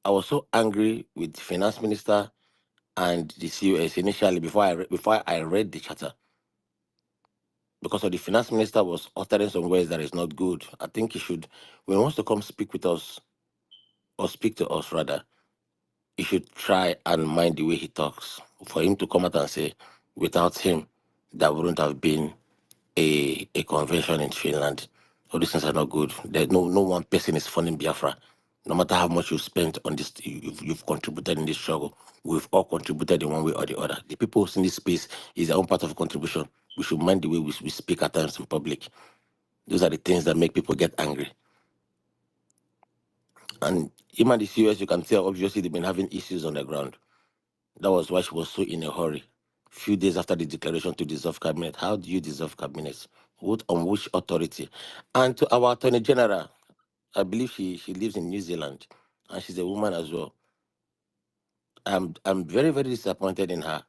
I was so angry with the finance minister and the COS initially before I read the charter, because of the finance minister was uttering some words that is not good. I think he should, when he wants to come speak with us, or speak to us rather, he should try and mind the way he talks. For him to come out and say, without him, there wouldn't have been a convention in Finland. All these things are not good. There's no one person is funding Biafra. No matter how much you spent on this, you've contributed in this struggle. We've all contributed in one way or the other. The people who's in this space is their own part of contribution. We should mind the way we speak at times in public. Those are the things that make people get angry. And even the COS, you can tell, obviously, they've been having issues on the ground. That was why she was so in a hurry. Few days after the declaration to dissolve cabinet. How do you dissolve cabinet? What, on which authority? And to our Attorney General, I believe she lives in New Zealand, and she's a woman as well. I'm very, very disappointed in her.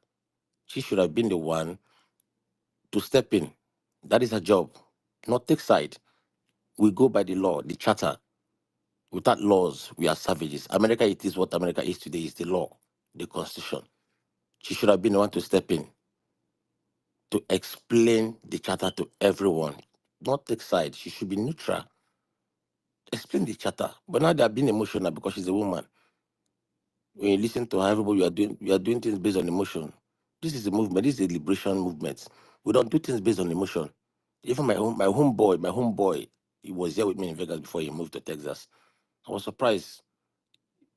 She should have been the one to step in. That is her job. Not take side. We go by the law, the charter. Without laws, we are savages. America, it is what America is today, is the law, the constitution. She should have been the one to step in, to explain the charter to everyone. Not take side. She should be neutral. Explain the charter. But now they are being emotional because she's a woman. When you listen to her, everybody, you are doing things based on emotion. This is a movement. This is a liberation movement. We don't do things based on emotion. Even my homeboy, he was here with me in Vegas before he moved to Texas. I was surprised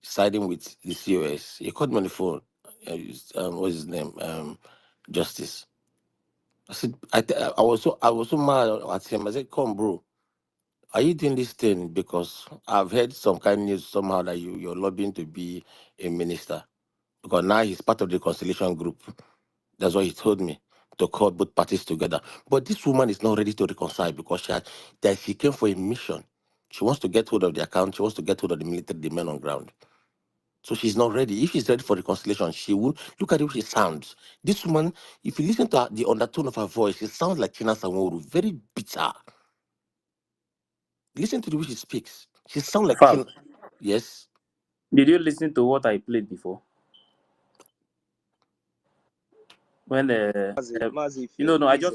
siding with the COS. He called me on the phone. What's his name? Justice. I said, I was so mad at him. I said, come, bro. Are you doing this thing because I've heard some kind of news somehow that you're lobbying to be a minister? Because now he's part of the conciliation group. That's what he told me, to call both parties together. But this woman is not ready to reconcile because she came for a mission. She wants to get hold of the account. She wants to get hold of the military, the men on ground. So she's not ready. If she's ready for reconciliation, she will. Look at how she sounds. This woman, if you listen to her, the undertone of her voice, she sounds like China Sanworu, very bitter. Listen to the way she speaks. She sounds like Fab, Yes. did you listen to what I played before? When Mazi, no, I please,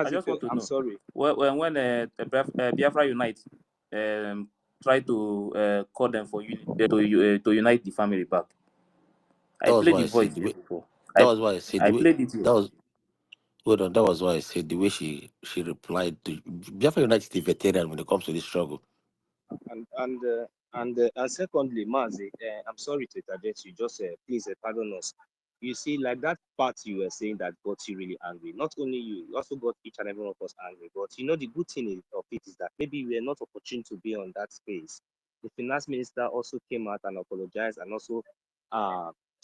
just want to I'm know sorry. when Biafra Unite try to call them for to unite the family back. That I was played why the I said voice the here way. before. That was why I said the I way. played it here. That was hold on. That was why I said the way she replied to Biafra United is a veteran when it comes to this struggle. And secondly, Mazi, I'm sorry to interject you. Just please pardon us. You see, like that part you were saying that got you really angry. Not only you also got each and every one of us angry. But you know, the good thing of it is that maybe we are not opportune to be on that space. The finance minister also came out and apologized and also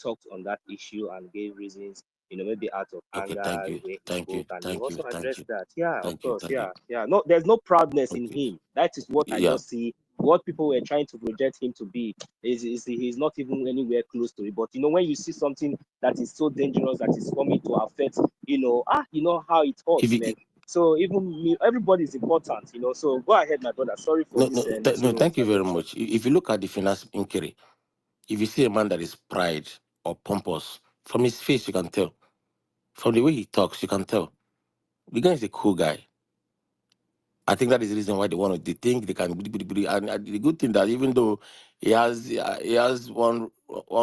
talked on that issue and gave reasons. You know, maybe out of Okay, anger, thank you, the way he thank you, spoke, and he thank you, also thank addressed you, that. Yeah, of thank you, course, thank you. yeah. No, there's no proudness in Okay. him. That is what I Yeah. just see. What people were trying to project him to be is he's not even anywhere close to it. But you know, when you see something that is so dangerous that is coming to affect, you know how it hurts, man. So even me, everybody is important, you know. So go ahead, my brother. Sorry for this. No, thank you very much. If you look at the finance inquiry, if you see a man that is pride or pompous, from his face you can tell. From the way he talks, you can tell. The guy is a cool guy. I think that is the reason why they think they can. And the good thing that even though he has one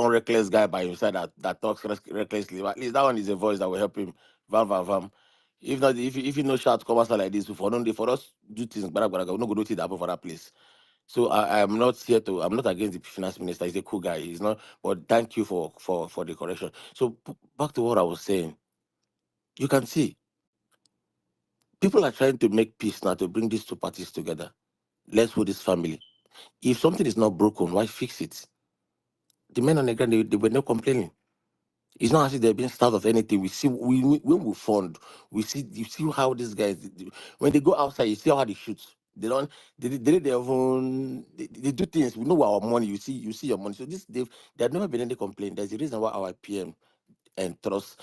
reckless guy by his side that talks recklessly, at least that one is a voice that will help him. Vam vam vam. If not, if you know shout come outside like this, for us do things, we're not gonna do things that happen for that place. So I'm not I'm not against the finance minister. He's a cool guy. He's not. But thank you for the correction. So back to what I was saying. You can see people are trying to make peace now to bring these two parties together. Let's hold this family. If something is not broken, why fix it? The men on the ground, they were not complaining. It's not as if they've been starved of anything. We see when we fund, you see how these guys when they go outside, you see how they shoot. They don't they their own they do things. We know our money. You see your money. So there have never been any complaint. There's a reason why our PM and trust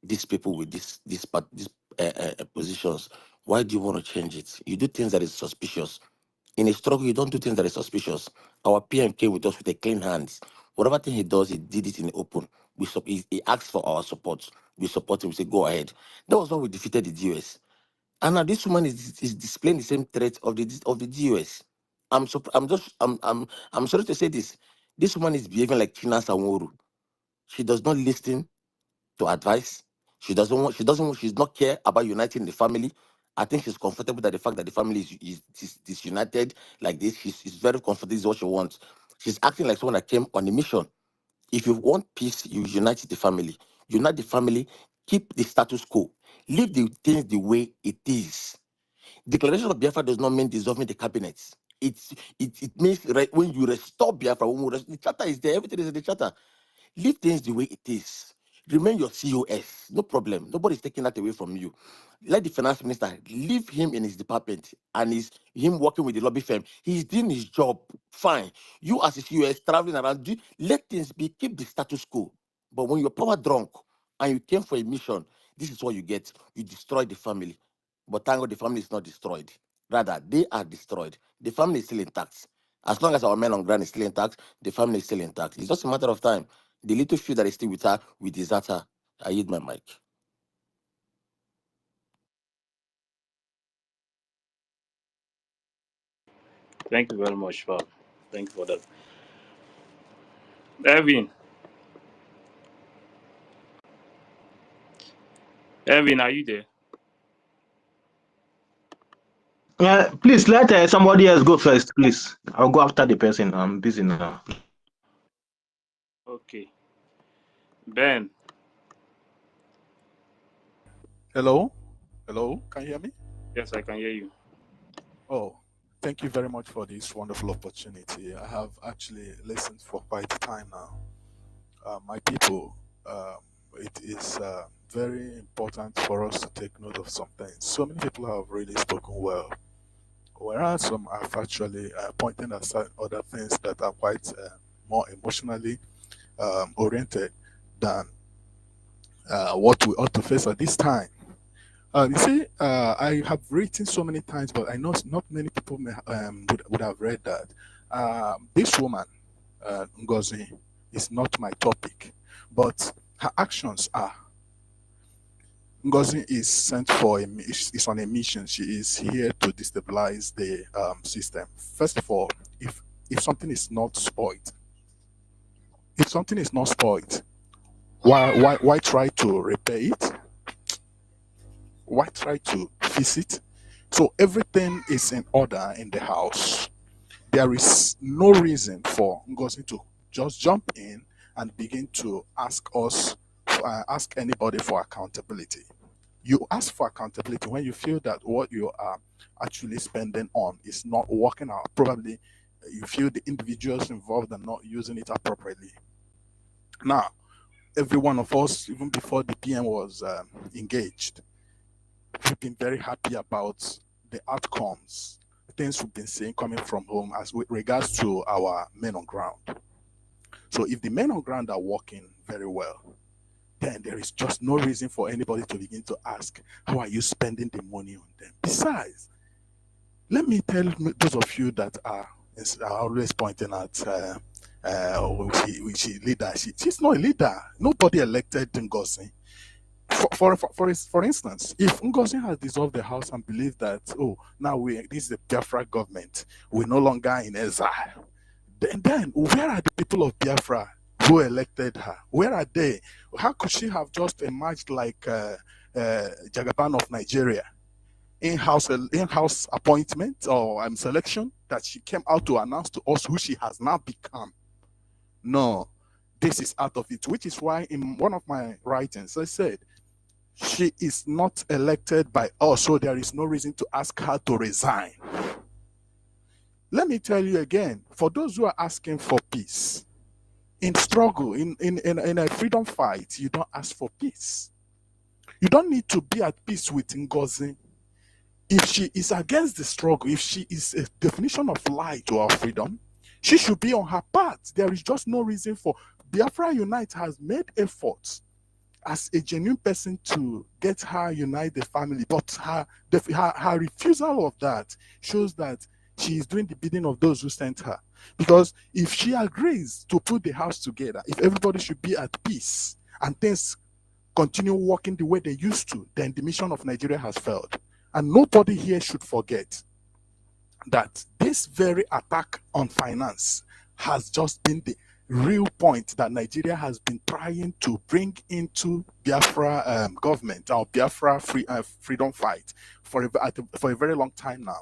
these people with these positions. Why do you want to change it? You do things that is suspicious. In a struggle, you don't do things that are suspicious. Our PM came with us with a clean hands. Whatever thing he does, he did it in the open. He asked for our support. We support him. We say, go ahead. That was when we defeated the DOS. And now this woman is displaying the same threat of the DOS. I'm sorry to say this. This woman is behaving like China Sanworu. She does not listen to advice. She's not care about uniting the family. I think she's comfortable that the fact that the family is disunited like this. She's very comfortable. This is what she wants. She's acting like someone that came on a mission. If you want peace, you unite the family. Unite the family, keep the status quo. Leave the things the way it is. Declaration of Biafra does not mean dissolving the cabinet. It means when you restore Biafra, the charter is there, everything is in the charter. Leave things the way it is. Remain your COS, no problem. Nobody's taking that away from you. Let the finance minister leave him in his department and him working with the lobby firm. He's doing his job fine. You as a COS traveling around, let things be, keep the status quo. But when you're power drunk and you came for a mission, this is what you get. You destroy the family. But thank God the family is not destroyed. Rather, they are destroyed. The family is still intact. As long as our men on ground is still intact, the family is still intact. It's just a matter of time. The little few that is still with her, we desert her. I hit my mic. Thank you very much, Fab. Thank you for that. Evan, are you there? Please let somebody else go first, please. I'll go after the person. I'm busy now. Okay. Ben. Hello? Hello? Can you hear me? Yes, I can hear you. Oh, thank you very much for this wonderful opportunity. I have actually listened for quite a time now. My people, it is very important for us to take note of some things. So many people have really spoken well, whereas some have actually pointed aside other things that are quite more emotionally oriented than what we ought to face at this time. You see, I have written so many times, but I know not many people would have read that. This woman, Ngozi, is not my topic, but her actions are. Ngozi is sent for is on a mission. She is here to destabilize the system. First of all, if something is not spoiled, why try to repair it? Why try to fix it? So everything is in order in the house. There is no reason for Ngozi to just jump in and begin to ask anybody for accountability. You ask for accountability when you feel that what you are actually spending on is not working out. Probably you feel the individuals involved are not using it appropriately. Now, every one of us, even before the PM was engaged, we've been very happy about the outcomes, things we've been seeing coming from home as with regards to our men on ground. So if the men on ground are working very well, then there is just no reason for anybody to begin to ask, how are you spending the money on them? Besides, let me tell those of you that are always pointing out she leader. She's not a leader. Nobody elected Ngozi. For instance, if Ngozi has dissolved the house and believed that, oh, now this is a Biafra government, we're no longer in exile, then where are the people of Biafra who elected her? Where are they? How could she have just emerged like Jagaban of Nigeria? In-house appointment or selection that she came out to announce to us who she has now become. No, this is out of it, which is why in one of my writings I said, she is not elected by us, so there is no reason to ask her to resign. Let me tell you again, for those who are asking for peace, in struggle, in a freedom fight, you don't ask for peace. You don't need to be at peace with Ngozi. If she is against the struggle, if she is a definition of lie to our freedom, she should be on her path. There is just no reason for Biafra Unite has made efforts as a genuine person to get her unite the family, but her refusal of that shows that she is doing the bidding of those who sent her. Because if she agrees to put the house together, if everybody should be at peace and things continue working the way they used to, then the mission of Nigeria has failed. And nobody here should forget that this very attack on finance has just been the real point that Nigeria has been trying to bring into Biafra government or Biafra freedom fight for a very long time now.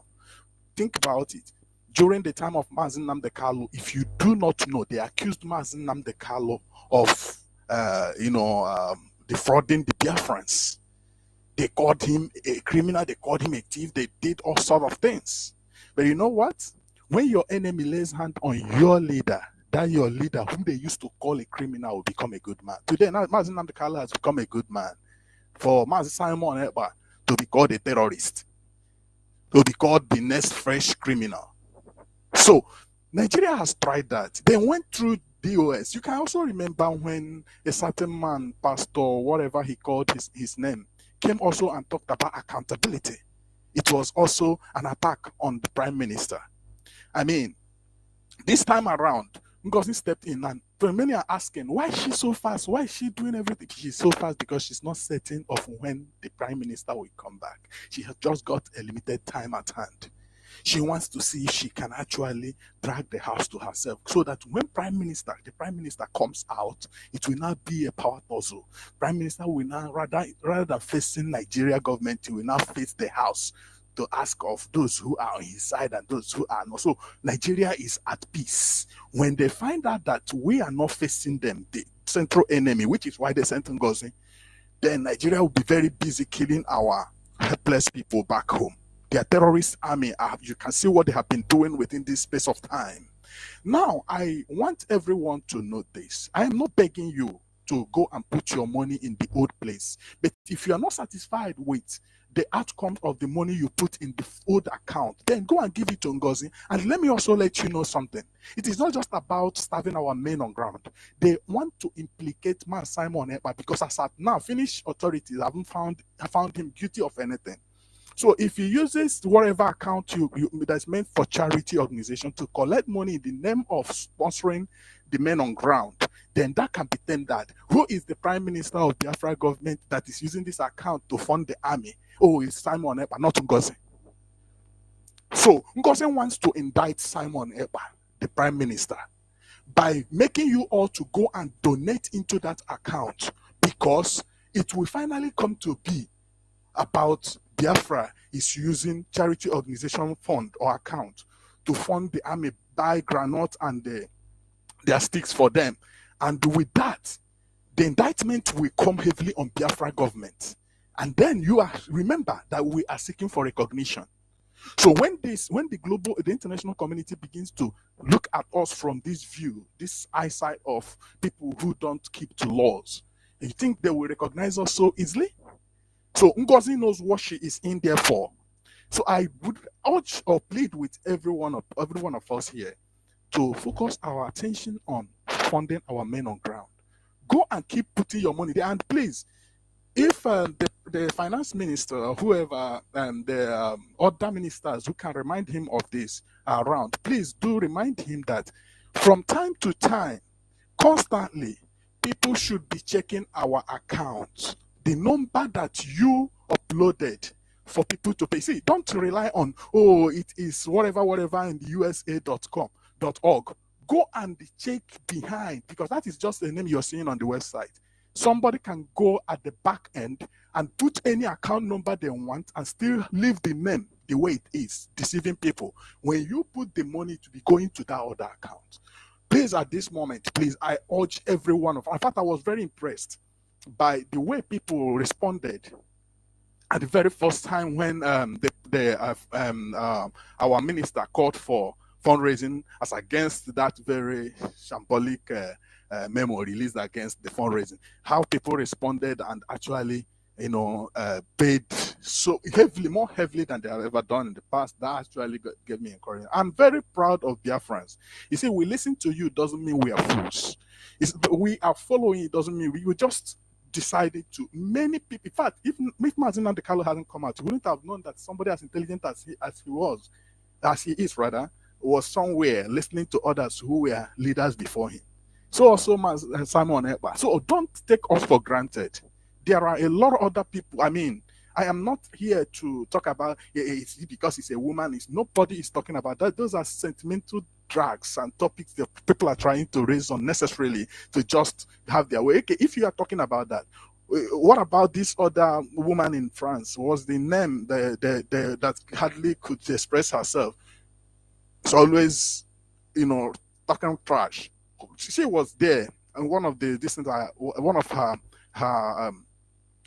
Think about it. During the time of Mazi Nnamdi Kanu, if you do not know, they accused Mazi Nnamdi Kanu of defrauding the Biafrans. They called him a criminal, they called him a thief, they did all sorts of things. But you know what? When your enemy lays hand on your leader, that your leader, whom they used to call a criminal, will become a good man. Today, now Mazi Nnamdi Kanu has become a good man. For Mazi Simon Ekpa to be called a terrorist, to be called the next fresh criminal. So, Nigeria has tried that. They went through DOS. You can also remember when a certain man, pastor, whatever he called his name, came also and talked about accountability. It was also an attack on the prime minister. I mean, this time around, Ngozi stepped in, and many are asking, why is she so fast? Why is she doing everything? She's so fast because she's not certain of when the prime minister will come back. She has just got a limited time at hand. She wants to see if she can actually drag the house to herself, so that when the prime minister comes out, it will not be a power tussle. Prime minister will now, rather than facing Nigeria government, he will now face the house to ask of those who are on his side and those who are not. So Nigeria is at peace. When they find out that we are not facing them, the central enemy, which is why they sent Ngozi, then Nigeria will be very busy killing our helpless people back home. Their terrorist army, you can see what they have been doing within this space of time. Now, I want everyone to know this. I am not begging you to go and put your money in the old place. But if you are not satisfied with the outcome of the money you put in the old account, then go and give it to Ngozi. And let me also let you know something. It is not just about starving our men on ground. They want to implicate Man Simon Ekpa, because as at now, Finnish authorities haven't found him guilty of anything. So if he uses whatever account that's meant for charity organization to collect money in the name of sponsoring the men on ground, then that can be tendered. Who is the prime minister of the Biafra government that is using this account to fund the army? Oh, it's Simon Ekpa, not Ngozi. So Ngozi wants to indict Simon Ekpa, the prime minister, by making you all to go and donate into that account, because it will finally come to be about Biafra is using charity organization fund or account to fund the army, buy granite and their sticks for them. And with that, the indictment will come heavily on Biafra government. And then remember that we are seeking for recognition. So when the international community begins to look at us from this view, this eyesight of people who don't keep to laws, you think they will recognize us so easily? So Ngozi knows what she is in there for. So I would urge or plead with every one of us here to focus our attention on funding our men on ground. Go and keep putting your money there. And please, if the finance minister or whoever and the other ministers who can remind him of this are around, please do remind him that from time to time, constantly, people should be checking our accounts. The number that you uploaded for people to pay. See, don't rely on, oh, it is whatever in the USA.com.org. Go and check behind, because that is just the name you're seeing on the website. Somebody can go at the back end and put any account number they want and still leave the name the way it is, deceiving people. When you put the money to be going to that other account, please, at this moment, please, I urge every one of us. In fact, I was very impressed by the way people responded at the very first time when our minister called for fundraising as against that very shambolic memo released against the fundraising. How people responded and actually, paid so heavily, more heavily than they have ever done in the past. That actually gave me encouragement. I'm very proud of Biafrans. You see, we listen to you doesn't mean we are fools. We are following, it doesn't mean we just decided to. Many people, in fact, if Mazi Nnamdi Kanu hadn't come out, we wouldn't have known that somebody as intelligent as he is, rather, was somewhere listening to others who were leaders before him. So also Simon Ekpa. So don't take us for granted. There are a lot of other people. I mean, I am not here to talk about it's because it's a woman. It's nobody is talking about that. Those are sentimental drags and topics that people are trying to raise unnecessarily to just have their way. Okay, if you are talking about that, what about this other woman in France? Was the name that hardly could express herself? It's always, talking trash. She was there, and one of one of her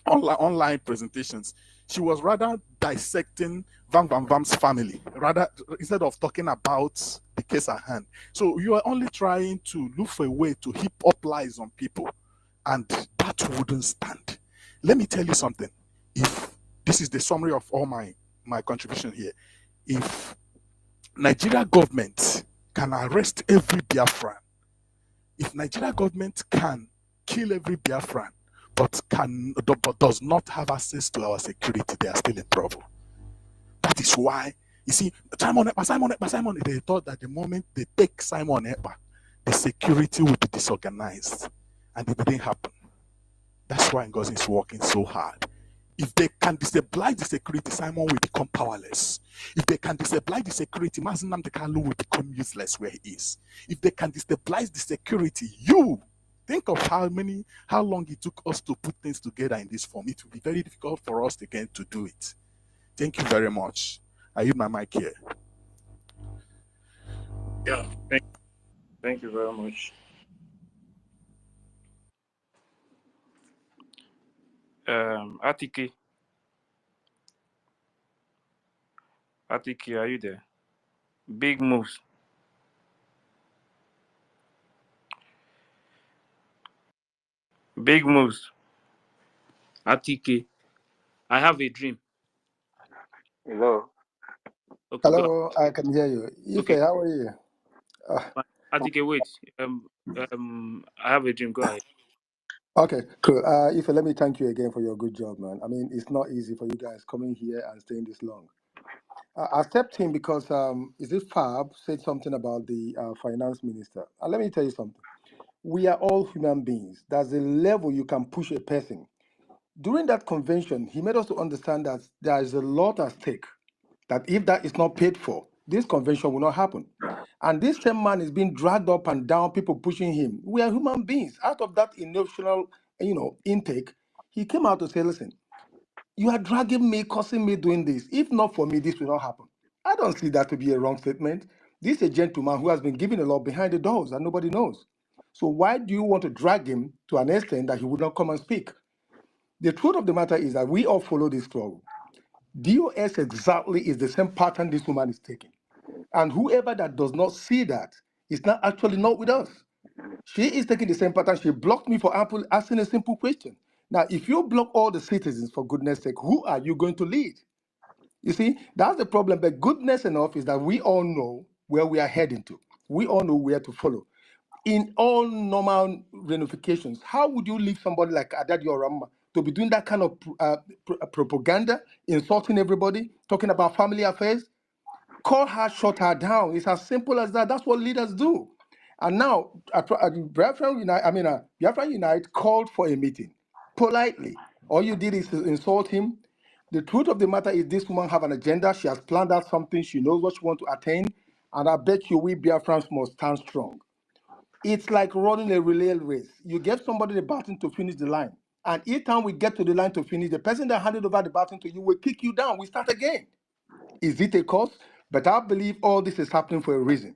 online presentations, she was rather dissecting Van Van Vam's family, rather instead of talking about the case at hand. So you are only trying to look for a way to heap up lies on people, and that wouldn't stand. Let me tell you something. If this is the summary of all my contribution here, if Nigeria government can arrest every Biafran, if Nigeria government can kill every Biafran, but does not have access to our security, they are still in trouble. That is why, you see, Simon Ekpa, they thought that the moment they take Simon Ekpa, the security will be disorganized, and it didn't happen. That's why Ngozi is working so hard. If they can destabilize the security, Simon will become powerless. If they can destabilize the security, Mazi Nnamdi Kanu will become useless where he is. If they can destabilize the security, think of how long it took us to put things together in this form. It will be very difficult for us again to do it. Thank you very much. I use my mic here. Yeah, thank you very much. Atiki, are you there? Big moves. Big moves. Atiki, I have a dream. Hello. Okay, hello, I can hear you. Ife, okay. how are you? Atiki, wait. I have a dream. Go ahead. Okay, cool. Ife, let me thank you again for your good job, man. I mean, it's not easy for you guys coming here and staying this long. I stepped in because is it Fab said something about the finance minister. And let me tell you something. We are all human beings. There's a level you can push a person. During that convention, he made us to understand that there is a lot at stake. That if that is not paid for, this convention will not happen. And this same man is being dragged up and down, people pushing him. We are human beings. Out of that emotional, intake, he came out to say, listen, you are dragging me, causing me doing this. If not for me, this will not happen. I don't see that to be a wrong statement. This is a gentleman who has been given a lot behind the doors and nobody knows. So why do you want to drag him to an extent that he would not come and speak? The truth of the matter is that we all follow this struggle. DOS exactly is the same pattern this woman is taking. And whoever that does not see that is not actually not with us. She is taking the same pattern. She blocked me for asking a simple question. Now, if you block all the citizens, for goodness sake, who are you going to lead? You see, that's the problem. But goodness enough is that we all know where we are heading to. We all know where to follow. In all normal reunifications, how would you leave somebody like Adadi Orama to be doing that kind of propaganda, insulting everybody, talking about family affairs? Call her, shut her down. It's as simple as that. That's what leaders do. And now, Biafra Unite called for a meeting politely. All you did is to insult him. The truth of the matter is this woman have an agenda. She has planned out something. She knows what she wants to attain. And I bet you we Biafrans must stand strong. It's like running a relay race. You give somebody the baton to finish the line. And each time we get to the line to finish, the person that handed over the baton to you will kick you down. We start again. Is it a cause? But I believe all this is happening for a reason.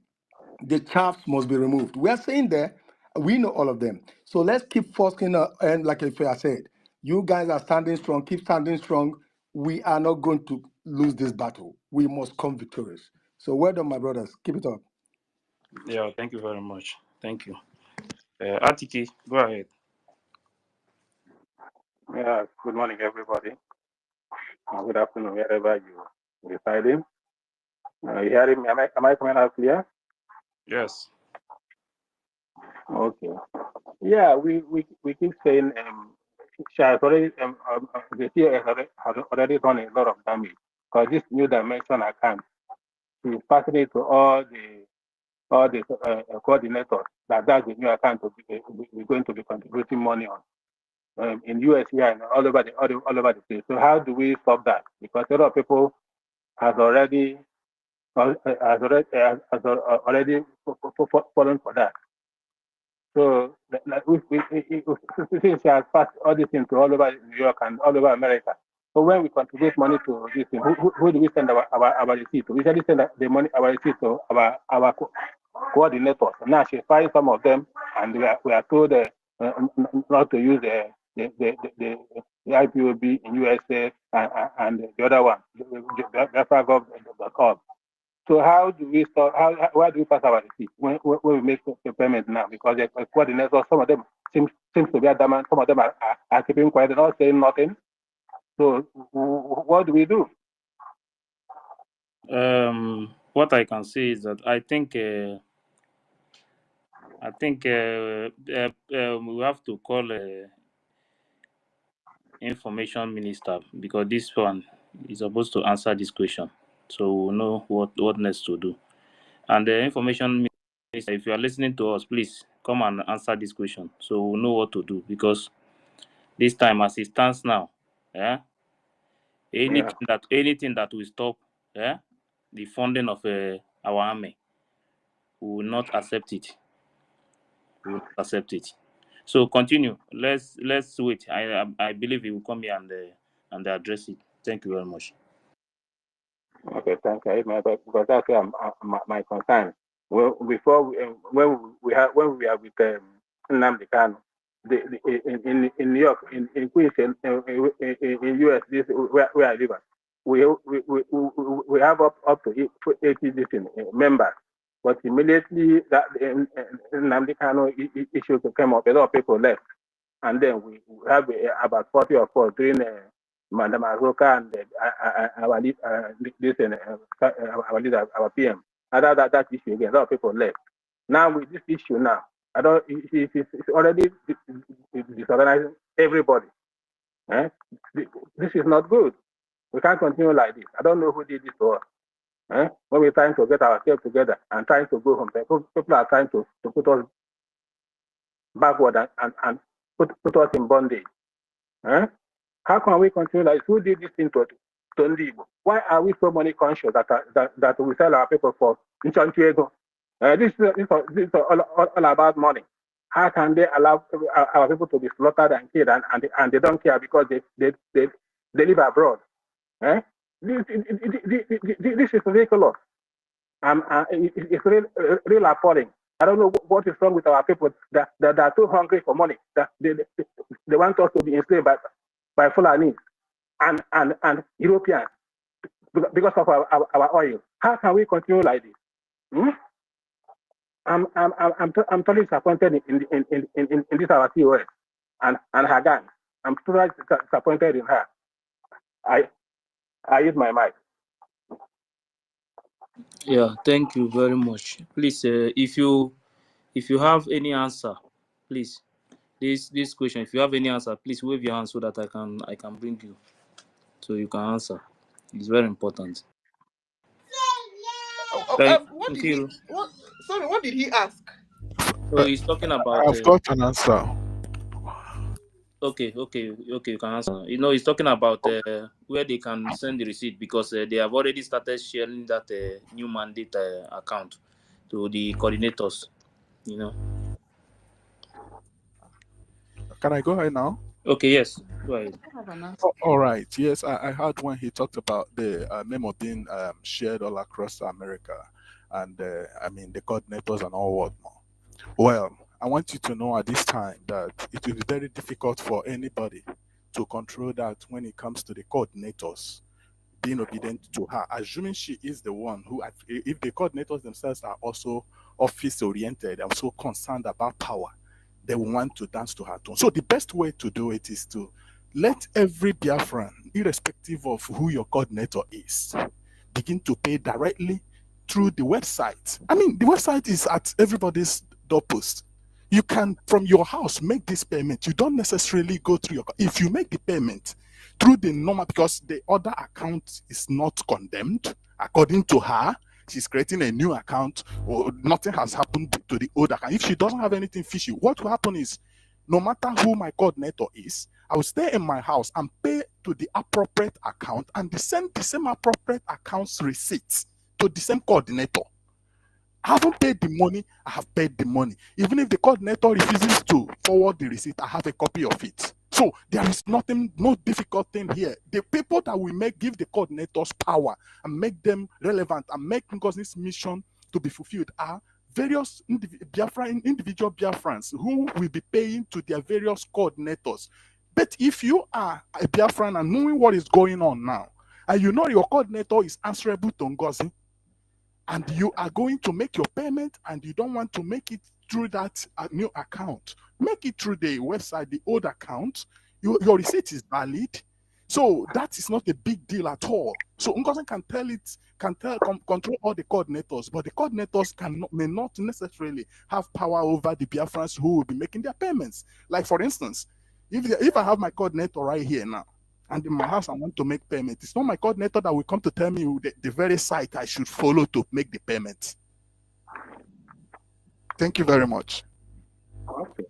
The chaffs must be removed. We are saying there, we know all of them. So let's keep focusing, and like I said, you guys are standing strong, keep standing strong. We are not going to lose this battle. We must come victorious. So well done, my brothers. Keep it up. Yeah, thank you very much. Thank you. Atiki, go ahead. Yeah, good morning, everybody. Good afternoon, wherever you residing. You hearing me? Am I coming out clear? Yes. Okay. Yeah, we keep saying she has already the CA has already done a lot of damage because this new dimension account She's passing it to all the coordinators. That's the new account we're going to be contributing money on. In US here and all over the state. So how do we stop that? Because a lot of people has already fallen for that. So since she has passed all this into all over New York and all over America. So when we contribute money to this thing, who do we send our receipt to? We usually send the money, our receipt to our coordinators. Now she's firing some of them, and we are told not to use the IPOB in USA and the other one, the BIAFRACOIN. So how do we start? Why do we pass our receipt when we make the payment now? Because the coordinators, some of them seems to be adamant, some of them are keeping quiet, they're not saying nothing. So what do we do? What I can say is that I think we have to call information minister, because this one is supposed to answer this question, so we'll know what next to do. And the information minister, if you are listening to us, please come and answer this question, so we'll know what to do. Because this time, as it stands now, anything that will stop the funding of our army, we will not accept it. We will not accept it. So continue. Let's wait. I believe he will come here and address it. Thank you very much. Okay, thank you. Because that's my concern. Well, before when we are with Nnamdi Kanu, in New York, in Queens, in US, this where I live at, we have up to 80 members. But immediately that Nnamdi Kanu issue came up, a lot of people left, and then we have about 40 or 4 during. Madam Azoka and our leader, our PM. Other that issue again, a lot of people left. Now with this issue now, it's already disorganizing everybody. This is not good. We can't continue like this. I don't know who did this to us. When we're trying to get ourselves together and trying to go home, people are trying to put us backward and put us in bondage. How can we continue like this? Who did this thing to Ndibo? Why are we so money conscious that we sell our people for Nchantiego? This is all about money. How can they allow our people to be slaughtered and killed and they don't care because they live abroad? This is ridiculous. It's real appalling. I don't know what is wrong with our people that are too hungry for money, that they want us to be enslaved by Fulani and Europeans because of our oil. How can we continue like this? I'm totally disappointed in this our COS and her gang. I'm totally disappointed in her. I use my mic. Yeah, thank you very much. Please, if you have any answer, please, this question, if you have any answer, please wave your hand so that I can bring you so you can answer. It's very important. What did he ask? So he's talking about. I've got an answer. Okay, you can answer. He's talking about where they can send the receipt, because they have already started sharing that new mandate account to the coordinators. Can I go ahead now? Okay, yes, go ahead. All right. Yes, I heard when he talked about the memo being shared all across America, and the coordinators and all whatnot. Well, I want you to know at this time that it will be very difficult for anybody to control that when it comes to the coordinators being obedient to her, assuming she is the one who, if the coordinators themselves are also office-oriented and so concerned about power, they will want to dance to her tune. So the best way to do it is to let every Biafran, irrespective of who your coordinator is, begin to pay directly through the website. The website is at everybody's doorpost. You can, from your house, make this payment. You don't necessarily go through your... If you make the payment through the normal, because the other account is not condemned, according to her, she's creating a new account, or nothing has happened to the old account. If she doesn't have anything fishy, what will happen is, no matter who my coordinator is, I will stay in my house and pay to the appropriate account and send the same appropriate account's receipts to the same coordinator. I haven't paid the money, I have paid the money. Even if the coordinator refuses to forward the receipt, I have a copy of it. So there is nothing, no difficult thing here. The people that we give the coordinators power and make them relevant and make Ngozi's mission to be fulfilled are various individual Biafrans who will be paying to their various coordinators. But if you are a Biafran and knowing what is going on now, and you know your coordinator is answerable to Ngozi, and you are going to make your payment and you don't want to make it through that new account, make it through the website, the old account, your receipt is valid. So that is not a big deal at all. So Ngozi can control all the coordinators, but the coordinators may not necessarily have power over the Biafrans who will be making their payments. Like for instance, if I have my coordinator right here now, and in my house I want to make payment, it's not my coordinator that will come to tell me the very site I should follow to make the payment. Thank you very much. Okay.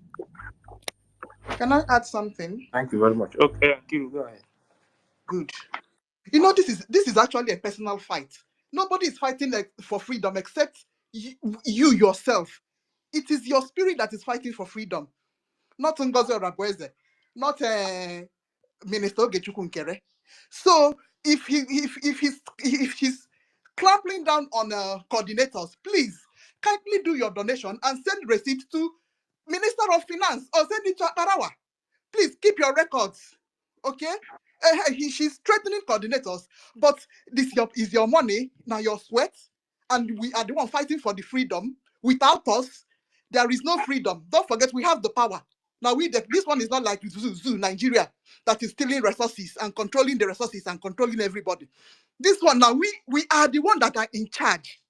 Can I add something? Thank you very much. Okay, Kiru, go ahead. Good. You know, this is actually a personal fight. Nobody is fighting for freedom except you yourself. It is your spirit that is fighting for freedom, not Ngozi Orabweze, not Minister Ogechukwu Nkere. So if he's clamping down on coordinators, please kindly do your donation and send receipt to Minister of Finance or send it to Akarawa. Please keep your records, okay? She's threatening coordinators, but this is your money, now your sweat, and we are the one fighting for the freedom. Without us, there is no freedom. Don't forget, we have the power. Now, this one is not like Zoo, Nigeria, that is stealing resources and controlling the resources and controlling everybody. This one, now, we are the one that are in charge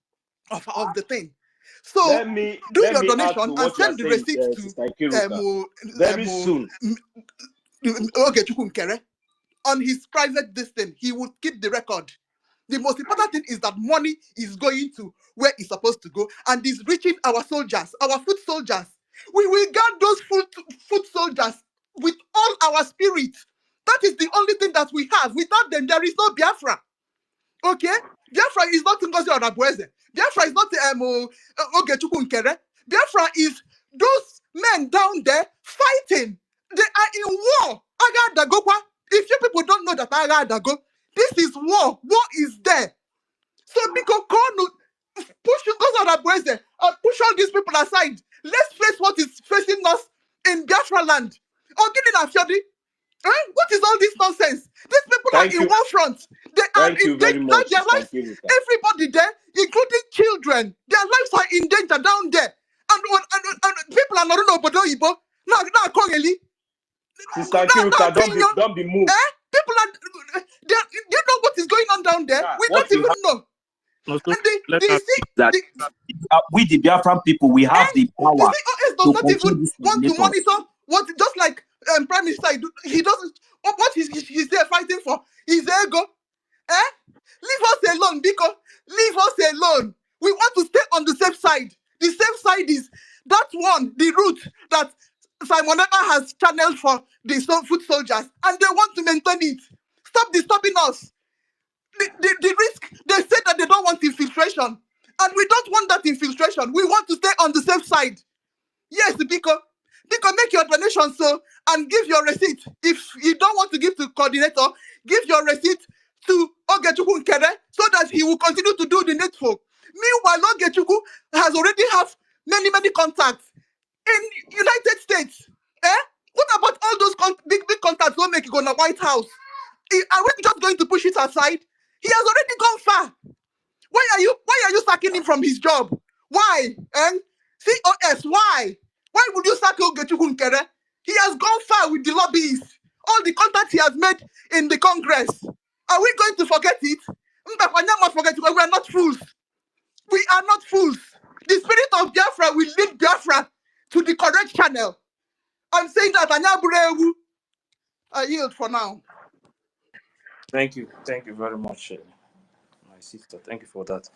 of the thing. So, do your donation and send the receipt to very soon. Ogechukwu Nkere. On his private distance, he would keep the record. The most important thing is that money is going to where it's supposed to go and is reaching our soldiers, our foot soldiers. We will guard those foot soldiers with all our spirit. That is the only thing that we have. Without them, there is no Biafra. Okay? Biafra is not Ngozi Orabweze. Biafra is not Ogechukwu Nkere. Biafra is those men down there fighting. They are in war. Aga Dagokwa. If you people don't know that Aga Dago, this is war. War is there. So because push Ngozi Orabweze and push all these people aside. Let's face what is facing us in Biafra land. What is all this nonsense? These people are in war front. They are in danger. Their lives, everybody there, including children, their lives are in danger down there. And people are not know Obodo Ibo. Now, Kongeli. Sister Kiruka, don't be moved. People are. You know what is going on down there? We don't even know. And we the Biafran people, we have the power. The COS does not even want to monitor what, just like Prime Minister, he doesn't. What he's there fighting for his ego. Leave us alone, Biko. Leave us alone. We want to stay on the safe side. The safe side is that one, the route that Simon Ekpa has channeled for the foot soldiers, and they want to maintain it. Stop disturbing us. The risk, they said that they don't want infiltration, and we don't want that infiltration. We want to stay on the safe side. Yes, Biko, make your donation and give your receipt. If you don't want to give to coordinator, give your receipt to Ogechukwu Nkere so that he will continue to do the needful. Meanwhile, Ogechukwu has already have many contacts in United States. What about all those big contacts don't make it go to the White House? Are we just going to push it aside? He has already gone far. Why are you sacking him from his job? Why? COS, why? Why would you sack Ogechukwu Nkere? He has gone far with the lobbyists. All the contacts he has made in the Congress. Are we going to forget it? We are not fools. We are not fools. The spirit of Biafra will lead Biafra to the correct channel. I'm saying that Anyaburewu. I yield for now. Thank you very much, my sister. Thank you for that.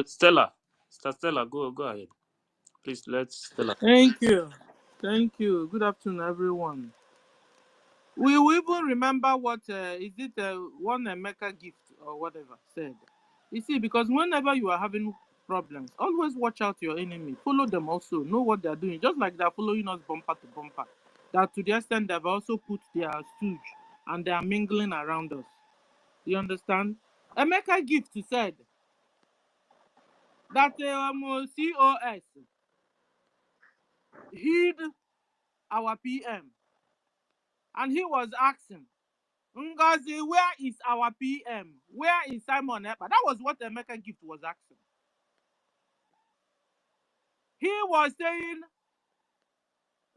Stella, Sister Stella, go ahead. Please let Stella. Thank you. Thank you. Good afternoon, everyone. We will even remember what is it one Emeka gift or whatever said. You see, because whenever you are having problems, always watch out your enemy. Follow them also. Know what they are doing. Just like they are following us bumper to bumper. That to the extent they've also put their stooge and they are mingling around us. You understand? Emeka gift said that COS hid our PM. And he was asking, Ngozi, where is our PM? Where is Simon Ekpa? That was what Emeka Gift was asking. He was saying,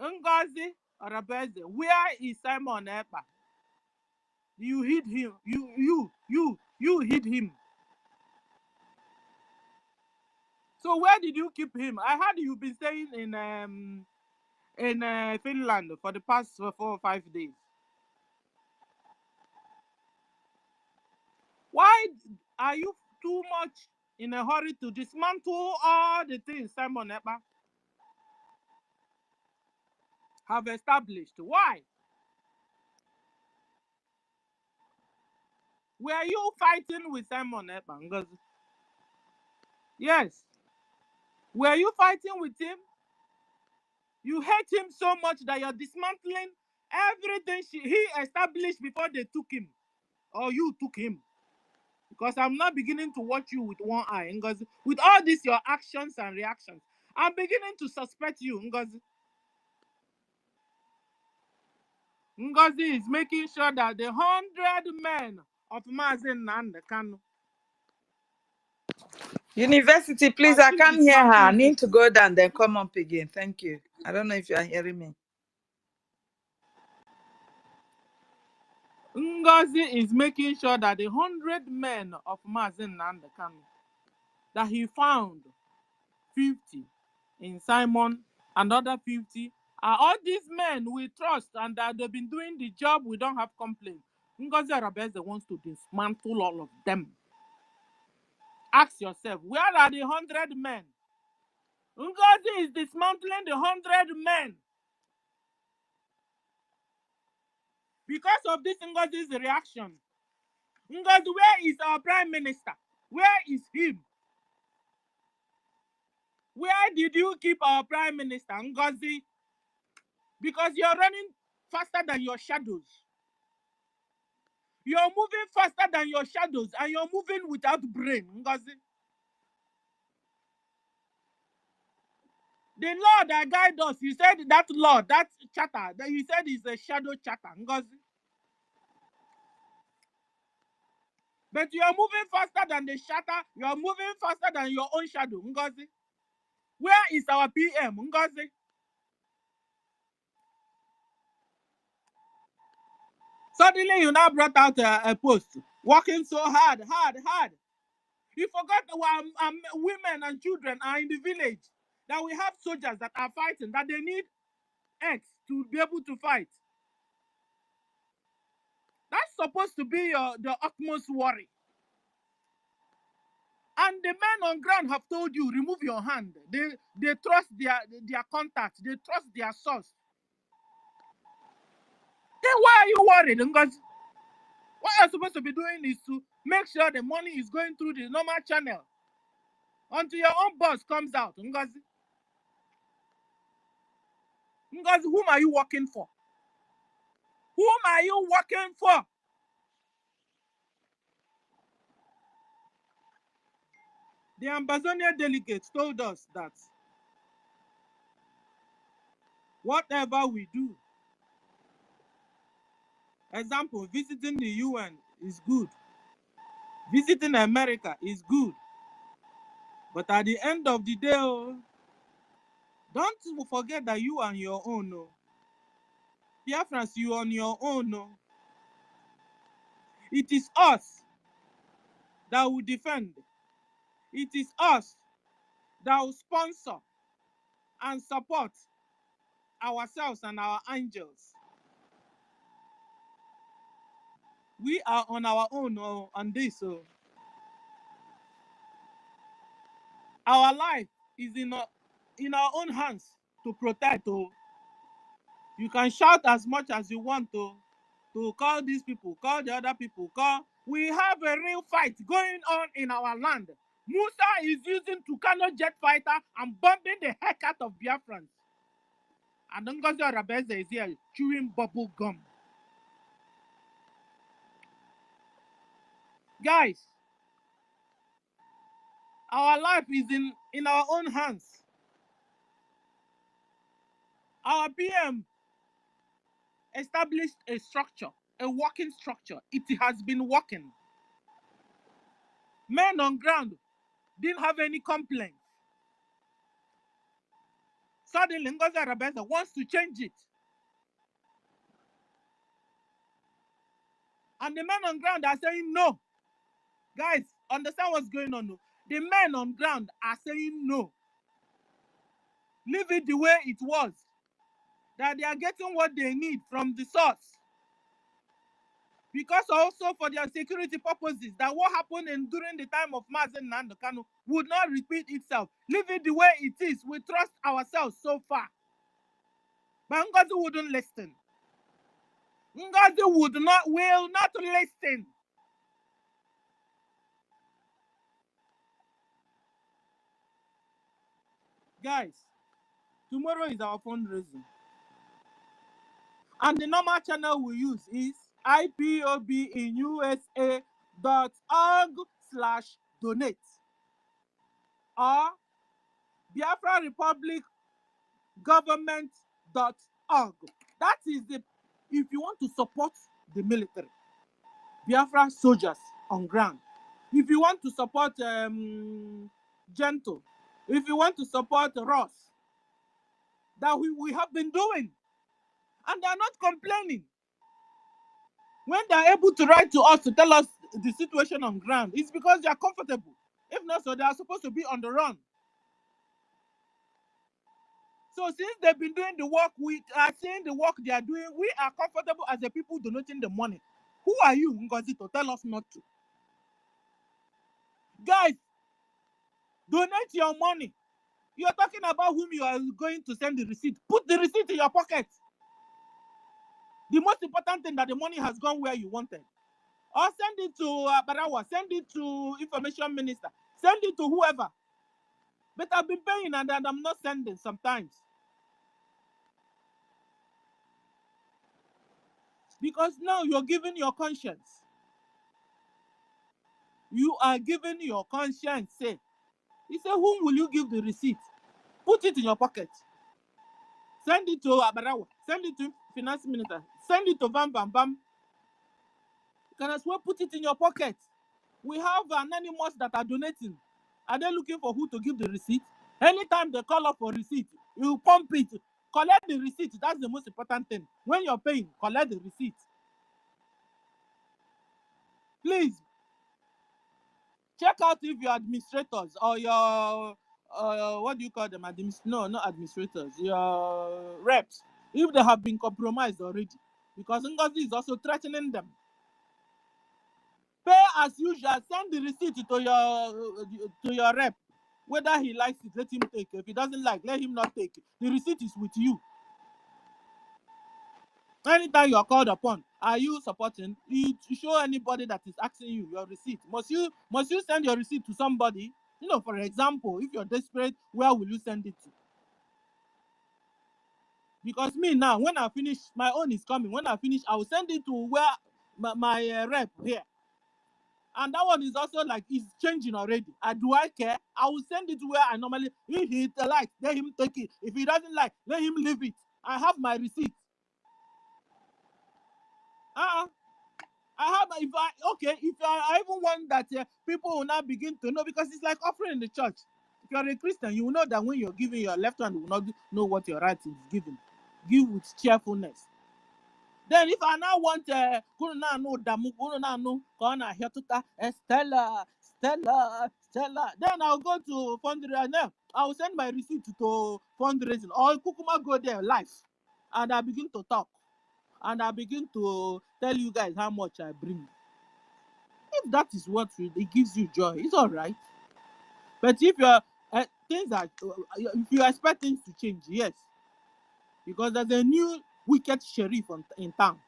Ngozi Arabeze, where is Simon Ekpa? You hid him. You hid him. So where did you keep him? I heard you've been staying in Finland for the past 4 or 5 days. Why are you too much in a hurry to dismantle all the things Simon Ekpa have established? Why? Were you fighting with Simon Ekpa? Yes. Were you fighting with him? You hate him so much that you're dismantling everything he established before they took him. Or you took him. Because I'm not beginning to watch you with one eye. Ngozi. With all this, your actions and reactions, I'm beginning to suspect you. Ngozi. Ngozi is making sure that the 100 men of Mazen Nanda Kanu. University, please, I can't hear her. I need to go down, then come up again. Thank you. I don't know if you are hearing me. Ngozi is making sure that the 100 men of Mazen Nanda Kanu, that he found 50 in Simon, another 50 are all these men we trust and that they've been doing the job, we don't have complaints. Ngozi Arabeze wants to dismantle all of them. Ask yourself, where are the 100 men? Ngozi is dismantling the 100 men. Because of this Ngozi's reaction. Ngozi, where is our prime minister? Where is him? Where did you keep our prime minister, Ngozi? Because you're running faster than your shadows. You're moving faster than your shadows and you're moving without brain, Ngozi. The law that guides us, you said that law, that chatter, that you said is a shadow chatter, Ngozi. But you're moving faster than the shatter, you're moving faster than your own shadow, Ngozi. Where is our PM, Ngozi? Suddenly you now brought out a post, working so hard. You forgot our women and children are in the village, that we have soldiers that are fighting, that they need eggs to be able to fight. That's supposed to be the utmost worry. And the men on ground have told you, remove your hand. They trust their contact. They trust their source. Then why are you worried, Ngozi? What you're supposed to be doing is to make sure the money is going through the normal channel until your own boss comes out, Ngozi. Ngozi, whom are you working for? Whom are you working for? The Ambazonian delegates told us that whatever we do, example, visiting the UN is good. Visiting America is good. But at the end of the day, don't forget that you are on your own. Biafrans, you are on your own. It is us that will defend. It is us that will sponsor and support ourselves and our angels. We are on our own on this. So our life is in our own hands to protect. You can shout as much as you want to call these people, call the other people, call. We have a real fight going on in our land. Musa is using Tucano jet fighter and bombing the heck out of Biafrans. And Ngozi Arabeze is here chewing bubble gum. Guys, our life is in our own hands. Our PM established a structure, a working structure. It has been working. Men on ground didn't have any complaints. Suddenly, Ngozi Arabeze wants to change it. And the men on ground are saying no. Guys, understand what's going on. No? The men on ground are saying no. Leave it the way it was. That they are getting what they need from the source. Because also for their security purposes, that what happened during the time of Mazen Nandokano would not repeat itself. Leave it the way it is. We trust ourselves so far. But Ngozi wouldn't listen. Ngozi will not listen. Guys, tomorrow is our fundraising. And the normal channel we use is IPOBinusa.org/donate or Biafra Republic Government.org. That is if you want to support the military, Biafra soldiers on ground. If you want to support Gentle, if you want to support Ross, that we have been doing, and they're not complaining. When they're able to write to us to tell us the situation on ground, it's because they are comfortable. If not so, they are supposed to be on the run. So since they've been doing the work, we are seeing the work they are doing, we are comfortable as the people donating the money. Who are you, Ngozi, to tell us not to? Guys, donate your money. You're talking about whom you are going to send the receipt. Put the receipt in your pocket. The most important thing that the money has gone where you wanted. Or send it to Barawa, send it to Information Minister, send it to whoever. But I've been paying and I'm not sending sometimes. Because now you're giving your conscience. You are giving your conscience. Say, he said, whom will you give the receipt? Put it in your pocket. Send it to Abarawa. Send it to Finance Minister. Send it to Bam Bam Bam. You can as well put it in your pocket. We have anonymous that are donating. Are they looking for who to give the receipt? Anytime they call up for receipt, you pump it. Collect the receipt. That's the most important thing. When you're paying, collect the receipt. Please, check out if your administrators or your, what do you call them? No, not administrators. Your reps. If they have been compromised already. Because Ngozi is also threatening them. Pay as usual. Send the receipt to your rep. Whether he likes it, let him take it. If he doesn't like, let him not take it. The receipt is with you. Anytime you are called upon, are you supporting? You show anybody that is asking you your receipt. Must you send your receipt to somebody? You know, for example, if you're desperate, where will you send it to? Because me now, when I finish, my own is coming. When I finish, I will send it to where my rep here. And that one is also like, it's changing already. Do I care? I will send it to where I normally, if he likes, let him take it. If he doesn't like, let him leave it. I have my receipt. I have, if I even want that people will now begin to know, because it's like offering in the church. If you're a Christian, you will know that when you're giving, your left hand will not know what your right is giving. Give with cheerfulness. Then if I now want Stella, then I'll go to fundraising. I will send my receipt to fundraising, or Kukuma go there live, and I begin to talk. and I begin to tell you guys how much I bring. If that is what it gives you joy, it's all right. But if you're if you expect things to change, yes, because there's a new wicked sheriff in town.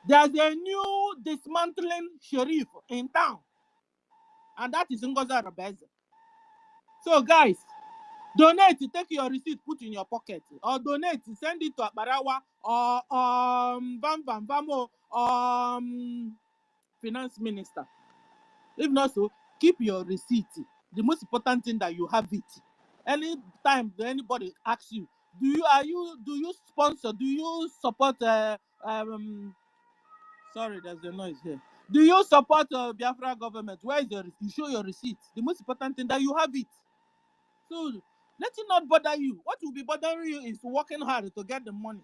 There's a new dismantling sheriff in town, and that is Ngozi Arabeze. So, guys, donate, take your receipt, put in your pocket, or donate, send it to Akbarawa or Vamo finance minister. If not so, keep your receipt. The most important thing that you have it. Anytime anybody asks you, do you sponsor? Do you support? Sorry, there's a noise here. Do you support Biafra government? Where is your receipt? You show your receipt. The most important thing that you have it. So let it not bother you. What will be bothering you is working hard to get the money.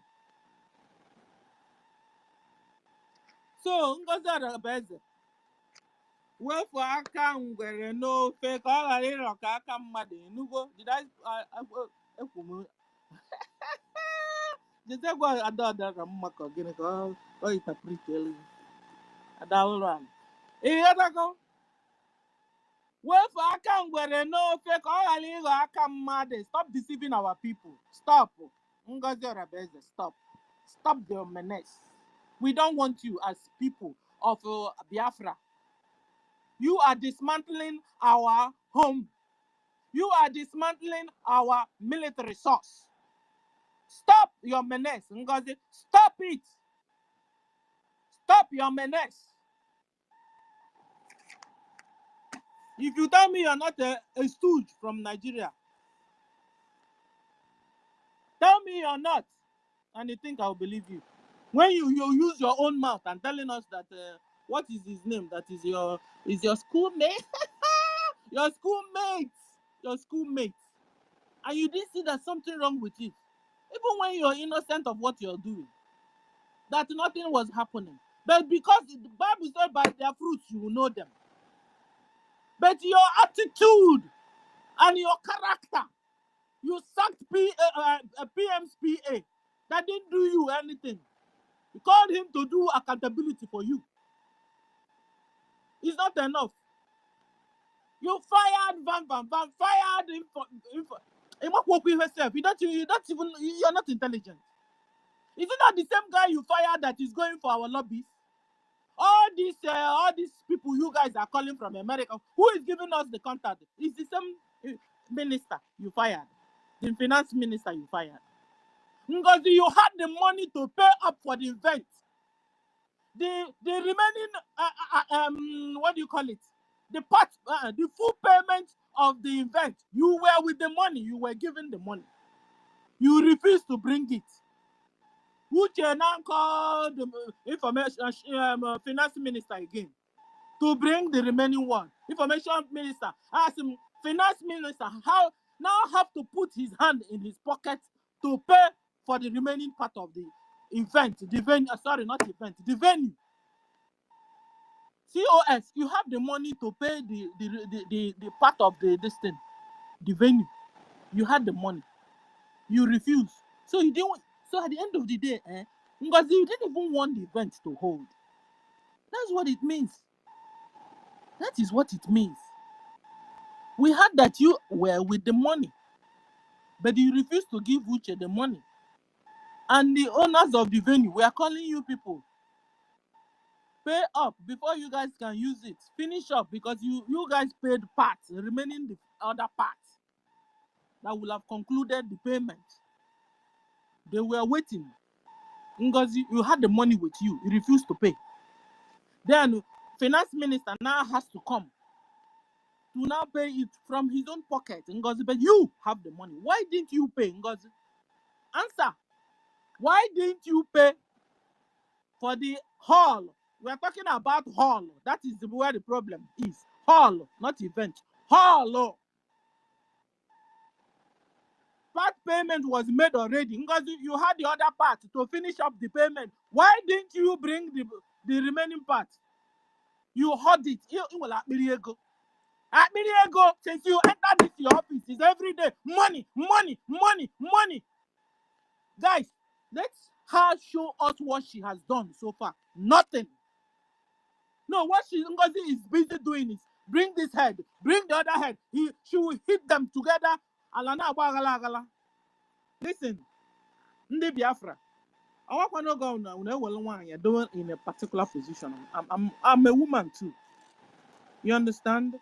So Ngozi Arabeze, wefọ aka ngwere n'ofe ka ọ ghara ịrọ ka aka mmadụ enugo. Did I ekwu m jezegwa ada ka mma ka gịnị ka ọ interpret elu adalụrụ anyị ịghọtago. Wefọ aka ngwere n'ofe ka ọ ghara ịghọ aka mmadụ. Stop deceiving our people. Stop. Ngozi Arabeze, stop the menace. We don't want you as people of Biafra. You are dismantling our home. You are dismantling our military source. Stop your menace, Ngozi. Stop it. Stop your menace. If you tell me you're not a stooge from Nigeria, tell me you're not, and you think I'll believe you. When you use your own mouth and telling us that what is his name? That is your schoolmate, your schoolmate, and you didn't see that something wrong with it, even when you're innocent of what you're doing, that nothing was happening. But because the Bible said by their fruits you will know them. But your attitude and your character, you sacked PM's PA that didn't do you anything. You called him to do accountability for you. It's not enough. You fired Van, fired him for he won't work with herself. You're not intelligent. Is it not the same guy you fired that is going for our lobbies? All these people you guys are calling from America, who is giving us the contact? It's the same minister you fired, the finance minister you fired. Because you had the money to pay up for the event. The remaining what do you call it? The full payment of the event. You were with the money. You were given the money. You refused to bring it. Uche now called the finance minister again to bring the remaining one. Information minister asked him, finance minister, how now have to put his hand in his pocket to pay for the remaining part of the event. The venue, sorry, not event, the venue. COS, you have the money to pay the part of this thing, the venue. You had the money. You refused. So you didn't. So at the end of the day, because you didn't even want the event to hold. That's what it means. That is what it means. We heard that you were with the money, but you refused to give Uche the money. And the owners of the venue, we are calling you people. Pay up before you guys can use it. Finish up because you guys paid parts, remaining the other parts that will have concluded the payment. They were waiting. Ngozi, you had the money with you. You refused to pay. Then finance minister now has to come to now pay it from his own pocket. Ngozi, but you have the money. Why didn't you pay, Ngozi? Answer. Why didn't you pay for the hall? We're talking about hall. That is where the problem is. Hall, not event. Hall. Part payment was made already. Ngozi, you had the other part to finish up the payment. Why didn't you bring the remaining part? You hold it. Since you entered this office, it's every day. Money. Guys, Let her show us what she has done so far. Nothing. No, what Ngozi is busy doing is bring this head, bring the other head. She will hit them together. Listen, Ndi Biafra. I want to go now. You're doing in a particular position. I'm a woman too. You understand?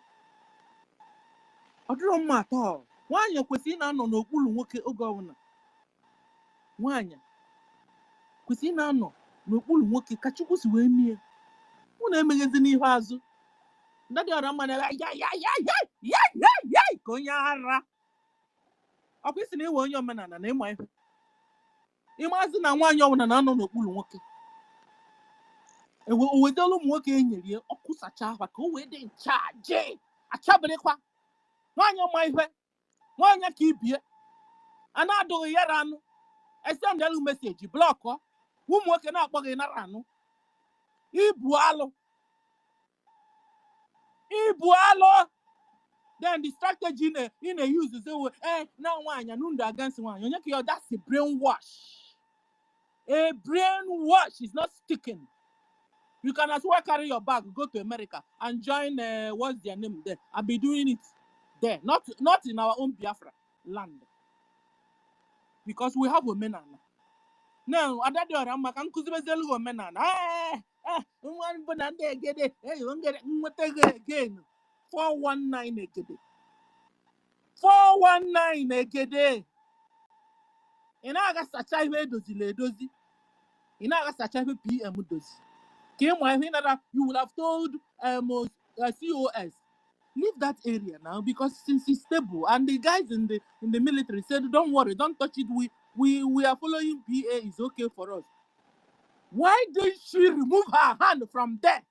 I don't matter. Why you kwesịrị na-anọ n'okpuru nwoke oge ọbụla? Nwaanyị kwesịrị na-anọ n'okpuru nwoke ka Chukwu si wee mie. Unu emeghezi n'ihu azụ. Ndị ọra mma na ya ka onye ara. Ọ kwesịrị na iwe onye omenala na ịma ihe. Ịmazị na nwaanyị ọbụla na-anọ n'okpuru nwoke. O wedelu ụmụ nwoke enyere ọkụ sacha ahụ ka o wee dị nchaji. Achabịrịkwa. Nwaanyị ọma ihe. Nwaanyị ka ibie. A na-adụghị ya ranụ. Send a message, block her. Who working out in a rano? Ibualo. Then the strategy in a use is now one and against one. That's a brainwash. A brainwash is not sticking. You can as well carry your bag, go to America and join what's their name there. I'll be doing it there, not in our own Biafra land. Because we have women. Now, I don't know. I'm going to be able one banana get it. Hey, you get it again. 419 again. 419 again. In August, a child dozy. In August, a child PM dozy. Came when you will have told COS, leave that area now because since it's stable and the guys in the military said, don't worry, don't touch it. We are following PA, is okay for us. Why did she remove her hand from there?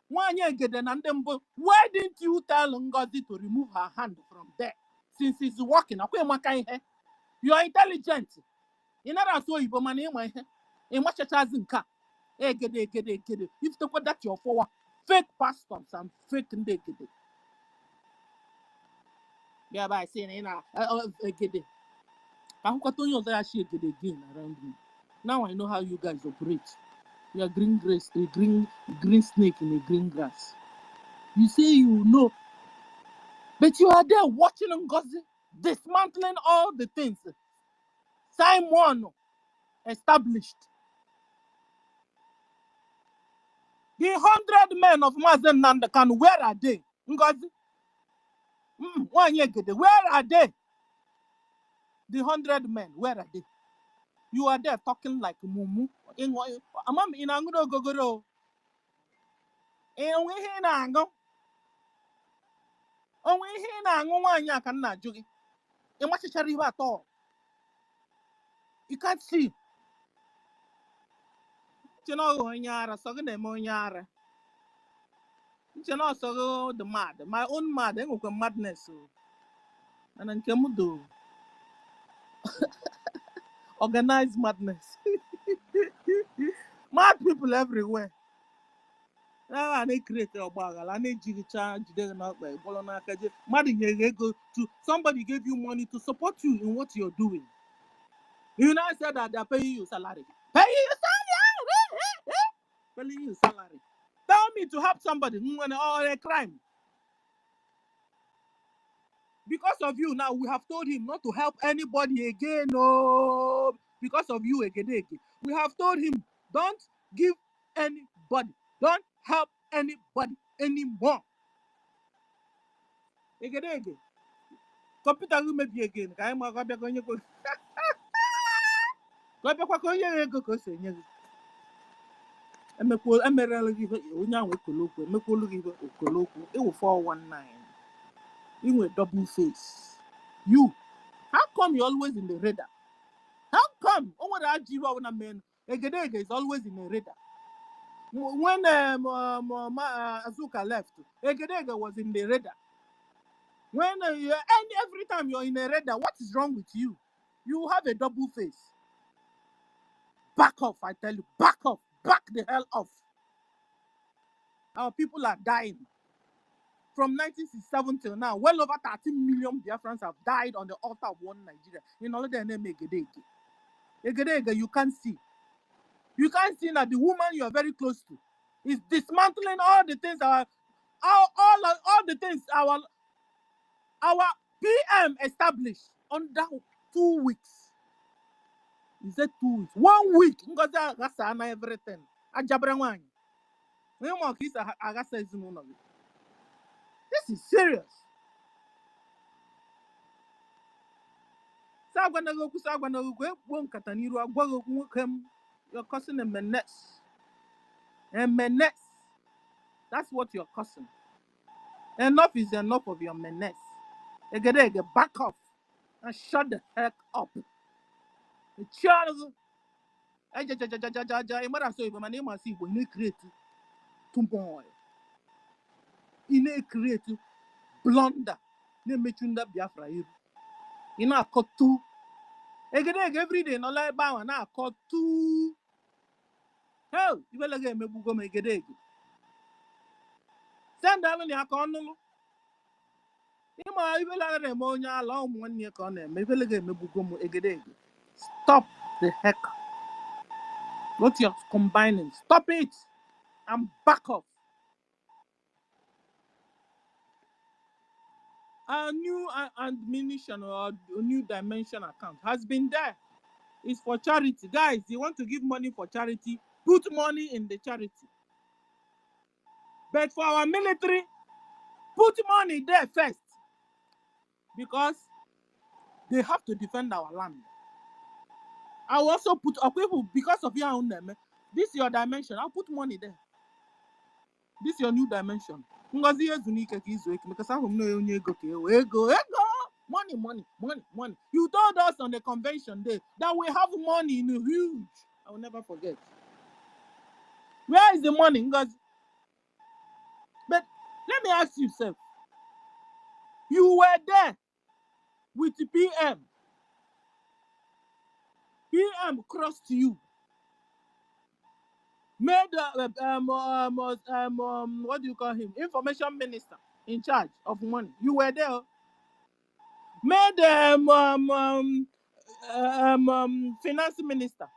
Why didn't you tell Ngozi to remove her hand from there? Since it's working, you are intelligent. You know so you money in much as in car. If you put that your forward fake pastors and fake naked. Yeah, by saying in a gede. I'm going to she again around me. Now I know how you guys operate. You are green grass, a green snake in a green grass. You say you know, but you are there watching Ngozi dismantling all the things Simon established. The 100 men of Mazen Nandakan, where are they? Ngozi? 1 year ago, where are they? The 100 men, where are they? You are there talking like Mumu. Amam in Angudo Gogoro. We hear Nango. Oh, we hear Nango 1 year can not joke. You must river at all. You can't see. You know, Yara, Yara. You know, so the mad. My own mad, they go madness. And then come do organized madness. Mad people everywhere. Now I need create a bag. I need you charge. They're not like go to somebody gave you money to support you in what you're doing. You now said that they're paying you salary. Paying you salary. Paying you salary. Tell me to help somebody or a crime. Because of you now, we have told him not to help anybody again. No, because of you again. We have told him don't give anybody, don't help anybody anymore. Again. Computer room maybe again. You a double face. You, how come you're always in the radar? How come? Oh, what I give out a man? Egedege is always in the radar. When Azuka left, Egedege was in the radar. When and every time you're in a radar, what is wrong with you? You have a double face. Back off, I tell you. Back off. Back the hell off. Our people are dying. From 1967 till now, well over 13 million Biafrans have died on the altar of one Nigeria. In all their name, Egedege. You can't see. You can't see that the woman you are very close to is dismantling all the things all the things our PM established under 2 weeks. He said 2 weeks. 1 week. That's everything. This is serious. You're causing a menace. A menace. That's what you're causing. Enough is enough of your menace. Back off and shut the heck up. The child. My name is Igbo. You create tomboy. You create blunder. You make Biafra. You know, I cut two. Every day, no like bow, now I cut two. Hell, you better get me bugo me egedege. Send down your economy. You better get me on your long 1 year corner. Me better get me bugo me egedege. Stop the heck. What you're combining. Stop it. And back off. A new admonition or a new dimension account has been there. It's for charity. Guys, you want to give money for charity, put money in the charity. But for our military, put money there first. Because they have to defend our land. I will also put up people because of your own name. This is your dimension. I'll put money there. This is your new dimension. Because I don't know go. Money. You told us on the convention day that we have money in huge. I will never forget. Where is the money? But let me ask you, sir. You were there with the PM. PM crossed you. Made what do you call him? Information minister in charge of money. You were there. Made finance minister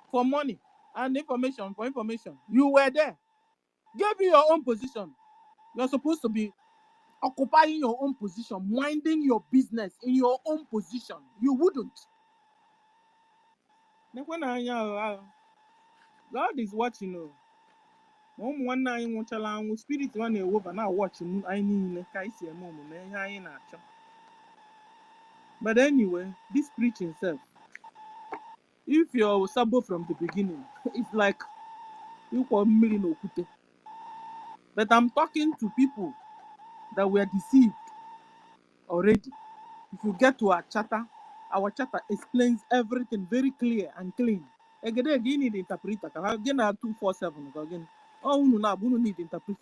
for money and information for information. You were there. Gave you your own position. You're supposed to be occupying your own position, minding your business in your own position. You wouldn't. God is watching. Spirit now watching. But anyway, this preaching self, if you're sabo from the beginning, it's like you call me no kute. But I'm talking to people that were deceived already. If you get to our charter explains everything very clear and clean. Again, you need interpreter. Again, 247 again. Oh, no, need interpreter.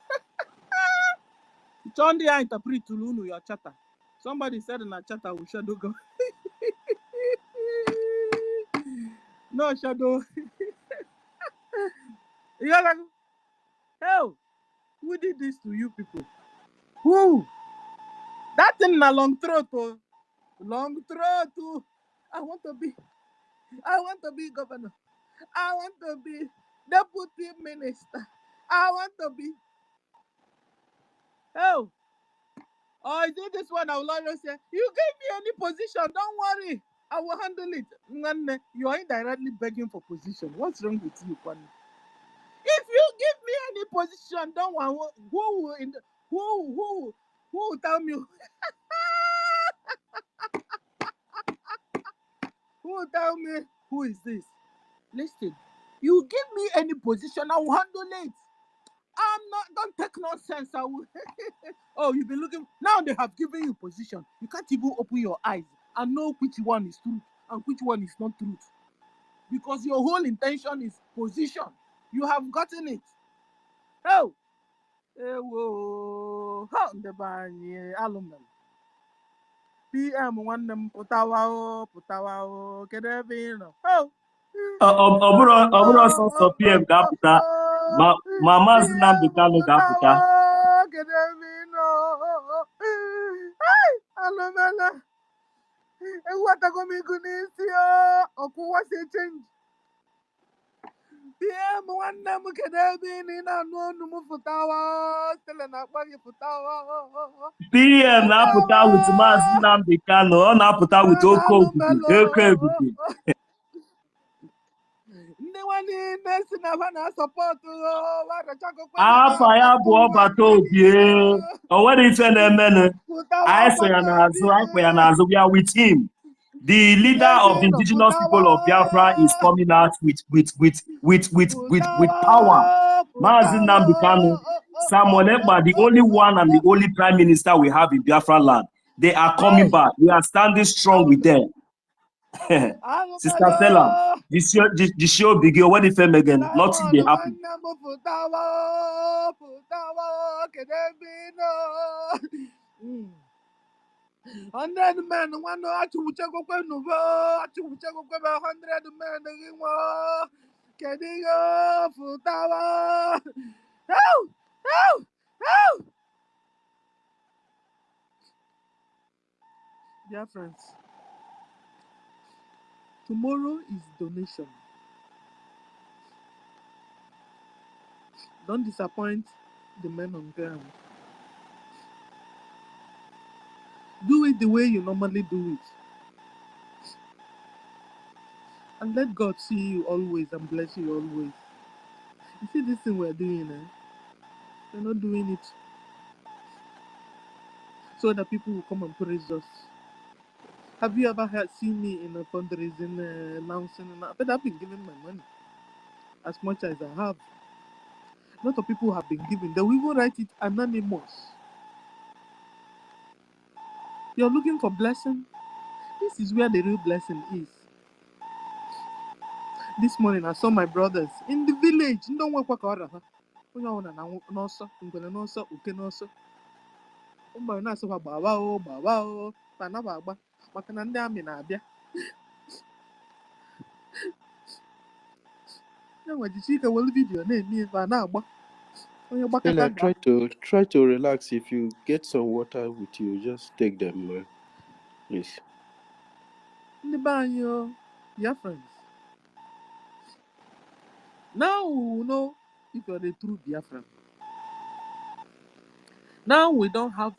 It's on the interpret to your charter. Somebody said in a charter we shadow go. No shadow. You're like, hell, who did this to you people? Who? That thing a long throat. Long throat. I want to be governor. I want to be deputy minister. I want to be. Oh, is it this one? I will always say, you give me any position, don't worry. I will handle it. You are indirectly begging for position. What's wrong with you, Kwani? If you give me any position, don't worry. Who will tell me? Who will tell me who is this? Listen, you give me any position, I will handle it. Don't take nonsense. I will. Oh, you've been looking. Now they have given you position. You can't even open your eyes and know which one is truth and which one is not truth. Because your whole intention is position. You have gotten it. Oh. How the bany alumni. PM one them putawa kedevino. Oh. Ọbụrụ ọsọsọ PM ga-apụta ma Maazị Nnamdi Kanu ga-apụta. What a coming goodness, what's a change? PM one them can have been in a no for tower, still an aquarium for tower. PM na-apụta with Maazị Nnamdi Kanu, ọ na-apụta with oke okwukwe. Ndị nwanne na-esi na ha na-asọpọt Afa ya bụ ọbata obi, o nwere ife na-emenụ. Anyị so ya n'azụ, anyị kwe ya n'azụ, we are with him. The leader of the indigenous people of Biafra is coming out with power. Maazị Nnamdi Kanu, Samuel Ekpa, the only one and the only prime minister we have in Biafra land. They are coming back. We are standing strong with them. Sister Stella, the show begin. What if again? Nothing they happen. 100 men, one achuchako kwenuvo, achuchako kweba 100 men, Kedigo, Futawa. Help! Help! Help! Dear friends, tomorrow is donation. Don't disappoint the men on ground. Do it the way you normally do it. And let God see you always and bless you always. You see this thing we're doing, we're not doing it so that people will come and praise us. Have you ever seen me in a fundraising announcing? But I've been giving my money as much as I have. A lot of people have been giving. They will even write it anonymous. You're looking for blessing? This is where the real blessing is. This morning I saw my brothers in the village. Don't work no so. Na so baba o pana baba maka na ndị amị na-abịa. Video na-eme ife a na-agba. Stella, try to relax. If you get some water with you, just take them, please. Ndị be anyị, dear friends. Now we know if you're a true Biafran. Now we don't have,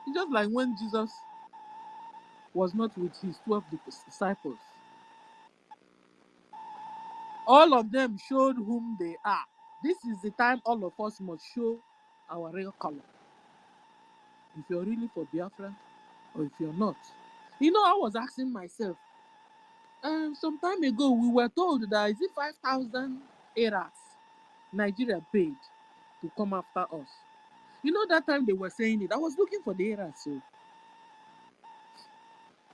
it's just like when Jesus was not with his 12 disciples. All of them showed whom they are. This is the time all of us must show our real color. If you're really for Biafra or if you're not. You know, I was asking myself, some time ago we were told that is it 5,000 eras Nigeria paid to come after us. You know, that time they were saying it. I was looking for the eras, so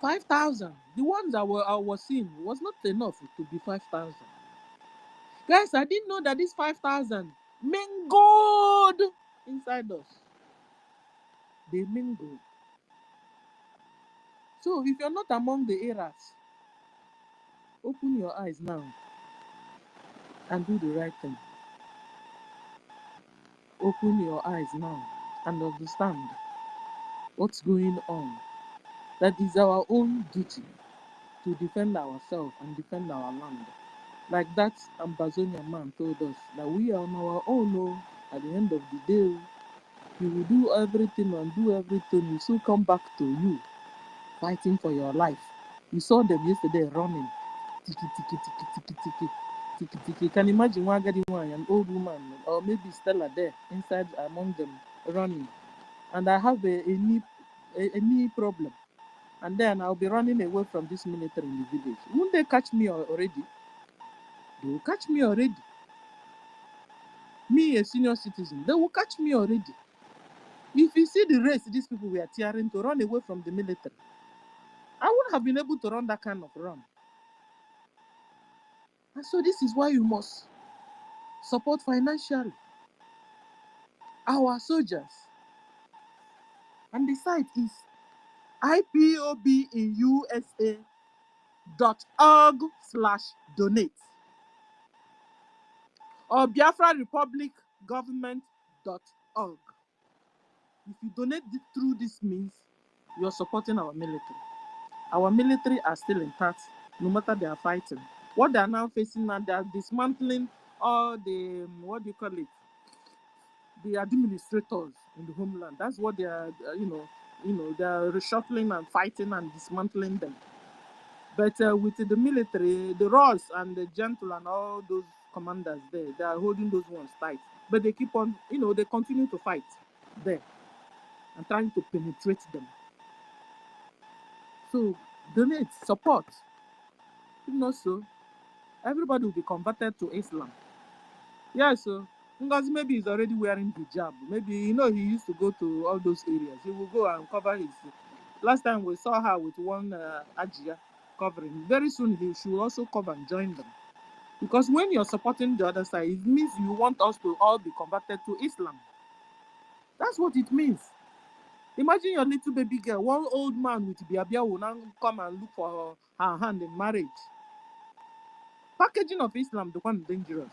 5,000. The ones I was seeing was not enough to be 5,000. Guys, I didn't know that this 5,000 mingled inside us. They mingled. So if you're not among the eras, open your eyes now and do the right thing. Open your eyes now and understand what's going on. That is our own duty to defend ourselves and defend our land. Like that Ambazonian man told us that we are on our own. At the end of the day, you will do everything and do everything. You still come back to you, fighting for your life. You saw them yesterday running. Tiki, tiki, tiki, tiki, tiki, tiki, tiki. Can you imagine one getting one, an old woman, or maybe Stella there, inside among them, running. And I have a knee problem. And then I'll be running away from this military in the village. Won't they catch me already? They will catch me already. Me, a senior citizen, they will catch me already. If you see the race these people were tearing to run away from the military, I wouldn't have been able to run that kind of run. And so this is why you must support financially our soldiers. And the site is IPOBinusa.org/donate or BiafraRepublicGovernment.org. If you donate through this means, you're supporting our military. Our military are still intact, no matter they are fighting. What they are now facing now, they are dismantling all the, what do you call it, the administrators in the homeland. That's what they are, they are reshuffling and fighting and dismantling them. But with the military, the Ross and the Gentle and all those commanders there, they are holding those ones tight. But they keep on, they continue to fight there and trying to penetrate them. So donate, support. So everybody will be converted to Islam. Yeah, so Ngozi maybe he's already wearing hijab. Maybe, he used to go to all those areas. He will go and cover his... Last time we saw her with one Ajia covering. Very soon she will also cover and join them. Because when you're supporting the other side, it means you want us to all be converted to Islam. That's what it means. Imagine your little baby girl, one old man with Biabia will now come and look for her hand in marriage. Packaging of Islam becomes dangerous.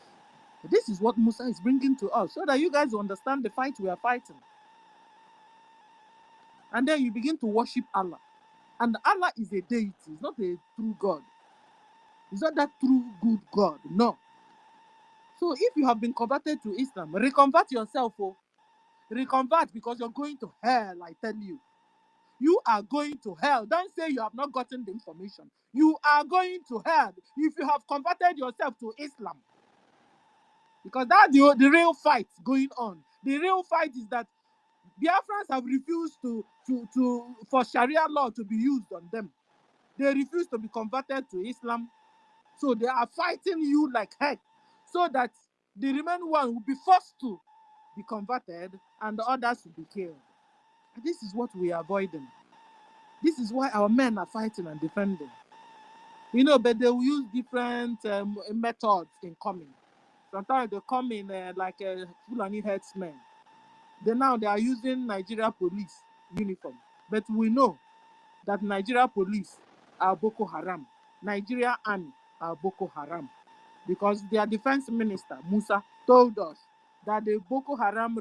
This is what Musa is bringing to us, so that you guys understand the fight we are fighting. And then you begin to worship Allah. And Allah is a deity, it's not a true God. It's not that true good God, no. So if you have been converted to Islam, reconvert yourself. Reconvert, because you're going to hell, I tell you. You are going to hell. Don't say you have not gotten the information. You are going to hell if you have converted yourself to Islam. Because that's the real fight going on. The real fight is that Biafrans have refused for Sharia law to be used on them. They refuse to be converted to Islam. So they are fighting you like heck, so that the remaining one will be forced to be converted and the others will be killed. And this is what we are avoiding. This is why our men are fighting and defending. But they will use different methods in coming. Sometimes they come in like a Fulani herdsmen. They are using Nigeria police uniform. But we know that Nigeria police are Boko Haram. Nigeria army are Boko Haram. Because their defense minister, Musa, told us that the Boko Haram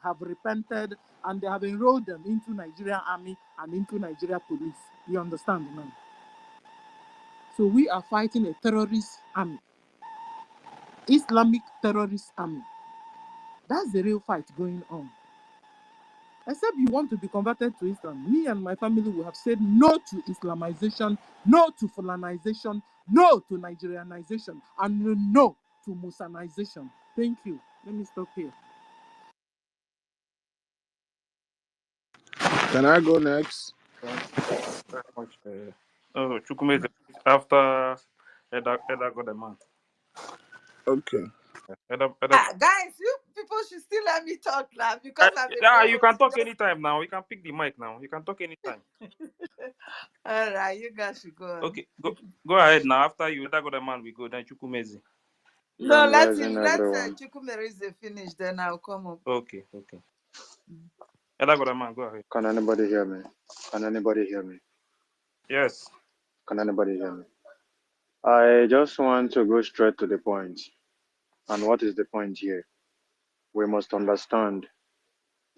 have repented, and they have enrolled them into Nigeria army and into Nigeria police. You understand now? So we are fighting a terrorist army. Islamic terrorist army. That's the real fight going on. Except you want to be converted to Islam. Me and my family will have said no to Islamization, no to Fulanization, no to Nigerianization, and no to Musanization. Thank you. Let me stop here. Can I go next? Very much. Chukwumeze, after Eda got the man. Okay. Guys, you people should still let me talk now, because I'm you can talk anytime now. You can pick the mic now. You can talk anytime. All right, you guys should go on. Okay, go ahead now. After you, Eda got the man, we go. Then Chukwumeze. No, let Chukwumeze finish, then I'll come up. Okay. Eda got the man, go ahead. Can anybody hear me? Yes. Can anybody hear me? I just want to go straight to the point. And what is the point here? We must understand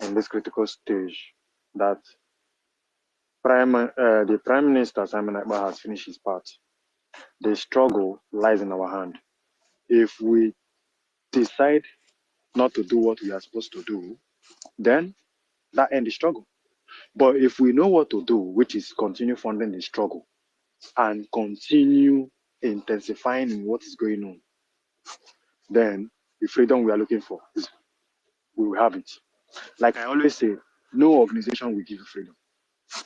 in this critical stage that the Prime Minister, Simon Ekpa, has finished his part. The struggle lies in our hand. If we decide not to do what we are supposed to do, then that ends the struggle. But if we know what to do, which is continue funding the struggle and continue intensifying in what is going on, then the freedom we are looking for, we will have it. Like I always say, no organization will give you freedom.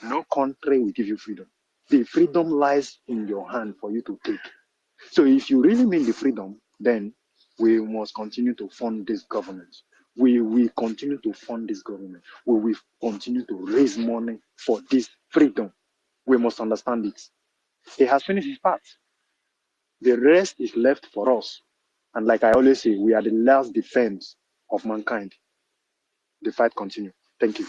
No country will give you freedom. The freedom lies in your hand for you to take. So if you really mean the freedom, then we must continue to fund this government. We will continue to fund this government. We will continue to raise money for this freedom. We must understand it. He has finished his part. The rest is left for us. And like I always say, we are the last defense of mankind. The fight continues. Thank you.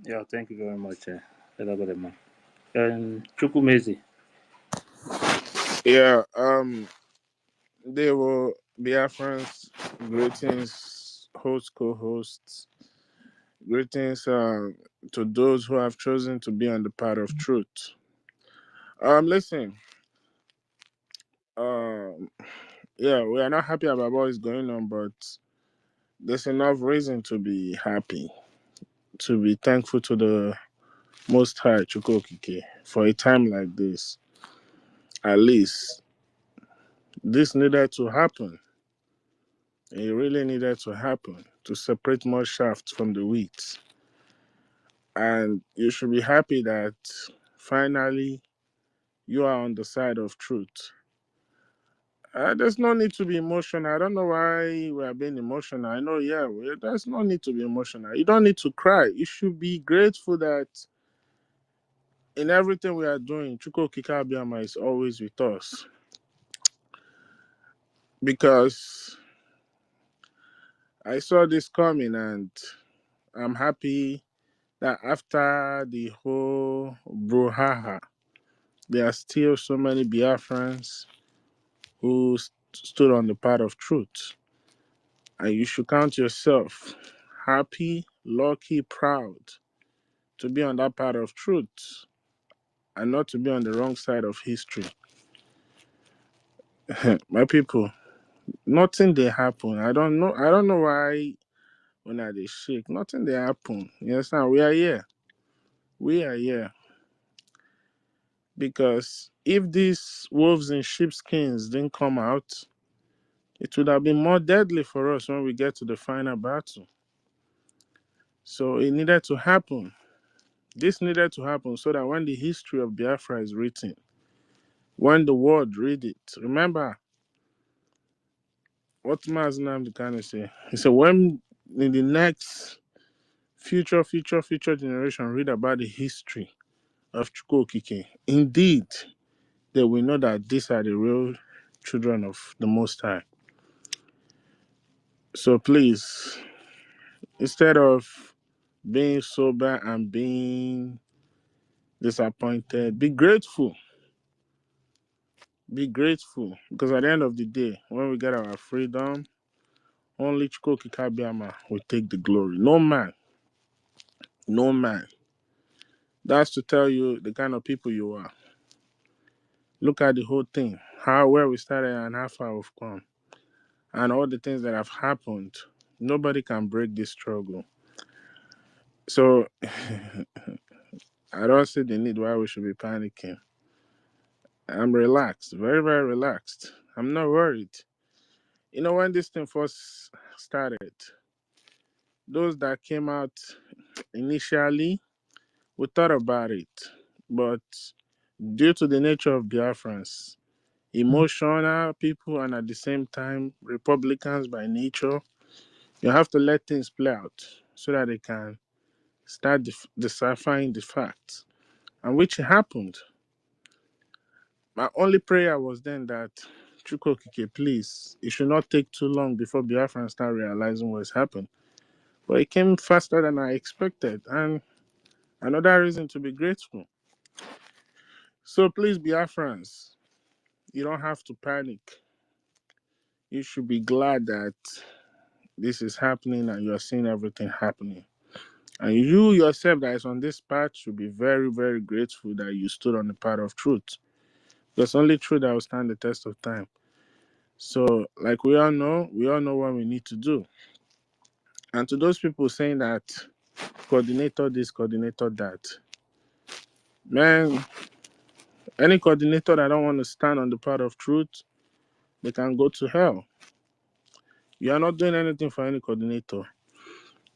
Yeah, thank you very much, Eda got the man. And Chukwumeze. Yeah, they were Biafrans. Greetings, host, co-hosts. Greetings, to those who have chosen to be on the path of truth. Listen, yeah, we are not happy about what is going on, but there's enough reason to be happy, to be thankful to the Most High Chukokike for a time like this. At least this needed to happen. It really needed to happen to separate more shaft from the wheat. And you should be happy that finally you are on the side of truth. There's no need to be emotional. I don't know why we are being emotional. I know, yeah, there's no need to be emotional. You don't need to cry. You should be grateful that in everything we are doing, Chuko Kikabiama is always with us. Because I saw this coming and I'm happy that after the whole brouhaha, there are still so many Biafrans who stood on the path of truth. And you should count yourself happy, lucky, proud to be on that path of truth and not to be on the wrong side of history. My people, nothing they happen. I don't know why when they shake. Nothing they happen. You understand? We are here. We are here. Because if these wolves in sheepskins didn't come out, it would have been more deadly for us when we get to the final battle. So it needed to happen. This needed to happen so that when the history of Biafra is written, when the world read it, remember what Maznam kind of say. He said, when in the next future generation read about the history of Chukwokike, indeed, they will know that these are the real children of the Most High. So please, instead of being sober and being disappointed, be grateful. Be grateful. Because at the end of the day, when we get our freedom, only Chukwokike Kabiama will take the glory. No man. No man. That's to tell you the kind of people you are. Look at the whole thing. Where we started and how far we've come. And all the things that have happened. Nobody can break this struggle. So I don't see the need why we should be panicking. I'm relaxed, very, very relaxed. I'm not worried. You know, when this thing first started, those that came out initially, we thought about it. But due to the nature of Biafrans, emotional people and at the same time Republicans by nature, you have to let things play out so that they can start deciphering the facts, and which happened. My only prayer was then that Chukwokike, please, it should not take too long before Biafrans start realizing what's happened. But it came faster than I expected, and another reason to be grateful. So please, Biafrans, you don't have to panic. You should be glad that this is happening and you're seeing everything happening. And you yourself that is on this path should be very, very grateful that you stood on the path of truth. There's only truth that will stand the test of time. So, like we all know what we need to do. And to those people saying that coordinator this, coordinator that, man, any coordinator that don't want to stand on the path of truth, they can go to hell. You are not doing anything for any coordinator.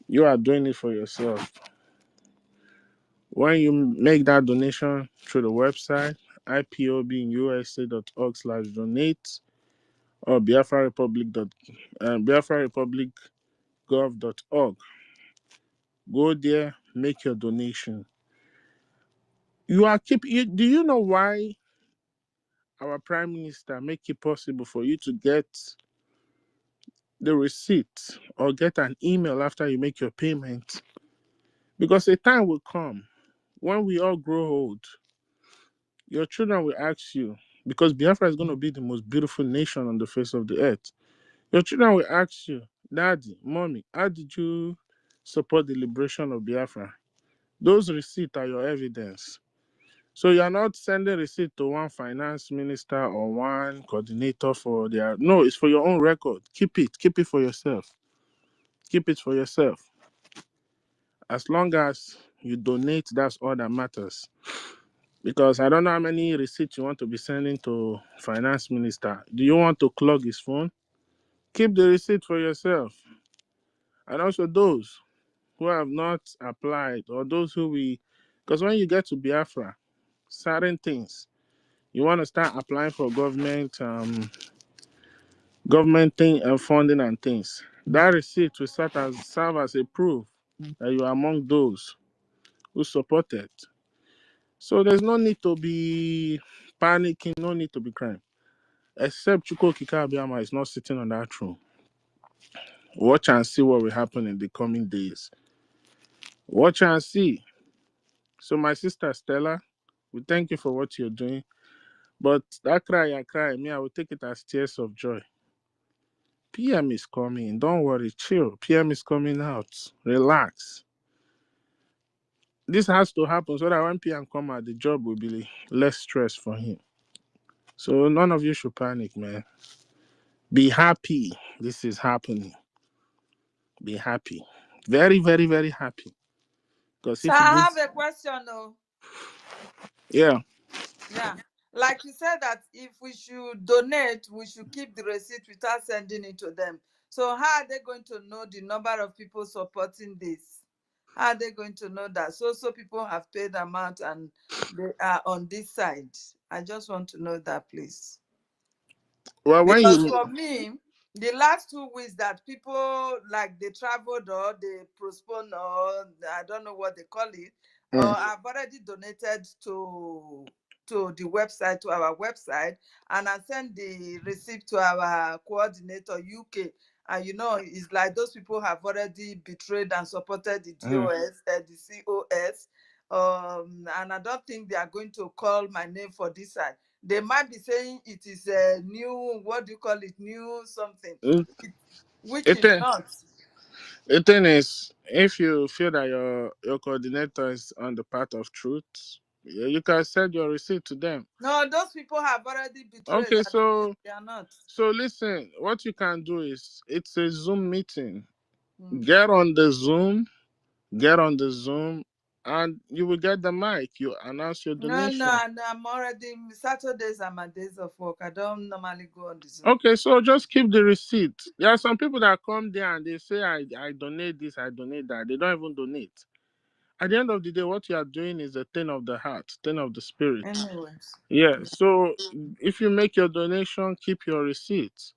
You are doing it for yourself. When you make that donation through the website, ipobinUSA.org/donate or biafrarepublic.gov.org. Go there, make your donation. Do you know why our Prime Minister make it possible for you to get the receipt or get an email after you make your payment? Because a time will come when we all grow old, your children will ask you, because Biafra is going to be the most beautiful nation on the face of the earth. Your children will ask you, Daddy, Mommy, how did you support the liberation of Biafra? Those receipts are your evidence. So you're not sending receipt to one finance minister or one coordinator for their... No, it's for your own record. Keep it. Keep it for yourself. Keep it for yourself. As long as you donate, that's all that matters. Because I don't know how many receipts you want to be sending to finance minister. Do you want to clog his phone? Keep the receipt for yourself. And also those who have not applied, or those who we... Because when you get to Biafra, certain things, you want to start applying for government thing and funding and things. That receipt will serve as a proof that you are among those who supported. So there's no need to be panicking, no need to be crying. Except Chuko Kika is not sitting on that throne. Watch and see what will happen in the coming days. Watch and see. So my sister Stella, we thank you for what you're doing. But that cry I cry, me, I will take it as tears of joy. PM is coming. Don't worry, chill. PM is coming out. Relax. This has to happen so that when PM come out, the job will be less stress for him. So none of you should panic, man. Be happy. This is happening. Be happy. Very, very, very happy. Because So if I you have did... a question though. Yeah. Yeah. Like you said that if we should donate, we should keep the receipt without sending it to them. So how are they going to know the number of people supporting this? How are they going to know that? So people have paid amount and they are on this side. I just want to know that, please. Well, when Because you... for me, the last 2 weeks that people like they traveled or they postponed or I don't know what they call it, I've already donated to the website, to our website, and I sent the receipt to our coordinator UK. And it's like those people have already betrayed and supported the DOS, the COS. And I don't think they are going to call my name for this side. They might be saying it is a new, what do you call it, new something, which is not. The thing is, if you feel that your coordinator is on the path of truth, you can send your receipt to them. No, those people have already betrayed. Okay, so they are not. So listen, what you can do is, it's a Zoom meeting. Get on the Zoom, and you will get the mic. You announce your donation. No, I'm already, Saturdays are my days of work. I don't normally go on the Zoom. Okay, so just keep the receipt. There are some people that come there and they say, I donate this, I donate that. They don't even donate. At the end of the day, what you are doing is a thing of the heart, thing of the spirit. Anyways. Yeah, so if you make your donation, keep your receipts.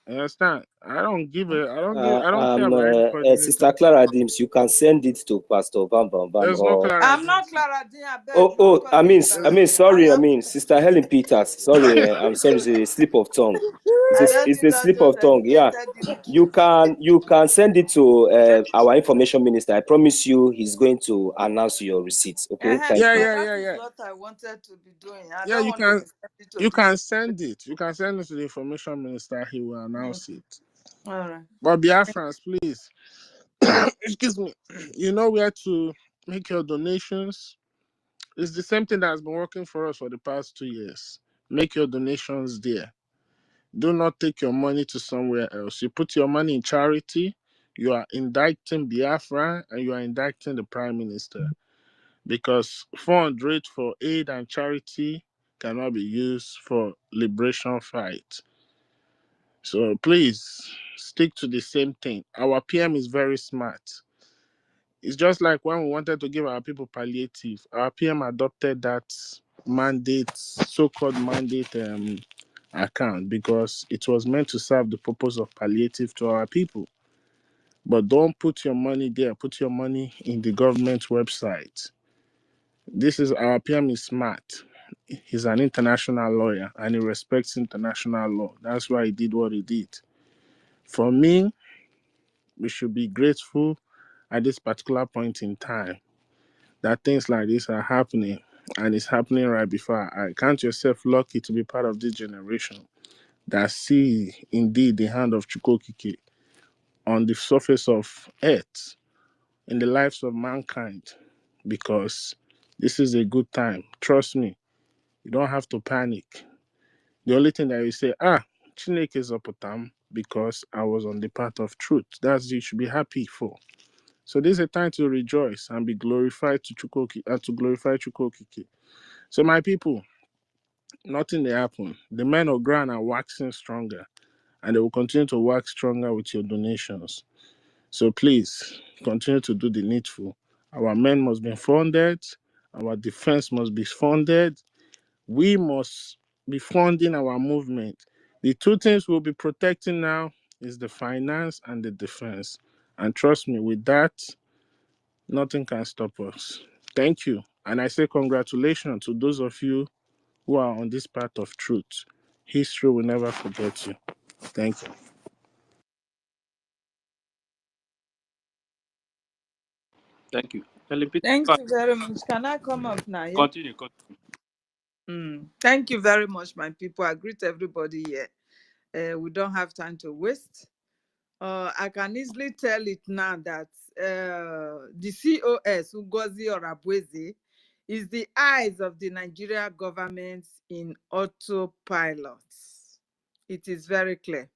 Understand? I don't care about any Sister Clara Dims, you can send it to Pastor Van Van Van. There's no Clara I'm not Clara Dims. Sister Helen Peters. Sorry, I'm sorry, it's a slip of tongue. It's a slip of tongue. Yeah, you can send it to our information minister. I promise you, he's going to announce your receipts. Okay? Thank you. That's what I wanted to be doing. You can send it. You can send it to the information minister. He will announce it. All right. But Biafrans, please, excuse me. You know where to make your donations. It's the same thing that has been working for us for the past 2 years. Make your donations there. Do not take your money to somewhere else. You put your money in charity. You are indicting Biafra and you are indicting the Prime Minister, because funds raised for aid and charity cannot be used for liberation fight. So please stick to the same thing. Our PM is very smart. It's just like when we wanted to give our people palliative, our PM adopted that mandate, so-called mandate account, because it was meant to serve the purpose of palliative to our people. But don't put your money there. Put your money in the government website. Our PM is smart. He's an international lawyer and he respects international law. That's why he did what he did. For me, we should be grateful at this particular point in time that things like this are happening, and it's happening right before our eye. Count yourself lucky to be part of this generation that see indeed the hand of Chukwokike on the surface of earth in the lives of mankind. because this is a good time. Trust me, you don't have to panic. The only thing that you say, Chineke is upotam because I was on the path of truth. That's what you should be happy for. So this is a time to rejoice and be glorified to Chukoki and to glorify Chukokiki. So my people, nothing will happen. The men of ground are waxing stronger, and they will continue to wax stronger with your donations. So please continue to do the needful. Our men must be funded. Our defense must be funded. We must be funding our movement. The two things we'll be protecting now is the finance and the defense. And trust me, with that, nothing can stop us. Thank you. And I say congratulations to those of you who are on this path of truth. History will never forget you. Thank you. Thank you. LP, Thank you very much. Can I come up now? Yeah? continue. Thank you very much, my people. I greet everybody here. We don't have time to waste. I can easily tell it now that the COS, Ugozi or Abwezi, is the eyes of the Nigeria government in autopilot. It is very clear.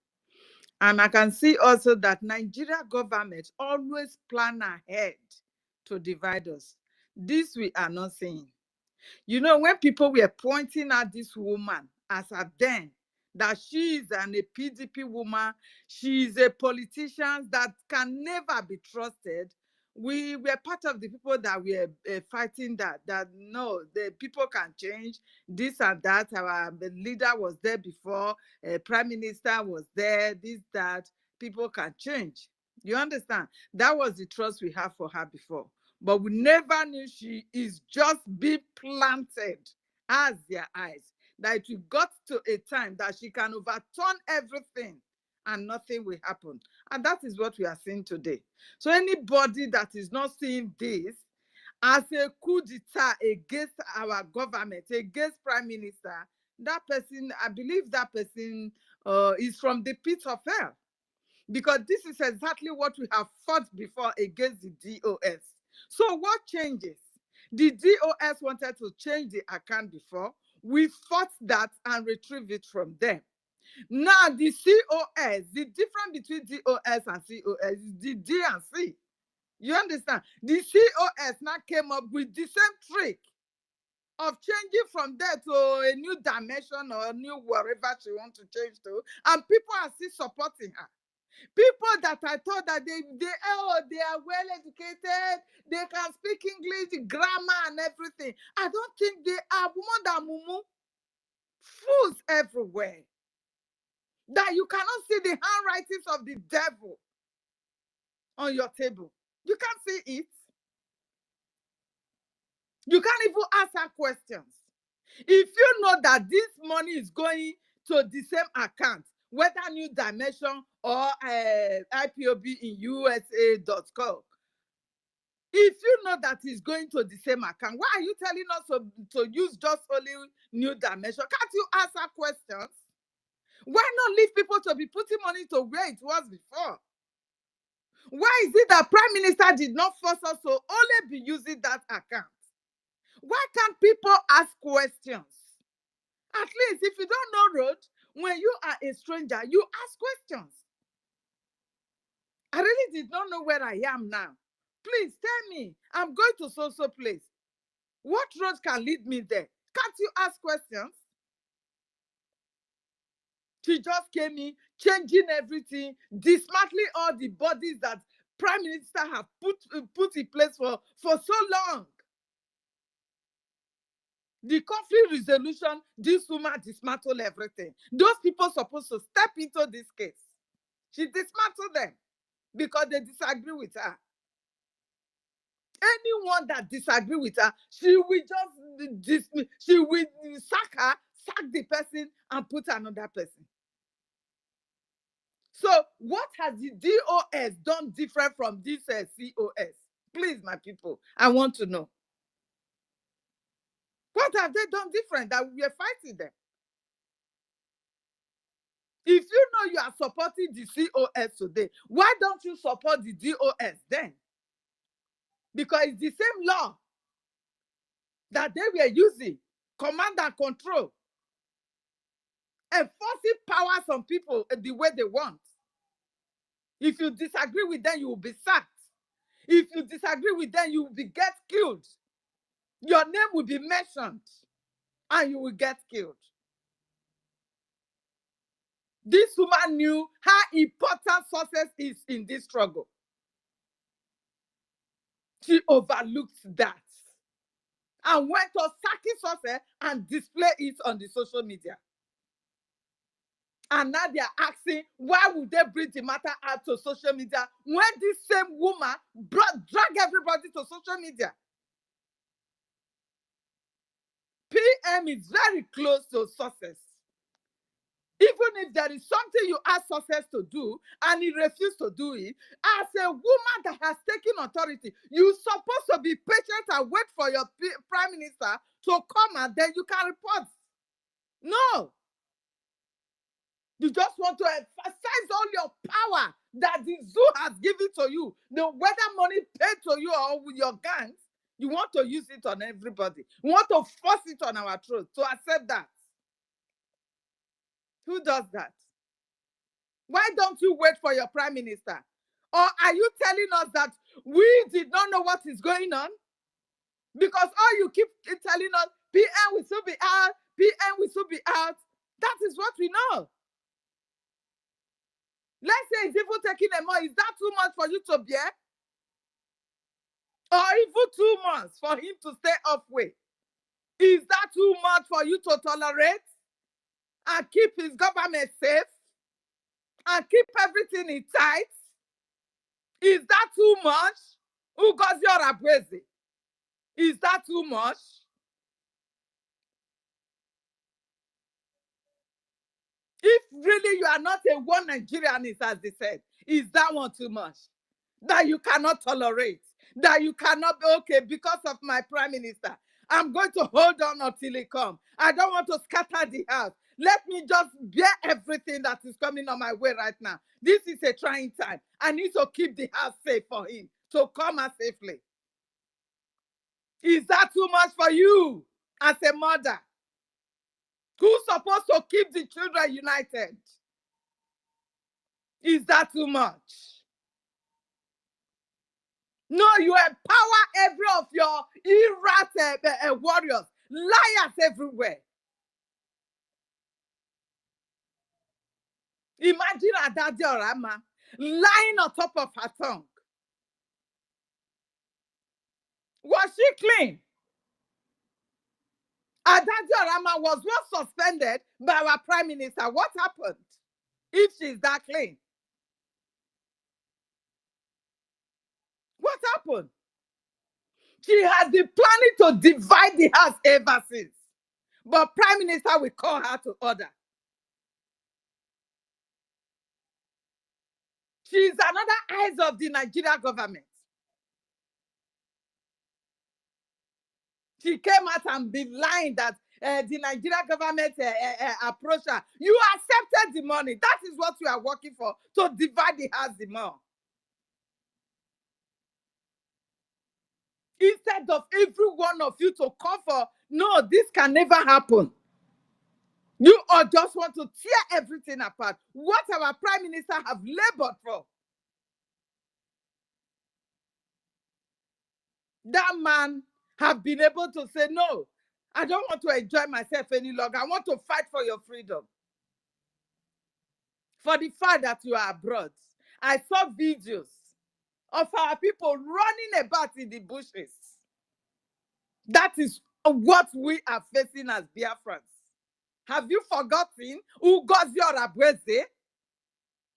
And I can see also that Nigeria government always plan ahead to divide us. This we are not seeing. You know, when people were pointing at this woman as at then, that she is a PDP woman, she is a politician that can never be trusted, we were part of the people that were fighting that no, the people can change, this and that. Our leader was there before, prime minister was there, this, that, people can change. You understand? That was the trust we have for her before. But we never knew she is just being planted as their eyes. That it got to a time that she can overturn everything and nothing will happen. And that is what we are seeing today. So anybody that is not seeing this as a coup d'etat against our government, against prime minister, that person, I believe that person is from the pit of hell. Because this is exactly what we have fought before against the DOS. So what changes? The DOS wanted to change the account before. We fought that and retrieved it from them. Now the COS, the difference between DOS and COS is the D and C. You understand? The COS now came up with the same trick of changing from there to a new dimension or a new wherever she wants to change to. And people are still supporting her. People that I thought that they are well educated, they can speak English, grammar and everything. I don't think they are more than mumu. Fools everywhere. That you cannot see the handwritings of the devil on your table. You can't see it. You can't even ask her questions. If you know that this money is going to the same account, whether New Dimension or IPOB in USA.com, if you know that it's going to the same account, why are you telling us to use just only New Dimension? Can't you ask her questions? Why not leave people to be putting money to where it was before? Why is it that Prime Minister did not force us to only be using that account? Why can't people ask questions? At least if you don't know road, when you are a stranger, you ask questions. I really did not know where I am now. Please tell me, I'm going to so place. What road can lead me there? Can't you ask questions? She just came in, changing everything, dismantling all the bodies that Prime Minister have put in place for so long. The conflict resolution, this woman dismantled everything. Those people supposed to step into this case. She dismantled them because they disagree with her. Anyone that disagree with her, she will sack her, sack the person, and put another person. So what has the DOS done different from this COS? Please, my people, I want to know. What have they done different that we are fighting them? If you know you are supporting the COS today, why don't you support the DOS then? Because it's the same law that they were using, command and control, enforcing powers on people the way they want. If you disagree with them, you will be sacked. If you disagree with them, you will get killed. Your name will be mentioned and you will get killed. This woman knew how important success is in this struggle. She overlooked that and went on sacking success and display it on the social media. And now they are asking, why would they bring the matter out to social media when this same woman drag everybody to social media? PM is very close to success. Even if there is something you ask success to do and he refuses to do it, as a woman that has taken authority, you're supposed to be patient and wait for your prime minister to come and then you can report. No. You just want to exercise all your power that the zoo has given to you. The whether money paid to you or with your gangs, you want to use it on everybody. You want to force it on our throats to accept that. Who does that? Why don't you wait for your prime minister? Or are you telling us that we did not know what is going on? Because all you keep telling us, PM will soon be out, PM will soon be out. That is what we know. Let's say it's even taking a month. Is that too much for you to bear? Or even 2 months for him to stay halfway? Is that too much for you to tolerate and keep his government safe and keep everything in tight? Is that too much? Ugozi Orabweze. Is that too much? If really you are not a one Nigerianist, as they said, is that one too much? That you cannot tolerate? That you cannot be okay because of my prime minister? I'm going to hold on until he comes. I don't want to scatter the house. Let me just bear everything that is coming on my way right now. This is a trying time. I need to keep the house safe for him to come out safely. Is that too much for you as a mother who's supposed to keep the children united? Is that too much? No, you empower every of your errat warriors, liars everywhere. Imagine Adadi Orama lying on top of her tongue. Was she clean? Adadi Orama was not suspended by our prime minister. What happened if she's that clean? What happened? She has been planning to divide the house ever since. But prime minister will call her to order. She is another eyes of the Nigeria government. She came out and be lying that the Nigeria government approached her. You accepted the money. That is what you are working for, to divide the house the more. Instead of every one of you to call for, no, this can never happen. You all just want to tear everything apart. What our prime minister have labored for. That man have been able to say, no, I don't want to enjoy myself any longer. I want to fight for your freedom. For the fact that you are abroad. I saw videos of our people running about in the bushes. That is what we are facing as Biafrans. Have you forgotten Ugozi Orabweze?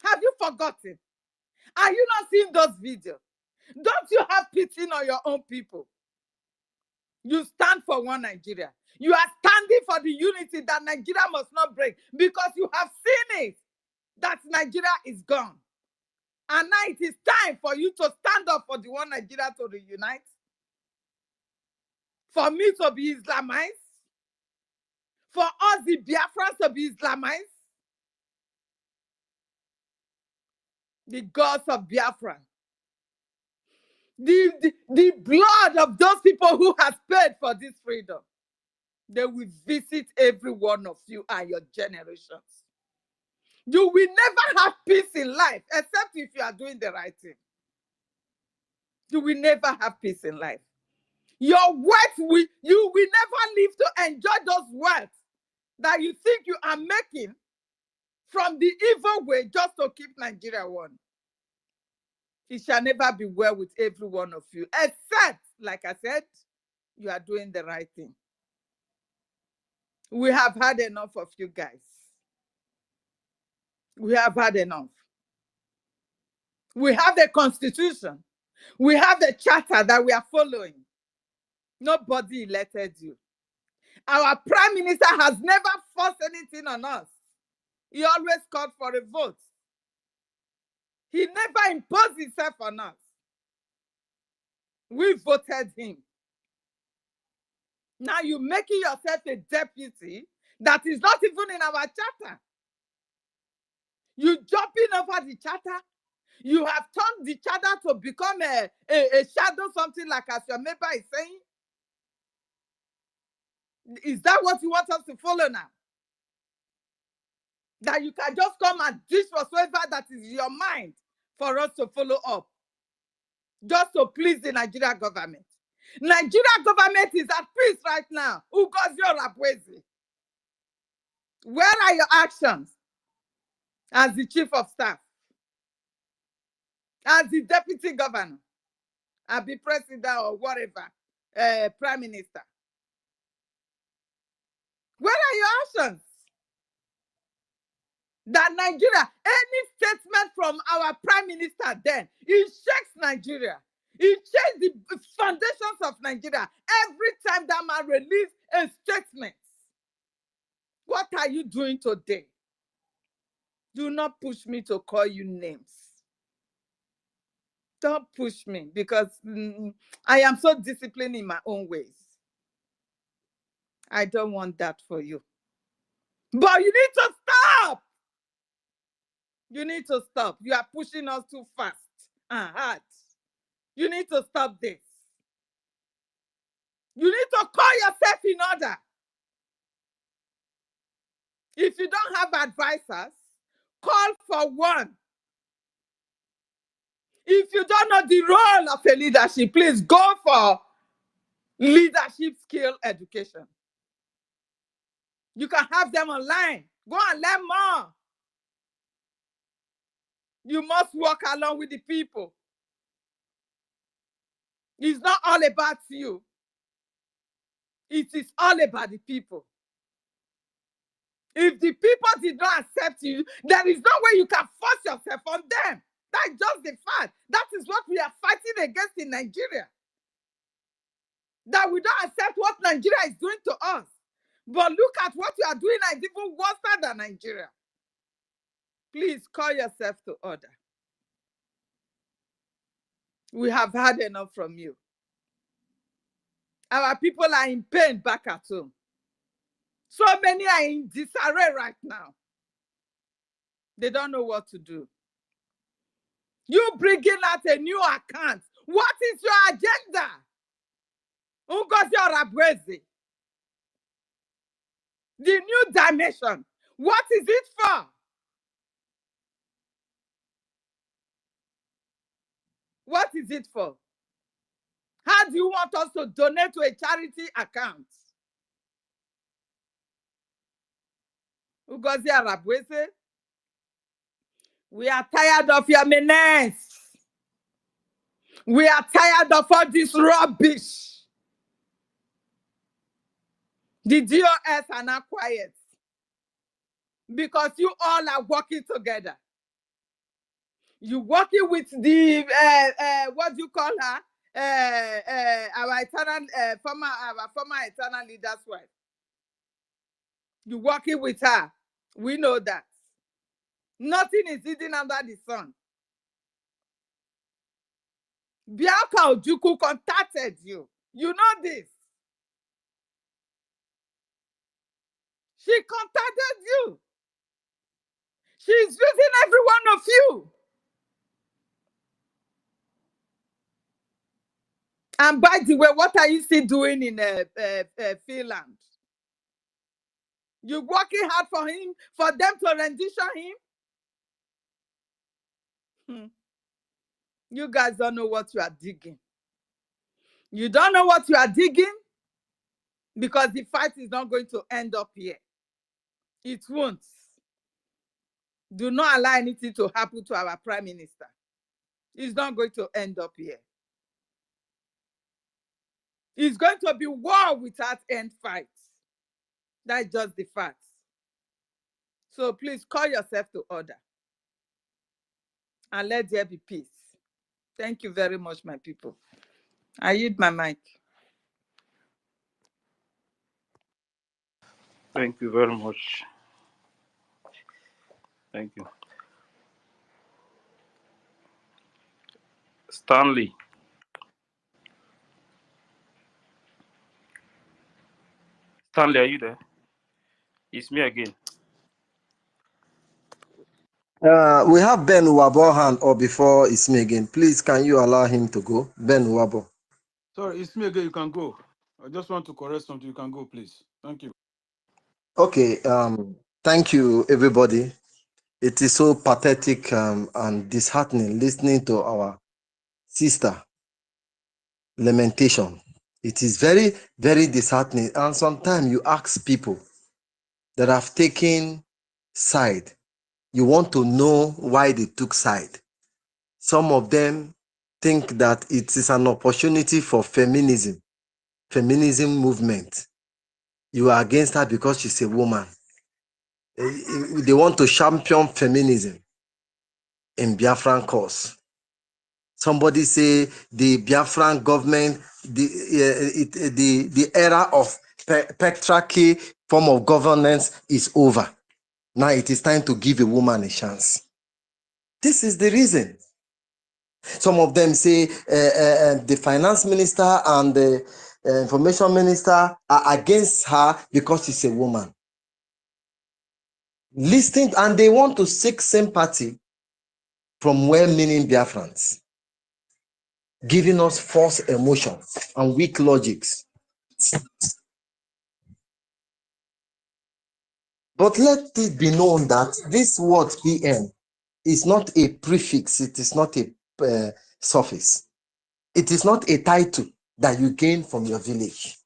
Have you forgotten? Are you not seeing those videos? Don't you have pity on your own people? You stand for one Nigeria. You are standing for the unity that Nigeria must not break because you have seen it, that Nigeria is gone. And now it is time for you to stand up for the one Nigeria to reunite. For me to be Islamized. For us, the Biafrans, to be Islamized. The gods of Biafra. The blood of those people who has paid for this freedom, they will visit every one of you and your generations. You will never have peace in life except if you are doing the right thing. You will never have peace in life. Your wealth, you will never live to enjoy those wealth that you think you are making from the evil way just to keep Nigeria one. It shall never be well with every one of you, except, like I said, you are doing the right thing. We have had enough of you guys. We have had enough. We have the constitution. We have the charter that we are following. Nobody elected you. Our prime minister has never forced anything on us. He always called for a vote. He never imposed himself on us. We voted him. Now you're making yourself a deputy that is not even in our charter. You jumping over the charter. You have turned the charter to become a shadow, something like as your member is saying. Is that what you want us to follow now? That you can just come and dish whatsoever that is in your mind for us to follow up. Just to please the Nigeria government. Nigeria government is at peace right now. Ugozie Rapwezi. Where are your actions as the chief of staff? As the deputy governor? As the president or whatever, prime minister? Where are your actions? That Nigeria, any statement from our prime minister then, it shakes Nigeria. It shakes the foundations of Nigeria. Every time that man release a statement. What are you doing today? Do not push me to call you names. Don't push me because I am so disciplined in my own ways. I don't want that for you. But you need to stop. You need to stop. You are pushing us too fast and hard. You need to stop this. You need to call yourself in order. If you don't have advisors, call for one. If you don't know the role of a leadership, please go for leadership skill education. You can have them online. Go and learn more. You must work along with the people. It's not all about you. It is all about the people. If the people did not accept you, there is no way you can force yourself on them. That's just the fact. That is what we are fighting against in Nigeria. That we don't accept what Nigeria is doing to us. But look at what you are doing and it's even worse than Nigeria. Please call yourself to order. We have had enough from you. Our people are in pain back at home. So many are in disarray right now. They don't know what to do. You bringing out a new account. What is your agenda? Ugozie Rapwezi. The new dimension. What is it for? What is it for? How do you want us to donate to a charity account? Ugozie Rapwezi. We are tired of your menace. We are tired of all this rubbish. The DOS are not quiet because you all are working together. You working with the what do you call her? Our former eternal leader's wife. You working with her. We know that. Nothing is hidden under the sun. Bianca Ojukwu contacted you. You know this. She contacted you. She's using every one of you. And by the way, what are you still doing in Finland? You working hard for him, for them to rendition him? You guys don't know what you are digging. You don't know what you are digging because the fight is not going to end up here. It won't. Do not allow anything to happen to our prime minister. It's not going to end up here. It's going to be war without end fight. That's just the facts. So please call yourself to order and let there be peace. Thank you very much, my people. I yield my mic. Thank you very much. Thank you. Stanley. Stanley, are you there? It's me again. We have Ben Wabohan or before it's me again. Please, can you allow him to go? Ben Wabo. Sorry, it's me again. You can go. I just want to correct something. You can go, please. Thank you. Okay. Thank you, everybody. It is so pathetic and disheartening listening to our sister lamentation. It is very, very disheartening. And sometimes you ask people that have taken side, you want to know why they took side. Some of them think that it is an opportunity for feminism movement. You are against her because she's a woman. They want to champion feminism in Biafran cause. Somebody say the Biafran government, the era of patriarchy form of governance is over. Now it is time to give a woman a chance. This is the reason. Some of them say the finance minister and the information minister are against her because she's a woman. Listening, and they want to seek sympathy from well-meaning Biafrans, giving us false emotions and weak logics. But let it be known that this word PM is not a prefix, it is not a suffix. It is not a title that you gain from your village.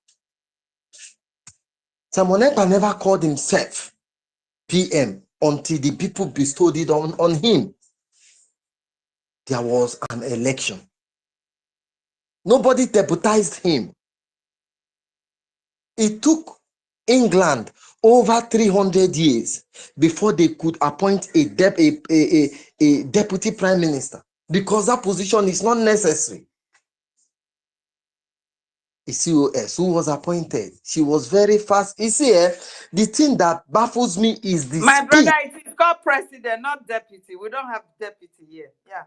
Simon Ekpa never called himself PM until the people bestowed it on him. There was an election. Nobody deputized him. It took England over 300 years before they could appoint a deputy prime minister, because that position is not necessary. A COS who was appointed, she was very fast. You see, the thing that baffles me is the My speed. brother, it is called president, not deputy. We don't have deputy here. Yeah.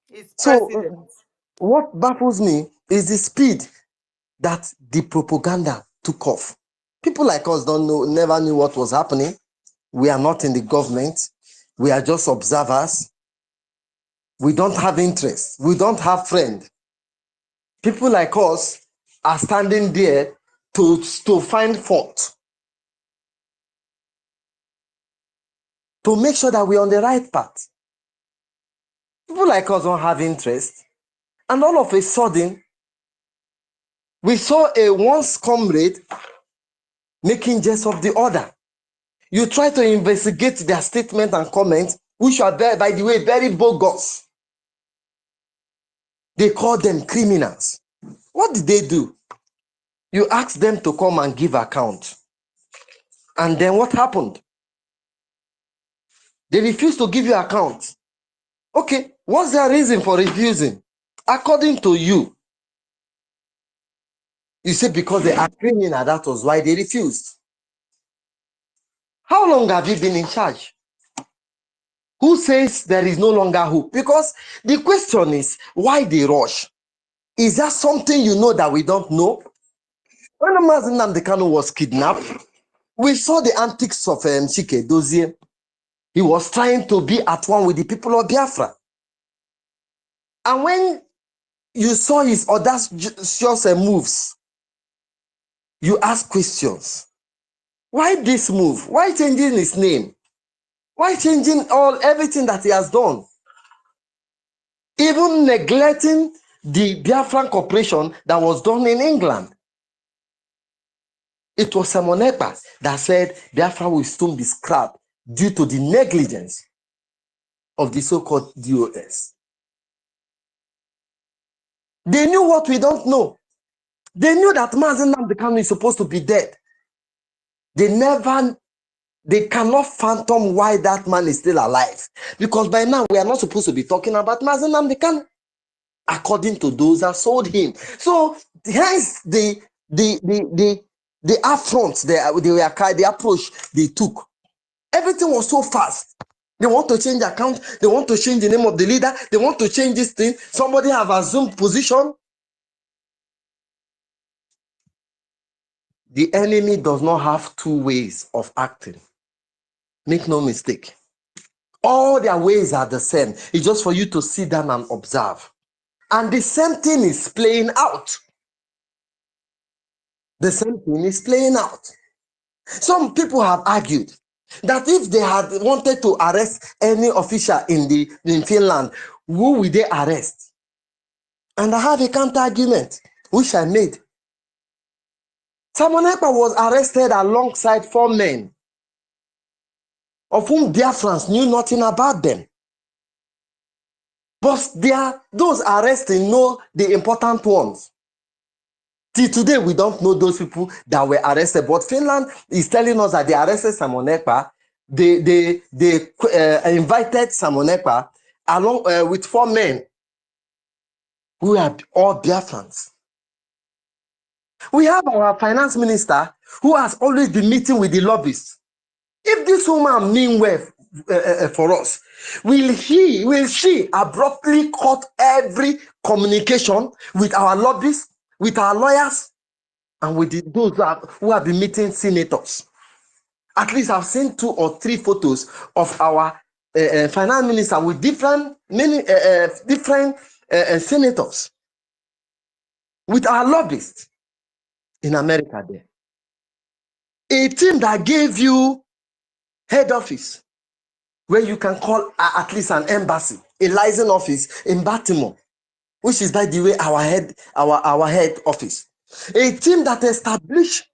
It's president. So what baffles me is the speed that the propaganda took off. People like us never knew what was happening. We are not in the government. We are just observers. We don't have interest. We don't have friends. People like us are standing there to find fault, to make sure that we're on the right path. People like us don't have interest. And all of a sudden, we saw a once comrade making jest of the other. You try to investigate their statement and comments, which are, by the way, very bogus. They call them criminals. What did they do? You ask them to come and give account. And then what happened? They refused to give you account. Okay, what's their reason for refusing? According to you, you say because they are criminal, that was why they refused. How long have you been in charge? Who says there is no longer hope? Because the question is, why they rush? Is that something you know that we don't know? When Mazi Nnamdi Kanu was kidnapped, we saw the antics of Chike Dozie. He was trying to be at one with the people of Biafra. And when you saw his audacious moves. You ask questions. Why this move? Why changing his name? Why changing everything that he has done? Even neglecting the Biafran Corporation that was done in England. It was Simon Ekpa that said Biafra will soon be scrapped due to the negligence of the so-called DOS. They knew what we don't know. They knew that Mazi Nnamdi Kanu is supposed to be dead. They cannot fathom why that man is still alive. Because by now, we are not supposed to be talking about Mazi Nnamdi Kanu, according to those that sold him. So, hence the affront, the approach they took. Everything was so fast. They want to change the account. They want to change the name of the leader. They want to change this thing. Somebody have assumed position. The enemy does not have two ways of acting. Make no mistake. All their ways are the same. It's just for you to sit down and observe. And the same thing is playing out. The same thing is playing out. Some people have argued that if they had wanted to arrest any official in Finland, who will they arrest? And I have a counter argument, which I made. Simon Ekpa was arrested alongside 4 men, of whom Biafrans knew nothing about them. But those arrested know the important ones. Till today, we don't know those people that were arrested. But Finland is telling us that they arrested Simon Ekpa. They invited Simon Ekpa along with 4 men who are all Biafrans. We have our finance minister who has always been meeting with the lobbyists. If this woman mean well for us, will she abruptly cut every communication with our lobbyists, with our lawyers, and with those who have been meeting senators? At least I've seen 2 or 3 photos of our finance minister with different senators, with our lobbyists in America there. A team that gave you head office, where you can call at least an embassy, a liaison office in Baltimore, which is, by the way, our head office. A team that established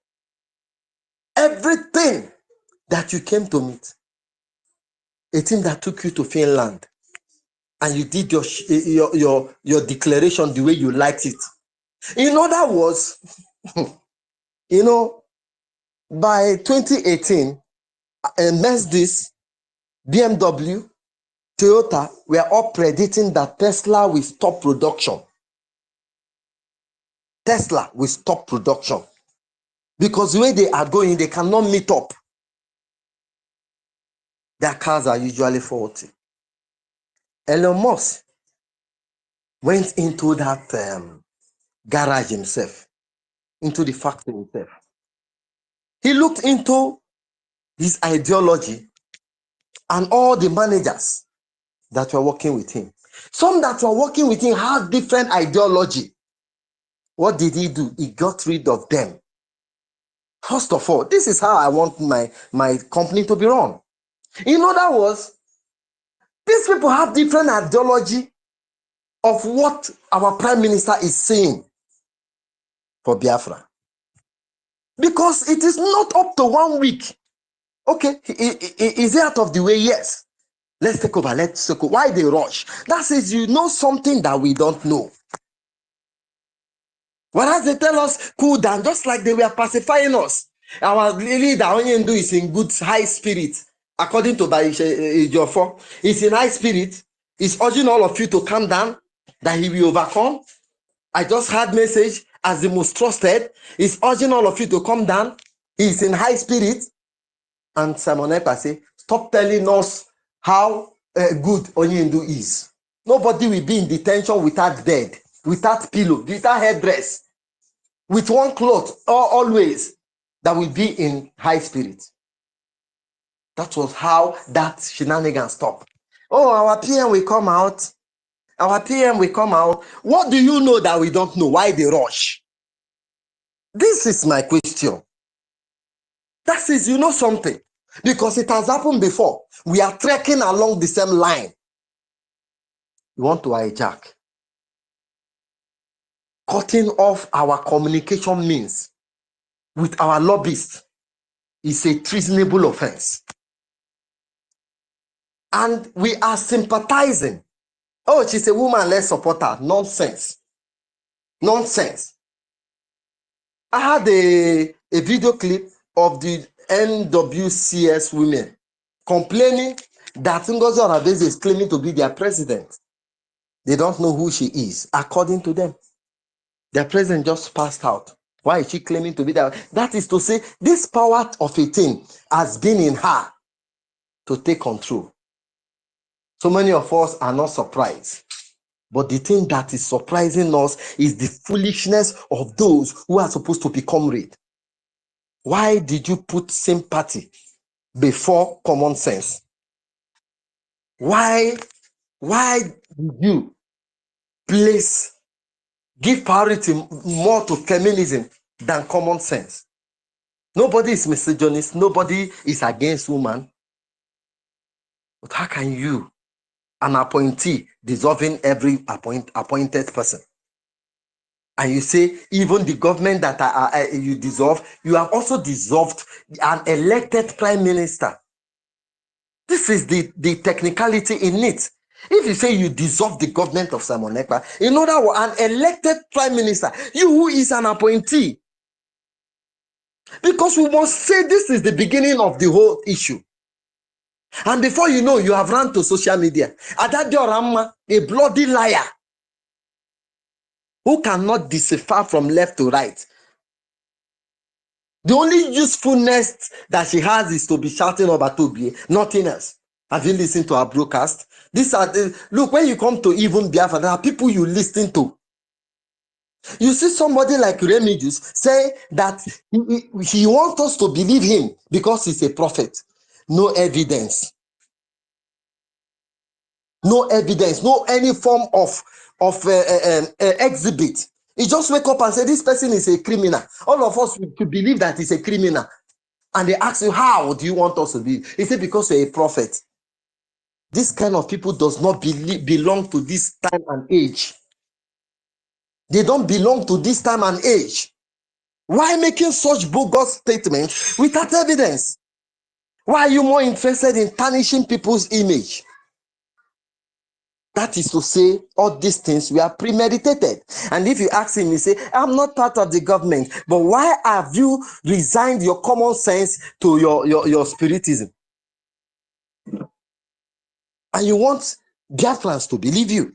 everything that you came to meet. A team that took you to Finland, and you did your declaration the way you liked it. In other words, by 2018, Mercedes, BMW, Toyota were all predicting that Tesla will stop production. Tesla will stop production. Because the way they are going, they cannot meet up. Their cars are usually faulty. Elon Musk went into that garage himself, into the factory himself. He looked into his ideology and all the managers that were working with him. Some that were working with him had different ideology. What did he do? He got rid of them. First of all, this is how I want my company to be run. In other words, these people have different ideology of what our prime minister is saying for Biafra. Because it is not up to 1 week. Okay, is it out of the way? Yes. Let's take over. Why they rush? That says you know something that we don't know. Whereas they tell us, cool down, just like they were pacifying us. Our leader, Onyendu, is in good, high spirit. According to Jofo, he's in high spirit. He's urging all of you to calm down, that he will overcome. I just had message as the most trusted. He's urging all of you to calm down. He's in high spirit. And Simon Ekpa say, stop telling us how good Onyendu is. Nobody will be in detention without bed, without pillow, without headdress, with one cloth, always, that will be in high spirit. That was how that shenanigan stopped. Oh, our PM will come out Our PM will come out. What do you know that we don't know? Why they rush? This is my question. That is, you know something. Because it has happened before. We are trekking along the same line. You want to hijack. Cutting off our communication means with our lobbyists is a treasonable offense. And we are sympathizing. Oh, she's a woman, let's support her. Nonsense. Nonsense. I had a video clip of the NWCS women complaining that Ngozi Oradeze is claiming to be their president. They don't know who she is, according to them. Their president just passed out. Why is she claiming to be that? That is to say, this power of a thing has been in her to take control. So many of us are not surprised. But the thing that is surprising us is the foolishness of those who are supposed to be comrades. Why did you put sympathy before common sense? Why did you give priority more to feminism than common sense? Nobody is misogynist. Nobody is against women. But how can you, an appointee, dissolving every appointed person? And you say, even the government that you dissolve, you have also dissolved an elected prime minister. This is the technicality in it. If you say you dissolve the government of Simon Ekpa, in other words, an elected prime minister, you who is an appointee. Because we must say this is the beginning of the whole issue. And before you know, you have run to social media. Adadio Ramma, a bloody liar, who cannot decipher from left to right. The only usefulness that she has is to be shouting about Toby, nothing else. Have you listened to her broadcast? These are look, when you come to even Biafra, there are people you listen to. You see somebody like Remigius say that he wants us to believe him because he's a prophet. No evidence. No evidence, no any form of exhibit. He just wake up and say this person is a criminal. All of us could believe that he's a criminal. And they ask you, how do you want us to be? He said, because you're a prophet. This kind of people does not belong to this time and age. They don't belong to this time and age. Why making such bogus statements without evidence? Why are you more interested in tarnishing people's image? That is to say, all these things were premeditated. And if you ask him, he say, I'm not part of the government. But why have you resigned your common sense to your spiritism? And you want Biafrans to believe you.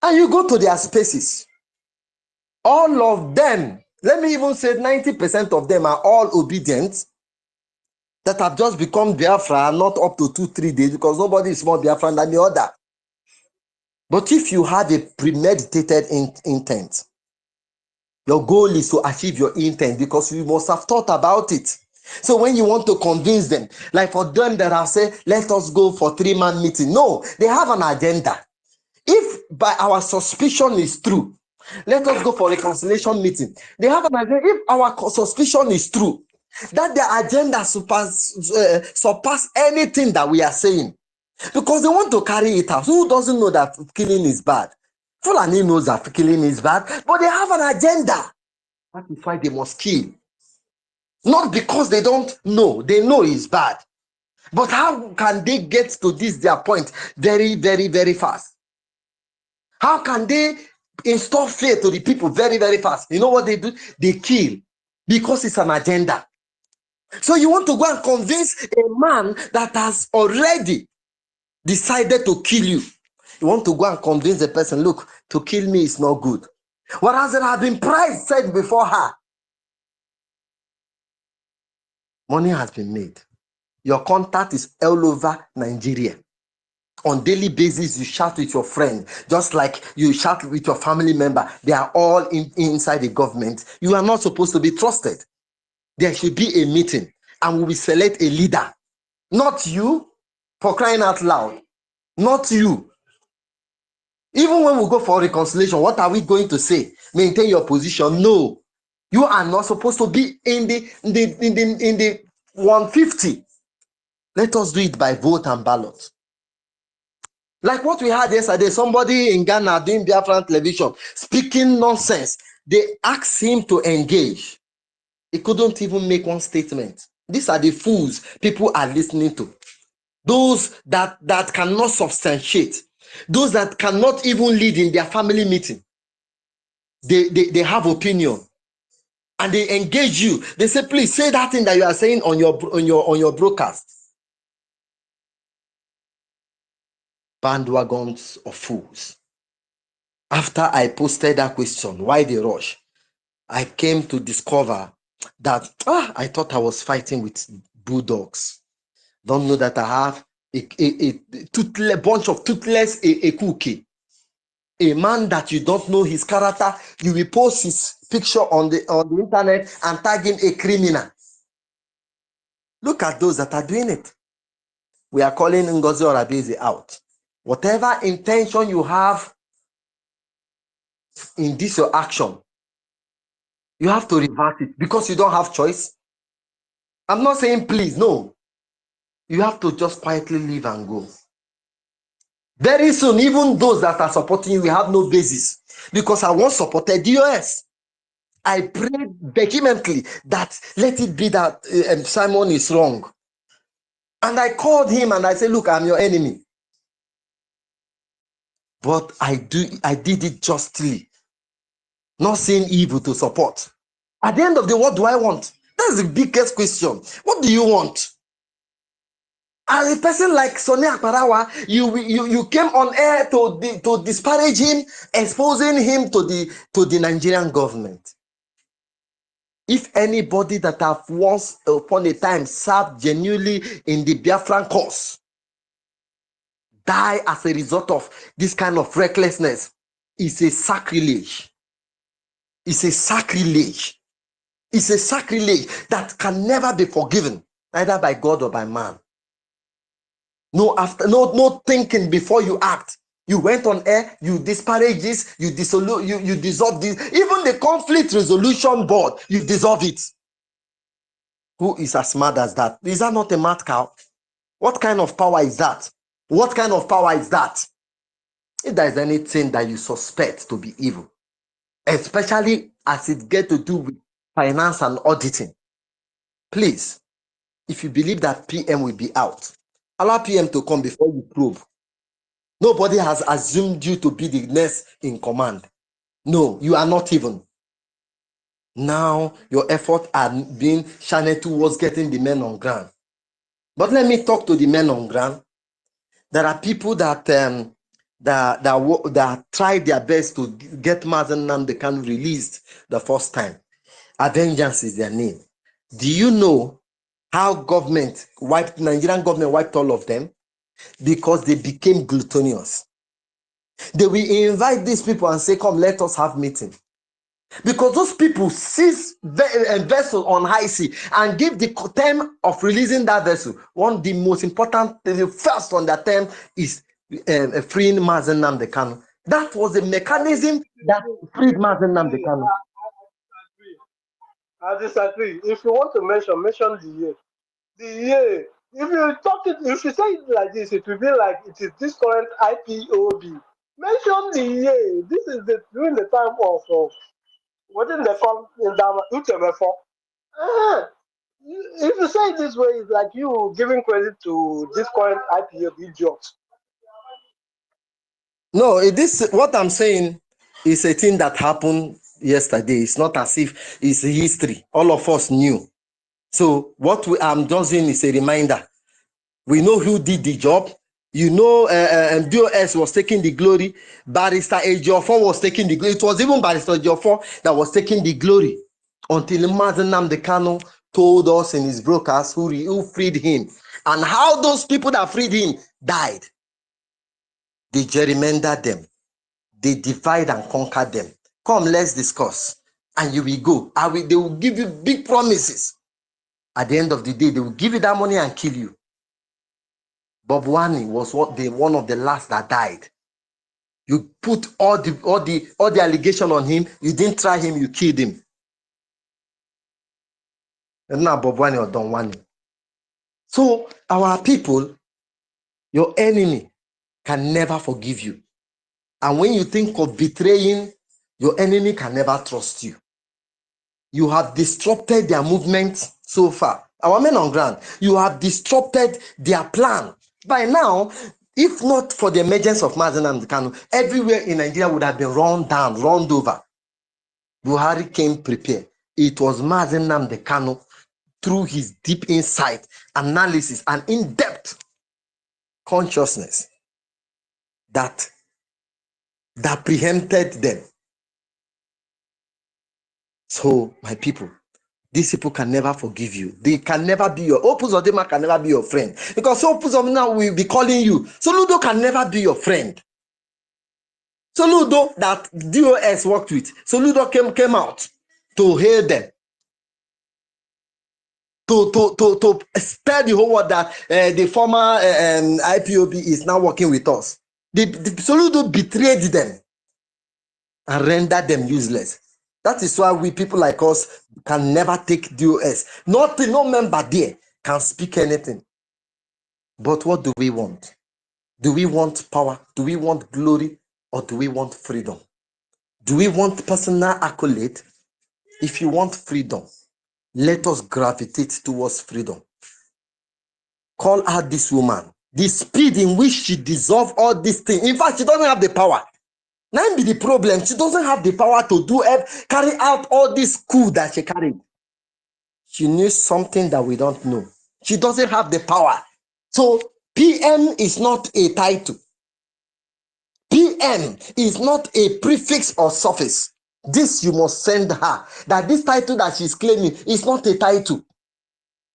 And you go to their spaces. All of them, let me even say 90% of them are all obedient, that have just become Biafra, not up to 2-3 days, because nobody is more Biafran than the other. But if you have a premeditated intent, your goal is to achieve your intent because you must have thought about it. So when you want to convince them, like for them that have said, let us go for 3-man meeting. No, they have an agenda. If by our suspicion is true, let us go for a reconciliation meeting. They have an agenda. If our suspicion is true, that their agenda surpass anything that we are saying. Because they want to carry it out. Who doesn't know that killing is bad? Fulani knows that killing is bad, but they have an agenda. That is why they must kill. Not because they don't know. They know it's bad. But how can they get to this their point very, very, very fast? How can they install fear to the people very, very fast? You know what they do? They kill because it's an agenda. So you want to go and convince a man that has already decided to kill you. You want to go and convince the person, look, to kill me is not good. Whereas there have been price set before her. Money has been made. Your contact is all over Nigeria. On daily basis, you chat with your friend, just like you chat with your family member. They are all inside the government. You are not supposed to be trusted. There should be a meeting and we will select a leader. Not you, for crying out loud. Not you. Even when we go for reconciliation, what are we going to say? Maintain your position? No. You are not supposed to be in the 150. Let us do it by vote and ballot. Like what we had yesterday, somebody in Ghana doing Biafran television, speaking nonsense. They asked him to engage. He couldn't even make one statement. These are the fools people are listening to. Those that cannot substantiate. Those that cannot even lead in their family meeting. They have opinion. And they engage you. They say, please say that thing that you are saying on your broadcast. Bandwagons of fools. After I posted that question, why the rush? I came to discover that I thought I was fighting with bulldogs. Don't know that I have a bunch of toothless a cookie. A man that you don't know his character, you will post his picture on the internet and tag him a criminal. Look at those that are doing it. We are calling Ngozi Orabizi out. Whatever intention you have in this your action, you have to revert it because you don't have choice. I'm not saying please, no. You have to just quietly leave and go. Very soon, even those that are supporting you will have no basis because I once supported DOS. I prayed vehemently that let it be that Simon is wrong. And I called him and I said, look, I'm your enemy. But I did it justly. Not seeing evil to support. At the end of the day, what do I want? That's the biggest question. What do you want? As a person like Sonny Akparawa, you came on air to disparage him, exposing him to the Nigerian government. If anybody that have once upon a time served genuinely in the Biafran cause die as a result of this kind of recklessness, it's a sacrilege. It's a sacrilege. It's a sacrilege that can never be forgiven, either by God or by man. No thinking before you act. You went on air, you disparage this, you dissolve this. Even the conflict resolution board, you dissolve it. Who is as mad as that? Is that not a mad cow? What kind of power is that? What kind of power is that? If there is anything that you suspect to be evil, especially as it gets to do with finance and auditing, please, if you believe that PM will be out, allow PM to come before you probe. Nobody has assumed you to be the next in command. No, you are not even. Now, your efforts are being channeled towards getting the men on ground. But let me talk to the men on ground. There are people that tried their best to get Mazen Nnamdi Kanu released the first time. Avengers is their name. Do you know how Nigerian government wiped all of them? Because they became gluttonous. They will invite these people and say, come, let us have meeting. Because those people seize a vessel on high sea and give the term of releasing that vessel. One of the most important, the first on that term is freeing Mazen Nnamdi Kanu. That was the mechanism that freed Mazen Nnamdi Kanu. I disagree. If you want to mention the year. The year. If you say it like this, it will be like it is this current IPOB. Mention the year. This is during the time of what did they call in Utebefo? If you say it this way, it's like you giving credit to this current IPOB idiot. No, what I'm saying is a thing that happened yesterday. It's not as if it's history. All of us knew. So what I'm just doing is a reminder. We know who did the job. You know, BOS was taking the glory. Barrister Ejiofor was taking the glory. It was even Barrister Ejiofor that was taking the glory until Mazen Nnamdi Kanu told us in his broadcast who freed him and how those people that freed him died. They gerrymandered them. They divide and conquer them. Come, let's discuss. And you will go. They will give you big promises. At the end of the day, they will give you that money and kill you. Bob Wani was one of the last that died. You put all the allegation on him. You didn't try him. You killed him. And now Bob Wani or Don Wani. So our people, your enemy can never forgive you. And when you think of betraying, your enemy can never trust you. You have disrupted their movement so far. Our men on ground, you have disrupted their plan. By now, if not for the emergence of Mazen Nnamdi Kanu, everywhere in Nigeria would have been run down, run over. Buhari came prepared. It was Mazen Nnamdi Kanu, through his deep insight, analysis, and in-depth consciousness that preempted them. So, my people, these people can never forgive you. They can never be your Opus Odema can never be your friend. Because Opus Odema will be calling you. Soludo can never be your friend. Soludo that DOS worked with. Soludo came out to hail them. To spare the whole world that the former IPOB is now working with us. The Soludo betrayed them and rendered them useless. That is why we people like us can never take DOS. No member there can speak anything. But what do we want? Do we want power? Do we want glory? Or do we want freedom? Do we want personal accolade? If you want freedom, let us gravitate towards freedom. Call out this woman. The speed in which she dissolved all these things. In fact, she doesn't have the power. Now be the problem. She doesn't have the power to carry out all this coup that she carried. She knew something that we don't know. She doesn't have the power. So PM is not a title. PM is not a prefix or suffix. This you must send her. That this title that she's claiming is not a title.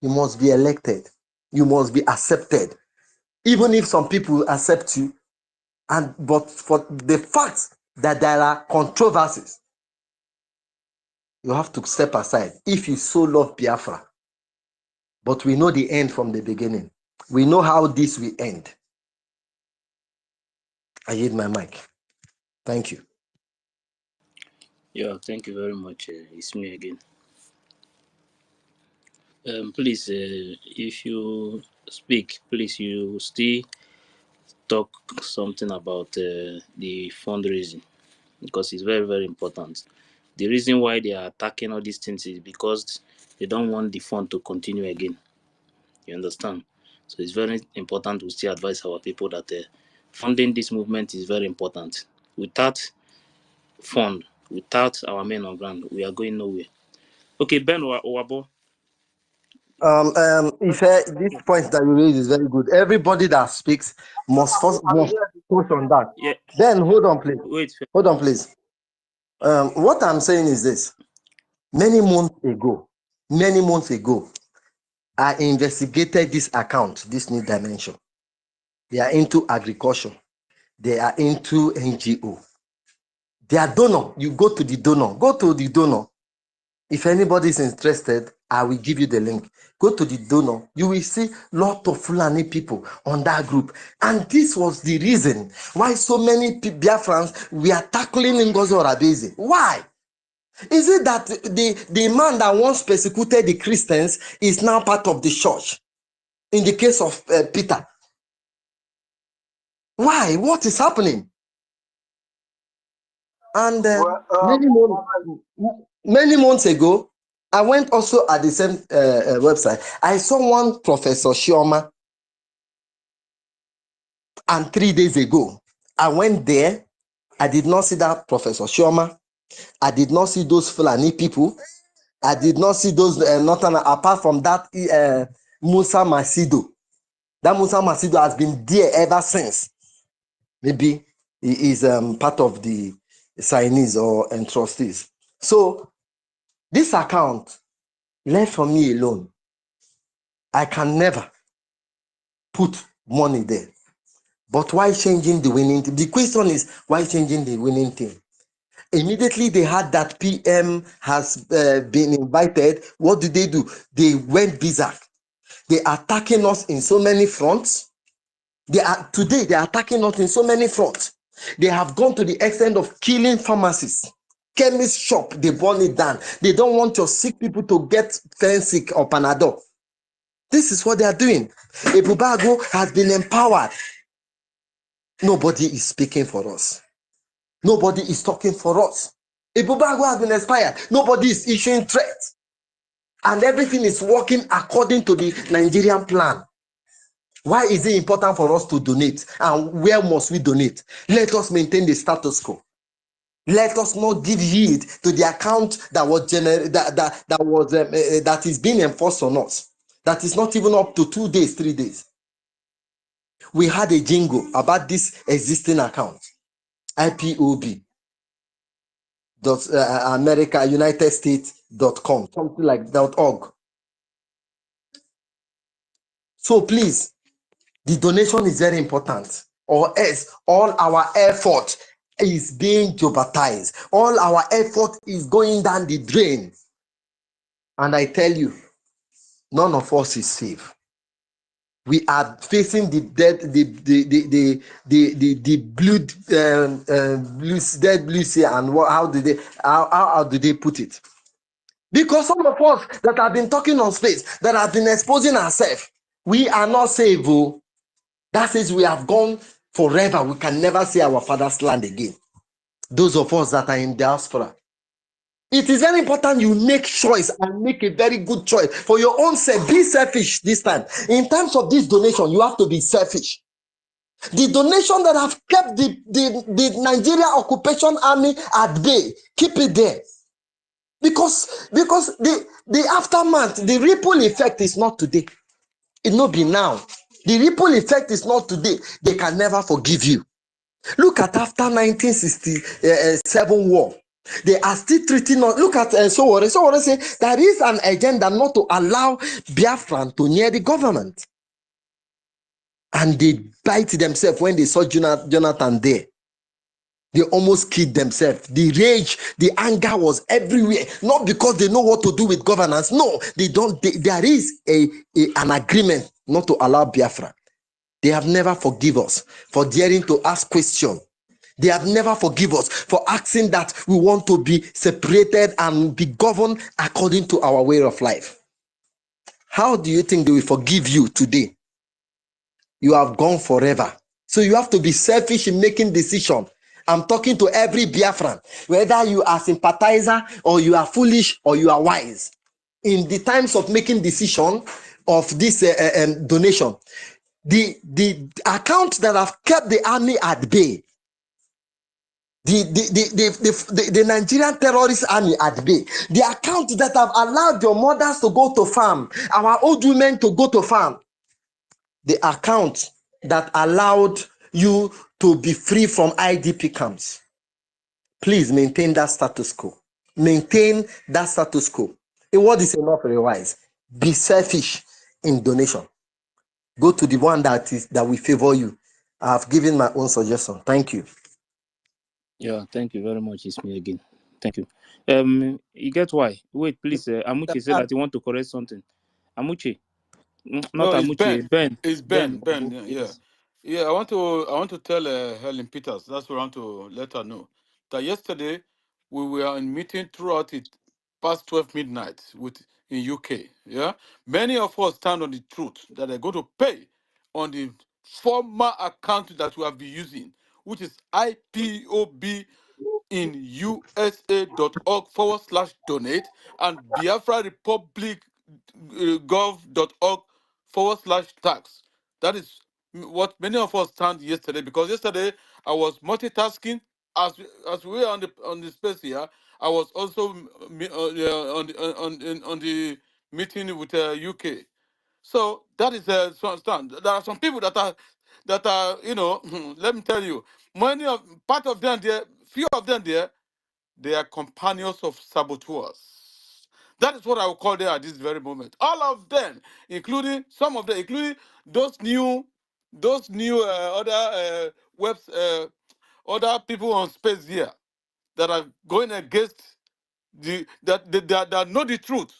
You must be elected. You must be accepted. Even if some people accept you, but for the fact that there are controversies, you have to step aside if you so love Biafra. But we know the end from the beginning. We know how this will end. I yield my mic. Thank you. Yeah, thank you very much. It's me again. Please, if you speak, please, you still talk something about the fundraising, because it's very, very important. The reason why they are attacking all these things is because they don't want the fund to continue again. You understand? So it's very important to still advise our people that funding this movement is very important. Without fund, without our men on ground, we are going nowhere. Okay, Ben Owabo. If this point that you raise is very good. Everybody that speaks must focus on that. Yeah. Then hold on, please. Wait. Hold on, please. What I'm saying is this: many months ago, I investigated this account, this new dimension. They are into agriculture. They are into NGO. They are donor. You go to the donor. Go to the donor. If anybody is interested, I will give you the link. Go to the donor. You will see lot of Fulani people on that group. And this was the reason why so many Biafrans were tackling Ngozi Orabeze. Why? Is it that the man that once persecuted the Christians is now part of the church? In the case of Peter. Why? What is happening? And many months ago, I went also at the same website. I saw one Professor Shioma, and 3 days ago, I went there. I did not see that Professor Shioma. I did not see those Fulani people. I did not see those Northern, apart from that Musa Masido. That Musa Masido has been there ever since. Maybe he is part of the signees or trustees. So this account left for me alone. I can never put money there. But why changing the winning team? The question is, why changing the winning team? Immediately they had that PM has been invited. What did they do? They went berserk. They are attacking us in so many fronts. Today they are attacking us in so many fronts. They have gone to the extent of killing pharmacists. Chemist shop, they burn it down. They don't want your sick people to get Fensic or Panadol. This is what they are doing. Ebubago has been empowered. Nobody is speaking for us. Nobody is talking for us. Ebubago has been inspired. Nobody is issuing threats. And everything is working according to the Nigerian plan. Why is it important for us to donate? And where must we donate? Let us maintain the status quo. Let us not give heed to the account that was that is being enforced on us. That is not even up to 2 days, 3 days. We had a jingle about this existing account, IPOB. America United States.com, something like .org. So please, the donation is very important, or else all our effort is being jeopardized. All our effort is going down the drain. And I tell you, none of us is safe. We are facing the dead, the blue, dead blue sea, and how do they put it? Because some of us that have been talking on space, that have been exposing ourselves, we are not safe. Oh. That says we have gone forever. We can never see our father's land again. Those of us that are in diaspora. It is very important you make choice and make a very good choice for your own self. Be selfish this time. In terms of this donation, you have to be selfish. The donation that have kept the Nigeria Occupation Army at bay, keep it there. Because the aftermath, the ripple effect is not today. It not be now. The ripple effect is not today. They can never forgive you. Look at after 1967 war. They are still treating us. Look at Sowore. Sowore say there is an agenda not to allow Biafran to near the government. And they bite themselves when they saw Jonathan there. They almost killed themselves. The rage, the anger was everywhere. Not because they know what to do with governance. No, they don't. There is an agreement not to allow Biafra. They have never forgive us for daring to ask questions. They have never forgive us for asking that we want to be separated and be governed according to our way of life. How do you think they will forgive you today? You have gone forever. So you have to be selfish in making decisions. I'm talking to every Biafran, whether you are sympathizer or you are foolish or you are wise. In the times of making decision of this donation, the account that have kept the army at bay, the Nigerian terrorist army at bay, the account that have allowed your mothers to go to farm, our old women to go to farm, the account that allowed you to be free from IDP camps. Please maintain that status quo. Maintain that status quo. A word is enough for a wise. Be selfish in donation. Go to the one that will favor you. I have given my own suggestion. Thank you. Yeah, thank you very much. It's me again. Thank you. You get why? Wait, please. Amuchi said that you want to correct something. Amuchi, not No, it's Amuchi. Ben. Ben. It's Ben. Ben. Yeah. Yes. Yeah, I want to tell Helen Peters. That's what I want to let her know that yesterday we were in meeting throughout it past 12 midnight with in UK. Yeah, many of us stand on the truth that they're going to pay on the former account that we have been using, which is IPOB in usa.org/donate and Biafra Republic gov.org/tax. That is what many of us stand yesterday, because yesterday I was multitasking as we were on the space here. I was also on the meeting with UK. So that is stand. There are some people that are let me tell you, part of them there, few of them there, they are companions of saboteurs. That is what I will call them at this very moment. All of them, including some of them, including those new other people on space here that are going against that know the truth,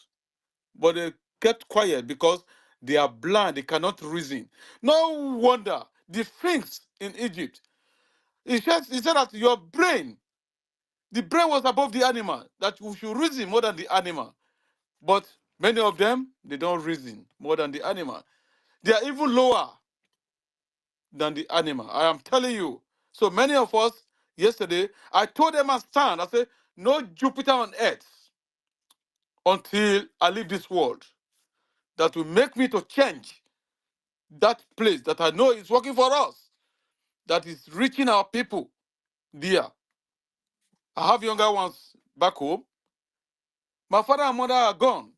but they kept quiet because they are blind. They cannot reason. No wonder the Sphinx in Egypt. He said that your brain, the brain was above the animal, that we should reason more than the animal. But many of them, they don't reason more than the animal. They are even lower than the animal. I am telling you. So many of us, yesterday, I told them I stand. I said, no Jupiter on earth until I leave this world. That will make me to change that place that I know is working for us, that is reaching our people there. I have younger ones back home. My father and mother are gone.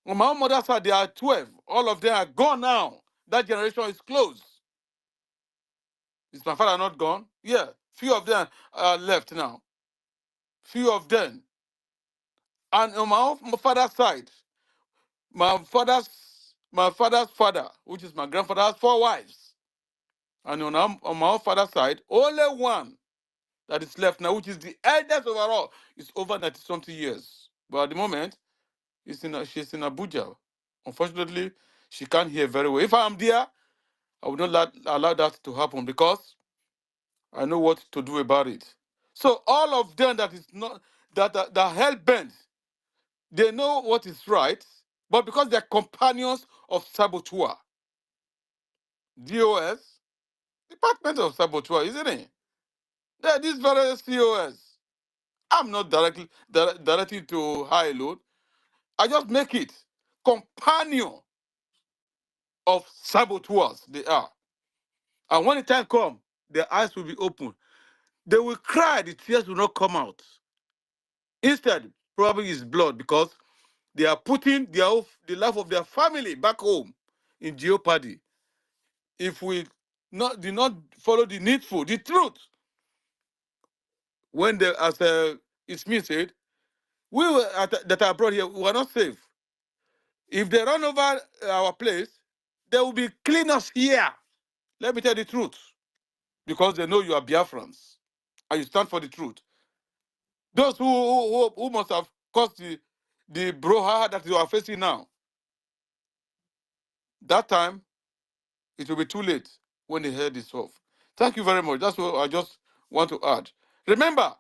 On my own mother's side, they are 12. All of them are gone now. That generation is closed. Is my father not gone? Yeah. Few of them are left now. Few of them. And on my own father's side, my father's father, which is my grandfather, has 4 wives. And on my own father's side, only one that is left now, which is the eldest overall, is over 90-something years. But at the moment, she's in Abuja. Unfortunately, she can't hear very well. If I am there, I will not allow that to happen because I know what to do about it. So all of them that is not that are hell bent, they know what is right, but because they're companions of saboteur, DOS, Department of Saboteur, isn't it? They're these very COS. I'm not directly to high load. I just make it companion of saboteurs. They are, and when the time comes, their eyes will be open. They will cry. The tears will not come out. Instead, probably it's blood because they are putting the life of their family back home in jeopardy. If we do not follow the needful, the truth, when they, as Ismi said, we were that are brought here, we were not safe. If they run over our place, they will be cleaners here. Let me tell you the truth, because they know you are Biafrans and you stand for the truth. Those who must have caused the brouhaha that you are facing now, that time it will be too late when the head is off. Thank you very much. That's what I just want to add. Remember,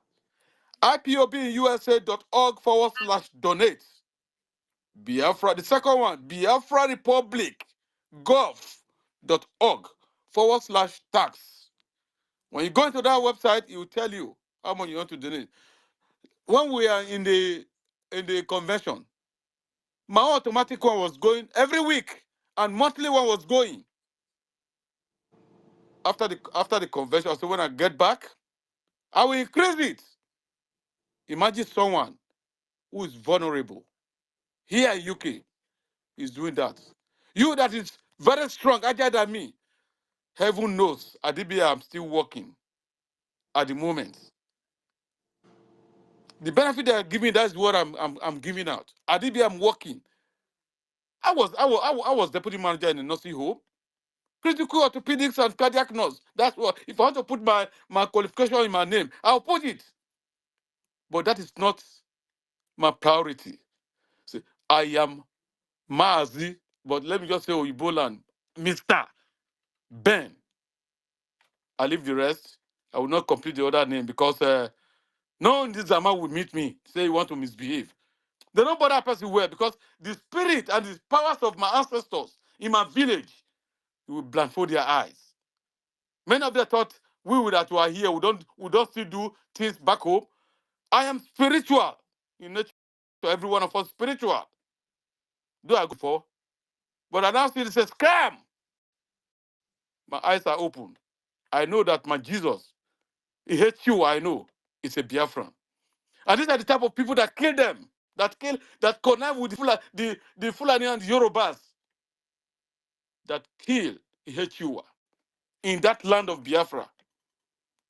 IPOBUSA.org/donate. Biafra, the second one, Biafra Republic gov.org/tax. When you go into that website, it will tell you how much you want to donate. When we are in the convention, my automatic one was going every week, and monthly one was going. After the convention, so when I get back, I will increase it. Imagine someone who is vulnerable here in UK is doing that. You that is very strong, agile than me, heaven knows, Adibia, I'm still working at the moment. The benefit they are giving, that's what I'm giving out. Adibia, I'm working. I was deputy manager in a nursing home. Critical orthopedics and cardiac nurse. That's what. If I want to put my qualification in my name, I'll put it. But that is not my priority. See, I am Mazi, but let me just say Oyiboland, Mr. Ben. I leave the rest. I will not complete the other name because no one in this Zama would meet me, say you want to misbehave. They don't bother person well because the spirit and the powers of my ancestors in my village will blindfold their eyes. Many of them thought that we are here, we don't still do things back home. I am spiritual in nature. So every one of us spiritual. Do I go for? But I now see this a scam. My eyes are opened. I know that my Jesus, he hates you, I know. It's a Biafran. And these are the type of people that kill them, that connive with the Fulani and the Yorubas, that kill Yeshua in that land of Biafra.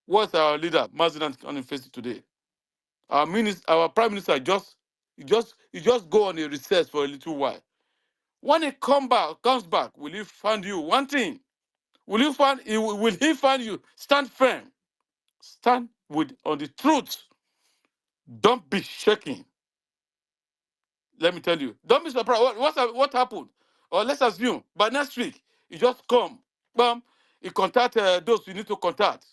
What's our leader, Mazinan, on face today? Our prime minister just go on a recess for a little while. When he comes back, will he find you one thing? Will he find you? Stand firm. Stand on the truth. Don't be shaking. Let me tell you. Don't be surprised. What happened? Or let's assume by next week, you just come. Bam, you contact those you need to contact.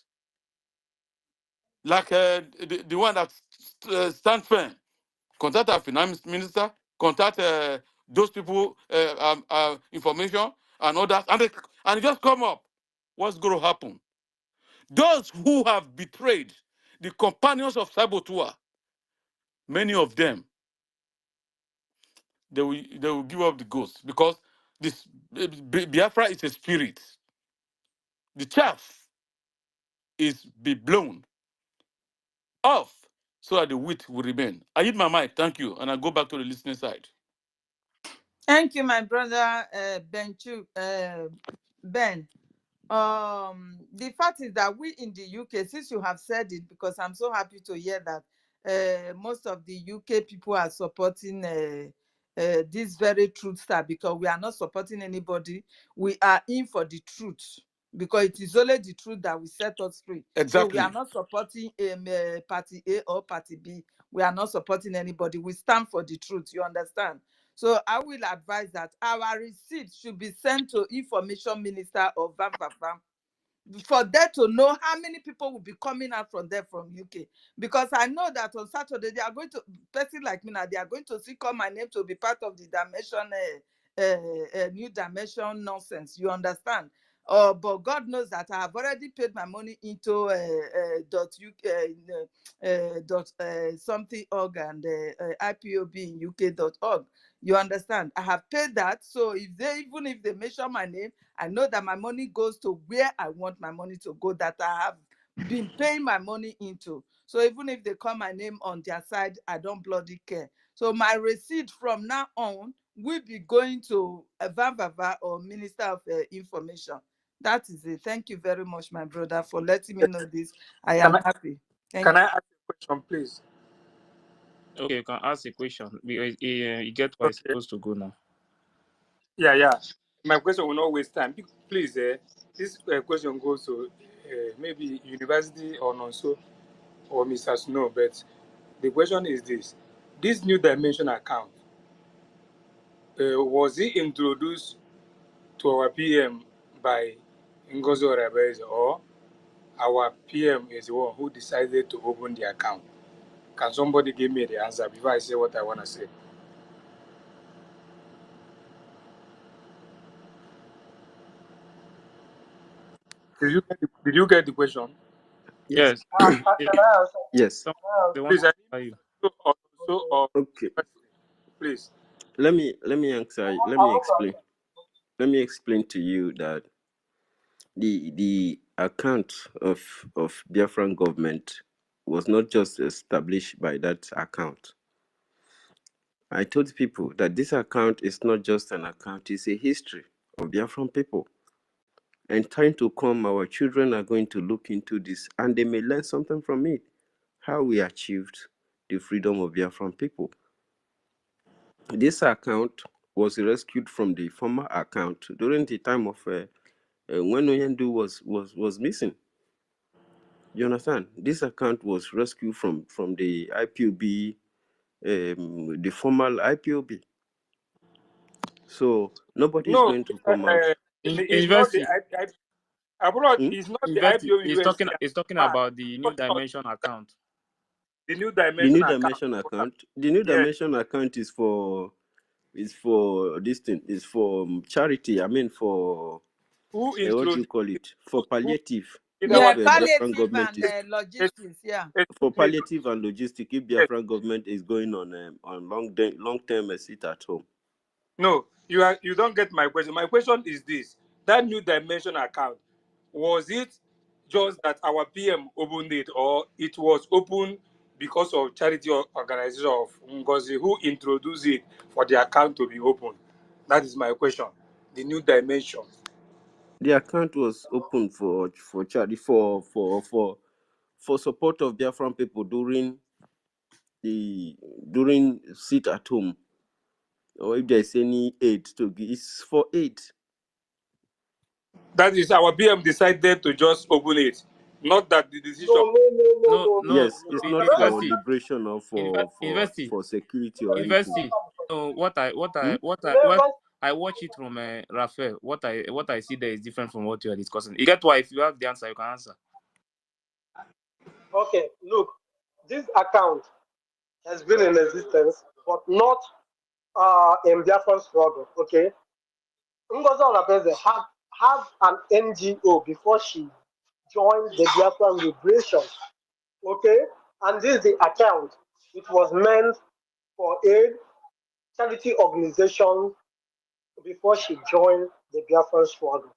like the one that stands firm. Contact our finance minister, contact those people, information and others, and just come up. What's going to happen? Those who have betrayed the companions of Sabotua, many of them, they will give up the ghost because this Biafra is a spirit. The chaff is be blown off so that the wheat will remain. I hit my mic, thank you, and I go back to the listening side. Thank you, my brother Ben. The fact is that we in the UK, since you have said it, because I'm so happy to hear that most of the UK people are supporting this very truth star, because we are not supporting anybody. We are in for the truth, because it is only the truth that will set us free. Exactly. So we are not supporting party A or party B. We are not supporting anybody. We stand for the truth. You understand? So I will advise that our receipts should be sent to Information Minister of Bam for them to know how many people will be coming out from there from UK. Because I know that on Saturday they are going to, person like me now, they are going to call my name to be part of the dimension, new dimension nonsense. You understand? But God knows that I have already paid my money into something org and IPOB in UK.org. You understand? I have paid that. So even if they mention my name, I know that my money goes to where I want my money to go, that I have been paying my money into. So even if they call my name on their side, I don't bloody care. So my receipt from now on will be going to Vavava or Minister of Information. That is it. Thank you very much, my brother, for letting me know this. I am happy. Can I ask a question, please? Okay, you can ask a question because you get why it's supposed to go now. Yeah. My question will not waste time. Please, this question goes to maybe university or not so, or Mr. Snow. But the question is this: this new dimension account was it introduced to our PM by Ngozi Orebeze, or our PM is the one who decided to open the account? Can somebody give me the answer before I say what I want to say? Did you get the question? Yes. Yes. Please, Okay. please. Let me answer. Let me explain to you that the account of Biafran government was not just established by that account. I told people that this account is not just an account, it's a history of Biafran people. And time to come, our children are going to look into this and they may learn something from it. How we achieved the freedom of Biafran people. This account was rescued from the former account during the time of when Oyendu was missing. You understand? This account was rescued from the IPOB, the formal IPOB. So nobody is going to come out. It's not the abroad. It's not the IPOB. He's talking about the new dimension account. The new The new dimension dimension account. The new dimension account is for this thing. Is for charity. I mean for who what do you introduced call it? For palliative. Yeah, If Biafran palliative government is and logistics. Yeah. for palliative and logistic, if Biafran government is going on long term sit at home. No, you don't get my question. My question is this: that new dimension account, was it just that our PM opened it, or it was open because of charity organization of Ngozi who introduced it for the account to be open? That is my question. The new dimension. The account was open for charity for support of Biafran people during sit at home, or if there's any aid to give, it's for aid. That is, our PM decided to just open it, not that the decision. No. Yes, it's not for liberation or for security or anything. So what I watch it from Raphael. What I see there is different from what you are discussing. You get why? If you have the answer, you can answer. Okay, look, this account has been in existence, but not in Biafran struggle. Okay, Ngozi Olabese have an NGO before she joined the Biafran Liberation. Okay, and this is the account. It was meant for aid, charity organization before she joined the Biafran struggle.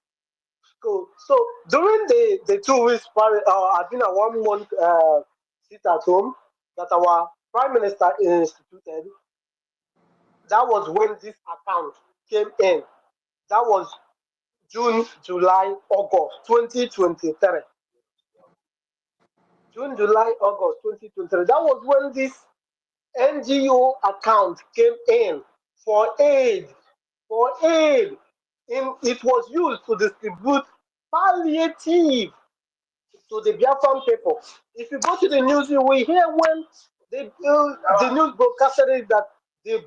Cool. So during the 2 weeks, I've been a 1 month sit at home that our prime minister instituted. That was when this account came in. That was June, July, August 2023. June, July, August 2023. That was when this NGO account came in for aid. For aid. It was used to distribute palliative to the Biafran people. If you go to the news, you will hear when the news broadcasted it that the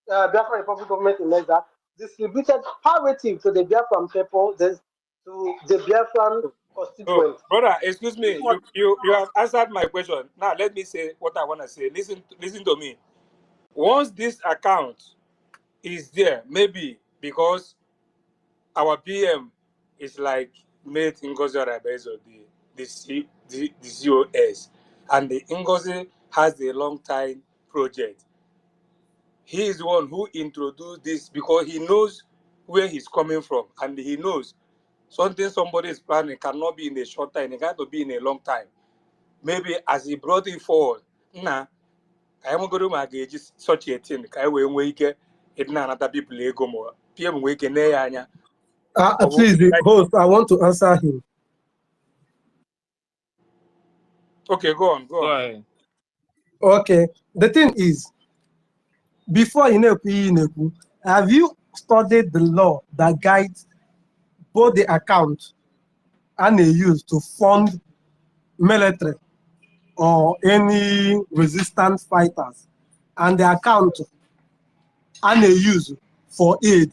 Biafran Republic Government in Nigeria distributed palliative to the Biafran people, to the Biafran Oh, constituents. brother, excuse me. You have answered my question. Now let me say what I want to say. Listen to me. Once this account is there, maybe because our PM is like made Ngozi Orabezo the COS, and the Ngozi has the long time project. He is the one who introduced this because he knows where he's coming from, and he knows something somebody is planning cannot be in a short time, it got to be in a long time. Maybe as he brought it forward, nah, I am going to engage such a thing. I will wake it another people ego more. PM wake anya. Please, the host, I want to answer him. Okay, go on. Go ahead. Okay, the thing is, before Ineku, have you studied the law that guides both the account and they use to fund military or any resistance fighters, and the account and they use for aid?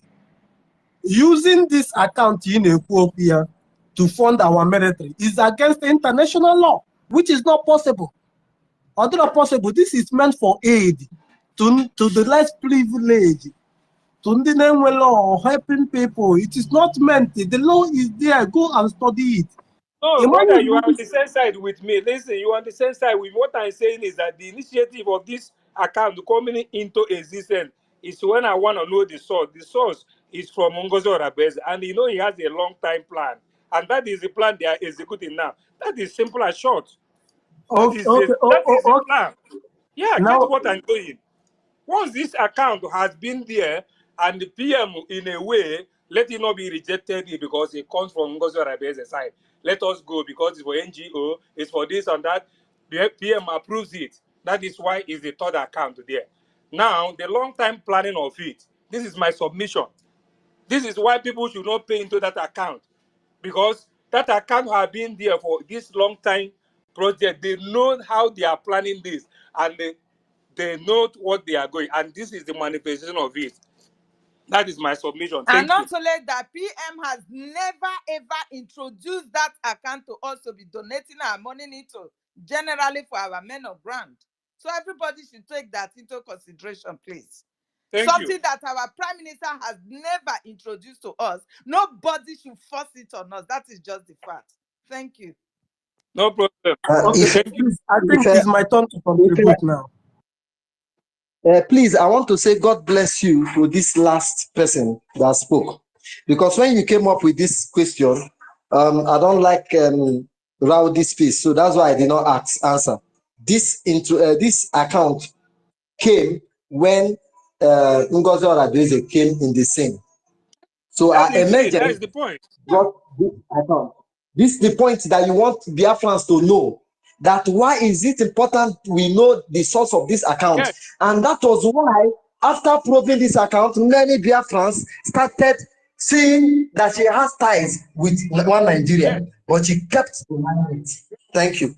Using this account in Ethiopia to fund our military is against international law, which is not possible. Although not possible, this is meant for aid to the less privileged, to the law, helping people. It is not meant. The law is there. Go and study it. No, brother, you are on the same side with me. Listen, you are on the same side with me. What I'm saying is that the initiative of this account coming into existence is when I want to know the source. The source is from Ngozi Orabezo, and you know he has a long-time plan. And that is the plan they are executing now. That is simple and short. That is the plan. Yeah, now, get what I'm doing. Once this account has been there, and the PM, in a way, let it not be rejected because it comes from Ngozi Orabezo's side. Let us go because it's for NGO, it's for this and that. The PM approves it. That is why it's the third account there. Now, the long-time planning of it, this is my submission. This is why people should not pay into that account, because that account has been there for this long time project. They know how they are planning this, and they know what they are going, and this is the manifestation of it. That is my submission. And Thank you. not only that, PM has never ever introduced that account to also be donating our money into, generally for our men of ground. So everybody should take that into consideration, please. Something that our prime minister has never introduced to us. Nobody should force it on us. That is just the fact. Thank you. No problem. Please, I think it's my turn to contribute now. Please, I want to say God bless you to this last person that spoke. Because when you came up with this question, I don't like rowdy speech, so that's why I did not answer. This account came when Ngozi Orabezo came in the scene. So that our is emergence the point. got this account. This is the point that you want Biafrans to know. That why is it important we know the source of this account? Yes. And that was why, after proving this account, many Biafrans started seeing that she has ties with one Nigeria, yes, but she kept denying it. Thank you.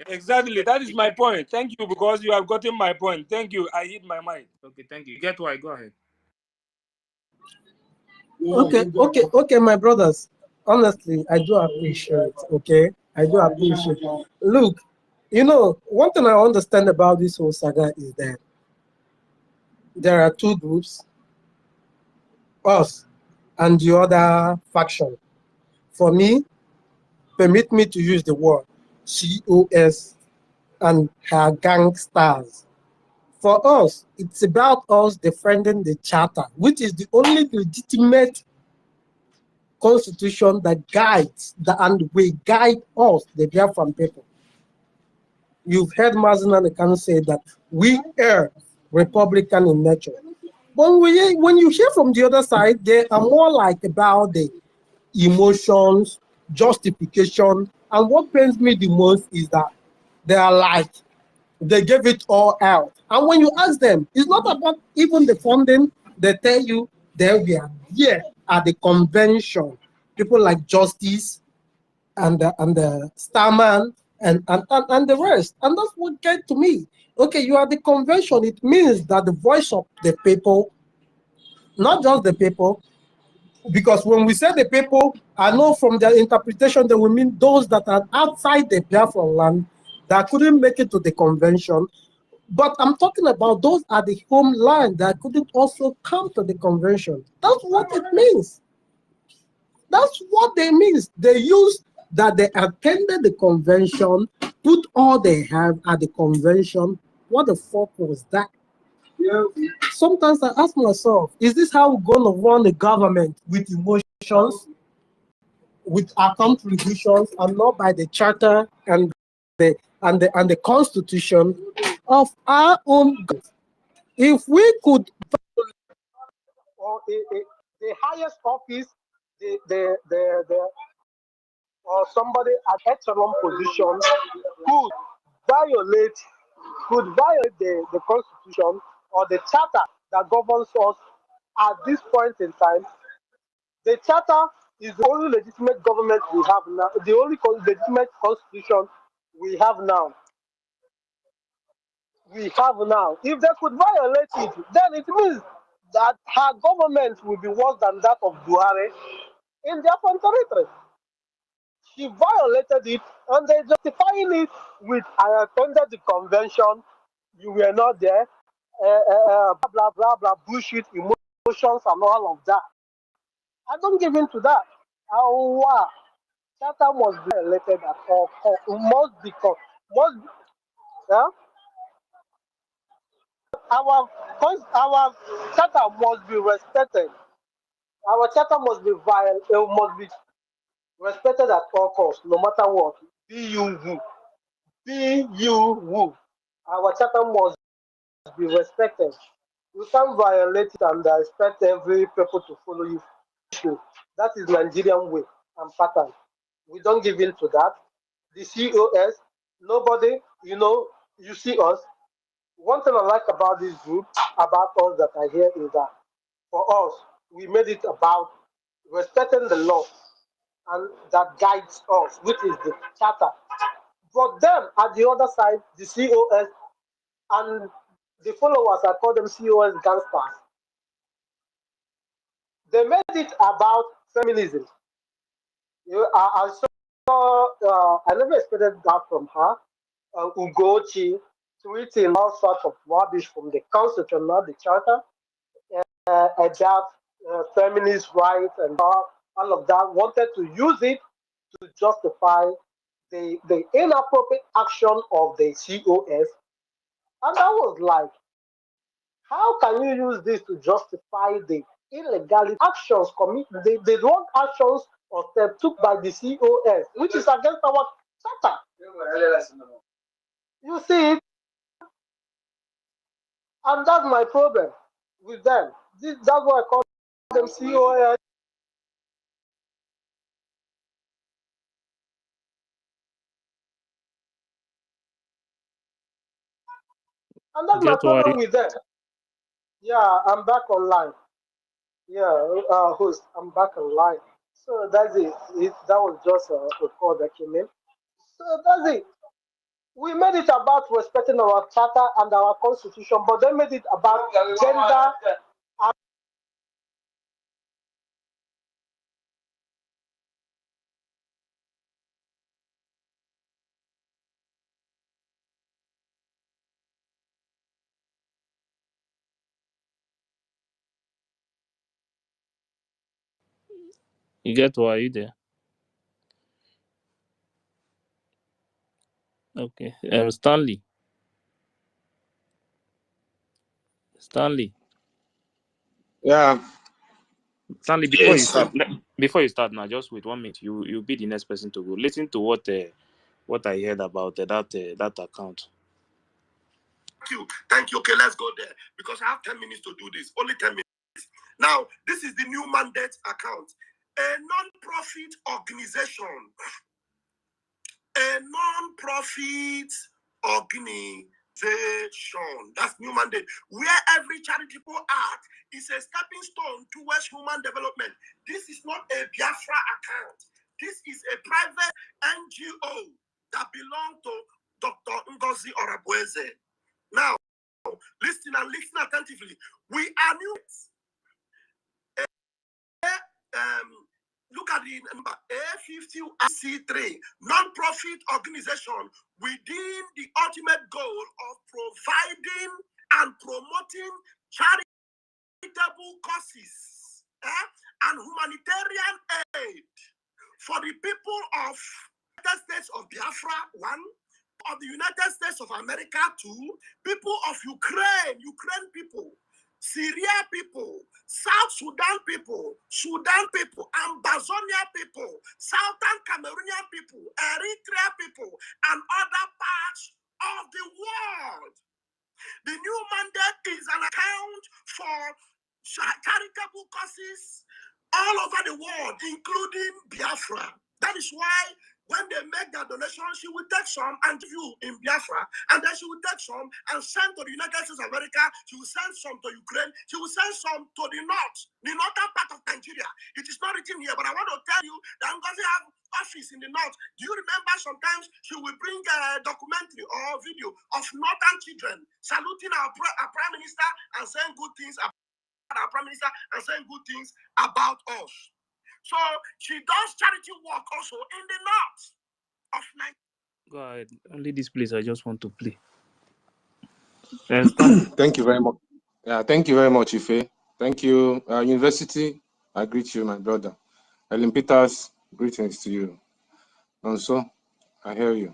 Exactly. That is my point. Thank you, because you have gotten my point. Thank you. I hit my mind. Okay, thank you. Get why? Go ahead. Okay, my brothers. Honestly, I do appreciate. Okay, I do appreciate. Look, one thing I understand about this whole saga is that there are two groups, us and the other faction. For me, permit me to use the word COS and her gangsters. For us, it's about us defending the charter, which is the only legitimate constitution that guides and will guide us, the Biafran people. You've heard Mazen and Kanu say that we are Republican in nature. But when you hear from the other side, they are more like about the emotions, justification, and what pains me the most is that they are like, they gave it all out. And when you ask them, it's not about even the funding. They tell you they were here at the convention. People like Justice and the Starman and the rest. And that's what get to me. Okay, you are the convention. It means that the voice of the people, not just the people, because when we say the people, I know from their interpretation that we mean those that are outside the Biafra land that couldn't make it to the convention. But I'm talking about those at the homeland that couldn't also come to the convention. That's what it means. That's what they mean. They use that they attended the convention, put all they have at the convention. What the fuck was that? Yeah. Sometimes I ask myself, is this how we're going to run the government, with emotions, with our contributions, and not by the charter and the constitution of our own government? If we could, or the highest office, the or somebody at echelon position violate the constitution or the charter that governs us at this point in time. The charter is the only legitimate government we have now, the only legitimate constitution we have now. If they could violate it, then it means that her government will be worse than that of Buhari in their territory. She violated it, and they're justifying it with, I attended the convention, you were not there, blah, blah, blah, bullshit, emotions, and all of that. I don't give in to that. Our charter must be violated at all costs. Yeah? Our charter must be respected. Our charter must be respected at all costs, no matter what. Be you who. Our charter must be respected. You can't violate it and expect every people to follow you. That is Nigerian way and pattern. We don't give in to that. The COS, nobody, you see us. One thing I like about this group, about us that I hear, is that for us, we made it about respecting the law and that guides us, which is the charter. But them at the other side, the COS and the followers, I call them COS gangsters. They made it about feminism. I saw, I never expected that from her. Ugochi tweeting all sorts of rubbish from the constitution, not the charter, about feminist rights and all of that. Wanted to use it to justify the inappropriate action of the COS. And I was like, how can you use this to justify the illegal actions committed, the wrong actions or steps took by the COS, which is against our charter? You see it, and that's my problem with them. That's why I call them COS. And that's my problem with them. Yeah, I'm back online. Yeah, host, I'm back online. So that's it. That was just a call that came in. So that's it. We made it about respecting our charter and our constitution, but they made it about gender. You get why you there? Okay. Stanley. Stanley. Yeah. Stanley, Yes. before you start now, just wait 1 minute. You be the next person to go. Listen to what I heard about that account. Thank you. Okay, let's go there because I have 10 minutes to do this. Only 10 minutes. Now, this is the new mandate account. A non-profit organization. A non-profit organization. That's new mandate. Where every charitable act is a stepping stone towards human development. This is not a Biafra account. This is a private NGO that belongs to Dr. Ngozi Orabueze. Now, listen attentively. We are new. Look at the number A50C3, non-profit organization within the ultimate goal of providing and promoting charitable causes and humanitarian aid for the people of the United States of Biafra, 1, of the United States of America, 2, people of Ukraine people, Syria people, South Sudan people, Ambazonia people, Southern Cameroonian people, Eritrea people, and other parts of the world. The new mandate is an account for charitable causes all over the world, including Biafra. That is why when they make their donation, she will take some and give you in Biafra, and then she will take some and send to the United States of America. She will send some to Ukraine. She will send some to the northern part of Nigeria. It is not written here, but I want to tell you that Ngozi have office in the north. Do you remember sometimes she will bring a documentary or video of northern children saluting our prime minister and saying good things about our prime minister and saying good things about us. So she does charity work also in the north of Nigeria. Go ahead. Only this place I just want to play. Thank you very much. Yeah, thank you very much, Ife. Thank you. University, I greet you, my brother. Ellen Peters, greetings to you. Also, I hear you.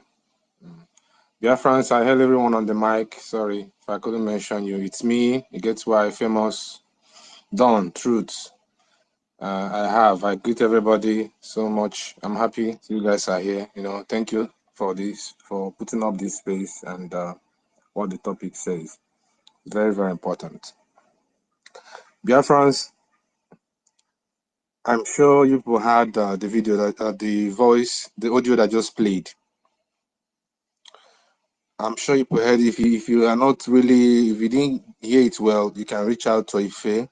Biafrans, I heard everyone on the mic. Sorry if I couldn't mention you. It's me. It gets why famous Don Truth. I greet everybody so much. I'm happy you guys are here. Thank you for this, for putting up this space and what the topic says. Very, very important. Biafrans, I'm sure you people had the video, that the audio that just played. I'm sure you heard. If you are not really, if you didn't hear it well, you can reach out to Ife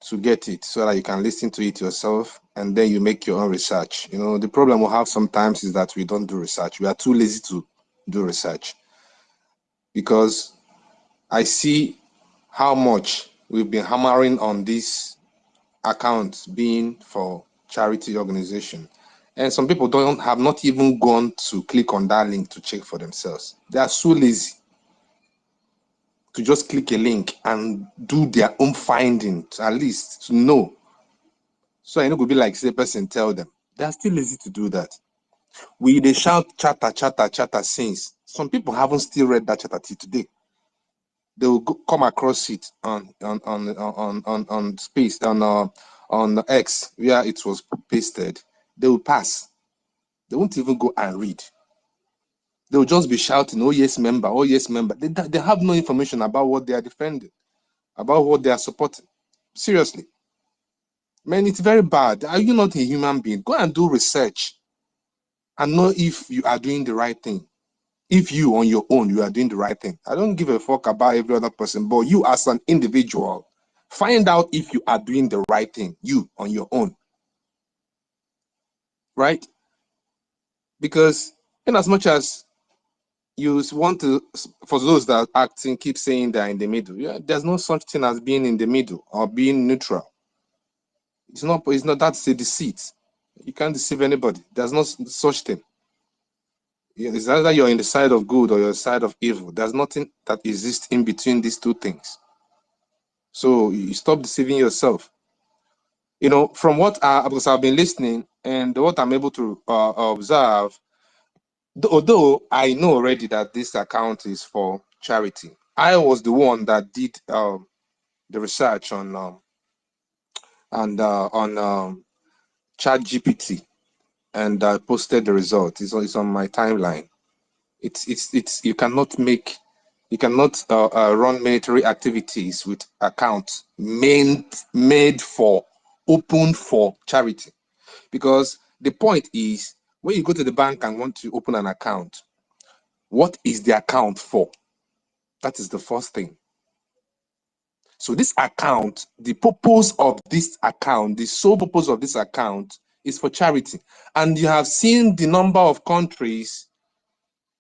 to get it so that you can listen to it yourself and then you make your own research. The problem we have sometimes is that we don't do research. We are too lazy to do research because I see how much we've been hammering on this account being for charity organization. And some people have not even gone to click on that link to check for themselves. They are so lazy to just click a link and do their own findings, at least to know. So I know it could be like say person tell them. They are still lazy to do that. They shout chatter since. Some people haven't still read that chatter till today. They will come across it on space on X where it was pasted. They will pass. They won't even go and read. They will just be shouting, "Oh yes, member! Oh yes, member!" They have no information about what they are defending, about what they are supporting. Seriously, man, it's very bad. Are you not a human being? Go and do research and know if you are doing the right thing. If you on your own, you are doing the right thing. I don't give a fuck about every other person, but you as an individual, find out if you are doing the right thing, you on your own. Right? Because in as much as you want to, for those that are acting, keep saying they're in the middle. Yeah, there's no such thing as being in the middle or being neutral. It's not, that's a deceit. You can't deceive anybody. There's no such thing. It's either you're in the side of good or you're the side of evil. There's nothing that exists in between these two things. So you stop deceiving yourself. You know, from what because I've been listening and what I'm able to observe, although I know already that this account is for charity, I was the one that did the research on ChatGPT and posted the result. It's on my timeline. It's you cannot run military activities with accounts made for open for charity, because the point is when you go to the bank and want to open an account, what is the account for? That is the first thing. So this account, the purpose of this account, the sole purpose of this account is for charity. And you have seen the number of countries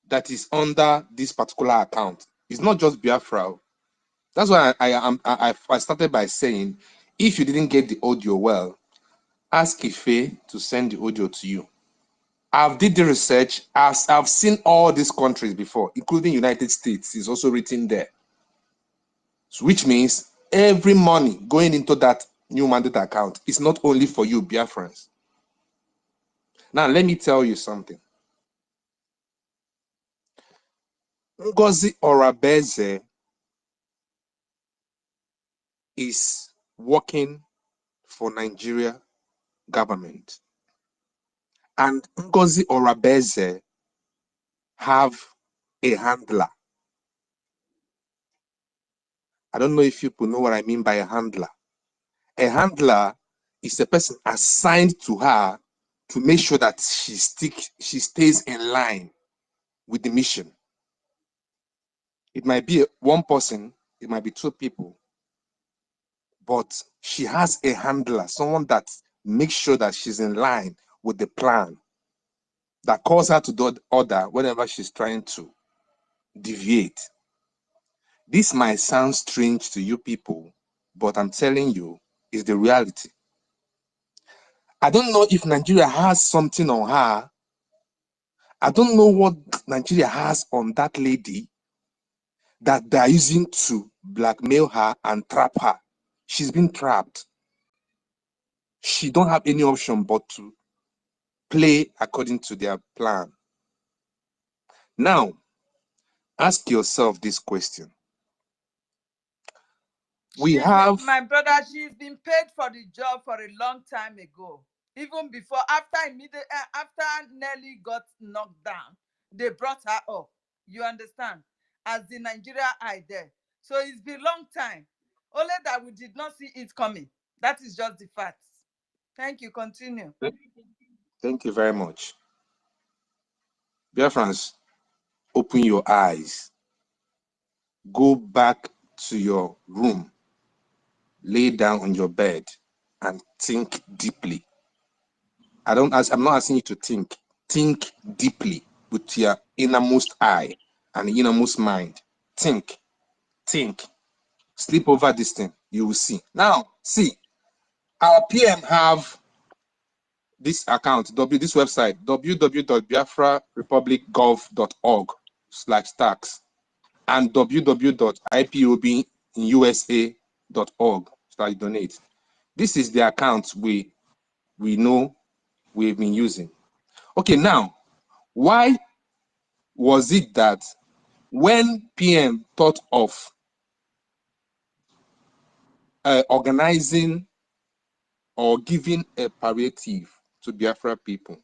that is under this particular account. It's not just Biafra. That's why I started by saying, if you didn't get the audio well, ask Ife to send the audio to you. I've did the research. I've seen all these countries before, including United States. Is also written there. So which means every money going into that new mandate account is not only for you, Biafrans. Now, let me tell you something. Ngozi Orabeze is working for Nigeria government. And Ngozi Orabeze have a handler. I don't know if people know what I mean by a handler. A handler is a person assigned to her to make sure that she stays in line with the mission. It might be one person, it might be two people, but she has a handler, someone that makes sure that she's in line with the plan, that calls her to do order whenever she's trying to deviate. This might sound strange to you people, but I'm telling you, it's the reality. I don't know if Nigeria has something on her. I don't know what Nigeria has on that lady that they're using to blackmail her and trap her. She's been trapped. She don't have any option but to play according to their plan. Now, ask yourself this question. My brother, she's been paid for the job for a long time ago. Even before, after Nelly got knocked down, they brought her up. You understand? As the Nigeria eye there. So it's been a long time. Only that we did not see it coming. That is just the facts. Thank you. Continue. Thank you very much. Biafrans, open your eyes. Go back to your room. Lay down on your bed and think deeply. I'm not asking you to think. Think deeply with your innermost eye and innermost mind. Think. Sleep over this thing. You will see. Now, see, our PM have this account, this website, www.biafrarepublicgov.org/tax and www.ipobinUSA.org/donate. This is the account we know we've been using. Okay, now, why was it that when PM thought of organizing or giving a palliative to Biafra people,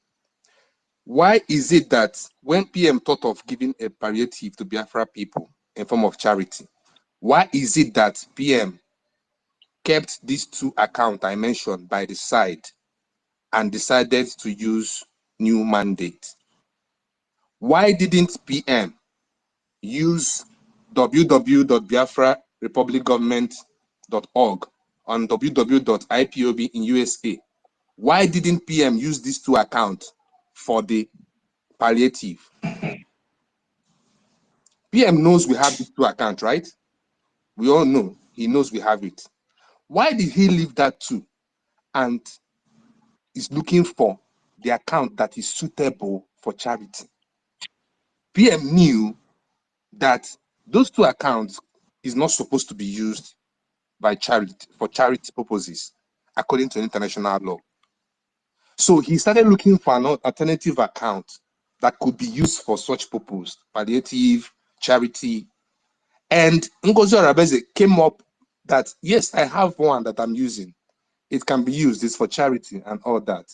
why is it that when PM thought of giving a palliative to Biafra people in form of charity, why is it that PM kept these two accounts I mentioned by the side and decided to use new mandate? Why didn't PM use www.biafrarepublicgovernment.org and www.ipobinUSA? Why didn't PM use these two accounts for the palliative? PM knows we have these two accounts, right? We all know he knows we have it. Why did he leave that too and is looking for the account that is suitable for charity? PM knew that those two accounts is not supposed to be used by charity for charity purposes, according to international law. So he started looking for an alternative account that could be used for such purpose, palliative, charity. And Ngozi Arabeze came up that, yes, I have one that I'm using. It can be used, it's for charity and all that.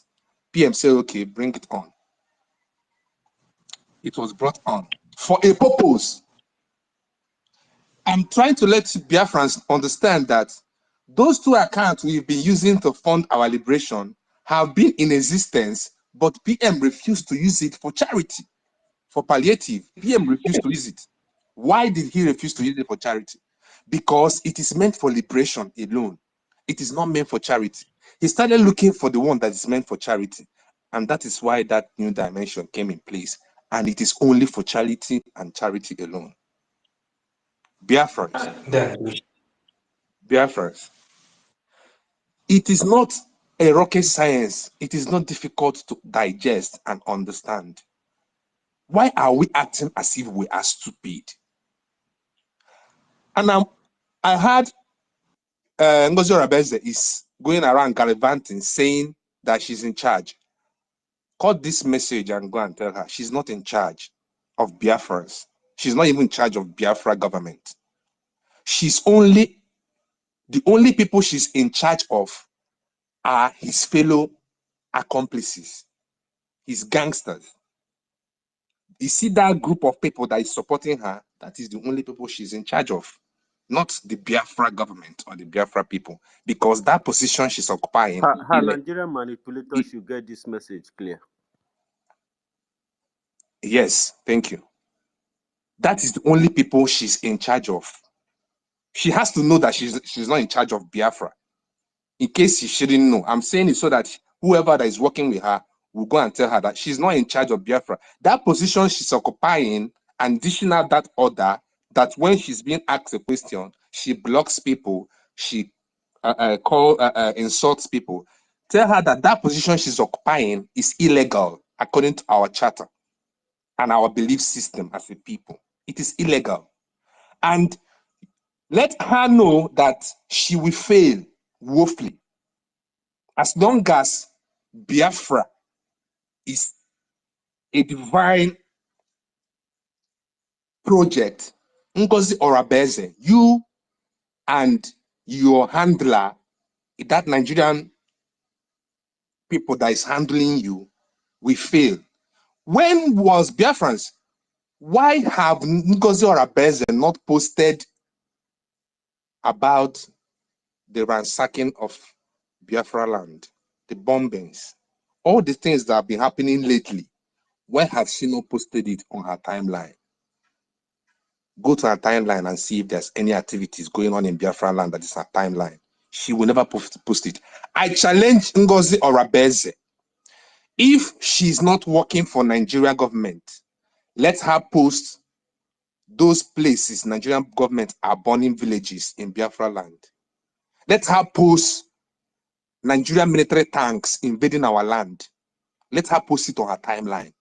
PM said, okay, bring it on. It was brought on for a purpose. I'm trying to let Biafrans understand that those two accounts we've been using to fund our liberation have been in existence, but PM refused to use it for charity, for palliative. PM refused to use it. Why did he refuse to use it for charity? Because it is meant for liberation alone. It is not meant for charity. He started looking for the one that is meant for charity. And that is why that new dimension came in place. And it is only for charity and charity alone. Biafrans. Biafrans. It is not a rocket science. It is not difficult to digest and understand. Why are we acting as if we are stupid? And I heard Ngozi Arabeze is going around gallivanting, saying that she's in charge. Cut this message and go and tell her she's not in charge of Biafrans. She's not even in charge of Biafra government. The only people she's in charge of are his fellow accomplices, his gangsters. You see that group of people that is supporting her, that is the only people she's in charge of, not the Biafra government or the Biafra people, because that position she's occupying. Her Nigerian manipulator should get this message clear. Yes, thank you. That is the only people she's in charge of. She has to know that she's not in charge of Biafra. In case she didn't know, I'm saying it so that whoever that is working with her will go and tell her that she's not in charge of Biafra. That position she's occupying, and dishing out that order, that when she's being asked a question, she blocks people, she insults people. Tell her that that position she's occupying is illegal according to our charter and our belief system as a people. It is illegal. And let her know that she will fail woefully. As long as Biafra is a divine project, Ngozi Arabeze, you and your handler, that Nigerian people that is handling you, will fail. When was Biafrans? Why have Ngozi Arabeze not posted about the ransacking of Biafra land, the bombings, all the things that have been happening lately? Why has she not posted it on her timeline? Go to her timeline and see if there's any activities going on in Biafra land that is her timeline. She will never post it. I challenge Ngozi Arabeze. If she's not working for Nigeria government, let her post those places Nigerian government are burning villages in Biafra land. Let her post Nigerian military tanks invading our land. Let her post it on her timeline.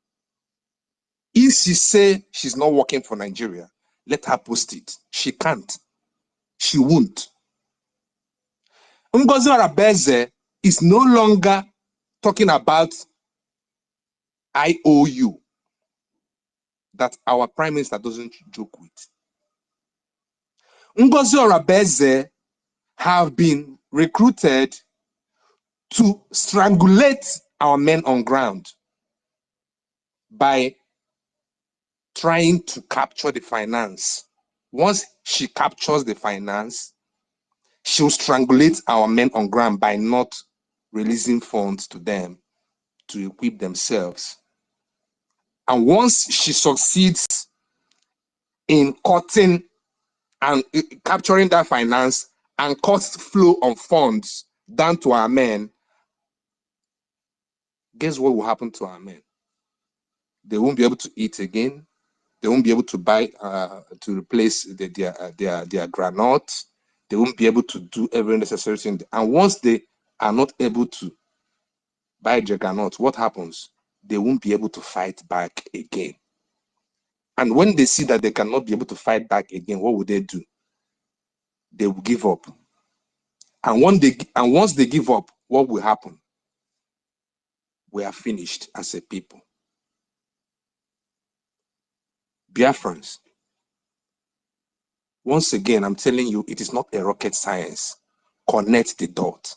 If she say she's not working for Nigeria, let her post it. She can't. She won't. Ngozi Arabeze is no longer talking about IOU that our prime minister doesn't joke with. Ngozi Arabeze have been recruited to strangulate our men on ground by trying to capture the finance. Once she captures the finance, she'll strangulate our men on ground by not releasing funds to them to equip themselves. And once she succeeds in cutting and capturing that finance and cost flow of funds down to our men, guess what will happen to our men? They won't be able to eat again. They won't be able to buy to replace their granite. They won't be able to do every necessary thing. And once they are not able to buy their granite, what happens? They won't be able to fight back again. And when they see that they cannot be able to fight back again, what will they do? They will give up. And once they give up, what will happen? We are finished as a people. Biafrans, once again, I'm telling you, it is not a rocket science. Connect the dot.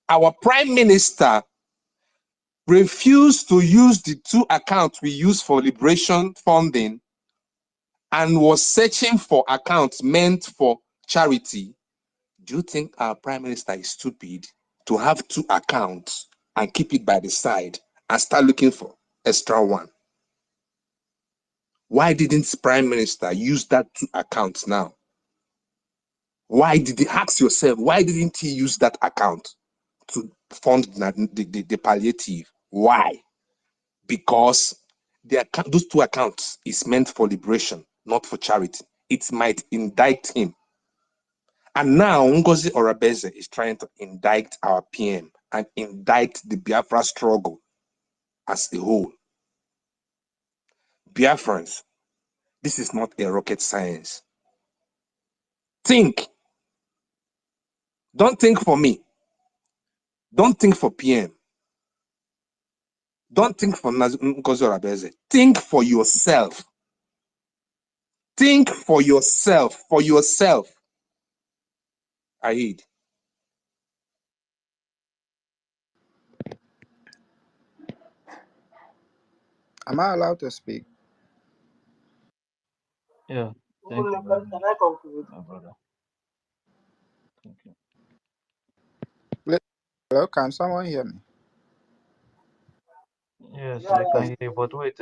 Our prime minister refused to use the 2 accounts we use for liberation funding and was searching for accounts meant for charity. Do you think our prime minister is stupid to have 2 accounts and keep it by the side and start looking for extra one? Why didn't prime minister use that 2 accounts now? Why did he ask yourself, why didn't he use that account to fund the palliative? Why? Because those 2 accounts is meant for liberation, not for charity. It might indict him. And now Ngozi Orabeze is trying to indict our PM and indict the Biafra struggle as a whole. Biafrans, this is not a rocket science. Think. Don't think for me. Don't think for PM. Don't think for Ngozi Orabeze. Think for yourself. Think for yourself. For yourself. Aid. Am I allowed to speak? Yeah, thank you very much, my brother. Thank you. Hello, can someone hear me? Yes, I can hear you, but wait,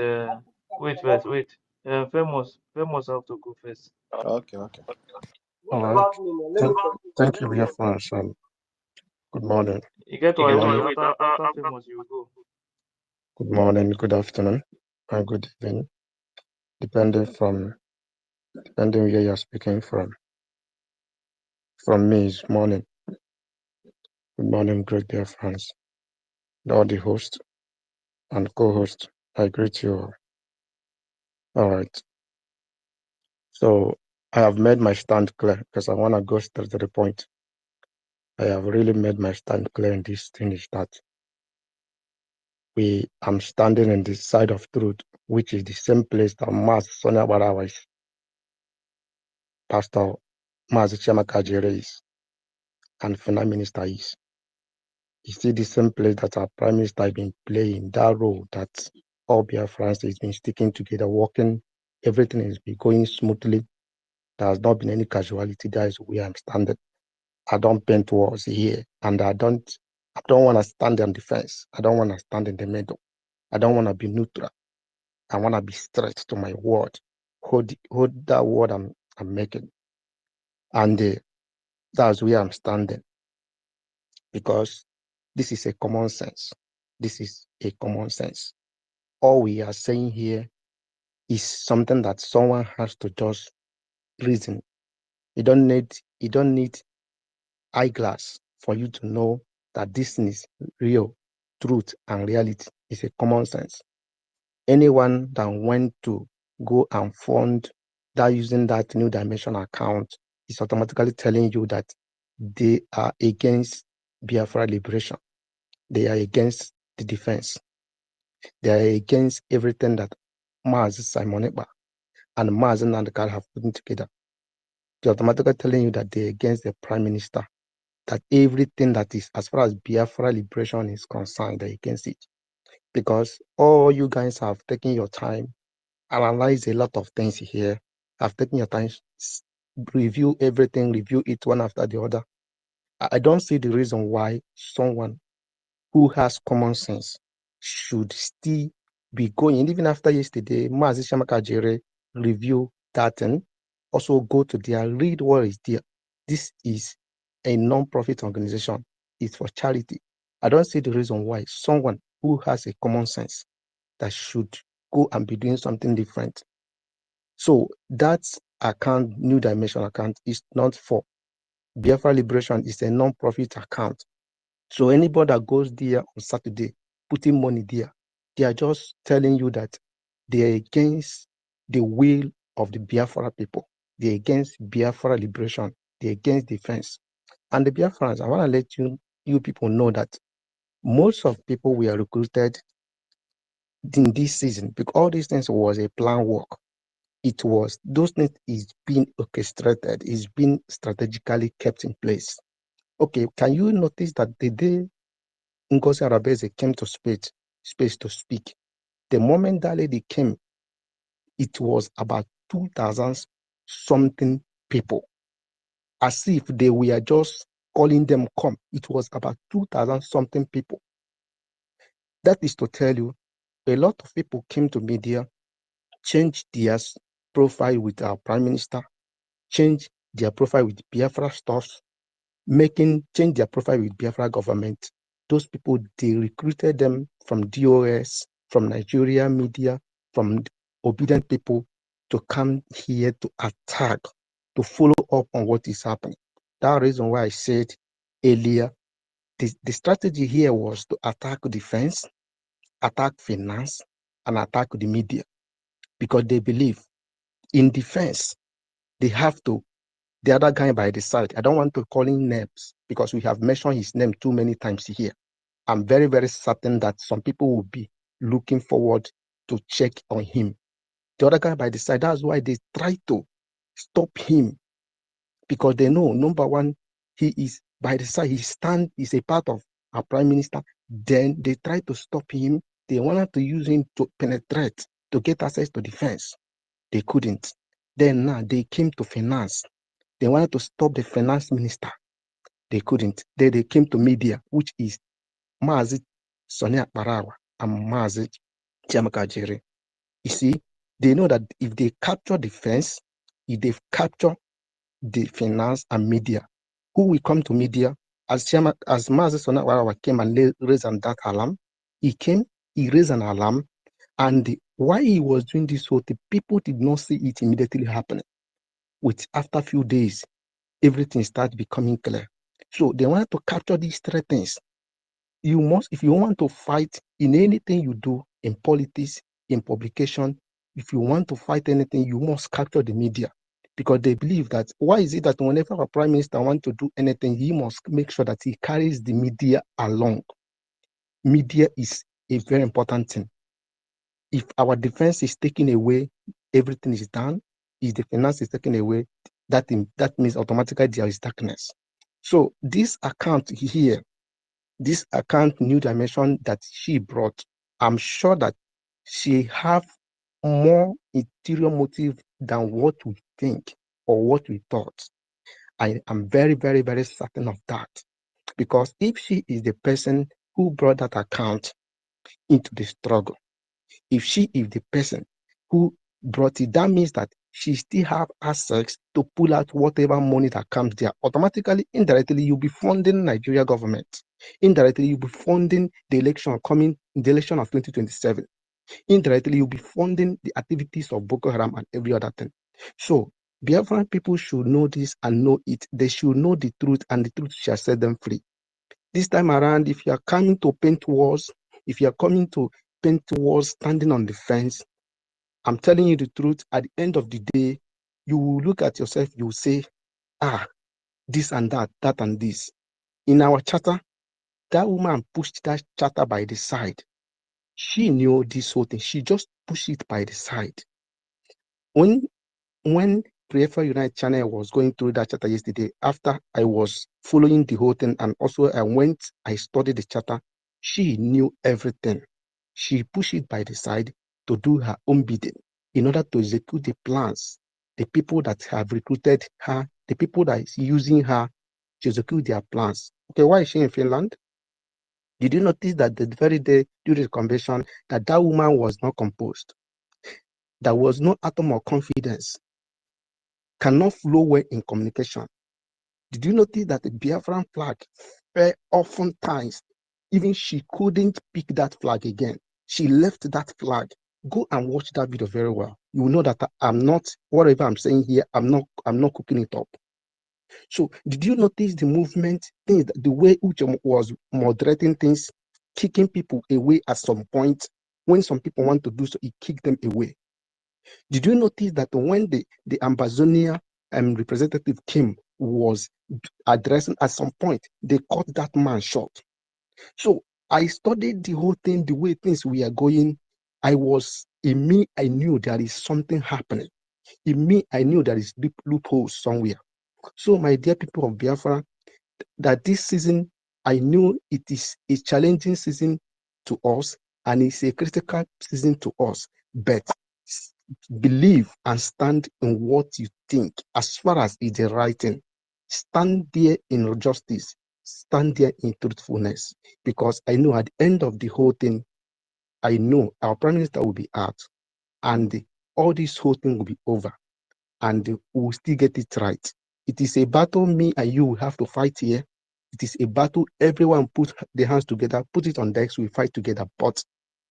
wait first, wait. Famous have to go first. Okay. All right. Thank you, dear friends. Good morning. You get why? Wait, after famous, you go. Good morning, good afternoon, and good evening, depending where you're speaking from. From me, it's morning. Good morning, great dear friends. All the host and co-host, I greet you all. All right. So I have made my stand clear because I want to go straight to the point. I have really made my stand clear in this thing is that I'm standing in the side of truth, which is the same place that Mas Sonia Barawa is, Pastor Mas Chiamaka Jere is, and Finance Minister is. You see the same place that our Prime Minister has been playing, that role that all Biafrans has been sticking together, working, everything has been going smoothly. There has not been any casualty. That is where I'm standing. I don't paint walls here, and I don't want to stand on the fence. I don't want to stand in the middle. I don't want to be neutral. I want to be straight to my word. Hold that word I'm making. And that's where I'm standing. Because this is a common sense. This is a common sense. All we are saying here is something that someone has to just reason. You don't need eyeglass for you to know that this is real, truth, and reality. Is a common sense. Anyone that went to go and fund that using that new dimension account is automatically telling you that they are against Biafra liberation. They are against the defense. They are against everything that Maz Simoneba and Maz Nandekar have put together. They're automatically telling you that they're against the prime minister, that everything that is, as far as Biafra liberation is concerned, they're against it. Because all you guys have taken your time, analyze a lot of things here, have taken your time, review everything, review it one after the other. I don't see the reason why someone who has common sense should still be going. Even after yesterday, Mazi Shamaka Jere review that and also go to there, read what is there. This is a non-profit organization. It's for charity. I don't see the reason why someone who has a common sense that should go and be doing something different. So that account, New Dimension account, is not for Biafra Liberation. It's a non-profit account. So anybody that goes there on Saturday, putting money there, they are just telling you that they are against the will of the Biafra people. They're against Biafra Liberation. They're against defense. And the Biafrans, I want to let you people know that most of people were recruited in this season because all these things was a plan work. It was, those things is being orchestrated, is being strategically kept in place. Okay, can you notice that the day Ngozi Arabeze came to space to speak, the moment that lady came, it was about 2,000 something people, as if they were just calling them come. It was about 2,000 something people. That is to tell you, a lot of people came to media, changed their profile with our prime minister, changed their profile with Biafra stars, change their profile with Biafra government. Those people, they recruited them from DOS, from Nigeria media, from obedient people to come here to attack, to follow up on what is happening. That reason why I said earlier, the strategy here was to attack defense, attack finance, and attack the media, because they believe in defense, they have to, the other guy by the side, I don't want to call him names because we have mentioned his name too many times here. I'm very, very certain that some people will be looking forward to check on him. The other guy by the side, that's why they try to stop him, because they know, number one, he is by the side, he's a part of our prime minister. Then they try to stop him. They wanted to use him to penetrate, to get access to defense. They couldn't. Then now they came to finance. They wanted to stop the finance minister. They couldn't. Then they came to media, which is Mazi Sonia Barawa and Mazi Chiamakajiri. You see, they know that if they capture defense, if they capture the finance and media, who will come to media? As Mazi Sonia Barawa came and raised that alarm, he raised an alarm, and why he was doing this, so the people did not see it immediately happening. After a few days, everything started becoming clear. So they wanted to capture these three things. You must, if you want to fight in anything you do, in politics, in publication, if you want to fight anything, you must capture the media, because they believe that, why is it that whenever a prime minister wants to do anything, he must make sure that he carries the media along. Media is a very important thing. If our defense is taken away, everything is done. If the finance is taken away, that means automatically there is darkness. So this account here, this account New Dimension that she brought, I'm sure that she have more interior motive than what we think or what we thought. I am very, very, very certain of that. Because if she is the person who brought that account into the struggle, if she is the person who brought it, that means that she still have access to pull out whatever money that comes there. Automatically, indirectly, you'll be funding Nigeria government. Indirectly, you'll be funding the election of 2027. Indirectly, you'll be funding the activities of Boko Haram and every other thing. So, Biafran people should know this and know it. They should know the truth, and the truth shall set them free. This time around, if you are coming to paint walls, if you are coming to paint walls standing on the fence, I'm telling you the truth, at the end of the day, you will look at yourself, you will say, this and that and this. In our charter, that woman pushed that charter by the side. She knew this whole thing. She just pushed it by the side. When Biafra Unite channel was going through that charter yesterday, after I was following the whole thing, and also I studied the charter, she knew everything. She pushed it by the side to do her own bidding in order to execute the plans. The people that have recruited her, the people that is using her to execute their plans. Okay, why is she in Finland? Did you notice that the very day during the convention that woman was not composed? There was no atom of confidence, cannot flow well in communication. Did you notice that the Biafran flag fell oftentimes? Even she couldn't pick that flag again. She left that flag Go and watch that video very well. You will know that I'm not, whatever I'm saying here, I'm not cooking it up. So did you notice the movement, things, the way Uche was moderating things, kicking people away at some point? When some people want to do so, he kicked them away. Did you notice that when the Ambazonia representative came, was addressing at some point, they cut that man short? So I studied the whole thing, the way things were going. I knew there is something happening. In me, I knew there is deep loopholes somewhere. So my dear people of Biafra, that this season, I knew it is a challenging season to us and it's a critical season to us. But believe and stand in what you think as far as it's the right thing. Stand there in justice, stand there in truthfulness, because I know at the end of the whole thing, I know our Prime Minister will be out and all this whole thing will be over and we will still get it right. It is a battle me and you will have to fight here. It is a battle everyone put their hands together, put it on decks, we fight together. But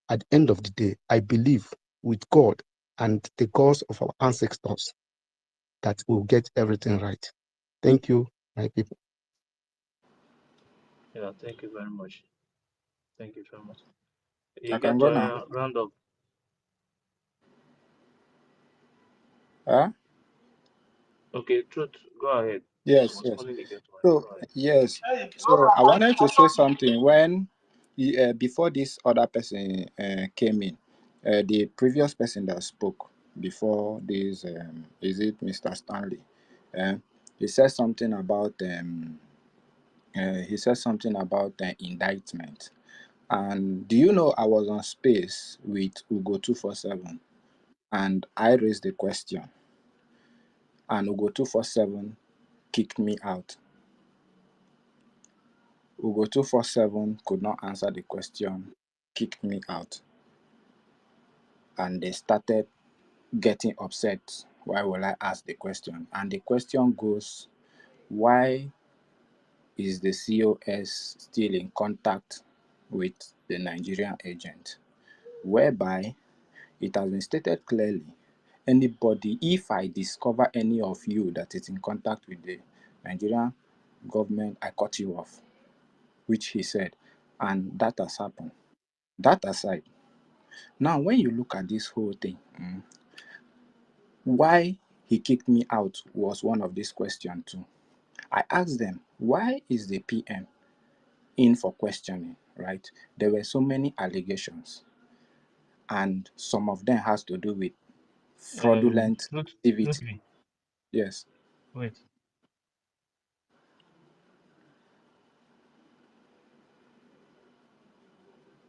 at the end of the day, I believe with God and the gods of our ancestors that we'll get everything right. Thank you, my people. Yeah, thank you very much. Thank you so much. I You can get go now. to round up. Huh? Okay, Truth, go ahead. I Yes, was yes. calling again to So go ahead. yes, so I wanted to say something when before this other person came in, the previous person that spoke before this, is it Mr. Stanley? He said something about indictment. And do you know I was on space with Ugo 247 and I raised the question and Ugo 247 kicked me out. Ugo 247 could not answer the question, kicked me out, and they started getting upset. Why will I ask the question? And the question goes, why is the COS still in contact with the Nigerian agent? Whereby it has been stated clearly, anybody, if I discover any of you that is in contact with the Nigerian government, I cut you off, which he said, and that has happened. That aside, now when you look at this whole thing, why he kicked me out was one of these questions too. I asked them, why is the PM in for questioning, right? There were so many allegations, and some of them has to do with fraudulent activity. Yes. Wait.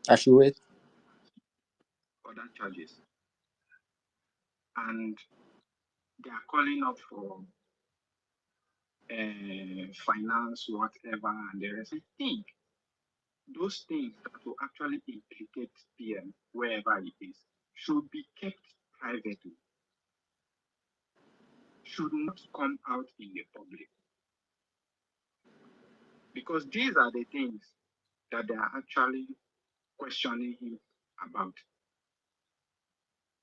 I should wait. Other charges. And they are calling up for finance, whatever, and the rest. I think those things that will actually implicate PM, wherever it is, should be kept privately, should not come out in the public. Because these are the things that they are actually questioning him about.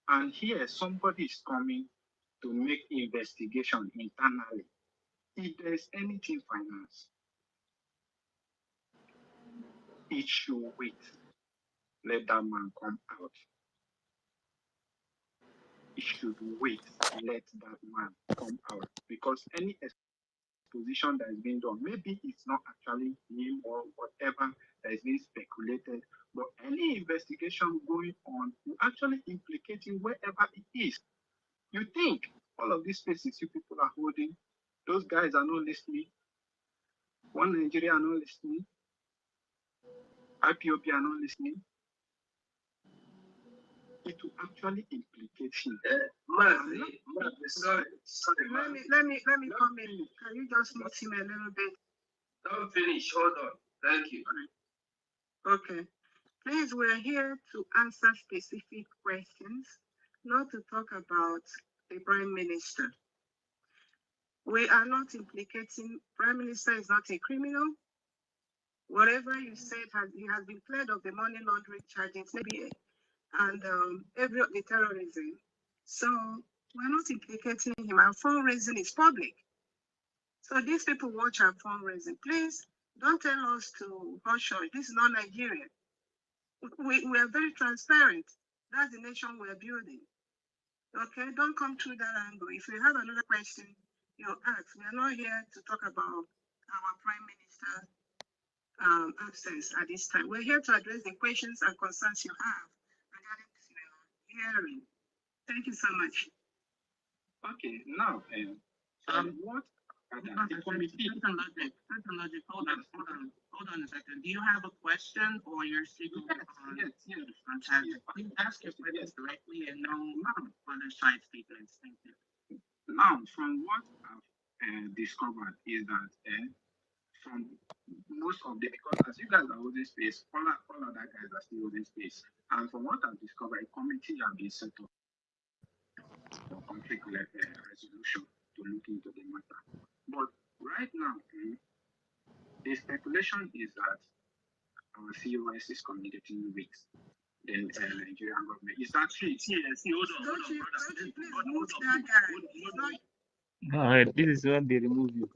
And here somebody is coming to make investigation internally. If there is anything finance, it should wait. Let that man come out. It should wait. Let that man come out. Because any exposition that is being done, maybe it's not actually him or whatever that is being speculated, but any investigation going on will actually implicate him wherever it is. You think all of these spaces you people are holding, those guys are not listening. One Nigeria are not listening. IPOP are not listening. It will actually implicate him. Sorry. Let me come in. Can you just mute him a little bit? Don't finish. Hold on. Thank you. Okay. Please, we're here to answer specific questions, not to talk about the Prime Minister. We are not implicating, Prime Minister is not a criminal. Whatever you said, he has been cleared of the money laundering charges. Maybe and every of the terrorism. So we're not implicating him. Our fundraising is public. So these people watch our fundraising. Please don't tell us to hush hush. This is not Nigeria. We are very transparent. That's the nation we're building. Okay, don't come through that angle. If you have another question, you ask. We are not here to talk about our Prime Minister absence at this time. We're here to address the questions and concerns you have regarding this hearing. Thank you so much. Okay, now, what the committee? Hold on a second. Do you have a question or you're speaking? Yes. Fantastic. Please ask your questions directly and no other side statements. Thank you. Now, from what I've discovered is that from most of the, because as you guys are holding space, all other guys are still holding space. And from what I've discovered, a committee has been set up for conflict resolution to look into the matter. But right now, the speculation is that our COS is communicating with the Nigerian government. Is that true? Hold on. This is when they remove you.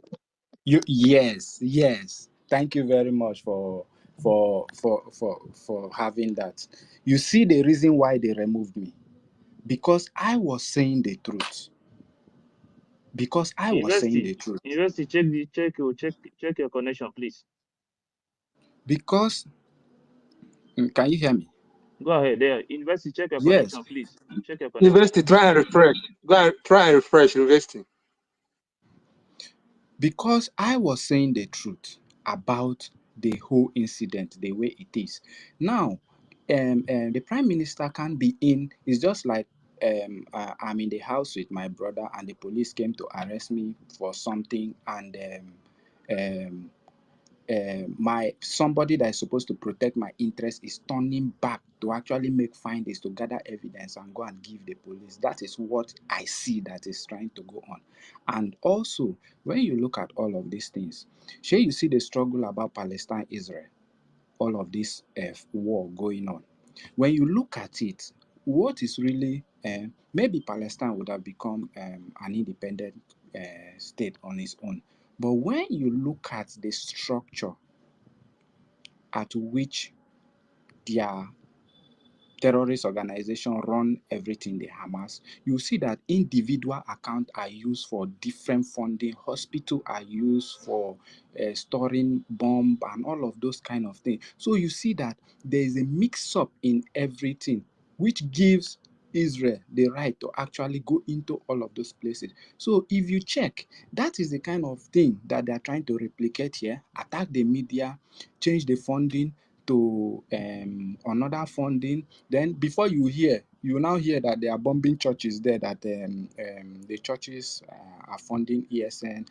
Yes. Thank you very much for having that. You see the reason why they removed me? Because I was saying the truth. University, check your connection, please. Because can you hear me? Go ahead there. University, check your connection, please. Check your connection. University, try and refresh. Try and refresh, University. Because I was saying the truth about the whole incident, the way it is. Now, the Prime Minister can't be in. It's just like I'm in the house with my brother and the police came to arrest me for something, and my somebody that is supposed to protect my interest is turning back to actually make findings, to gather evidence and go and give the police. That is what I see that is trying to go on. And also, when you look at all of these things, sure, you see the struggle about Palestine, Israel, all of this war going on. When you look at it, what is really maybe Palestine would have become an independent state on its own. But when you look at the structure at which their terrorist organization run everything, the Hamas, you see that individual accounts are used for different funding, hospitals are used for storing bomb and all of those kind of things. So you see that there is a mix-up in everything, which gives Israel the right to actually go into all of those places. So if you check, that is the kind of thing that they are trying to replicate here: attack the media, change the funding to another funding. Then before you now hear that they are bombing churches there, that the churches are funding ESN,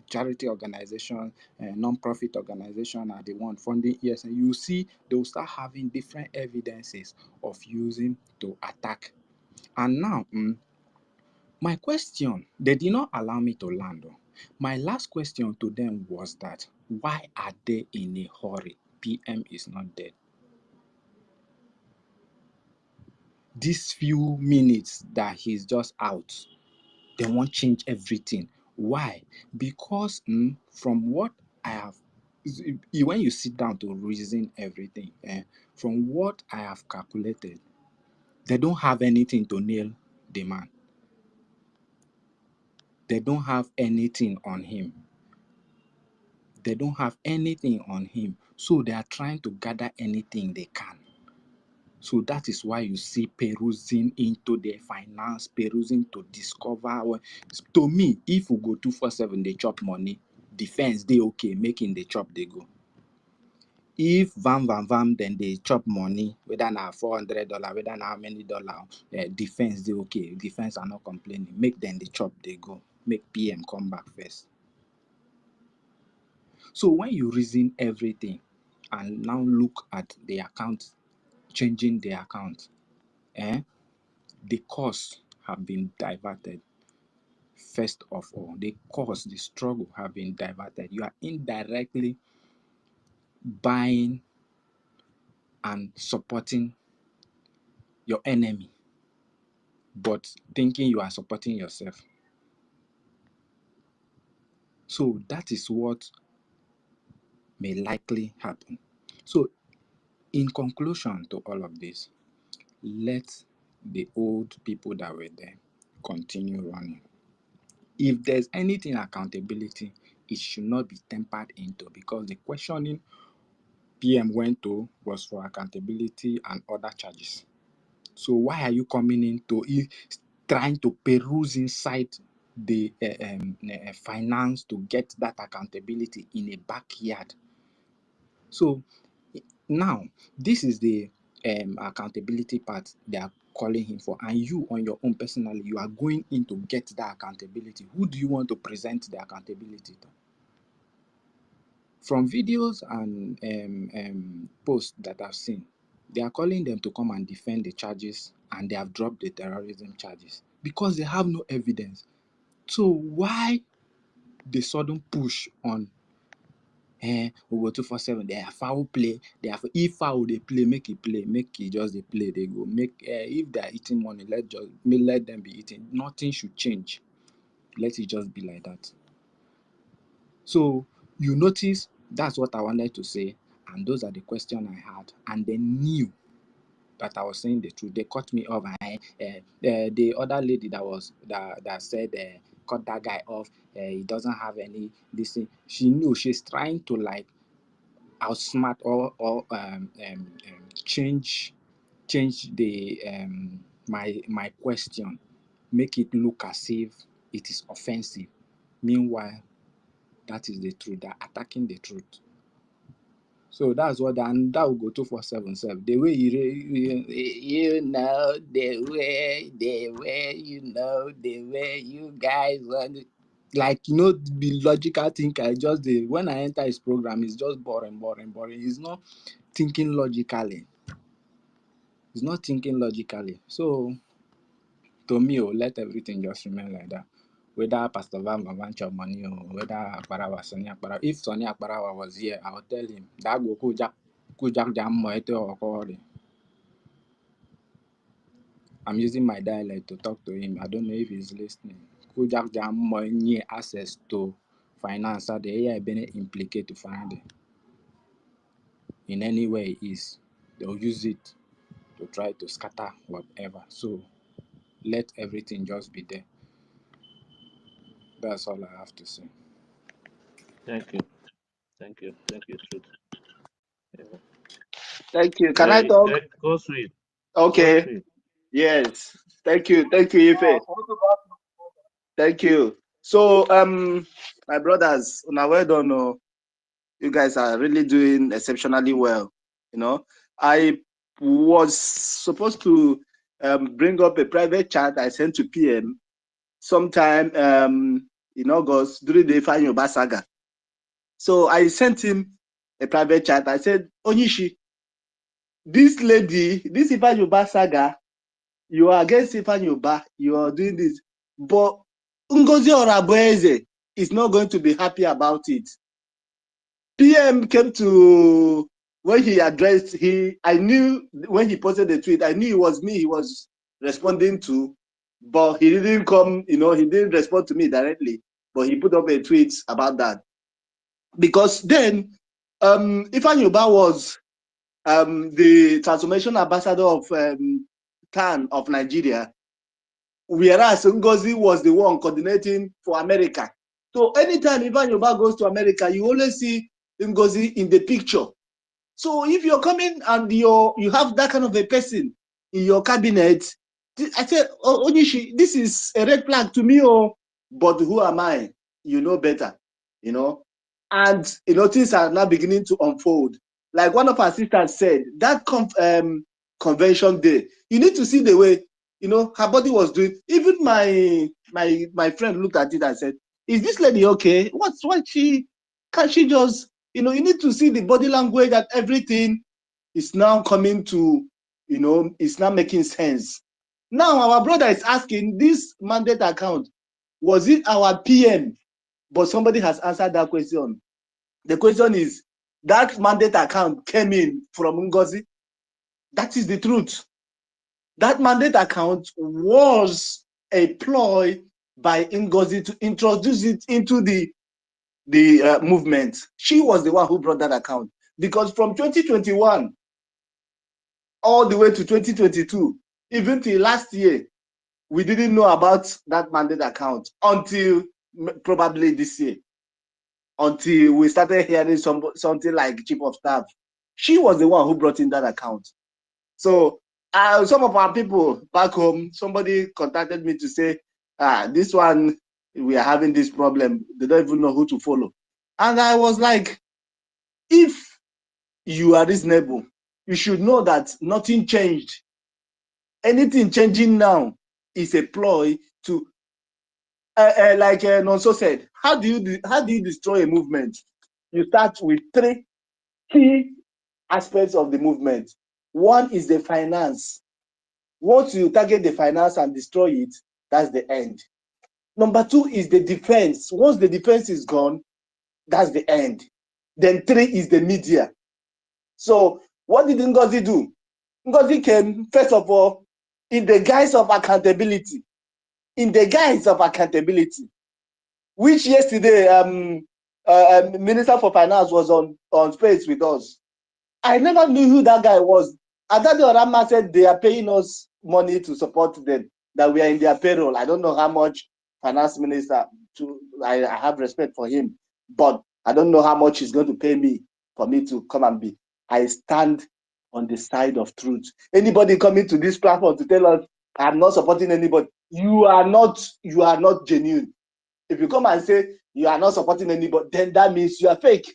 charity organization, non-profit organization are the one funding ESN. You see they will start having different evidences of using to attack. And now my question, they did not allow me to land on. My last question to them was that why are they in a hurry? PM is not dead. These few minutes that he's just out, they won't change everything. Why? Because from what I have, when you sit down to reason everything, from what I have calculated, they don't have anything to nail the man. They don't have anything on him. They don't have anything on him. So they are trying to gather anything they can. So that is why you see perusing into their finance, perusing to discover. To me, if we go 247, they chop money. Defense, they okay, making the chop, they go. If vam, then they chop money, whether now $400, whether now how many dollars, defense, they okay. Defense are not complaining. Make them the chop, they go. Make PM come back first. So when you reason everything and now look at the account, changing the account, the costs have been diverted. First of all, the struggle have been diverted. You are indirectly buying and supporting your enemy, but thinking you are supporting yourself. So that is what may likely happen. So in conclusion to all of this, let the old people that were there continue running. If there's anything accountability, it should not be tempered into, because the questioning PM went to was for accountability and other charges. So why are you coming into trying to peruse inside the finance to get that accountability in a backyard? So now this is the accountability part they are calling him for, and you on your own personally, you are going in to get that accountability. Who do you want to present the accountability to? From videos and posts that I've seen, they are calling them to come and defend the charges, and they have dropped the terrorism charges because they have no evidence. So why the sudden push on we go 247? They are foul play. They are, if foul they play, make it play, make it just they play. They go make if they are eating money, let them be eating. Nothing should change. Let it just be like that. So you notice that's what I wanted to say, and those are the questions I had, and they knew that I was saying the truth. They cut me off. The other lady that said cut that guy off. He doesn't have any this thing. She knew she's trying to like outsmart or change the my question, make it look as if it is offensive. Meanwhile, that is the truth. They're attacking the truth. So that's what, and that will go 247. The way you know, the way you guys want, like, the logical thinker. Just when I enter his program, it's just boring. He's not thinking logically. So to me, let everything just remain like that. Whether Pastor Van chop money or whether Akparawa, Sonny Akparawa. If Sonny Akparawa was here, I would tell him that go kujak jam moete or. I'm using my dialect to talk to him. I don't know if he's listening. Kujak jam money access to finance that the AI been implicate to find it. In any way it is, they'll use it to try to scatter whatever. So let everything just be there. That's all I have to say. Thank you, Truth. Yeah. Thank you. Can I talk? Go sweet. Okay. Go sweet. Yes. Thank you, Ife. Thank you. So, my brothers, now well done. You guys are really doing exceptionally well. I was supposed to bring up a private chat I sent to PM sometime in August during the EFIK-IBIBIO saga. So I sent him a private chat. I said, Onishi, this lady, this EFIK-IBIBIO saga, you are against EFIK-IBIBIO, you are doing this, but Ngozi Orabueze is not going to be happy about it. PM came to, when he addressed, I knew when he posted the tweet, I knew it was me he was responding to, but he didn't come, he didn't respond to me directly, but he put up a tweet about that. Because then, EFIK-IBIBIO was the transformation ambassador of TAN of Nigeria, whereas Ngozi was the one coordinating for America. So anytime EFIK-IBIBIO goes to America, you always see Ngozi in the picture. So if you're coming and you have that kind of a person in your cabinet, I said, Onishi, this is a red flag to me, but who am I? You know better, And things are now beginning to unfold. Like one of our sisters said, that convention day, you need to see the way her body was doing. Even my friend looked at it and said, is this lady okay? Can't she just, you need to see the body language, that everything is now coming to, it's now making sense. Now our brother is asking, this mandate account, was it our PM? But somebody has answered that question. The question is, that mandate account came in from Ngozi. That is the truth. That mandate account was a ploy by Ngozi to introduce it into the movement. She was the one who brought that account, because from 2021 all the way to 2022, even till last year, we didn't know about that mandate account until probably this year, until we started hearing something like chief of staff. She was the one who brought in that account. So some of our people back home, somebody contacted me to say, this one, we are having this problem. They don't even know who to follow. And I was like, if you are reasonable, you should know that nothing changed. Anything changing now is a ploy to, like Nonso said, how do you destroy a movement? You start with three key aspects of the movement. One is the finance. Once you target the finance and destroy it, that's the end. Number two is the defense. Once the defense is gone, that's the end. Then three is the media. So what did Ngozi do? Ngozi came, first of all, in the guise of accountability. In the guise of accountability, which yesterday Minister for Finance was on space with us. I never knew who that guy was. Adade Orama said they are paying us money to support them, that we are in their payroll. I don't know how much finance minister, I have respect for him, but I don't know how much he's going to pay me for me to come and be. I stand on the side of truth. Anybody coming to this platform to tell us I'm not supporting anybody, you are not genuine. If you come and say you are not supporting anybody, then that means you are fake,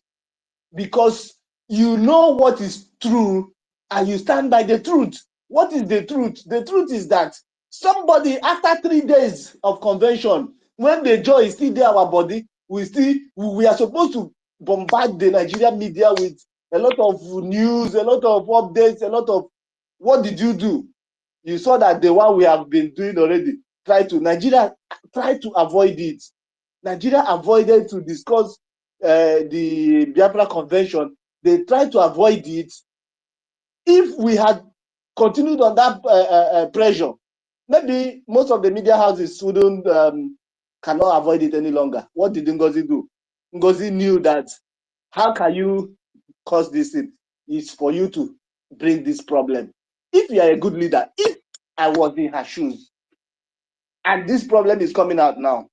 because you know what is true and you stand by the truth. What is the truth? The truth is that somebody, after 3 days of convention, when the joy is still there, our body, we are supposed to bombard the Nigerian media with a lot of news, a lot of updates, a lot of, what did you do? You saw that the one we have been doing already. Nigeria try to avoid it. Nigeria avoided to discuss the Biafra convention. They tried to avoid it. If we had continued on that pressure, maybe most of the media houses wouldn't cannot avoid it any longer. What did Ngozi do? Ngozi knew that how can you cause this thing? It's for you to bring this problem. If you are a good leader, if I was in her shoes and this problem is coming out now,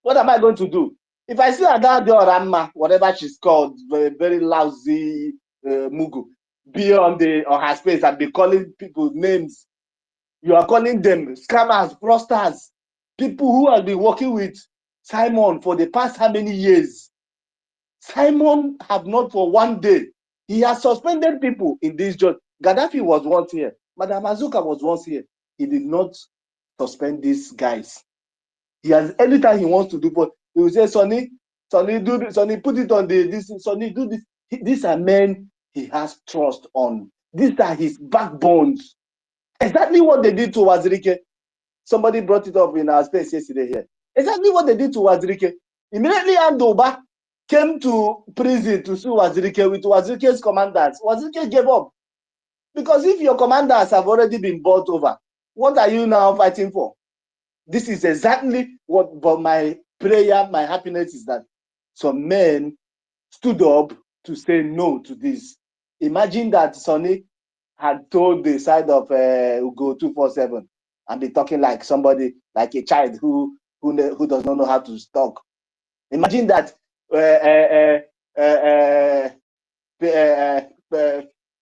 what am I going to do? If I see Adade Orama, whatever she's called, very, very lousy Mugu, be on her space and be calling people names, you are calling them scammers, fraudsters, people who have been working with Simon for the past how many years? Simon have not for one day. He has suspended people in this job. Gaddafi was once here. Madam Azuka was once here. He did not suspend these guys. He has, anytime he wants to do, but he will say, Sonny, do this, Sonny, put it on this, Sonny, do this. These are men he has trust on. These are his backbones. Exactly what they did to Wazirike. Somebody brought it up in our space yesterday here. Exactly what they did to Wazirike. Immediately Andoba came to prison to sue Wazirike with Wazirike's commanders. Wazirike gave up. Because if your commanders have already been bought over, what are you now fighting for? This is exactly what, but my prayer, my happiness is that some men stood up to say no to this. Imagine that Sonny had told the side of Ugo 247 and be talking like somebody, like a child who does not know how to talk. Imagine that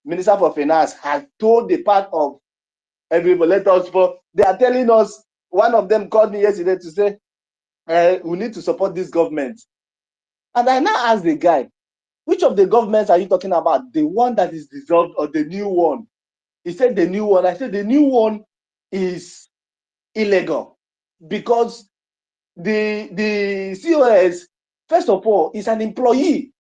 Minister for Finance had told the part of everybody, let us for, they are telling us, one of them called me yesterday to say, we need to support this government. And I now asked the guy, which of the governments are you talking about? The one that is dissolved or the new one? He said the new one. I said the new one is illegal because the COS, first of all, is an employee.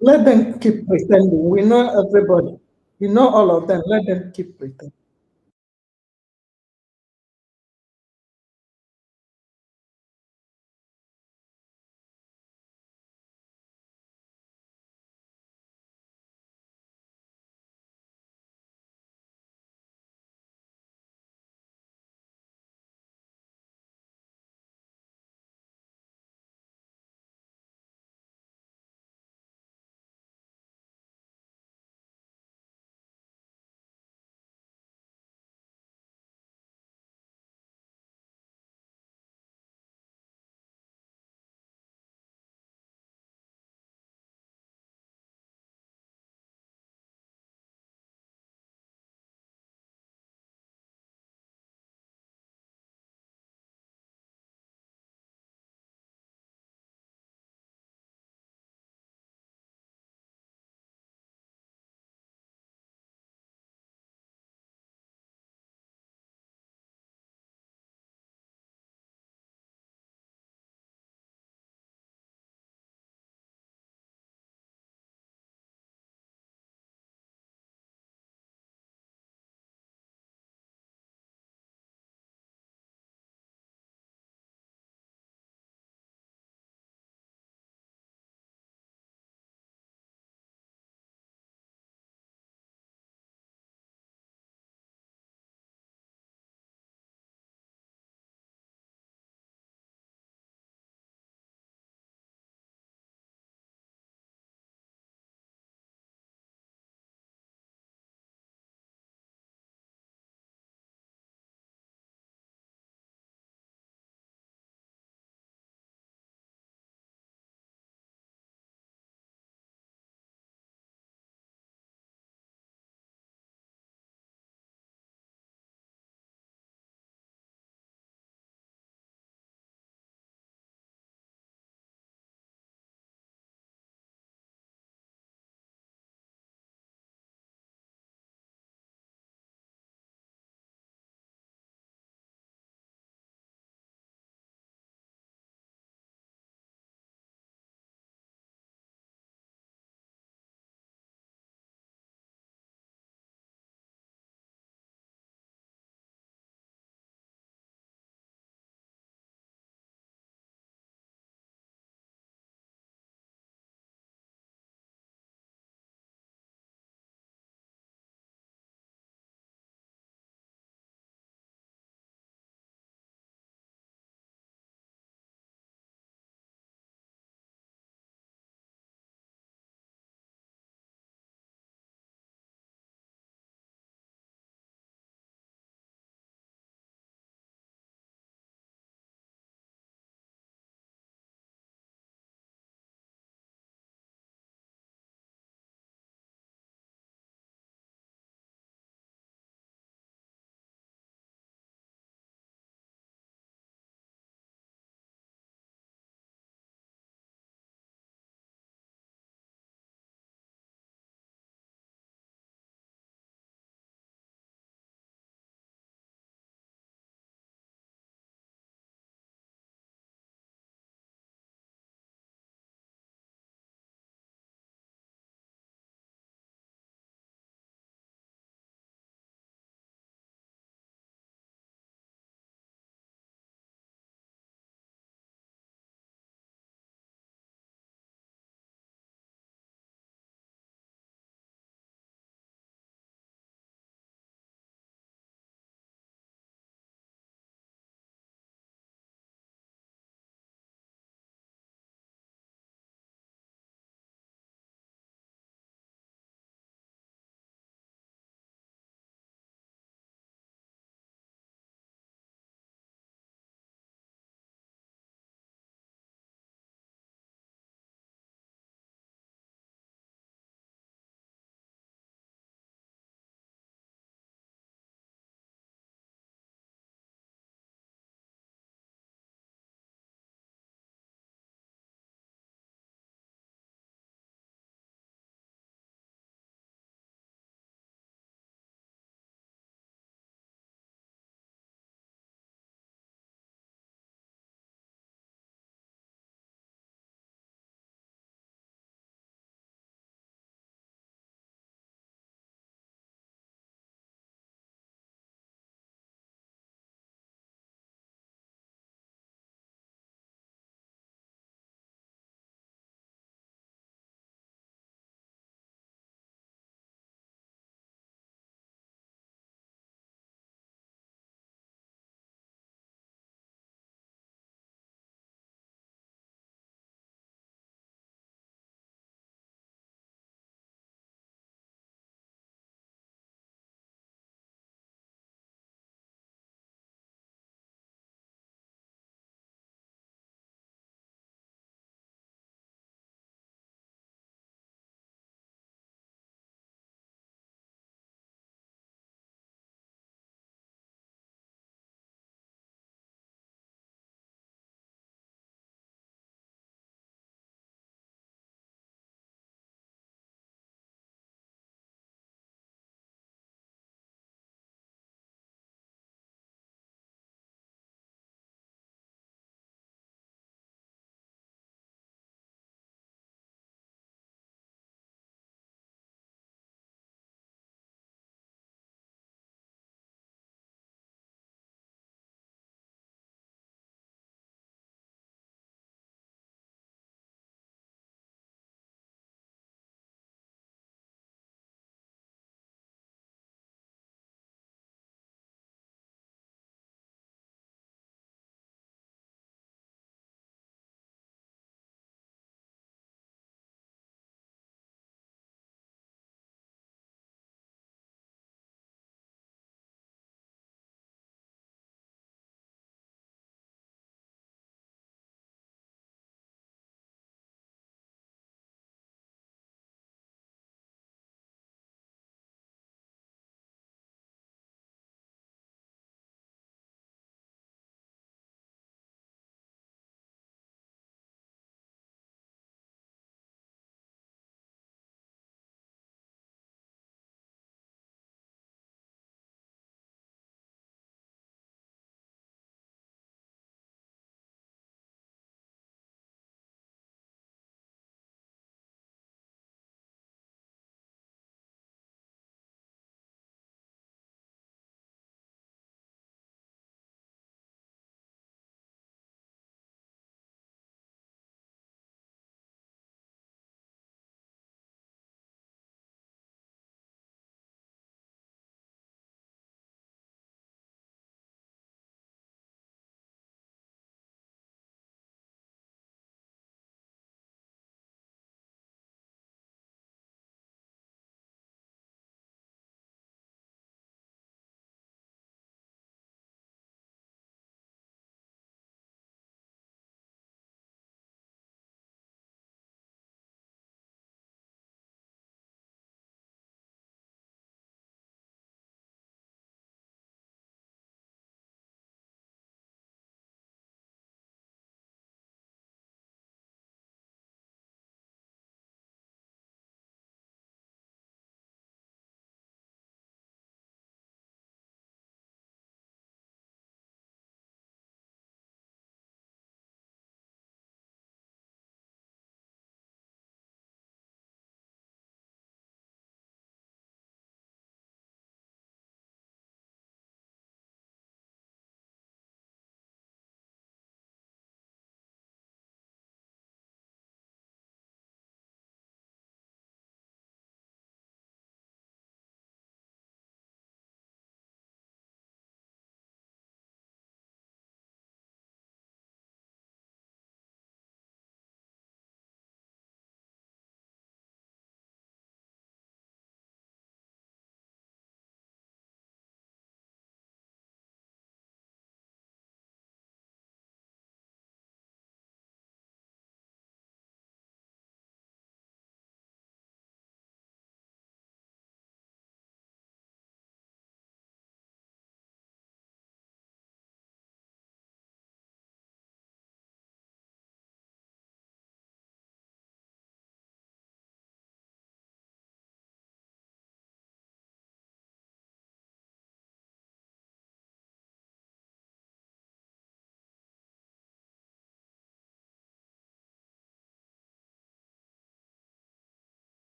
Let them keep pretending. We know everybody. We know all of them. Let them keep pretending.